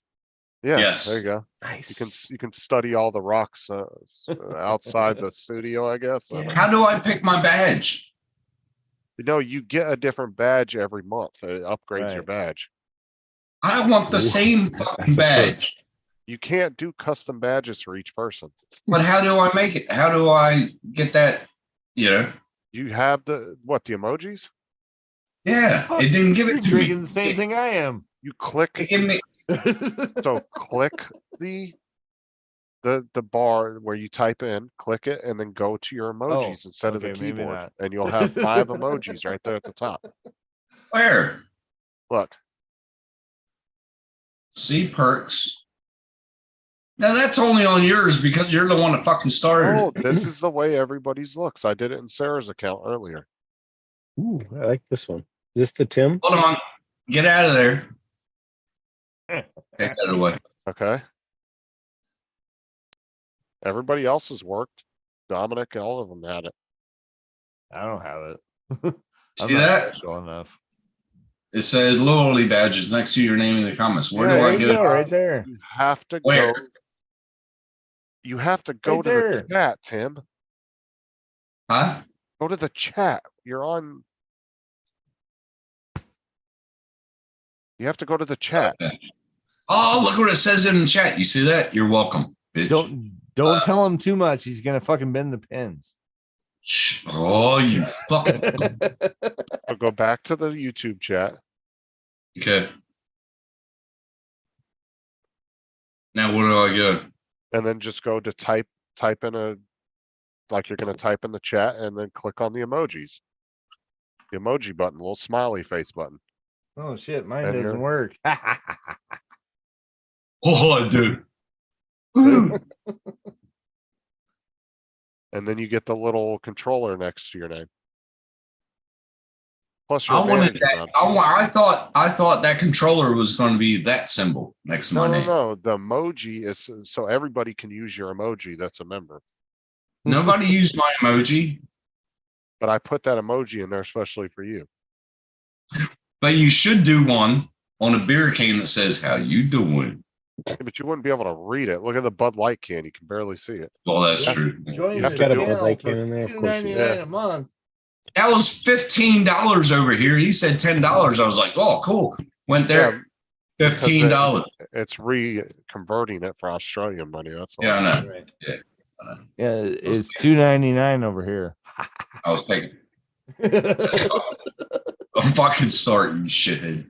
Yeah, Yes. there you go. Nice. You can study all the rocks outside the studio, I guess. I don't know. How do I pick my badge? You get a different badge every month. It upgrades your Right. badge. I want the Ooh, same that's fucking a badge. You can't do custom badges for each person. But how do I make it? How do I get that? You know? You have the emojis? Yeah, it didn't give You're it to drinking me. the same thing I am. You click, It gave me. so click the bar where you type in, click it, and then go to your emojis instead of the okay, maybe keyboard. not. And you'll have 5 emojis right there at the top. Where? Look, See perks. Now that's only on yours because you're the one that fucking started. oh, it. this is the way everybody's looks. I did it in Sarah's account earlier. Ooh, I like this one. Is this the Tim? Hold on. Get out of there. Take that away. Okay. Everybody else has worked. Dominic, all of them had it. I don't have it. I'm See not that? special enough. It says loyalty badges next to your name in the comments. Where Yeah, do there I you go? go, right there. You have to Where? go. You have to go Right to there. the chat, Tim. Huh? Go to the chat. You're on. You have to go to the chat. Okay. Oh, look what it says in the chat. You see that? You're welcome, bitch. Don't tell him too much. He's gonna fucking bend the pins. Shh. Oh, you fucking. So go back to the YouTube chat. Okay. Now where do I go? And then just go to type in like you're gonna type in the chat and then click on the emojis. The emoji button, little smiley face button. Oh shit, mine And doesn't you're- work. Oh, I do. And then you get the little controller next to your name. Plus I your wanted manager that. button. I thought that controller was going to be that symbol next to my name. No. The emoji is so everybody can use your emoji that's a member. Nobody used my emoji, But I put that emoji in there especially for you. but you should do one on a beer can that says "How you doing?" Yeah, but you wouldn't be able to read it. Look at the Bud Light can. You can barely see it. Well, that's Yeah. true. Join You the have to got a do Bud it. channel Light for can in there, of course you do. $2.99 a month. That was $15 over here. He said $10. I was like, "Oh, cool." Went there, because $15. It's converting it for Australian money. That's all. Yeah, I know. Right. Yeah. Yeah, it's $2.99 over here. I was taking. I'm fucking starting, shithead.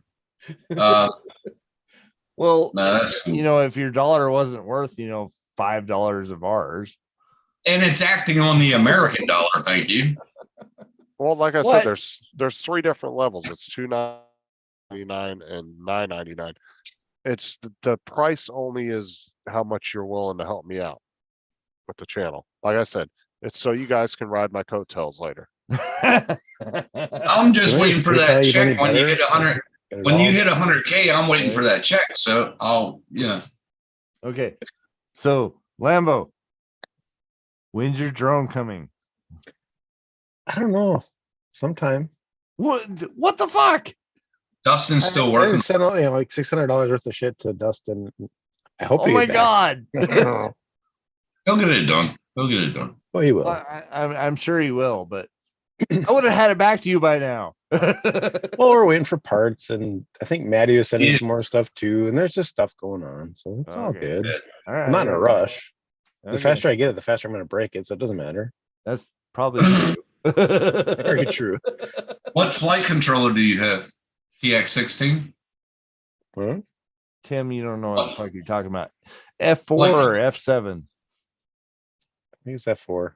Well, No, that's cool. you know, if your dollar wasn't worth, $5 of ours. And it's acting on the American dollar. Thank you. Well, like I What? said, there's 3 different levels. It's $2.99 and $9.99. It's the price only is how much you're willing to help me out with the channel. Like I said, it's so you guys can ride my coattails later. I'm just Really? waiting for Can you tell that you any check when you better? hit 100. Get it When you all? hit 100K, I'm waiting for that check. So I'll, Okay. So, Lambo, when's your drone coming? I don't know. Sometime. What the fuck? Dustin's still I working. sent out, like $600 worth of shit to Dustin. I hope. Oh he my gets back. god. He'll get it done. He'll get it done. Oh, he will. I'm sure he will, but I would have had it back to you by now. Well, we're waiting for parts, and I think Maddie was sending Yeah. some more stuff too. And there's just stuff going on, so it's all Okay. good. All right. I'm not in a rush. The Okay. faster I get it, the faster I'm going to break it, so it doesn't matter. That's probably true. Very true. What flight controller do you have? TX16? Huh? Tim, you don't know what the What? fuck you're talking about. F4 What? or F7? I think it's F4.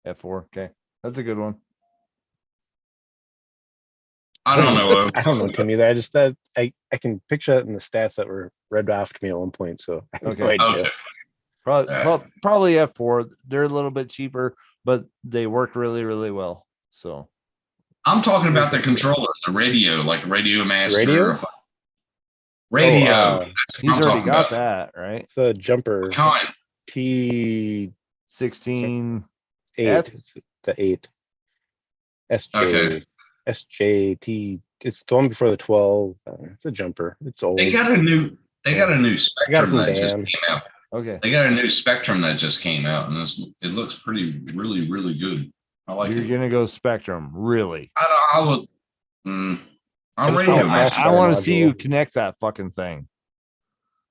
F4. Okay. That's a good one. I don't know. I don't know, Tim, either. I just that I can picture it in the stats that were read off to me at one point. So I have no Okay. idea. Okay. Probably F4. They're a little bit cheaper, but they work really, really well. So I'm talking about the controller, the radio, like Radio Master. Radio? Radio. Oh, That's what he's I'm already talking got about. that, right? It's a jumper What kind? T8. 16. It's the 8. SJ. Okay. SJT. It's the one before the 12. It's a jumper. It's old. They got a new I got it Spectrum from that just Dan. came out. Okay. They got a new Spectrum that just came out, and it looks really, really good. I like You're it. gonna go Spectrum, really? I would. I'm just Radio want Master. I Master want to see you module. connect that fucking thing.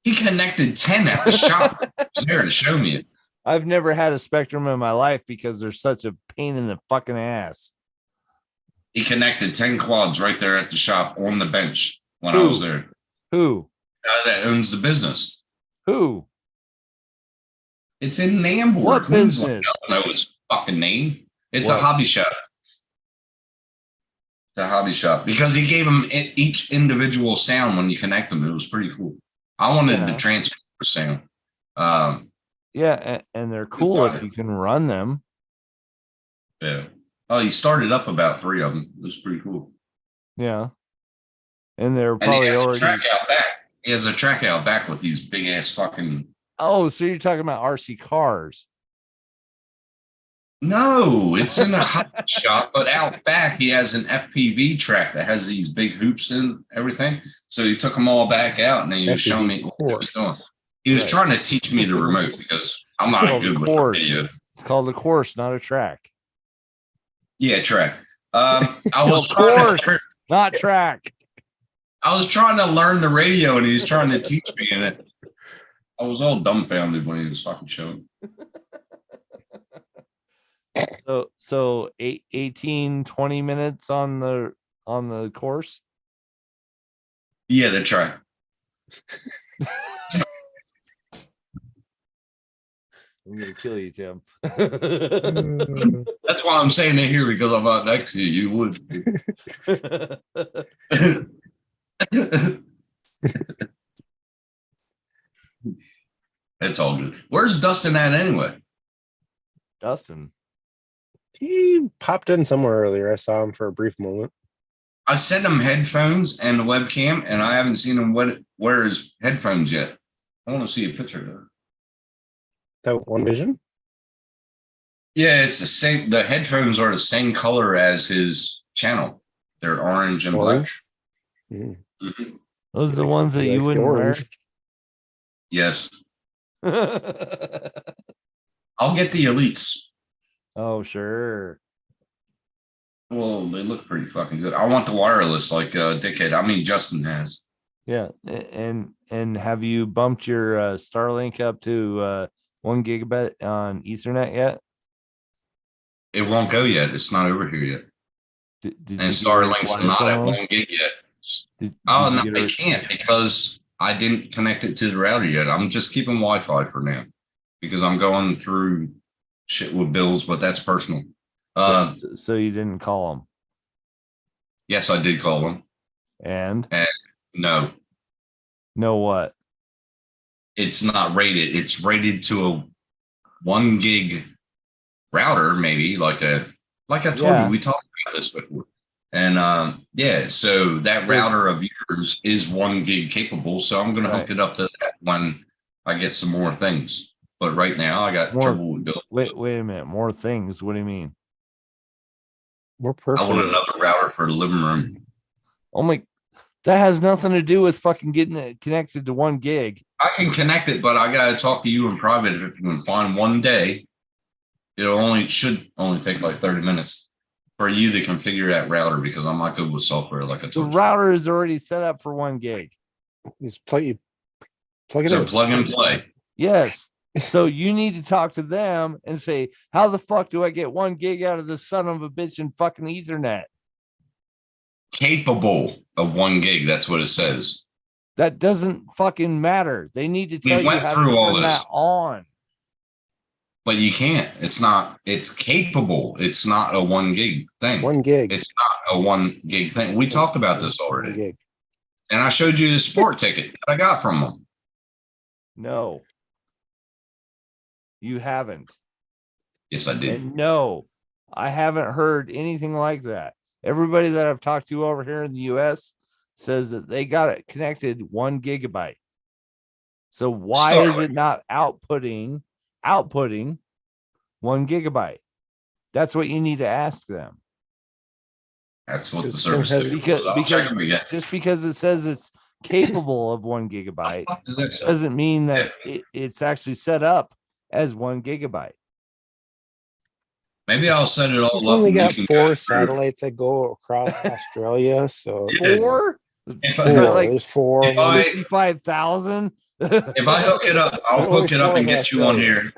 He connected 10 at the shop. He was there to show me it. I've never had a Spectrum in my life because they're such a pain in the fucking ass. He connected 10 quads right there at the shop on the bench when I was there. Who? Guy that owns the business. Who? It's in Nambour, What Queensland. business? I don't know his fucking name. It's What? a hobby shop. It's a hobby shop because he gave them each individual sound when you connect them. It was pretty cool. I wanted the Yeah. transfer sound. Yeah, and they're cool if fine. you can run them. Yeah. Oh, he started up about 3 of them. It was pretty cool. Yeah. And they're And he probably has a already. track out back. He has a track out back with these big ass fucking. Oh, so you're talking about RC cars? No, it's in a hobby shop, but out back he has an FPV track that has these big hoops and everything. So he took them all back out, and then he was showing me what he was doing. He was Right. trying to teach me the remote because I'm not called good a with the course. video. It's called a course, not a track. Yeah, track. I was Of trying to, course, not track. I was trying to learn the radio, and he was trying to teach me, and I was all dumbfounded when he was fucking showing. So 18, 20 minutes on the course. Yeah, the track. I'm gonna kill you, Tim. That's why I'm saying it here because I'm out next to you. You would. It's all good. Where's Dustin at anyway? Dustin. He popped in somewhere earlier. I saw him for a brief moment. I sent him headphones and the webcam, and I haven't seen him wear his headphones yet. I want to see a picture of it. That One Vision? Yeah, it's the same. The headphones are the same color as his channel. They're orange and Orange? Mm. black. Mhm. Those are the ones that He you likes the wouldn't wear. orange. Yes, I'll get the elites. Oh, sure. Well, they look pretty fucking good. I want the wireless like Dickhead. I mean, Justin has. Yeah, and have you bumped your Starlink up to 1 gigabit on Ethernet yet? It won't go yet. It's not over here yet. Did And you get a Starlink's wireless not at phone? 1 gig yet. Did Oh, you no, get they a- can't because I didn't connect it to the router yet. I'm just keeping Wi-Fi for now because I'm going through shit with bills, but that's personal. So you didn't call them, Yes, I did call them. and No, know what? it's not rated. It's rated to a 1 gig router, maybe like I told Yeah. you, we talked about this before. And yeah, so that router of yours is 1 gig capable. So I'm gonna Right. hook it up to that when I get some more things. But right now I got More- trouble with bill. Wait a minute. More things. What do you mean? More I want perfect. another router for the living room. Oh my, that has nothing to do with fucking getting it connected to 1 gig. I can connect it, but I gotta talk to you in private. If you can find one day, should only take like 30 minutes for you to configure that router because I'm not good with software like I The told you. router is already set up for 1 gig. Just plug it So in. plug and play. Yes. So you need to talk to them and say, how the fuck do I get 1 gig out of this son of a bitch in fucking Ethernet? Capable of 1 gig. That's what it says. That doesn't fucking matter. They need to tell you went how to through all turn this. that on. But you can't. It's capable. It's not a 1 gig thing. 1 gig. It's not a 1 gig thing. We talked about this 1 already. gig. And I showed you the sport ticket that I got from them. No. You haven't. Yes, I did. And no, I haven't heard anything like that. Everybody that I've talked to over here in the US says that they got it connected 1 gigabyte. So why is it not outputting 1 gigabyte? That's what you need to ask them. That's what the Just service don't have- ticket was. I'll check them again. Just because it says it's capable of 1 gigabyte What does that say? doesn't mean that it's actually set up as 1 gigabyte. Maybe I'll set it all He's up. only and you got can 4 go through. satellites that go across Australia. So Yeah. 4? If four. I, like- There's 4. if I- 55,000? if I hook it up, I'll Only hook it up 4 and of get you on Australia. here.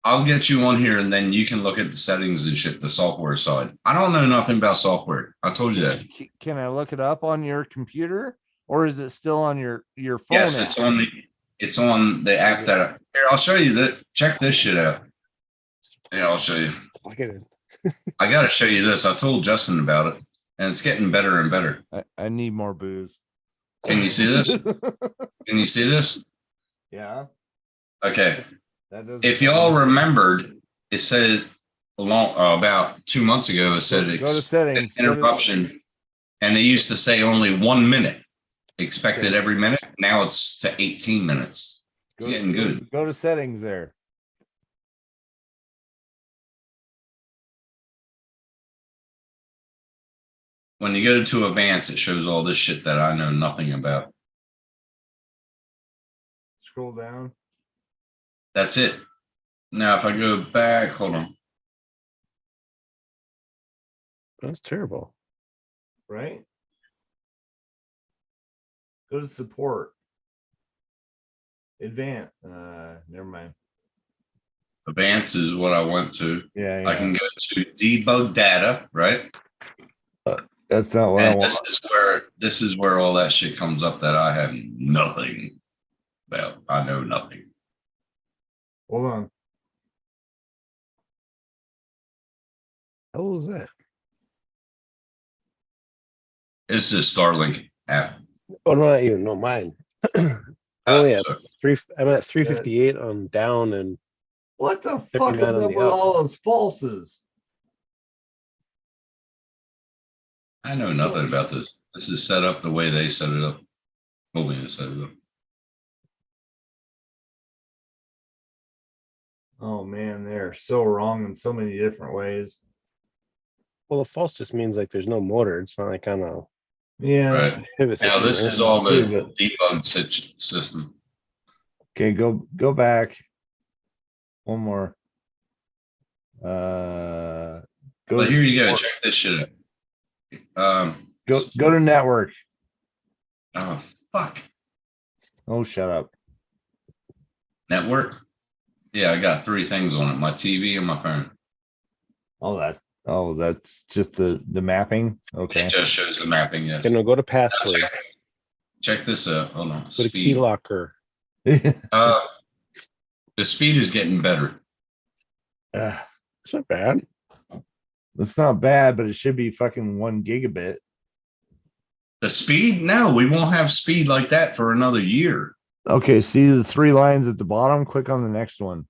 I'll get you on here and then you can look at the settings and shit, the software side. I don't know nothing about software. I told you that. Can I look it up on your computer, or is it still on your phone? Yes, app? it's on the app that here, I'll show you that. Check this shit out. Yeah, I'll show you. Plug it in. I gotta show you this. I told Justin about it, and it's getting better and better. I need more booze. Can you see this? Can you see this? Yeah. Okay. That doesn't If y'all remembered, it said about 2 months ago, it said Go to it's settings. Go to- interruption, and it used to say only 1 minute expected every minute. Now it's to 18 minutes. It's go- getting good. Go to settings there. When you go to advanced, it shows all this shit that I know nothing about. Scroll down. That's it. Now, if I go back, hold on. That's terrible. Right. Go to support. Advanced. Never mind. Advanced is what I went to. Yeah. I can go to debug data, right? That's not what I And want. this is where all that shit comes up that I have nothing about. I know nothing. Hold on. How was that? It's this Starlink app. Oh, no, not you. No, mine. Oh yeah, sorry. 3. I'm at 358 on down and What the fuck 59 is on up the with up. all those falses? I know nothing about this. This is set up the way they set it up. Hoping to set it up. Oh man, they're so wrong in so many different ways. well, the false just means like there's no motor. It's not like on a Yeah. Right. pivot Now system, this right? is all the Good. debug system. Okay, go back. One more. Go But to here you go. support. Check this shit out. Go to network. Oh fuck. Oh, shut up. Network. Yeah, I got 3 things on it: my TV and my phone. Oh, that's just the mapping. Okay. It just shows the mapping. Yes. Gonna go to Now password. check this out. Hold on. Go to key Speed. locker. The speed is getting better. It's not bad. It's not bad, but it should be fucking 1 gigabit. The speed? No, we won't have speed like that for another year. Okay, see the 3 lines at the bottom? Click on the next one.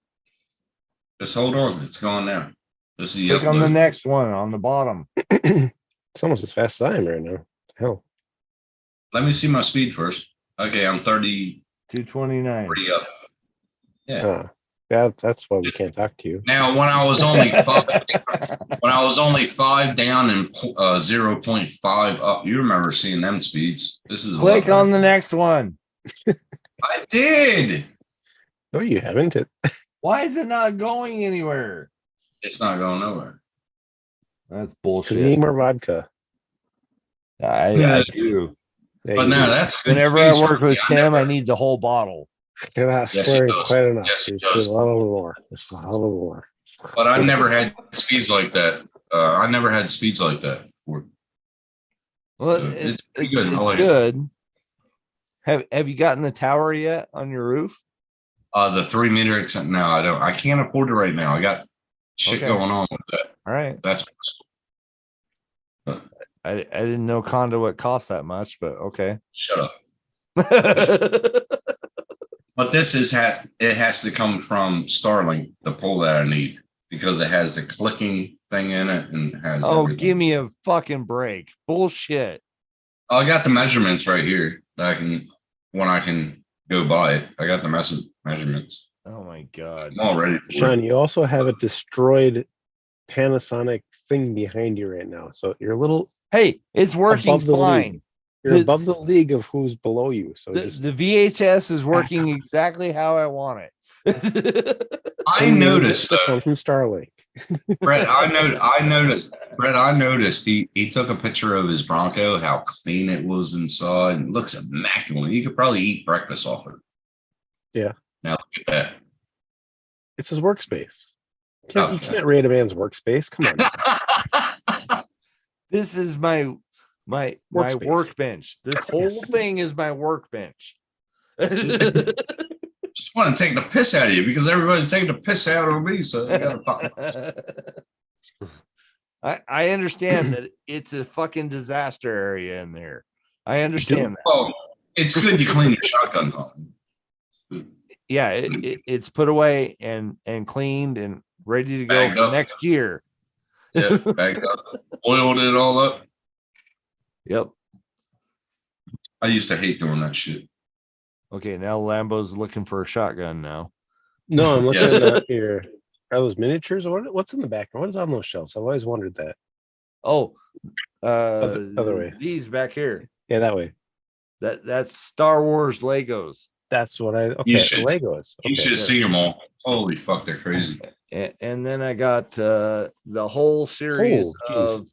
Just hold on. It's going now. This is the Click on the upload. next one on the bottom. It's almost as fast as I am right now. Hell. Let me see my speed first. Okay, I'm 33 229. up. Yeah. That's why we can't talk to you. Now, when I was only 5 down and 0.5 up, you remember seeing them speeds. This is a Click lot on the next one. better. I did. No, you haven't. Why is it not going anywhere? It's not going nowhere. That's Because you need bullshit. more vodka. I do. Yeah, But you no, do. that's good. Whenever I speeds for work with me. I Tim, never- I need the whole bottle. You're not Yes, he swearing does. quite enough. Yes, he There's does. a little more. There's a little more. But I never had speeds like that. I never had speeds like that before. Well, It's it's pretty good. I it's like it. good. Have you gotten the tower yet on your roof? The 3-meter extent. No, I don't. I can't afford it right now. I got shit Okay. going on with that. All right. That's I didn't know conduit cost that much, but okay. shut up. But this is it has to come from Starlink, the pole that I need, because it has a clicking thing in it and has Oh, everything. give me a fucking break. Bullshit. I got the measurements right here that I can go by it. I got the measurements. Oh my god. I'm all ready for Sean, it. you also have a destroyed Panasonic thing behind you right now. So you're a little Hey, it's working above the fine. league. You're The- above the league of who's below you. So The, just the VHS is working exactly how I want it. I and you noticed get to though, come from Starlink. Brett. I noticed. Brett, I noticed he took a picture of his Bronco, how clean it was inside, and it looks immaculate. You could probably eat breakfast off it. Yeah. Now look at that. It's his workspace. You Okay. can't rate a man's workspace. Come on. This is my Workspace. workbench. This whole Yes. thing is my workbench. Just want to take the piss out of you because everybody's taking the piss out of me. So I gotta fucking. I understand that it's a fucking disaster area in there. I understand that. Well, it's good to clean your shotgun phone. Yeah, it's put away and cleaned and ready to go Bagged for up. next year. Yeah, back up, oiled it all up. Yep. I used to hate doing that shit. Okay, now Lambo's looking for a shotgun now. No, I'm looking Yes. at here. Are those miniatures or what's in the background? What is on those shelves? I've always wondered that. Oh, Other way. These back here. Yeah, that way. That's Star Wars Legos. That's what I. Okay, You should- Legos. You Okay. should see them all. Holy fuck, they're crazy. And then I got the whole series Oh, geez.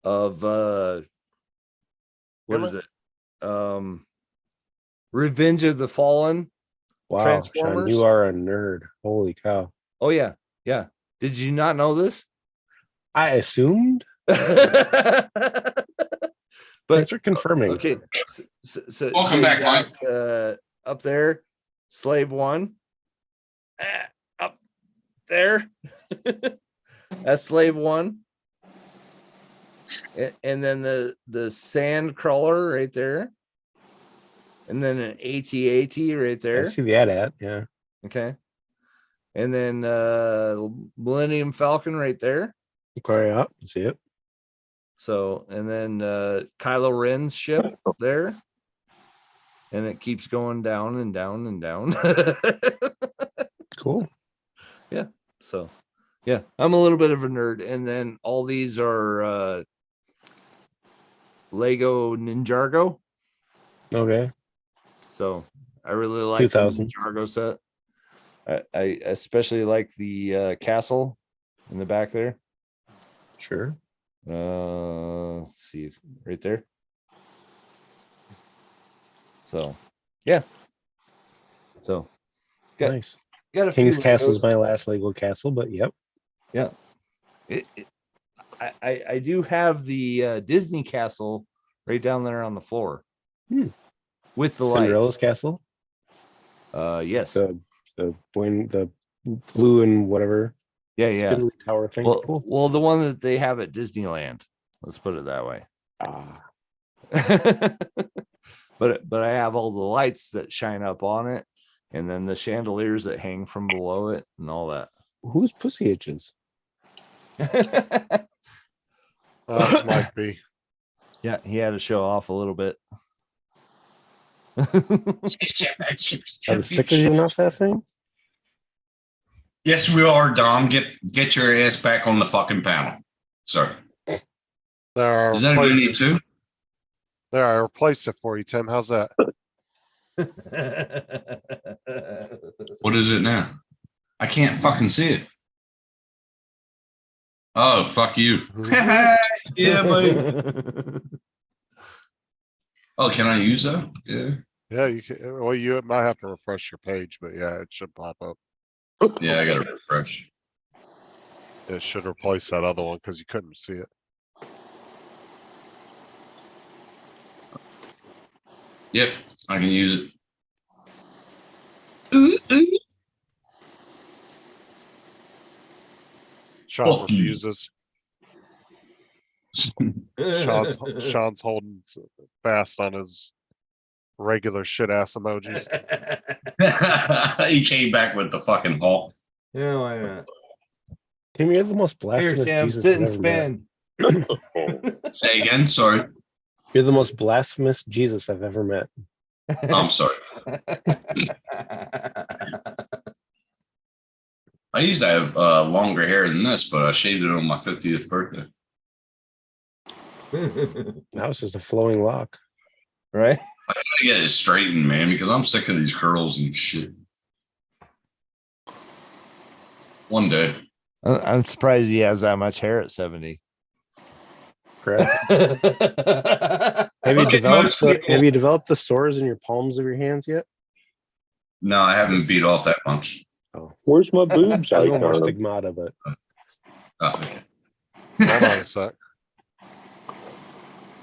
of what is it? Revenge of the Fallen. Wow, Sean, Transformers? you are a nerd. Holy cow! Oh yeah, yeah. Did you not know this? I assumed. But Thanks for confirming. okay, so Welcome you back, got, up there, Slave One. Up there, that's Slave One. And then the sand crawler right there, and then an AT-AT right I there. see the ad. Yeah. Okay, and then Millennium Falcon right there. Okay, yeah, see it. So, and then Kylo Ren's ship there, and it keeps going down and down and down. Cool. Yeah. So, yeah, I'm a little bit of a nerd, and then all these are Lego Ninjago. Okay. So I really like the 2000s. Ninjago set. I especially like the castle in the back there. Sure. Let's see right there. So yeah. So Nice. got a King's few Castle is Legos. my last Lego castle, but yep. Yeah. I do have the Disney castle right down there on the floor. With the Cinderella's lights. castle. Yes. The blue and whatever. Yeah, yeah. Spindly tower thing. Well, Cool. well, the one that they have at Disneyland. Let's put it that way. Ah, but I have all the lights that shine up on it, and then the chandeliers that hang from below it, and all that. who's Pussy Itches? That's Mike B. Yeah, he had to show off a little bit. Are the stickers even off that thing? Yes, we are, Dom. Get your ass back on the fucking panel. Sorry. There, Does anybody need to? There, I replaced it for you, Tim. How's that? What is it now? I can't fucking see it. Oh, fuck you. Yeah, buddy. Oh, can I use that? Yeah. Yeah, you can. Well, you might have to refresh your page, but yeah, it should pop up. Yeah, I gotta refresh. It should replace that other one because you couldn't see it. Yep, I can use it. Sean Fuck you. refuses. Sean's holding fast on his regular shit ass emojis. He came back with the fucking Hulk. Yeah, why not? Tim, you're the most Here, blasphemous Sam, Jesus sit I've and ever met. spin. Say again, sorry. You're the most blasphemous Jesus I've ever met. I'm sorry. I used to have longer hair than this, but I shaved it on my 50th birthday. Now it's just a flowing lock. Right? I gotta get it straightened, man, because I'm sick of these curls and shit. One day. I'm surprised he has that much hair at 70. Correct. Have you Look at most people. have you developed the sores in your palms of your hands yet? No, I haven't beat off that much. Oh, Where's my boobs there's no more icon? stigmata, but Oh, okay. Hold on a sec.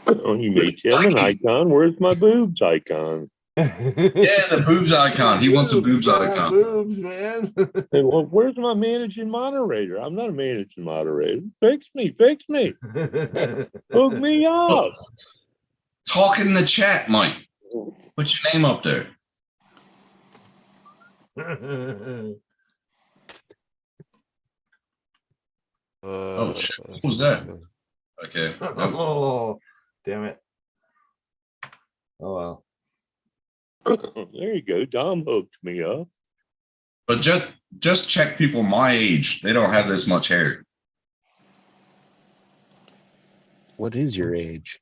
Oh, you made Tim an icon. Where's my boobs icon? Yeah, the boobs icon. He wants a boobs icon. Boobs, man. Hey, well, where's my managing moderator? I'm not a managing moderator. Fix me. Hook me up. Talk in the chat, Mike. Put your name up there. Oh, shit. What was that? Okay. Nope. Oh, damn it. Oh, well. There you go. Dom hooked me up. But just check people my age. They don't have this much hair. what is your age?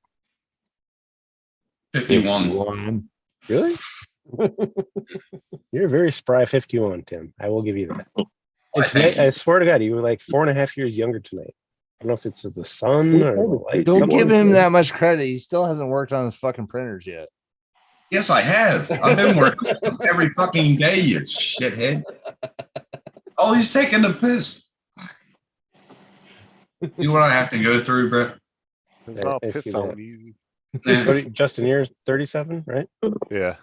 51. Really? You're a very spry 51, Tim. I will give you that. Why, And thank tonight, you. I swear to God, you were like 4.5 years younger tonight. I don't know if it's the sun or the light. Don't something. give him that much credit. He still hasn't worked on his fucking printers yet. Yes, I have. I've been working with them every fucking day, you shithead. Oh, he's taking the piss. See what I have to go through, bro? It's Yeah, not I piss see on that. you. Justin, you're 37, right? Yeah.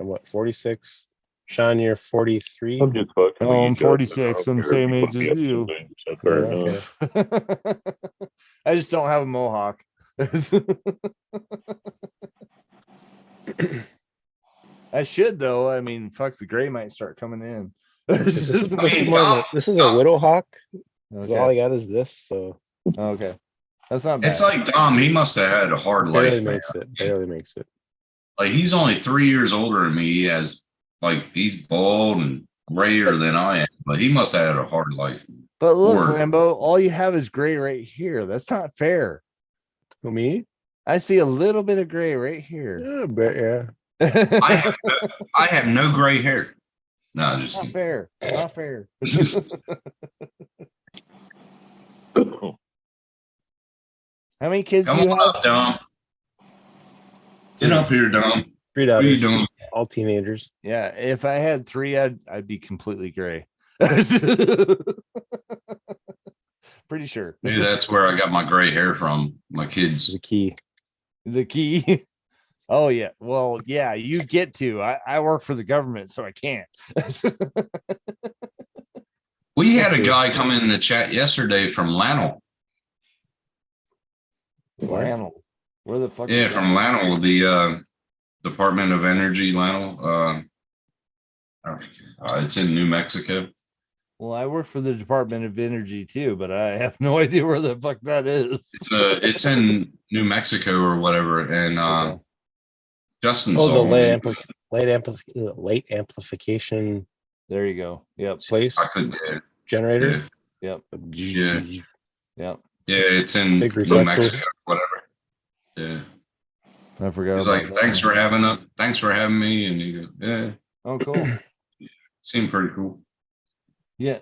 I'm what, 46? Sean, you're 43? I'm just fucking. Oh, I'm with you, 46. Justin. I'm I the don't same care age if you as fuck you. up something, so fair Yeah, enough. okay. I just don't have a mohawk. I should though. I mean, fuck, the gray might start coming in. This is mean, more of Dom- this is a widow hawk. 'Cause all I Okay. got is this, so Okay. That's not bad. It's like Dom, he must have had a hard barely life, man. makes it. Barely makes it. Like he's only 3 years older than me. He has he's bald and grayer than I am, but he must have had a hard life. But look, Or- Rambo, all you have is gray right here. That's not fair. Who, me? I see a little bit of gray right here. Yeah, but yeah. I have no gray hair. No, just Not fair. Not fair. How many kids do come you on have? up, Dom. Get up here, Dom. 3 What are you daughters, doing? all teenagers. Yeah, if I had 3, I'd be completely gray. Pretty sure. Maybe that's where I got my gray hair from. My This is kids. the key. The key. Oh yeah. Well, yeah, you get to. I work for the government, so I can't. We had a guy come in the chat yesterday from Lannel. Lannel. Where the fuck? Yeah, is from that? Lannel, the Department of Energy, Lannel. It's in New Mexico. Well, I work for the Department of Energy too, but I have no idea where the fuck that is. It's in New Mexico or whatever. And Okay. Justin Oh, saw the him. late amplification There you go. Yep. place I couldn't. generator. Yep. Yeah. Yep. Yeah, it's in Big New reflector. Mexico, whatever. Yeah. I forgot. He's about like, that. thanks for having me. And he goes, yeah, Oh, cool. seemed pretty cool. Yeah.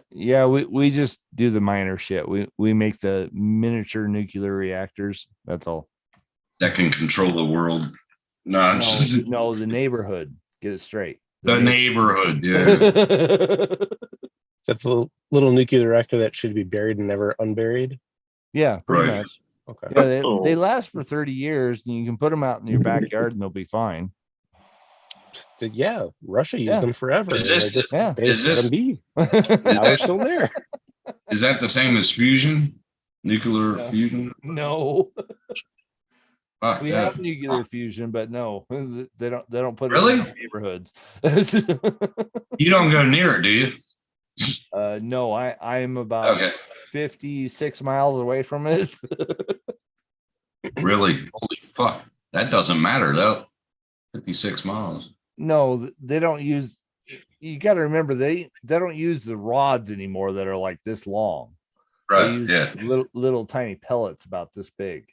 We just do the minor shit. We make the miniature nuclear reactors. That's all. That can control the world. No, No, it's just no, the neighborhood. Get it straight. the neighborhood. Yeah. That's a little nuclear reactor that should be buried and never unburied. Yeah, pretty Right. much. Okay. Yeah, they Oh. last for 30 years, and you can put them out in your backyard, and they'll be fine. Yeah, Russia used Yeah. them forever. Is and they this- just Yeah. they is let this- them be. Is Now we're that, still there. is that the same as fusion? Nuclear No. fusion? No, Fuck we that. have nuclear fusion, but no, they don't put it Really? in our neighborhoods. You don't go near it, do you? No, I am about Okay. 56 miles away from it. Really? Holy fuck. That doesn't matter though. 56 miles. No, they don't use. You got to remember they don't use the rods anymore that are like this long. They Right. use Yeah. little tiny pellets about this big.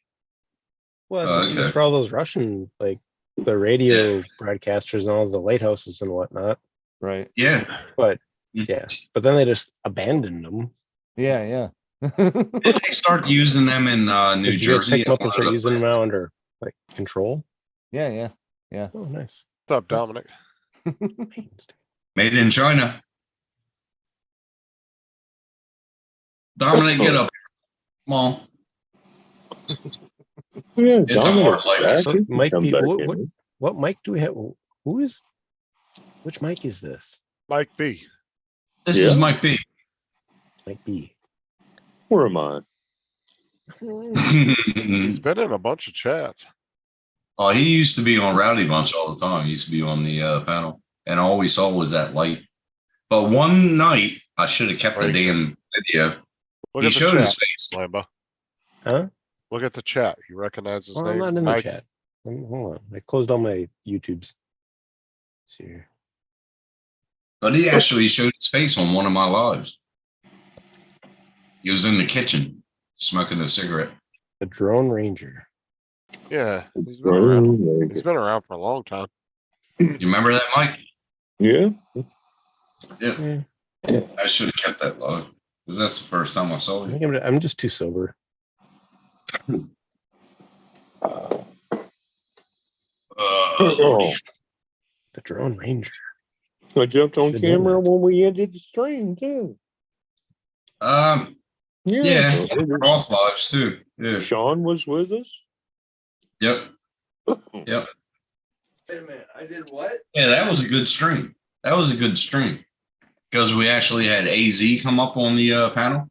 Well, Oh, it's used okay. for all those Russian, like the radio broadcasters and all the lighthouses and whatnot. Right. Yeah. But yeah, but then they just abandoned them. Yeah. Did they start using them in New Did you guys Jersey? pick them up and start using them now under like control? Yeah. Oh, nice. What's up, Dominic? Made in China. Dominic, get up. Come on. Yeah, It's a Dominic hard life. back. So He can Mike, come do you- back what in. what mic do we have? Who is? Which mic is this? Mike B. This is Yeah. Mike B. Mike B. Where am I? He's been in a bunch of chats. Oh, he used to be on Rowdy Bunch all the time. He used to be on the panel, and all we saw was that light. But one night, I should have kept the Right. damn video. Look He at the showed his chat, face. Lambo. Huh? Look at the chat. You recognize his Well, I'm name? not in the Mike? chat. Hold on. I closed all my YouTubes. Let's see here. But he actually showed his face on one of my lives. He was in the kitchen smoking a cigarette. The Drone Ranger. Yeah, he's been around. Well, He's been around for a long time. You remember that, Mike? yeah. Yeah. Yeah. I should have kept that live because that's the first time I saw I you. think I'm just too sober. Oh, The Drone Ranger. I jumped on Should've done camera that. when we ended the stream too. Yeah, we're off lives too. Yeah. Sean was with us. Yep. Yep. Wait a minute, I did what? Yeah, that was a good stream. That was a good stream because we actually had AZ come up on the panel.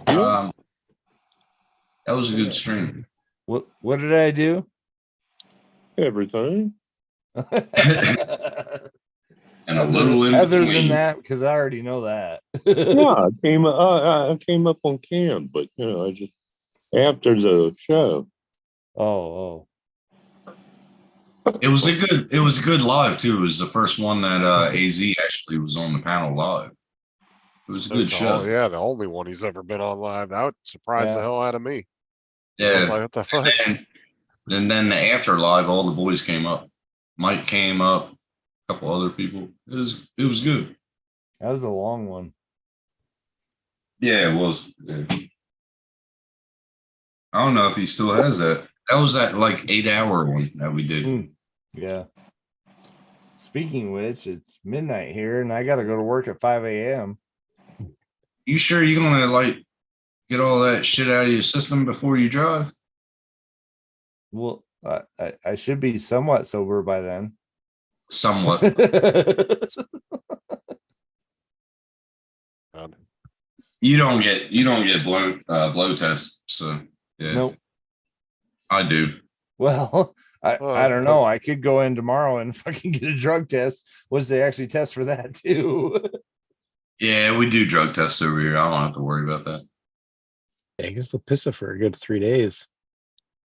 That was a good stream. What did I do? Everything. And a little in other than between. that, because I already know that. No, I came up on cam, but you know, I just after the show. Oh. It was a good live too. It was the first one that AZ actually was on the panel live. It was a good show. Yeah, the only one he's ever been on live. That would surprise the Yeah. hell out of me. I was Yeah. like, what the fuck? And then after live, all the boys came up. Mike came up, a couple other people. It was good. That was a long one. Yeah, it was. Yeah. I don't know if he still has that. That was that like 8-hour one that we did. Yeah. Speaking of which, it's midnight here and I gotta go to work at 5 a.m. You sure you're gonna like get all that shit out of your system before you drive? Well, I should be somewhat sober by then. Somewhat. You don't get blow tests, so yeah. Nope. I do. Well, I Well, don't know. I could go in tomorrow and fucking get a drug test. Was they actually test for that too? Yeah, we do drug tests over here. I don't have to worry about that. Yeah, I guess they'll piss it for a good 3 days.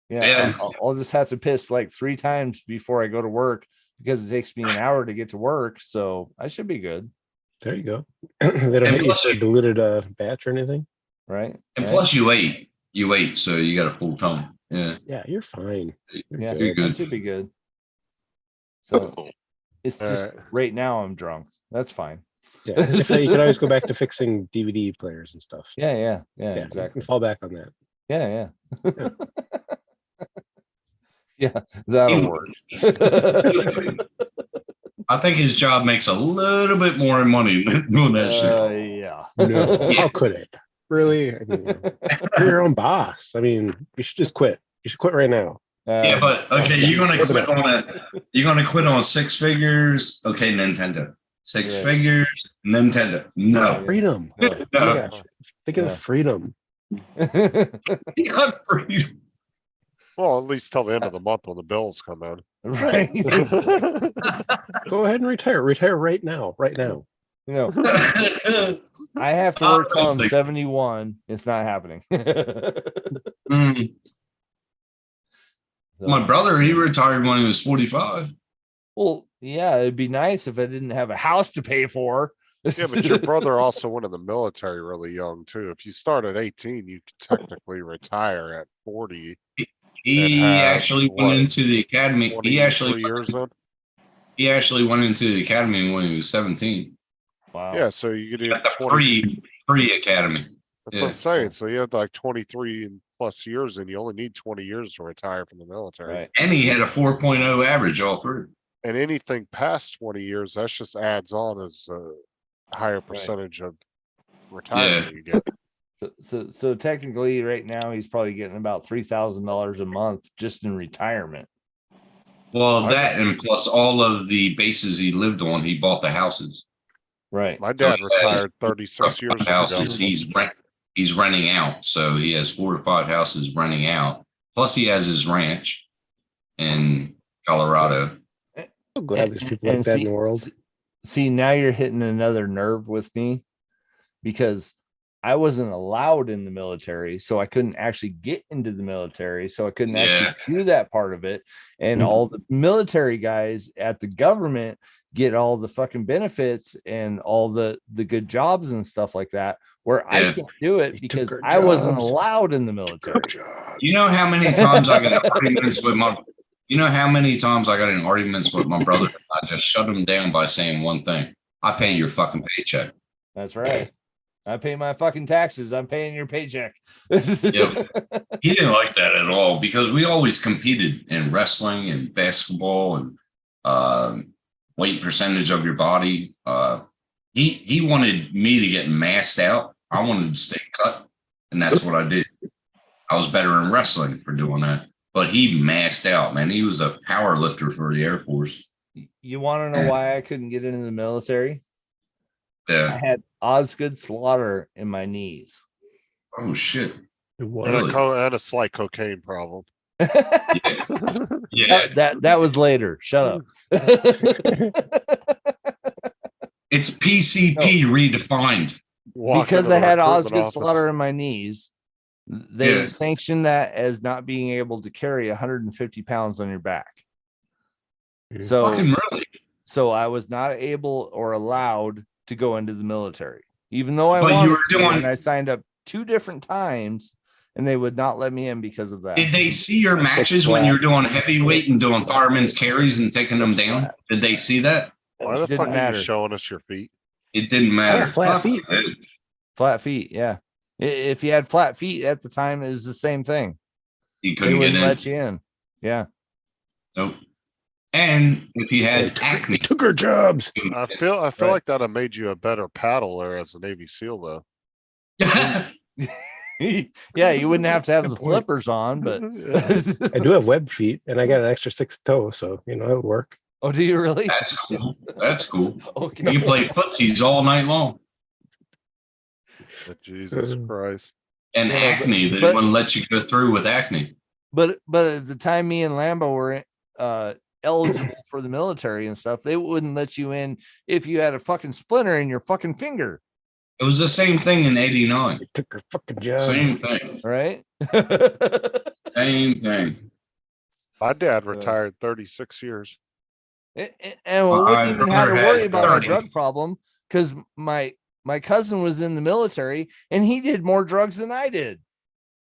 Yeah, Yeah. I'll just have to piss like 3 times before I go to work because it takes me an hour to get to work. So I should be good, There you go. They don't And hit you plus for a you- diluted batch or anything. right? And Right? plus, you ate, so you got a full tongue. Yeah, Yeah, you're fine. yeah, you're that good. should be good. So it's just Alright. right now I'm drunk. That's fine. Yeah, if not, you can always go back to fixing DVD players and stuff. Yeah, Yeah, you exactly. can fall back on that. Yeah. Yeah, that'll Even- work. I think his job makes a little bit more money than doing that shit. Yeah. No, how could it? really? I mean, you're your own boss. I mean, you should just quit. You should quit right now. Yeah, but okay, you're gonna Live it quit up. on it. You're gonna quit on six figures. Okay, Nintendo. Six Yeah. figures, Nintendo. No. Freedom. No. Yeah, think of Yeah. the freedom. You got freedom. Well, at least till the end of the month when the bills come in. Right. Go ahead and retire. Retire right now. Right now. You know, I have to work till I'm think- 71. It's not happening. Mm, So- my brother, he retired when he was 45. Well, yeah, it'd be nice if I didn't have a house to pay for. Yeah, but your brother also went in the military really young too. If you start at 18, you could technically retire at 40. He And have, actually what, went into the academy. 23 years in. He actually went into the academy when he was 17. Wow. Yeah, so you could do At the 20. pre academy. That's yeah. what I'm saying. So you had like 23 and plus years, and you only need 20 years to retire from the military. Right. And he had a 4.0 average all through. And anything past 20 years, that's just adds on as a higher percentage of retirement you get. So technically right now he's probably getting about $3,000 a month just in retirement. Well, that and plus all of the bases he lived on, he bought the houses. Right. My So dad he has retired 36 years houses. ago. He's renting out, so he has 4 to 5 houses renting out. Plus, he has his ranch in Colorado. I'm glad there's people like that in the world. See, now you're hitting another nerve with me because I wasn't allowed in the military, so I couldn't actually get into the military, so I couldn't actually do that part of it. And all the military guys at the government get all the fucking benefits and all the good jobs and stuff like that, where I can't do it because I wasn't allowed in the military. You know how many times I got in arguments with my You know how many times I got in arguments with my brother? I just shut him down by saying one thing: I pay your fucking paycheck. That's right. I pay my fucking taxes. I'm paying your paycheck. Yep. He didn't like that at all because we always competed in wrestling and basketball and weight percentage of your body. He wanted me to get masked out. I wanted to stay cut, and that's what I did. I was better in wrestling for doing that, but he masked out, man. He was a power lifter for the Air Force. You want to know why I couldn't get into the military? I Yeah. had Osgood Slaughter in my knees. Oh shit. And Really? and a slight cocaine problem. Yeah. That was later. Shut up. It's PCP redefined. Because I had Osgood Slaughter in my knees, they Yeah. sanctioned that as not being able to carry 150 pounds on your back. So, Fucking really? so I was not able or allowed to go into the military, even though I But you wanted were to, doing- and I signed up 2 different times, and they would not let me in because of that. Did they see your matches when you were doing heavyweight and doing fireman's carries and taking them down? Did they see that? Why the Didn't fuck are matter. you showing us your feet? It didn't matter. flat Fuck feet. it. Flat feet, yeah. If you had flat feet at the time, it was the same thing. You They couldn't get wouldn't in. let you in. Yeah. Nope. And if you had acne, Took our jobs. I feel Right. like that'd have made you a better paddler as a Navy SEAL though. Yeah, you wouldn't have to have the point. flippers on, but I do have web feet and I got an extra 6 toe, so you know it'll work. oh, do you really? that's cool. That's cool. Okay. You can play footsies all night long. Jesus Christ. And Yeah, acne, they but- wouldn't let you go through with acne. But at the time me and Lambo were eligible for the military and stuff, they wouldn't let you in if you had a fucking splinter in your fucking finger, It was the same thing in '89. They took our fucking jobs. Same thing. right? Same thing. My dad retired 36 years. And we wouldn't My even have to brother worry had about my 30. drug problem because my cousin was in the military and he did more drugs than I did.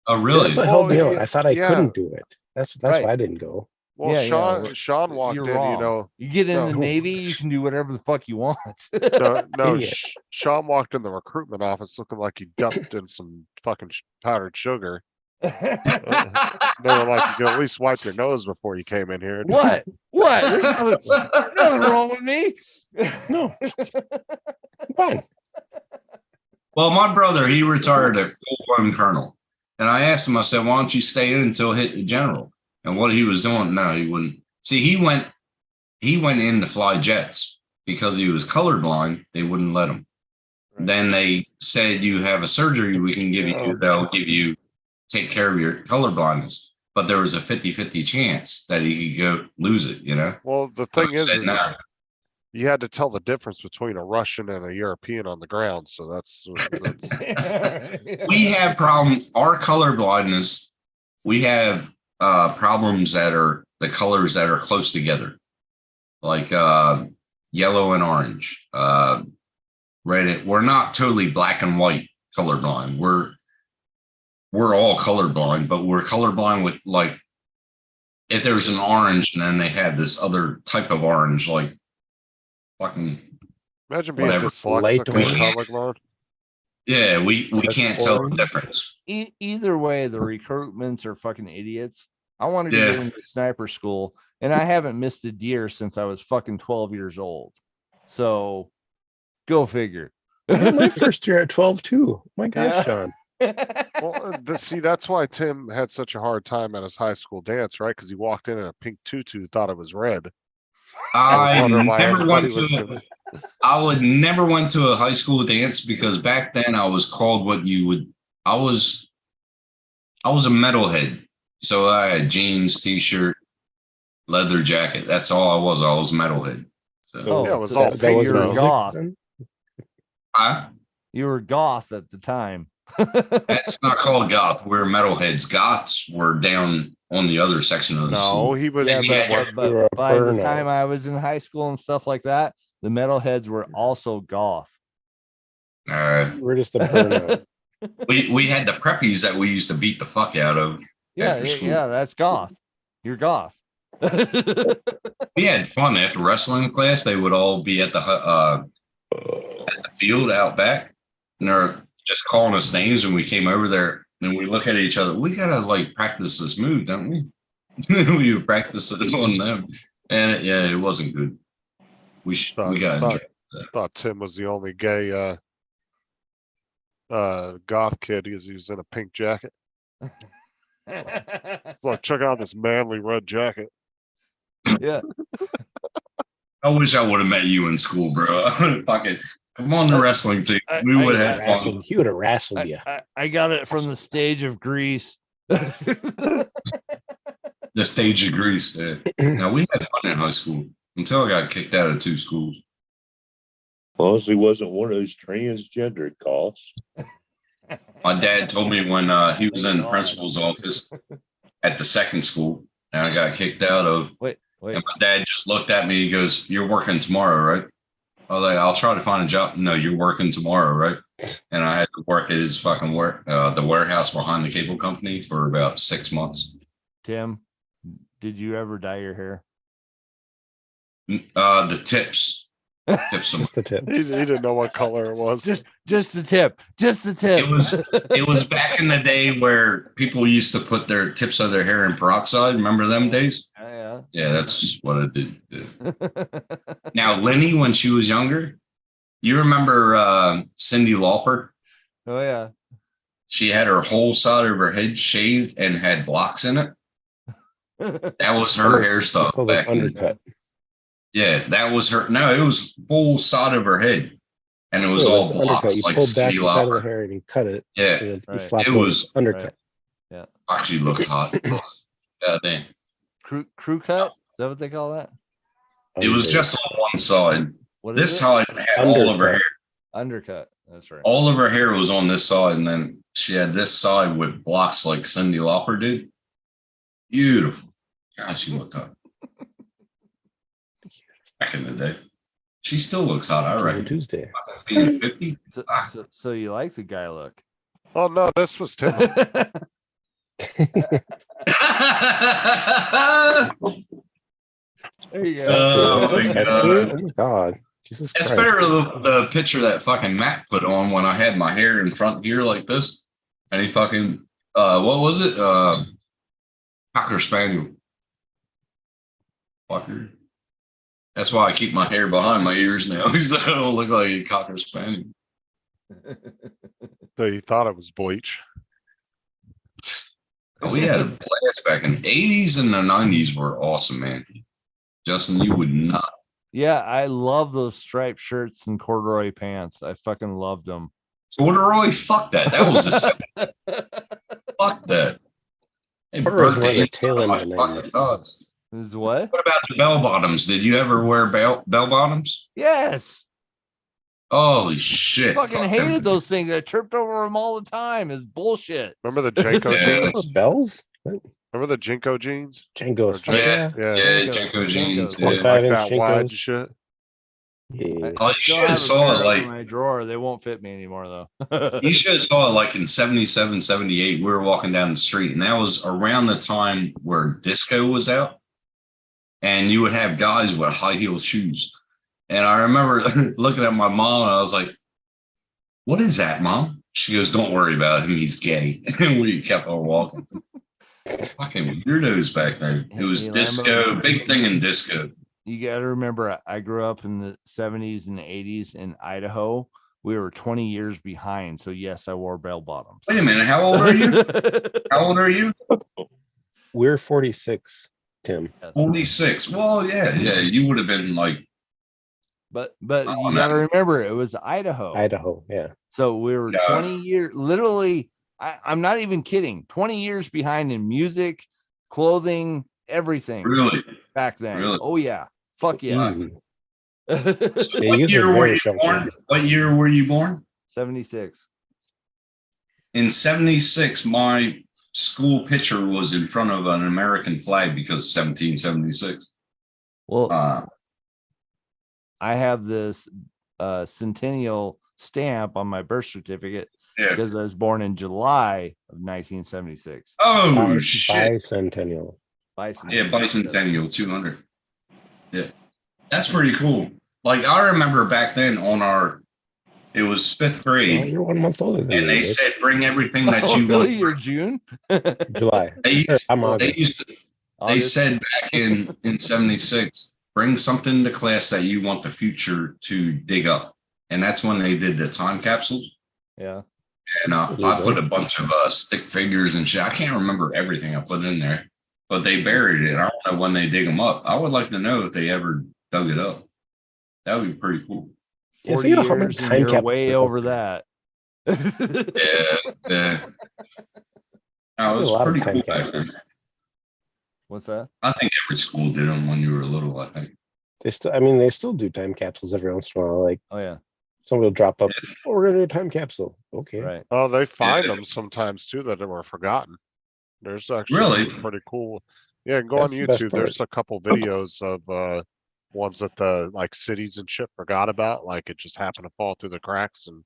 Oh, really? That's what held me Well, out. I thought I yeah. couldn't do it. That's Right. why I didn't go. Well, Yeah, yeah. Sean walked You're in, wrong. you know. You get in the No. Navy, you can do whatever the fuck you want. No, Idiot. Sean walked in the recruitment office looking like he dumped in some fucking powdered sugar. They were like, you could at least wipe your nose before you came in here. What? There's nothing, nothing wrong with me. No. Fine. Well, my brother, he retired a full-blown colonel. And I asked him, I said, why don't you stay in until hit the general? And what he was doing, no, he wouldn't. See, he went in to fly jets because he was colorblind. They wouldn't let him. Then they said, you have a surgery we can give you. They'll give you, take care of your colorblindness. But there was a 50-50 chance that he could go lose it, you know? Well, the thing I is, said, no. you had to tell the difference between a Russian and a European on the ground. So that's We have problems. Our color blindness, we have problems that are the colors that are close together, like yellow and orange, red. We're not totally black and white colorblind. We're all colorblind, but we're colorblind with, like, if there's an orange and then they have this other type of orange, like fucking imagine being whatever. dyslexic and orange. colorblind. Yeah, we can't tell the difference. Either way, the recruitments are fucking idiots. I wanted to Yeah. get into sniper school, and I haven't missed a deer since I was fucking 12 years old. So, go figure. I had my first year at 12 too. My gosh, Yeah. Sean. Well, see, that's why Tim had such a hard time at his high school dance, right? Because he walked in a pink tutu, thought it was red. I wondering why never everybody went was to. giving- I would never went to a high school dance because back then I was called what you would. I was a metalhead, so I had jeans, t-shirt, leather jacket. That's all I was. I was a metalhead. So Oh, Yeah, it was so all that pink, you wasn't were music goth. then? You were goth at the time. That's not called goth. We're metalheads. Goths were down on the other section of the No, school. he was. Yeah, Yeah, but You were a by the burnout. time I was in high school and stuff like that, the metalheads were also goth. We're just a burnout. We had the preppies that we used to beat the fuck out of. Yeah, after school. yeah, that's goth. You're goth. We had fun after wrestling class. They would all be at the field out back, and they're just calling us names. And we came over there, and we look at each other. We gotta like practice this move, don't we? We would practice it on them, and it wasn't good. We got injured. Thought Tim was the only gay goth kid because he was in a pink jacket. Look, check out this manly red jacket. Yeah. I wish I would have met you in school, bro. Fucking come on the wrestling team. We would have had fun. He would have wrestled you. I got it from the stage of Greece. The stage of Greece. Yeah. Now we had fun in high school until I got kicked out of 2 schools. As long as he wasn't one of those transgender goths. My dad told me when he was in the principal's office at the second school, and I got kicked out of. Wait. And my dad just looked at me. He goes, "You're working tomorrow, right?" I was like, "I'll try to find a job." No, you're working tomorrow, right? And I had to work at his fucking the warehouse behind the cable company for about 6 months. Tim, did you ever dye your hair? The tips. Just the tip. He didn't know what color it was. Just the tip. Just the tip. It was back in the day where people used to put their tips of their hair in peroxide. Remember them days? Yeah. Yeah, that's what I did. Now, Lenny, when she was younger, you remember Cyndi Lauper? Oh yeah. She had her whole side of her head shaved and had blocks in it. That was her hairstyle Called back an in the undercut. Yeah, that was her. No, it was full side of her head, and it was No, all it's an undercut. blocks You like pulled back Cyndi the side of the Lauper. hair and you cut it. Yeah, And then you Right. slapped It over was- undercut. Yeah. actually looked hot. God damn. Crew cut? Is that what they call that? It was just on one side. What is This it? side had all of her hair. Undercut. That's right. All of her hair was on this side, and then she had this side with blocks like Cyndi Lauper did. Beautiful. God, she looked hot. Back in the day. She still looks hot, I reckon. Tuesday. Being 50? So you like the guy look? Oh no, this was Tim. There you Oh, Is that my sexy? God. Oh my god. Jesus It's Christ. better the picture that fucking Matt put on when I had my hair in front here like this. And he fucking, what was it? Cocker Spaniel. Fucker. That's why I keep my hair behind my ears now, because I don't look like a Cocker Spaniel. They thought it was bleach. We had a blast back in the 80s and the 90s were awesome, man. Justin, you would not. Yeah, I love those striped shirts and corduroy pants. I fucking loved them. Corduroy, fuck that. That was the fuck that. They Corduroy's broke more the the tail end my of the fucking 90s. thoughts. This is what? What about the bell bottoms? Did you ever wear bell bottoms? Yes. Holy shit. Fucking Fuck hated them. those things. I tripped over them all the time. It's bullshit. Remember the Jenko Yeah. jeans? Bells? Remember the Jinko jeans? Django. Or Jen- Yeah, Yeah. yeah, Jinkos, Jenko jeans. Jinkos. Yeah. Like 5-inch that wide and Jinkos. shit. Yeah. Oh, you Still should have have a saw pair it like in my drawer. They won't fit me anymore though. you should have saw it like in 77, 78. We were walking down the street, and that was around the time where disco was out. And you would have guys with high heel shoes. And I remember looking at my mom and I was like, "What is that, Mom?" She goes, "Don't worry about him, he's gay." And we kept on walking. Fucking weirdos back then. It was Hey, disco, Lambo. big thing in disco. You got to remember, I grew up in the 70s and 80s in Idaho. We were 20 years behind. So, yes, I wore bell bottoms. Wait a minute, how old are you? How old are you? We're 46, Tim. 46. Well, yeah, you would have been like, But Oh, you got to man. remember, it was Idaho. Idaho, yeah. So we were Yeah. 20 years, literally, I'm not even kidding, 20 years behind in music, clothing, everything really? back then. Really? Oh, yeah. Fuck yeah. Easy. So Yeah, you what guys year are were very you sheltered. born? What year were you born? 76. In 76, my school picture was in front of an American flag because of 1776. Well, Uh, I have this centennial stamp on my birth certificate yeah. because I was born in July of 1976. Oh, shit. Bicentennial. Yeah, bicentennial 200. Yeah, that's pretty cool. Like I remember back then it was fifth Oh, grade, you're 1 month older than and me. they Rich. said bring everything that Oh, you really? want. You're June? July. They, I'm they August. used to, they August? said back in 76, bring something to class that you want the future to dig up, and that's when they did the time capsules. Yeah. And I put a bunch of stick figures and shit. I can't remember everything I put in there, but they buried it. I don't know when they dig them up. I would like to know if they ever dug it up. That would be pretty cool. Yeah, 40 think of how many years and time you're capsules way they over go that. Yeah. That was a lot of pretty time cool back then. capsules. What's that? I think every school did them when you were little, I think. They still do time capsules every once in a while. Like Oh, yeah. somebody will drop up, "Oh, we're gonna do a time capsule." Okay. Right. Oh, they find Yeah. them sometimes too that were forgotten. There's actually Really? some pretty cool. Yeah, go That's on the best YouTube. part. There's a couple videos of ones that the like cities and shit forgot about. Like it just happened to fall through the cracks and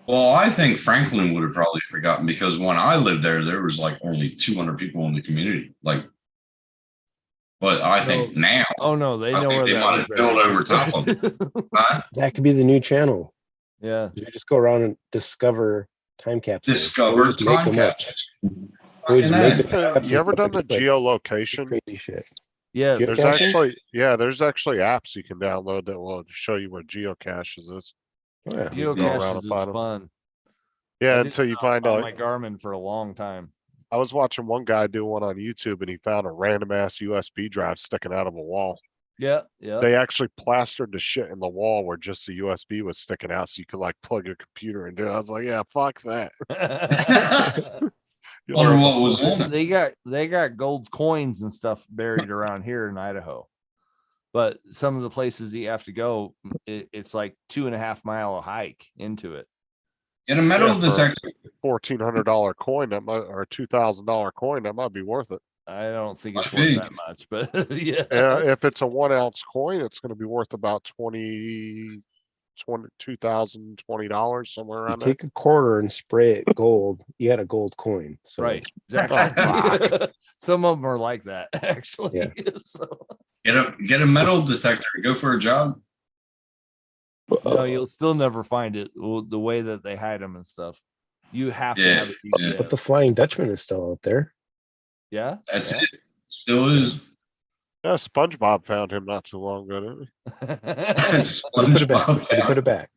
Well, I think Franklin would have probably forgotten because when I lived there was like only 200 people in the community. But I think now, Oh, no. They I know think where they that might was have built buried. over top of it. Huh? That could be the new channel. Yeah. You just go around and discover time capsules. Or Discover just make time them up. capsules. Or just make Fucking the A. capsules you ever up done the and click. geolocation? Crazy shit. Yes. There's Geocaching? there's actually apps you can download that will show you where geocaches is. Oh, yeah. You can go around Geocaches and is find 'em. fun. Yeah, I did until you that find on out. my Garmin for a long time. I was watching one guy do one on YouTube and he found a random ass USB drive sticking out of a wall. Yeah. Yeah. They actually plastered the shit in the wall where just the USB was sticking out so you could like plug your computer into it. I was like, yeah, fuck that. You Wonder know, what was in it. They got gold coins and stuff buried around here in Idaho. But some of the places that you have to go, it's like 2.5 mile hike into it. Get a metal Yeah, for- detector. $1,400 coin that might, or $2,000 coin that might be worth it. I don't think it's Might worth be. that much, but yeah. Yeah, if it's a 1 ounce coin, it's going to be worth about $2,020, somewhere You around there. take a quarter and spray it gold. You had a gold coin. So Right. Exactly. Some of them are like that, actually. Yeah. So, Get a metal detector. Go for a jog. no, you'll still never find it the way that they hide them and stuff. You have to Yeah, have a yeah. GPS. But the Flying Dutchman is still out there. Yeah. That's Yeah. it. Still is. Yeah, SpongeBob found him not too long ago, didn't he? Put it back. SpongeBob. Put it back.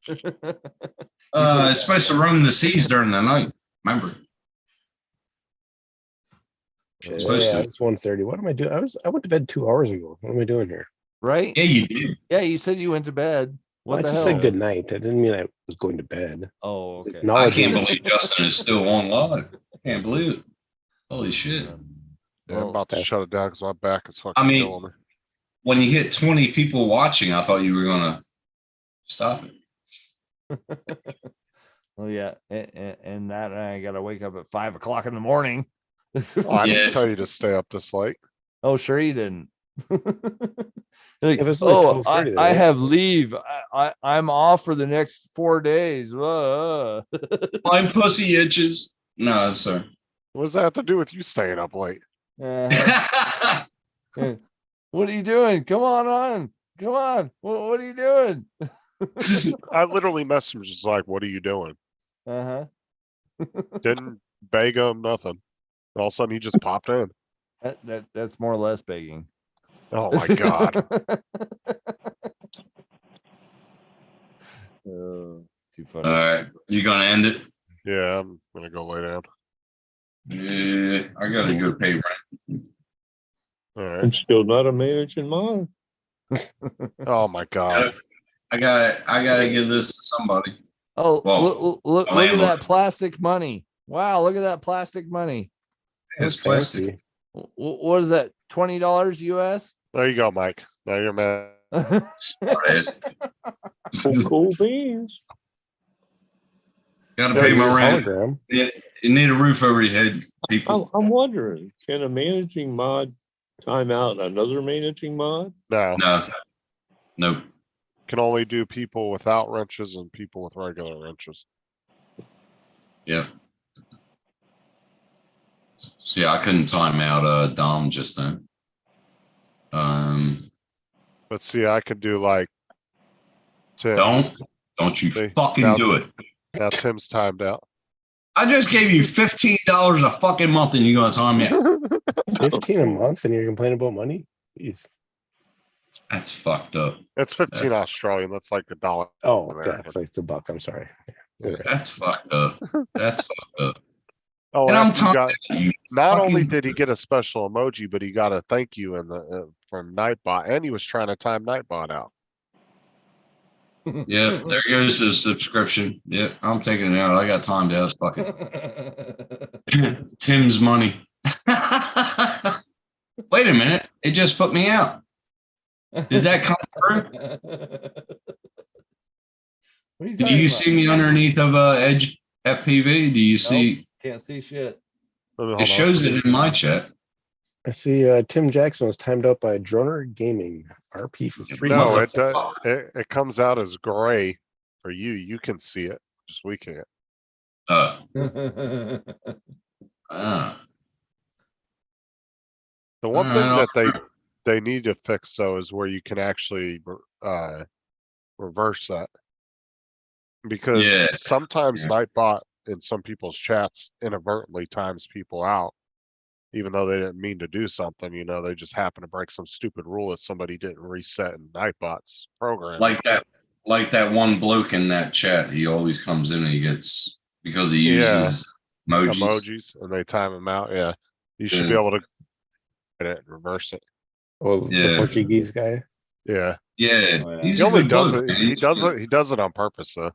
It's supposed to roam the seas during the night. Remember? It's supposed Yeah, to. it's 1:30. What am I doing? I went to bed 2 hours ago. What am I doing here? Right? Yeah, you did. Yeah, you said you went to bed. Well, What I the just hell? said good night. I didn't mean I was going to bed. Oh, okay. I Acknowledging can't it. believe Justin is still on live. I can't believe it. Holy shit. Yeah, Well, I'm about to that's- shut it down because my back is fucking I mean- killing me. When you hit 20 people watching, I thought you were gonna stop it. Well, yeah, and that I gotta wake up at 5 o'clock in the morning. Oh, I Yeah. didn't tell you to stay up this late. Oh, sure you didn't. Like, It was like oh, 12:30 though, I right? have leave. I'm off for the next 4 days. My pussy itches. No, sir. What does that have to do with you staying up late? Uh-huh. What are you doing? Come on. Come on. What are you doing? I literally messaged him just like, what are you doing? Uh-huh. Didn't beg him, nothing. All of a sudden he just popped in. That's more or less begging. Oh my God. Too funny. All right, you gonna end it? Yeah, I'm gonna go lay down. Yeah, I gotta go pay rent. All right. I'm still not a managing mod. Oh my God. I gotta give this to somebody. Oh, Well, look at landlord. that plastic money. Wow, look at that plastic money. It's plastic. What is that? $20 US? There you go, Mike. Now you're mad. Smart ass. Cool beans. Gotta pay my rent. Hologram. Yeah, you need a roof over your head, people. I'm wondering, can a managing mod time out another managing mod? No, No, no. can only do people without wrenches and people with regular wrenches. Yeah. See, I couldn't time out Dom just then. But see, I could do like Tim's. Don't you See, fucking now- do it. Now Tim's timed out. I just gave you $15 a fucking month and you're gonna time me out. 15 a month and you're complaining about money? Jeez. That's fucked up. It's 15 Australian. That's like $1. Oh, yeah, American. it's like the buck. I'm sorry. Okay. That's fucked up. That's fucked up. Oh, And I'm after you telling got, you, not only fucking- did he get a special emoji, but he got a thank you in the from Nightbot, and he was trying to time Nightbot out. Yeah, there goes the subscription. Yeah, I'm taking it out. I got timed out. Fuck it. Tim's money. Wait a minute. It just put me out. Did that come through? What are you Do talking you about? see me underneath of Edge FPV? Do you see? Can't see shit. Hold It on. shows it in my chat. I see Tim Jackson was timed out by Droner Gaming RP for 3 No, months. it comes out as gray for you. You can see it, just we can't. Ah, The one I thing don't that they need to fix though is where you can actually reverse that. Because Yeah. sometimes Yeah. Nightbot in some people's chats inadvertently times people out. Even though they didn't mean to do something, you know, they just happen to break some stupid rule that somebody didn't reset in Nightbot's program. like that one bloke in that chat. He always comes in and he gets because he uses emojis. And they time them out. Yeah. You should be Yeah. able to get it and reverse it. Oh, the Yeah. Portuguese guy. Yeah. Yeah, Oh, yeah. he's He a only good does bloke, it. man. He does it on purpose though.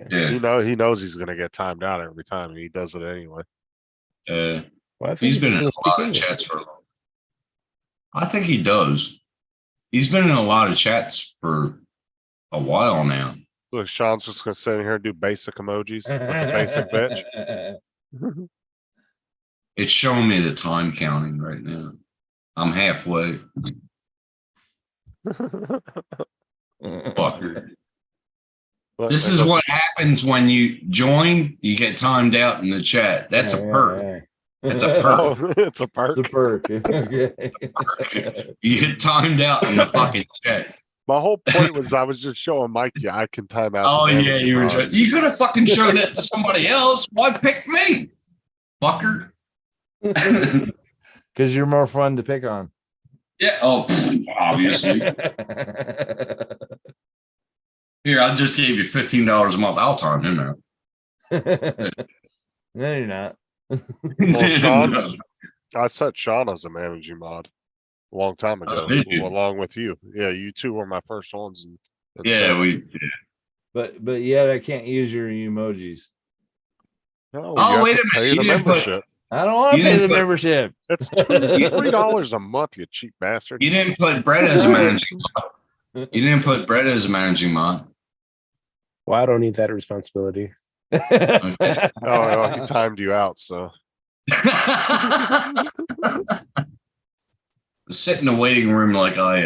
Yeah. He knows he's gonna get timed out every time and he does it anyway. Well, I think He's he been just in a doesn't speak lot of English. chats for. I think he does. He's been in a lot of chats for a while now. So Sean's just gonna sit in here and do basic emojis with the basic bitch. It's showing me the time counting right now. I'm halfway. Fucker. This is what happens when you join. You get timed out in the chat. That's a perk. That's a perk. Oh, it's a perk. It's a perk. Okay. You get timed out in the fucking chat. My whole point was I was just showing Mike, yeah, I can time out. Oh the yeah, manager you were. mods. You could have fucking shown it to somebody else. Why pick me, fucker? Because you're more fun to pick on. Yeah. Oh, obviously. Here, I just gave you $15 a month. I'll time him out. No, you're not. Well, Sean, I set Sean as a managing mod a long time ago, did you? along with you. Yeah, you two were my first ones. And Yeah, so- But yet I can't use your emojis. No, Oh, you have wait to a minute, pay you the didn't put- membership. I don't want You to pay the didn't put- membership. It's $3 a month, you cheap bastard. You didn't put Brett as a managing mod. You didn't put Brett as a managing mod. Well, I don't need that responsibility. Oh, he timed you out, so. Sit in the waiting room like I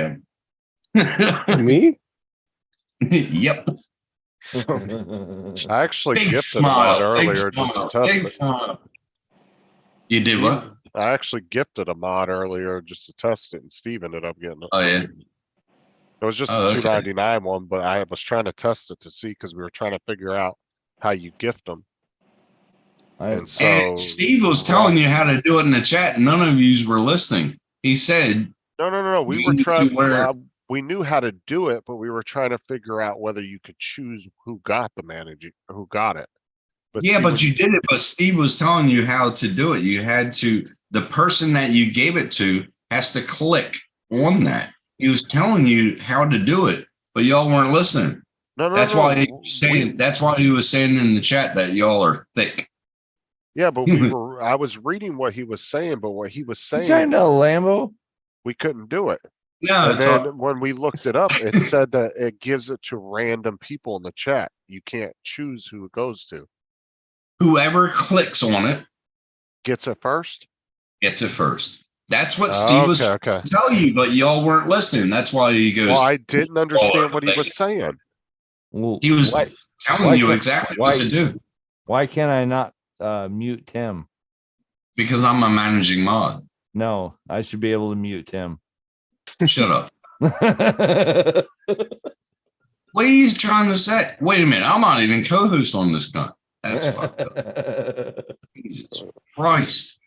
am. Me? Yep. I actually Big gifted a mod smile. Big earlier just to smile. Big test it. smile. You did what? I actually gifted a mod earlier just to test it, and Steve ended up getting it. Oh yeah. It was just Oh, a okay. $2.99 one, but I was trying to test it to see because we were trying to figure out how you gift them. And so And Steve was telling you how to do it in the chat. None of yous were listening. He said, no. We you were need to trying. wear- We knew how to do it, but we were trying to figure out whether you could choose who got the manager, who got it. yeah, Steve but was- you did it. But Steve was telling you how to do it. You had to, the person that you gave it to has to click on that. He was telling you how to do it, but y'all weren't listening. No, That's no, why he was saying, that's why he was saying in the chat that y'all are thick. Yeah, but we were. I was reading what he was saying, but what he was You saying, kind of Lambo. we couldn't do it. No, And then when we looked it up, it said that it gives it to random people in the chat. You can't choose who it goes to. whoever clicks on it Gets it first? gets it first. That's what Steve was Okay, trying okay. to tell you, but y'all weren't listening. That's why he goes. Well, I didn't understand what he was saying. Well, He was why, telling you can't- exactly why- what to do why can't I not mute Tim? because I'm a managing mod. No, I should be able to mute Tim. Shut up. What are you trying to say? Wait a minute. I'm not even co-host on this gun. That's fucked up. Jesus Christ.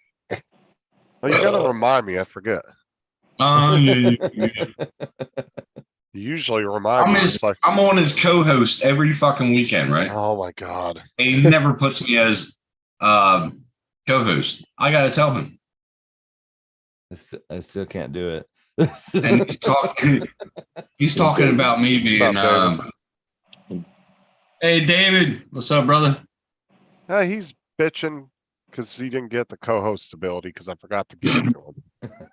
Oh, you gotta remind me, I forget. Yeah. You usually remind me. It's like, I'm on his co-host every fucking weekend, right? oh my God. And he never puts me as co-host. I gotta tell him. I still can't do it. And he's talking about me being What's up, hey David, what's up, brother? He's bitching because he didn't get the co-host ability because I forgot to give it to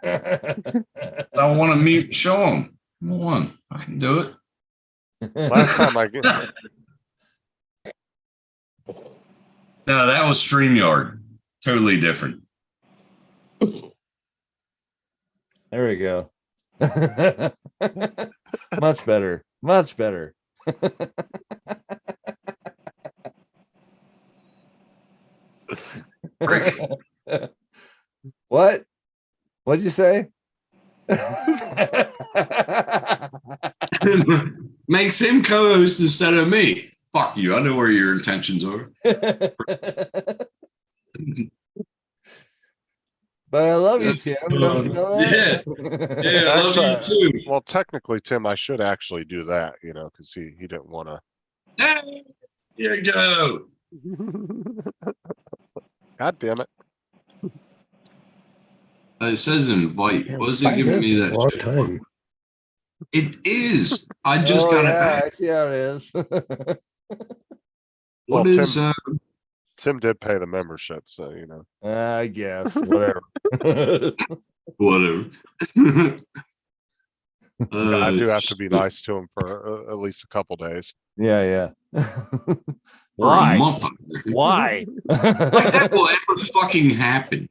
him. I want to mute show him. Come on, I can do it. Last time I get, No, that was StreamYard. Totally different. There we go. Much better. Much better. Rick, What? What'd you say? makes him co-host instead of me. Fuck you. I know where your intentions are. But I love you, Tim. Don't you know that? Yeah, I love Actually, you too. well, technically, Tim, I should actually do that, because he didn't want to. There you go. God damn it. It says invite. Damn, What is it 5 giving me minutes is that? a long shit? time. It is. I just Oh, got it yeah, back. I see how it is. What Well, is Tim did pay the membership, so, I guess. Whatever. whatever. I do have to be nice to him for at least a couple days. Yeah. For a Why? month. Why? Like that will ever fucking happen.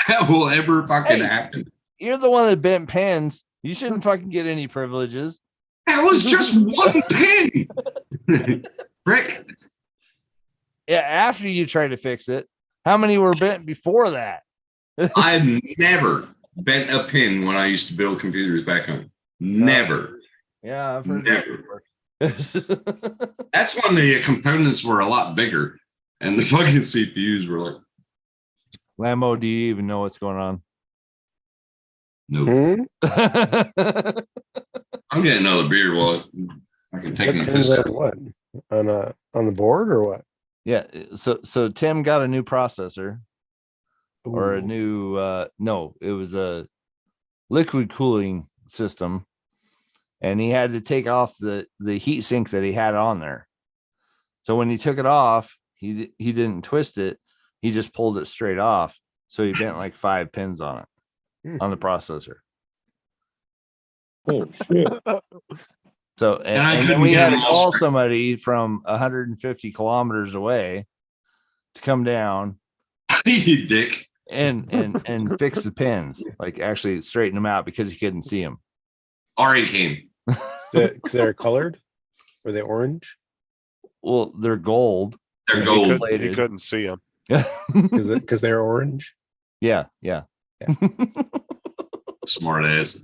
That will ever fucking Hey. happen. You're the one that bent pens. You shouldn't fucking get any privileges. That was just one pen. Rick, Yeah, after you try to fix it. How many were bent before that? I've never bent a pin when I used to build computers back home. Never. Yeah, I've heard Never. that. That's when the components were a lot bigger and the fucking CPUs were like, Lambo, do you even know what's going on? no. Hmm? I'm getting another beer while I can take him to Depends piss on what? On the board or what? Yeah. So Tim got a new processor or a Ooh. new no, it was a liquid cooling system, and he had to take off the heat sink that he had on there. So when he took it off, he didn't twist it, he just pulled it straight off. So he bent like 5 pins on it on the processor. Oh, shit. So And I and then couldn't we get had to them all call straight. somebody from 150 kilometers away to come down You dick. and fix the pins, like actually straighten them out because he couldn't see them. Ari came. Because they're colored? Were they orange? Well, they're gold. They're Yeah, gold. He plated. couldn't see him. Because they're orange? Yeah. Smart ass.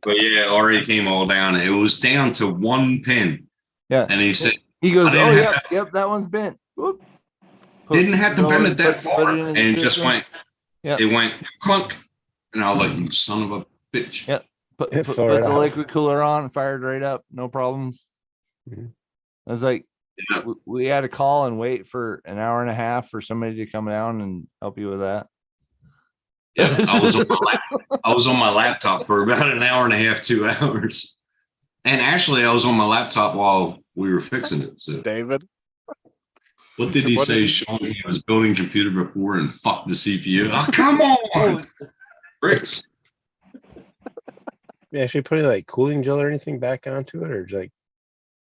But yeah, Ari came all down. It was down to 1 pin. Yeah. And he said, He goes, I didn't oh have yeah, to- yep, that one's bent. Whoop. didn't have to bend it that Put far. it in And his it just system. went, Yeah. it went clunk. And I was like, you son of a bitch. Yeah. Put It the fell right off. liquid cooler on, fired right up, no problems. Mhm. I was like, Yeah. we had to call and wait for an hour and a half for somebody to come down and help you with that. Yeah, I was on my laptop for about an hour and a half, 2 hours. And actually, I was on my laptop while we were fixing it. So David, what did he What say, did- Sean? He was building a computer before and fucked the CPU. Oh, come on, bricks. Yeah, should you put any like cooling gel or anything back onto it, or just, like,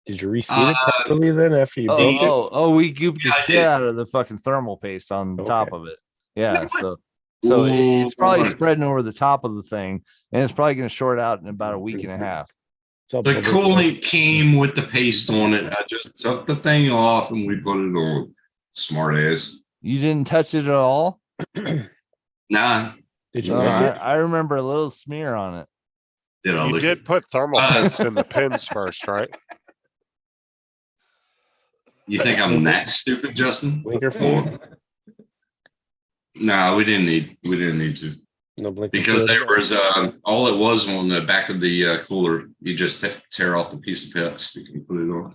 did you reseat it properly then after you broke it? We gooped the Yeah, I shit did. out of the fucking thermal paste on Okay. top of it. Yeah, Yeah, what? so it's probably Ooh. spreading over the top of the thing, and it's probably going to short out in about a week and a half. It's all The bubbled up. coolant came with the paste on it. I just took the thing off and we put it on. Smart ass. You didn't touch it at all. Nah, Did you No, lick it? I remember a little smear on it. did I you lick did it? put thermal paste in the pins first, right? You think I'm that stupid, Justin? Blinker fluid? No, we didn't need to. No blinker Because fluid? there was all it was on the back of the cooler. You just tear off the piece of plastic and put it on.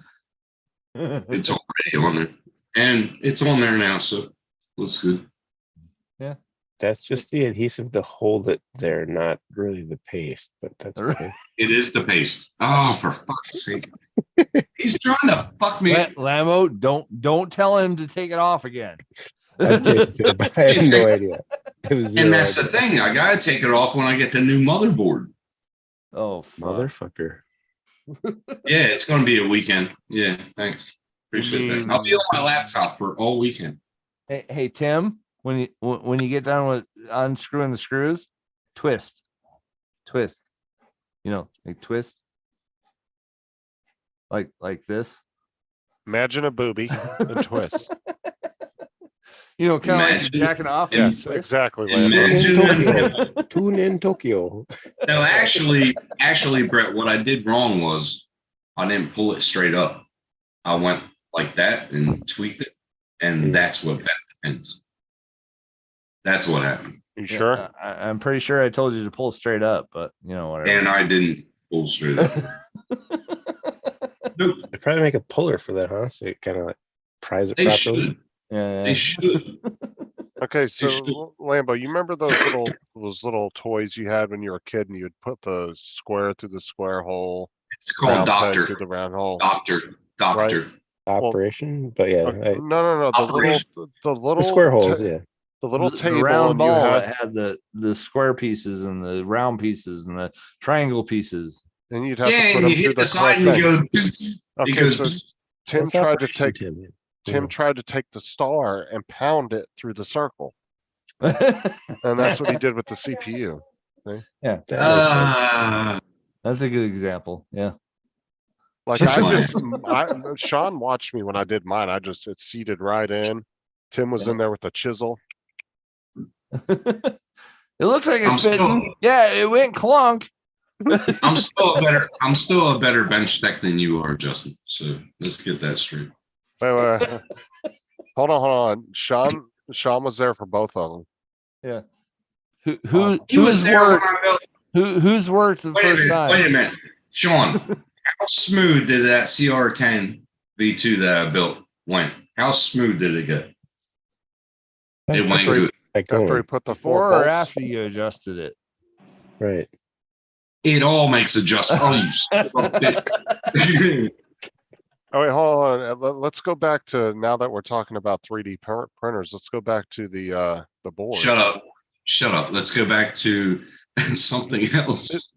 It's already on there, and it's on there now, so looks good. That's just the adhesive to hold it there, not really the paste, but that's okay. It is the paste. Oh, for fuck's sake! He's trying to fuck me. Lamo, don't tell him to take it off again. I did, too, but I had no idea. It was And that's the zero thing. I gotta take it off when I get the new motherboard. Oh, fuck. Motherfucker. Yeah, it's gonna be a weekend. Yeah, thanks. Appreciate that. I'll be on my laptop for all weekend. Hey, Tim, when you get done with unscrewing the screws, twist. You know, like twist. Like this. Imagine a booby and twist. You know, kind of like Imagine- you're jacking off. and Yes, you twist. exactly. Tune Lambo. in Tokyo. Tune in Tokyo. No, actually, Brett, what I did wrong was I didn't pull it straight up. I went like that and tweaked it, and that's what bent the pins. That's what happened. You Yeah, sure? I'm pretty sure I told you to pull straight up, but you know whatever. And I didn't pull straight up. Nope. They probably make a puller for that, huh? So it kind of like pries it They properly. should. Yeah, They should. Okay, so should- Lambo, you remember those little toys you had when you were a kid, and you'd put the square through the square hole, It's called round peg Doctor. through the round hole. Doctor. Operation, but yeah, No, the Operation. little square holes, yeah. the little the table, round and you ball had, that had the square pieces and the round pieces and the triangle pieces. and you'd have Yeah, to put and them you through hit the the side correct and you thing. go. It Okay, goes. so psst. Tim That's tried to Operation take Tim, yeah. Tim tried to take the star and pound it through the circle, and that's what he did with the CPU. Yeah, That makes sense. that's a good example. Yeah. Like That's Sean watched me when I did mine. It seated right in. Tim was in there with a chisel. It looks like I'm it's still- fitting. Yeah, it went clunk. I'm still a better bench tech than you are, Justin. So let's get that straight. Wait. Hold on. Sean was there for both of them. Yeah. He was Who's there when worked? I built. Who's worked the Wait a first minute. time? Wait a minute, Sean. How smooth did that CR10 V2 that I built went? How smooth did it go? It went good. After he Going, put the Before four or bolts. after you adjusted it? right. It all makes adjustments. Oh, you son of a bitch. Oh, wait, hold on. Let's go back to, now that we're talking about 3D printers, let's go back to the board. Shut up. Shut up. Let's go back to something else.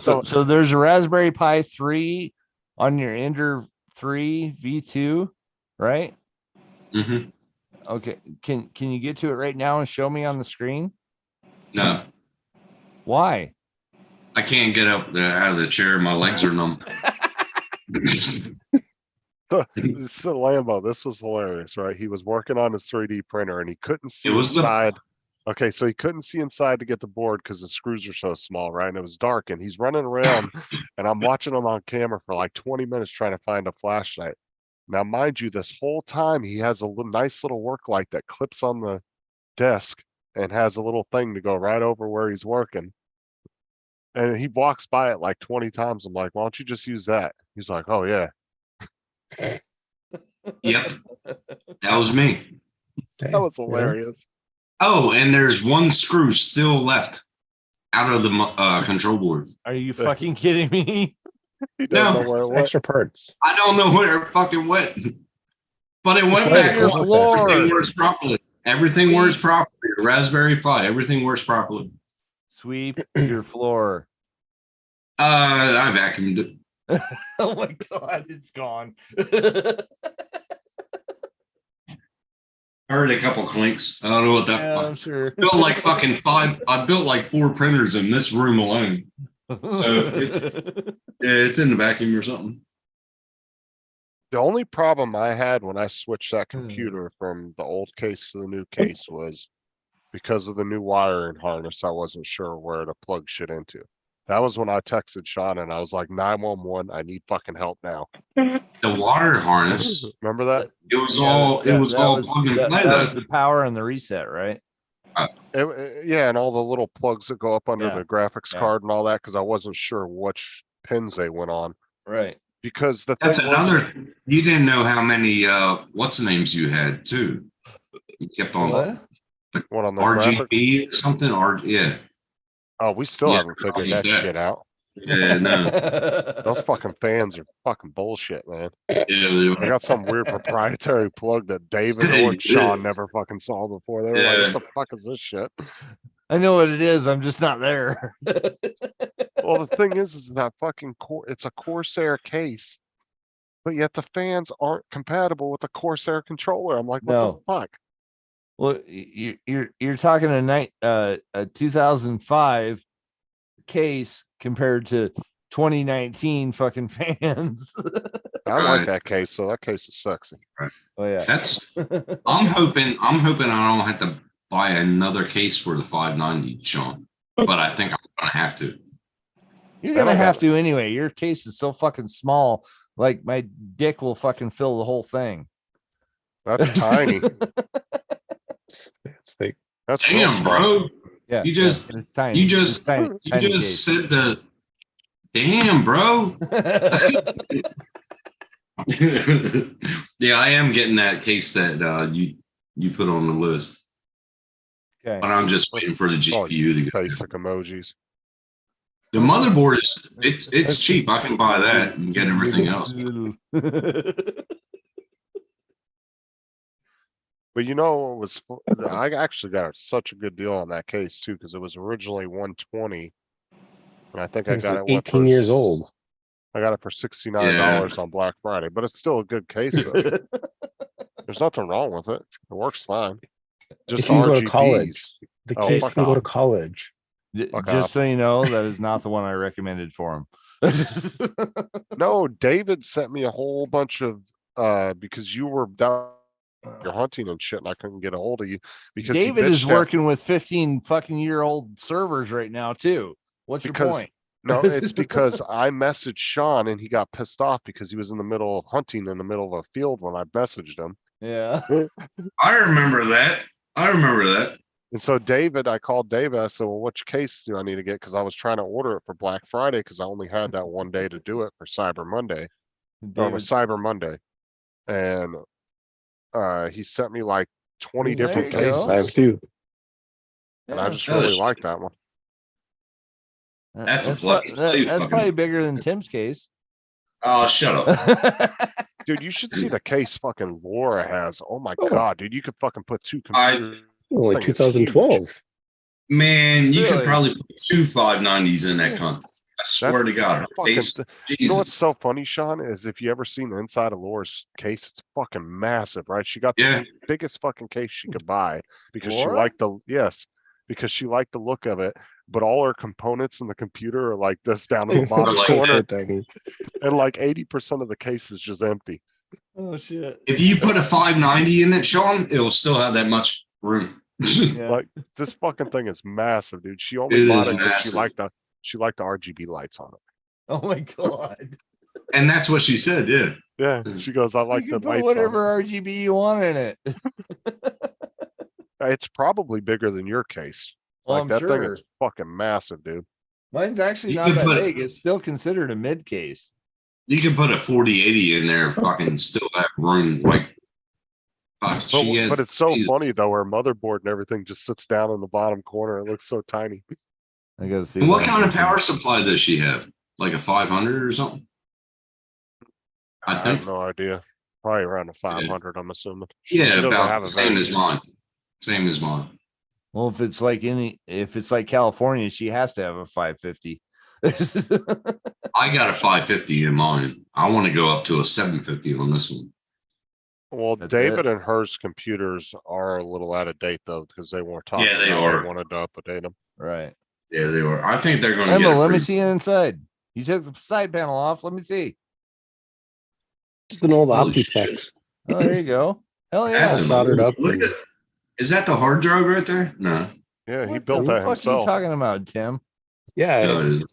So there's a Raspberry Pi 3 on your Ender 3 V2, right? hmm Okay. Can you get to it right now and show me on the screen? No, Why? I can't get up out of the chair. My legs are numb. So Lambo, this was hilarious, right? He was working on his 3D printer and he couldn't see It was the- inside. Okay, so he couldn't see inside to get the board because the screws are so small, right? And it was dark and he's running around and I'm watching him on camera for like 20 minutes trying to find a flashlight. Now, mind you, this whole time he has a nice little work light that clips on the desk and has a little thing to go right over where he's working. And he walks by it like 20 times. I'm like, why don't you just use that? He's like, oh yeah. Yep, that was me. That was hilarious. Oh, and there's one screw still left out of the control board. Are you fucking kidding me? He doesn't No. know where it went. Extra parts. I don't know where it fucking went, but it went let back. it go. Everything works properly. Everything works properly. Raspberry Pi, everything works properly. Sweep your floor. I vacuumed it. Oh my god, it's gone. I heard a couple clinks. I don't know what that. Yeah, I'm sure. Built like fucking five. I built like 4 printers in this room alone. So it's in the vacuum or something. The only problem I had when I switched that computer from the old case to the new case was because of the new wiring harness, I wasn't sure where to plug shit into. That was when I texted Sean and I was like, 911, I need fucking help now. The wire harness. Remember that? It was all. It was all plug and play. That was Though. the power and the reset, right? Yeah, and all the little plugs that go up under Yeah, the graphics yeah. card and all that, because I wasn't sure which pins they went on. Right. Because the That's thing was, another. You didn't know how many what's names you had too. You kept on what on the graphics? RGB or something. Yeah. Oh, we still Yeah, haven't figured yeah. that shit out. Yeah. No. Those fucking fans are fucking bullshit, man. Yeah. They I got some weird proprietary plug that David or Sean never fucking saw before. They were like, Yeah. what the fuck is this shit? I know what it is. I'm just not there. Well, the thing is that fucking it's a Corsair case, but yet the fans aren't compatible with the Corsair controller. I'm like, what No. the fuck? Well, you're talking a 2005 case compared to 2019 fucking fans. I like Right. that case, so that case is sexy. Oh yeah. That's. I'm hoping I don't have to buy another case for the 590, Sean. But I think I'm gonna have to. You're I gonna don't have got to anyway. Your case is so fucking small. Like my dick will fucking fill the whole thing. That's tiny. It's like, That's real Damn, small. bro. Yeah. You just- yeah, it's tiny. You It's just tiny, you tiny just said the. Damn, bro. case. Yeah, I am getting that case that you put on the list, Okay. but I'm just waiting for the Oh, GPU to go. basic emojis. The motherboard is it's cheap. I can buy that and get everything else. But you know what was I actually got such a good deal on that case too, because it was originally 120. And I think I it's got it 18 years old. I got it for $69 on Black Friday, but it's still a good case. Though. There's nothing wrong with it. It works fine. Just It can go to RGBs. college. The Oh, case fuck can go to off. college. Fuck Just off. so you know, that is not the one I recommended for him. No, David sent me a whole bunch of because you were down you're hunting and shit, and I couldn't get a hold of you because you David is bitched at- working with 15 fucking year old servers right now too. What's your Because- point? No, it's because I messaged Sean and he got pissed off because he was in the middle of hunting in the middle of a field when I messaged him. Yeah. I remember that. And so David, I called David. I said, well, which case do I need to get? Cause I was trying to order it for Black Friday, cause I only had that one day to do it for Cyber Monday. Or it was David, Cyber Monday. And he sent me like 20 There different you go. I have cases. two. And I yeah, just Oh, really shit. like that one. That's a that's, plug and play that's fucking- probably bigger than Tim's case. Oh, shut up. Dude, you should see the case fucking Laura has. Oh my Oh. God, dude, you could fucking put two I- computers. Only Thing is huge. 2012. Man, you Really? could probably put 2 590s in that cunt. I swear to God. her Fucking case- You know what's Jesus. so funny, Sean, is if you ever seen the inside of Laura's case, it's fucking massive, right? She got the Yeah. biggest fucking case she could buy because she Laura? liked because she liked the look of it. But all her components in the computer are like this down in the bottom Like corner, So tiny. and like 80% of the case is just empty. Oh shit. If you put a 590 in it, Sean, it will still have that much room. Yeah. Like this fucking thing is massive, dude. She only It bought is it because massive. she liked the RGB lights on it. Oh my god. And that's what she said, yeah. Yeah, she goes, I like You the can put lights. whatever RGB you want in it. It's probably bigger than your case. Well, Like I'm that thing sure. is fucking massive, dude. Mine's actually You not can that put- big. It's still considered a mid case. You can put a 4080 in there, fucking still have room. Like, she had, But it's so Jesus. funny though, her motherboard and everything just sits down in the bottom corner. It looks so tiny. I gotta see. What that. kind of power supply does she have? Like a 500 or something? I have think, no idea. Probably around a 500, I'm assuming. She yeah, doesn't about have the a same very- as mine. Same as mine. Well, if it's like California, she has to have a 550. I got a 550 in mine. I want to go up to a 750 on this one. Well, That's David it. and hers computers are a little out of date though, because they weren't talking Yeah, they about are. they wanted to update them. Right. Yeah, they were. I think they're going to get Emma, it let me pretty- see inside. You took the side panel off. Let me see. Just an old Holy Opti shit. specs. Oh, there you go. Hell yeah. That's an soldered old- up look and- at- Is that the hard drive right there? No. Yeah, he What built the that fuck are you himself. talking about, Tim? Yeah, No, it isn't.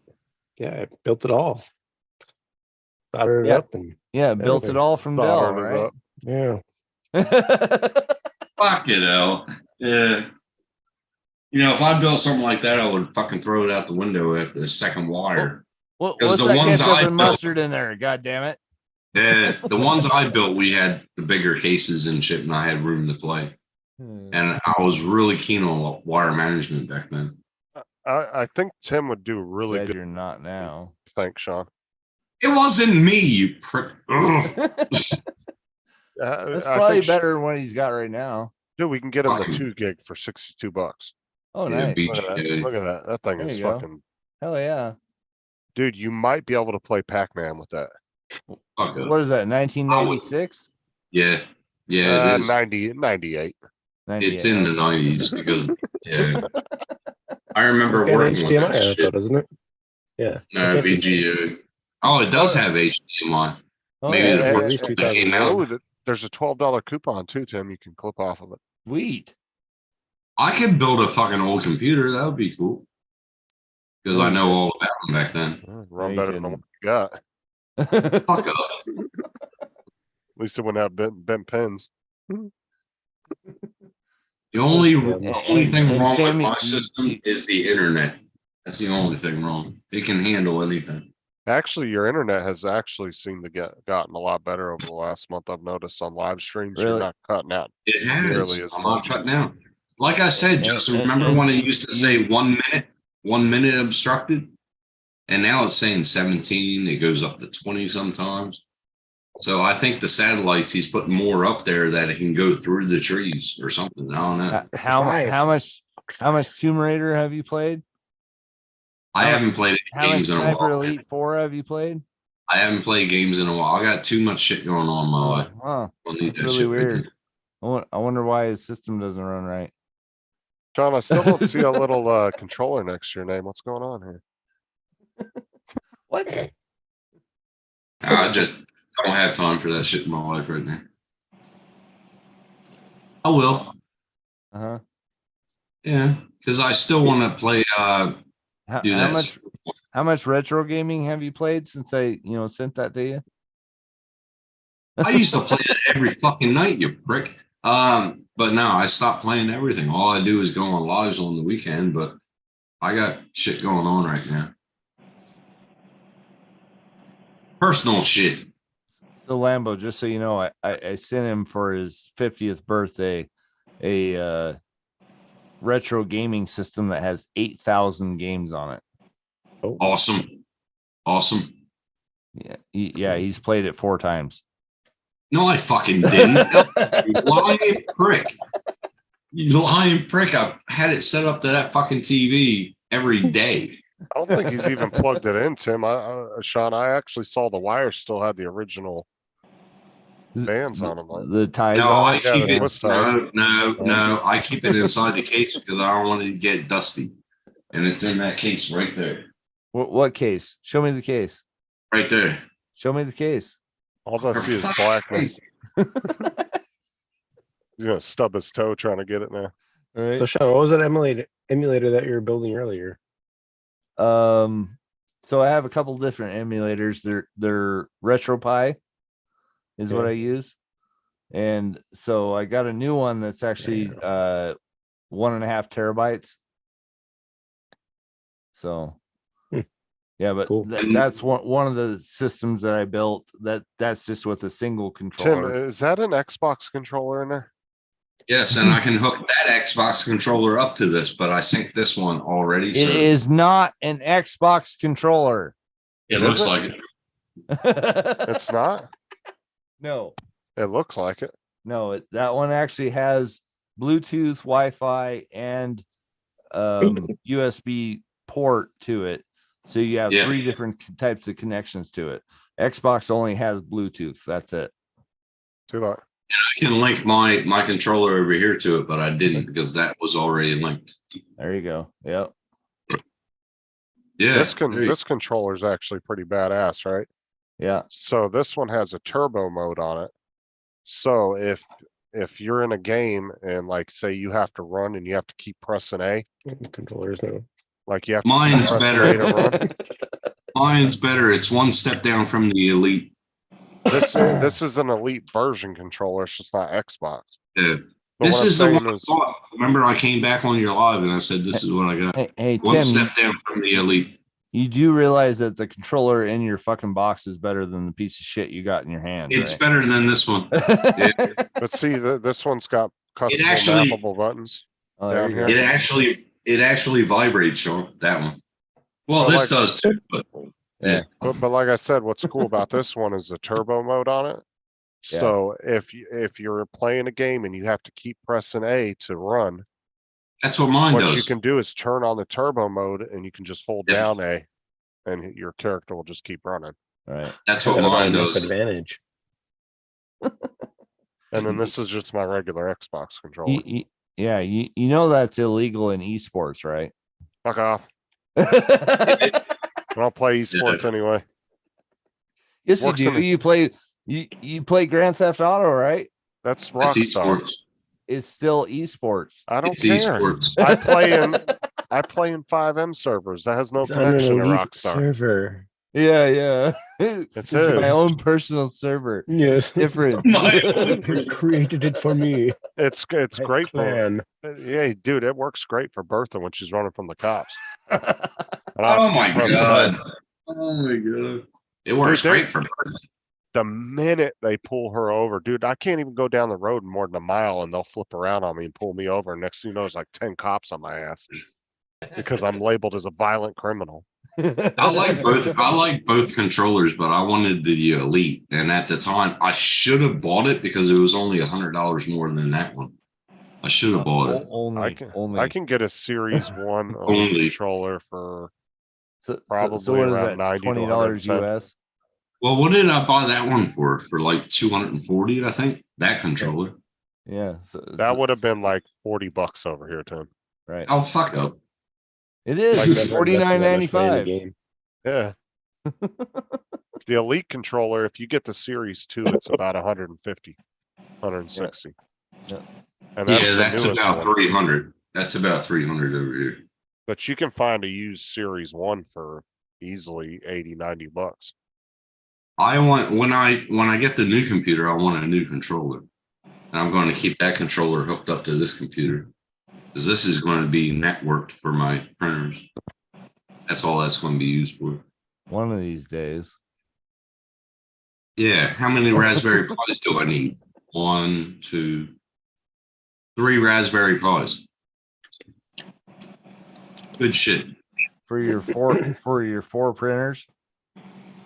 yeah, I built it all. Soldered it Yeah. up and Yeah, built it Everything. all from Dell, Soldering it right? up. yeah. Fuck it, hell. Yeah. You know, if I built something like that, I would fucking throw it out the window after the second wire. What, 'Cause what's the that ones ketchup I and built- mustard in there? God damn it. Yeah, the ones I built, we had the bigger cases and shit, and I had room to play. Hmm. And I was really keen on wire management back then. I think Tim would do really Glad good. you're not now. Thanks, Sean. It wasn't me, you prick. Ugh. That's I probably think better than what he's got right now. Dude, we can get him the Fucking- 2 gig for $62. Oh, Yeah, nice. beat- Look at that. BGA. Look at that. That thing There is you go. fucking. Hell yeah. Dude, you might be able to play Pac-Man with that. Fuck up. What is that? 1996? Yeah. Yeah, it is. 98. It's in the 90s because, yeah. I remember It's got working with HDMI that on it, though, shit. doesn't it? Yeah. No, It can't be- VGA. Oh, it does have HDMI. Oh, Maybe yeah, the yeah, first at least one that came 2001. out. There's a $12 coupon too, Tim. You can clip off of it. Sweet. I could build a fucking old computer. That would be cool. Because I know all about them back then. Run you better than can- what you got. Fuck up. At least it wouldn't have bent pins. The only And- thing and wrong with Tammy, my you- system is the internet. That's the only thing wrong. It can handle anything. Actually, your internet has actually seemed to gotten a lot better over the last month. I've noticed on live streams. You're Really? not cutting out. It has. Nearly as I'm not much. cutting out. Like I said, And- Justin, and- remember and when it used to say you- 1 minute obstructed? And now it's saying 17. It goes up to 20 sometimes. So I think the satellites, he's putting more up there that it can go through the trees or something. I don't know. How much Tomb Raider have you played? I haven't played How any much games in a Sniper while. Elite 4 have you played? I haven't played games in a while. I got too much shit going on in my life. Huh. I need That's that really shit weird. taken. I wonder why his system doesn't run right. John, I still don't see a little controller next to your name. What's going on here? What? I just don't have time for that shit in my life right now. I will. Uh-huh. Yeah. Because I still want to play How, do how that. much retro gaming have you played since I, sent that to you? I used to play it every fucking night, you prick. But no, I stopped playing everything. All I do is go on lives on the weekend, but I got shit going on right now. Personal shit. So Lambo, just so you know, I sent him for his 50th birthday a retro gaming system that has 8,000 games on it. Awesome. Awesome. Yeah, he's played it 4 times. No, I fucking didn't. You lying prick. You lying prick. I had it set up to that fucking TV every day. I don't think he's even plugged it in, Tim. Sean, I actually saw the wire still had the original bands on them. The ties No, on I it. Yeah, keep the it. twist ties. No. I keep it inside the case because I don't want it to get dusty. And it's in that case right there. What case? Show me the case. Right there. Show me the case. All I see is blackness. He's gonna stub his toe trying to get it now. All right. So Sean, what was that emulator that you were building earlier? So I have a couple different emulators. They're RetroPie is what Okay. I use. And so I got a new one that's actually 1.5 terabytes. So yeah, but Cool. that's one of the systems that I built. That's just with a single Tim, controller. is that an Xbox controller in there? Yes, and I can hook that Xbox controller up to this, but I synced this one already. It So is not an Xbox controller. it looks like it. It's not? No. It looks like it. No, that one actually has Bluetooth, Wi-Fi, and USB port to it. So you have Yeah. 3 different types of connections to it. Xbox only has Bluetooth. That's it. Do that. I can link my controller over here to it, but I didn't because that was already linked. There you go. Yep. Yeah. This there you- this controller is actually pretty badass, right? Yeah. So this one has a turbo mode on it. So if you're in a game and like say you have to run and you have to keep pressing A, Controllers now. like you have to keep Mine's pressing better. A to run. Mine's better. It's one step down from the Elite. This is an elite version controller. It's just not Xbox. Yeah. But This what I'm is the saying one I is- bought. Remember, I came back on your live and I said, "This is what I got." Hey, One Tim, step down from the Elite. you do realize that the controller in your fucking box is better than the piece of shit you got in your hand. It's better than this one. Right? But see, this one's got custom actually- mappable buttons. Oh, there down you here. go. It actually vibrates, Sean. That one. Well, Well, this like- does too. But yeah. But like I said, what's cool about this one is the turbo mode on it. Yeah. So if you're playing a game and you have to keep pressing A to run, That's what mine what you does. can do is turn on the turbo mode and you can just hold Yeah. down A and your character will just keep running. Right. That's what That's a mine does. disadvantage. And then this is just my regular Xbox controller. Yeah, you know that's illegal in esports, right? Fuck off. Yes, I don't play esports anyway. you Works in do. the- You play Grand Theft Auto, right? That's That's Rockstar. esports. It's still esports. I don't It's care. esports. I play in 5M servers. That has no It's on an connection to elite Rockstar. server. Yeah. It's This is my his. own personal server. Yes. Different. My own He created it for me. It's great for Clan. yeah, dude. It works great for Bertha when she's running from the cops. And I have Oh to my keep pressing A. god. Oh my god. It works Dude, great for The minute they pull her over, dude, I can't even go down the road more than a mile and they'll flip around on me and pull me over. Next thing you know, there's like 10 cops on my ass because I'm labeled as a violent criminal. I like both controllers, but I wanted the Elite. And at the time I should have bought it because it was only $100 more than that one. I should have bought it. Only. I can get a Series 1 Only. controller for So probably what is around that? 90 to $20 110. US. Well, what did I buy that one for? For like 240, I think. That controller. Yeah. that would have been like $40 over here, Tim. right. Oh, fuck up. It is. Like It's that- $49.95. Game. Yeah. The Elite controller, if you get the Series 2, it's about 150, 160. Yeah. And that's Yeah, the that's newest about one. 300. That's about 300 over here. But you can find a used Series 1 for easily 80, 90 bucks. I want when I get the new computer, I want a new controller. And I'm going to keep that controller hooked up to this computer because this is going to be networked for my printers. That's all that's going to be used for. One of these days. Yeah. How many Raspberry Pis do I need? 1, 2, 3 Raspberry Pis. Good shit. For your four printers.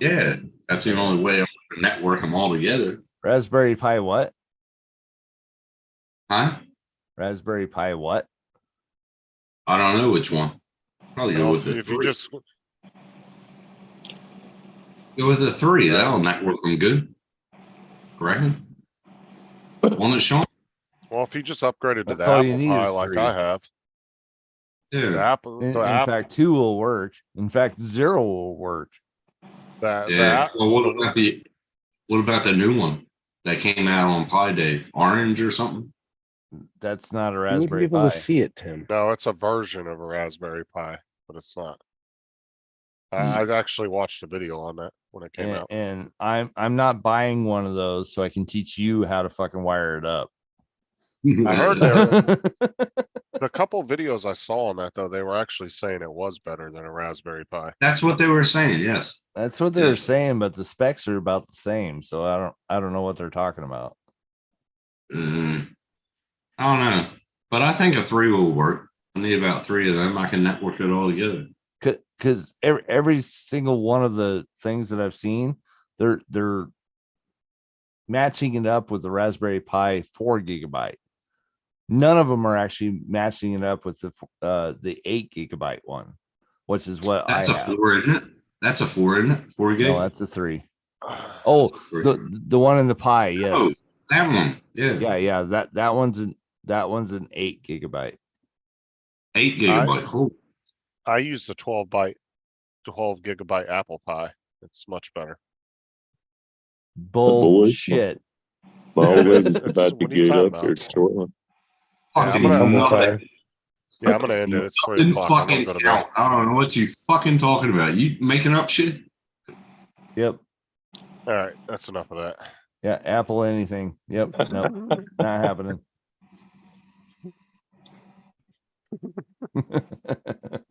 Yeah. That's the only way I'm going to network them all together. Raspberry Pi what? Huh? Raspberry Pi what? I don't know which one. Probably go Well, with the if you 3. just, Go with the 3. That'll network them good. Correct? One that's showing. well, if you just upgraded to That's the all you Apple need Pi is like 3. I have, the Yeah. Apple, In the app, fact, 2 will work. In fact, 0 will work. that, Yeah. that, Well, what about the new one that came out on Pi Day? Orange or something? That's not a You wouldn't be Raspberry able Pi. to see it, Tim. no, it's a version of a Raspberry Pi, but it's not. Hmm. I've actually watched a video on that when it came And, out. and I'm not buying one of those so I can teach you how to fucking wire it up. I heard the couple videos I saw on that though, they were actually saying it was better than a Raspberry Pi. That's what they were saying. Yes. That's what they were Yeah. saying, but the specs are about the same. So I don't know what they're talking about. I don't know, but I think a 3 will work. I need about 3 of them. I can network it all together. Because every single one of the things that I've seen, they're matching it up with the Raspberry Pi 4 gigabyte. None of them are actually matching it up with the 8 gigabyte one, which is what That's I a have. 4, isn't it? That's a 4, isn't it? 4 gig. No, that's a 3. Oh, the one in the Pi, yes. Oh, that one. Yeah. Yeah. That one's an 8 gigabyte. 8 gigabyte. Cool. I use the 12 gigabyte Apple Pi. It's much better. Bullshit. Always It's- about to what are you get talking up here about? shortly. Yeah, I'm Fucking gonna- nothing. Yeah, I'm gonna end it. It's 3 Nothing o'clock. I'm gonna fucking go to bed. count. I don't know what you fucking talking about. You making up shit? Yep. All right, that's enough of that. Yeah, Apple anything. Yep. No, not happening.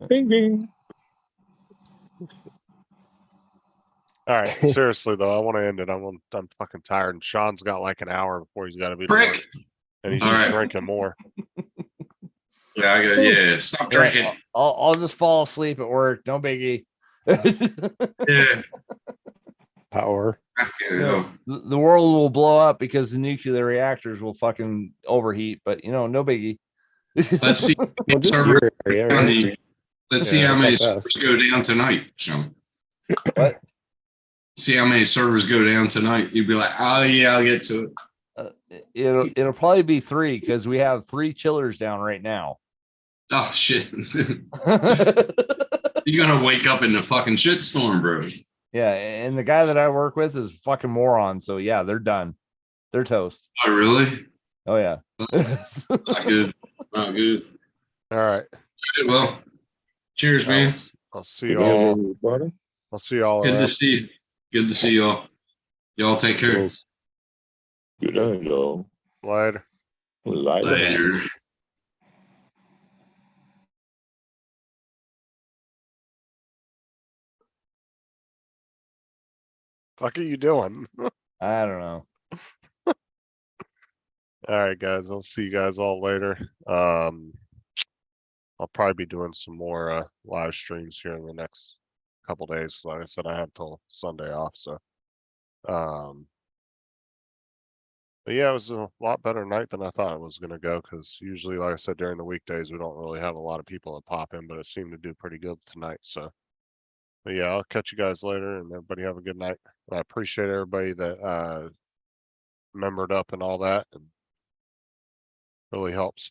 Bing, bing. All right, seriously though, I want to end it. I'm fucking tired, and Sean's got like an hour before he's got to be to work, Prick. and he's All just right. drinking more. Yeah, I got. Yeah, stop drinking. Yeah, I'll just fall asleep at work. No biggie. Yeah. Power. Yeah. The world will blow up because the nuclear reactors will fucking overheat, but no biggie. Let's see. Well, this is your area, right? Let's see Yeah, how many that's us. servers go down tonight, Sean. What? See how many servers go down tonight. You'd be like, oh yeah, I'll get to it. It'll probably be 3 because we have 3 chillers down right now. Oh shit. You're gonna wake up in the fucking shitstorm, bro. Yeah, and the guy that I work with is a fucking moron. So yeah, they're done. They're toast. Oh really? Oh yeah. Not good. Not good. All right, Good, well, cheers, man. I'll see Good y'all. night, everybody. I'll see y'all. Good to around. see you. Good to see y'all. Y'all take care. Good night, y'all. Later. Later. Fuck are you doing? I don't know. All right, guys. I'll see you guys all later. I'll probably be doing some more live streams here in the next couple days. Like I said, I have till Sunday off, so but yeah, it was a lot better night than I thought it was gonna go, because usually, like I said, during the weekdays we don't really have a lot of people that pop in, but it seemed to do pretty good tonight. So but yeah, I'll catch you guys later, and everybody have a good night. I appreciate everybody that membered up and all that, and really helps.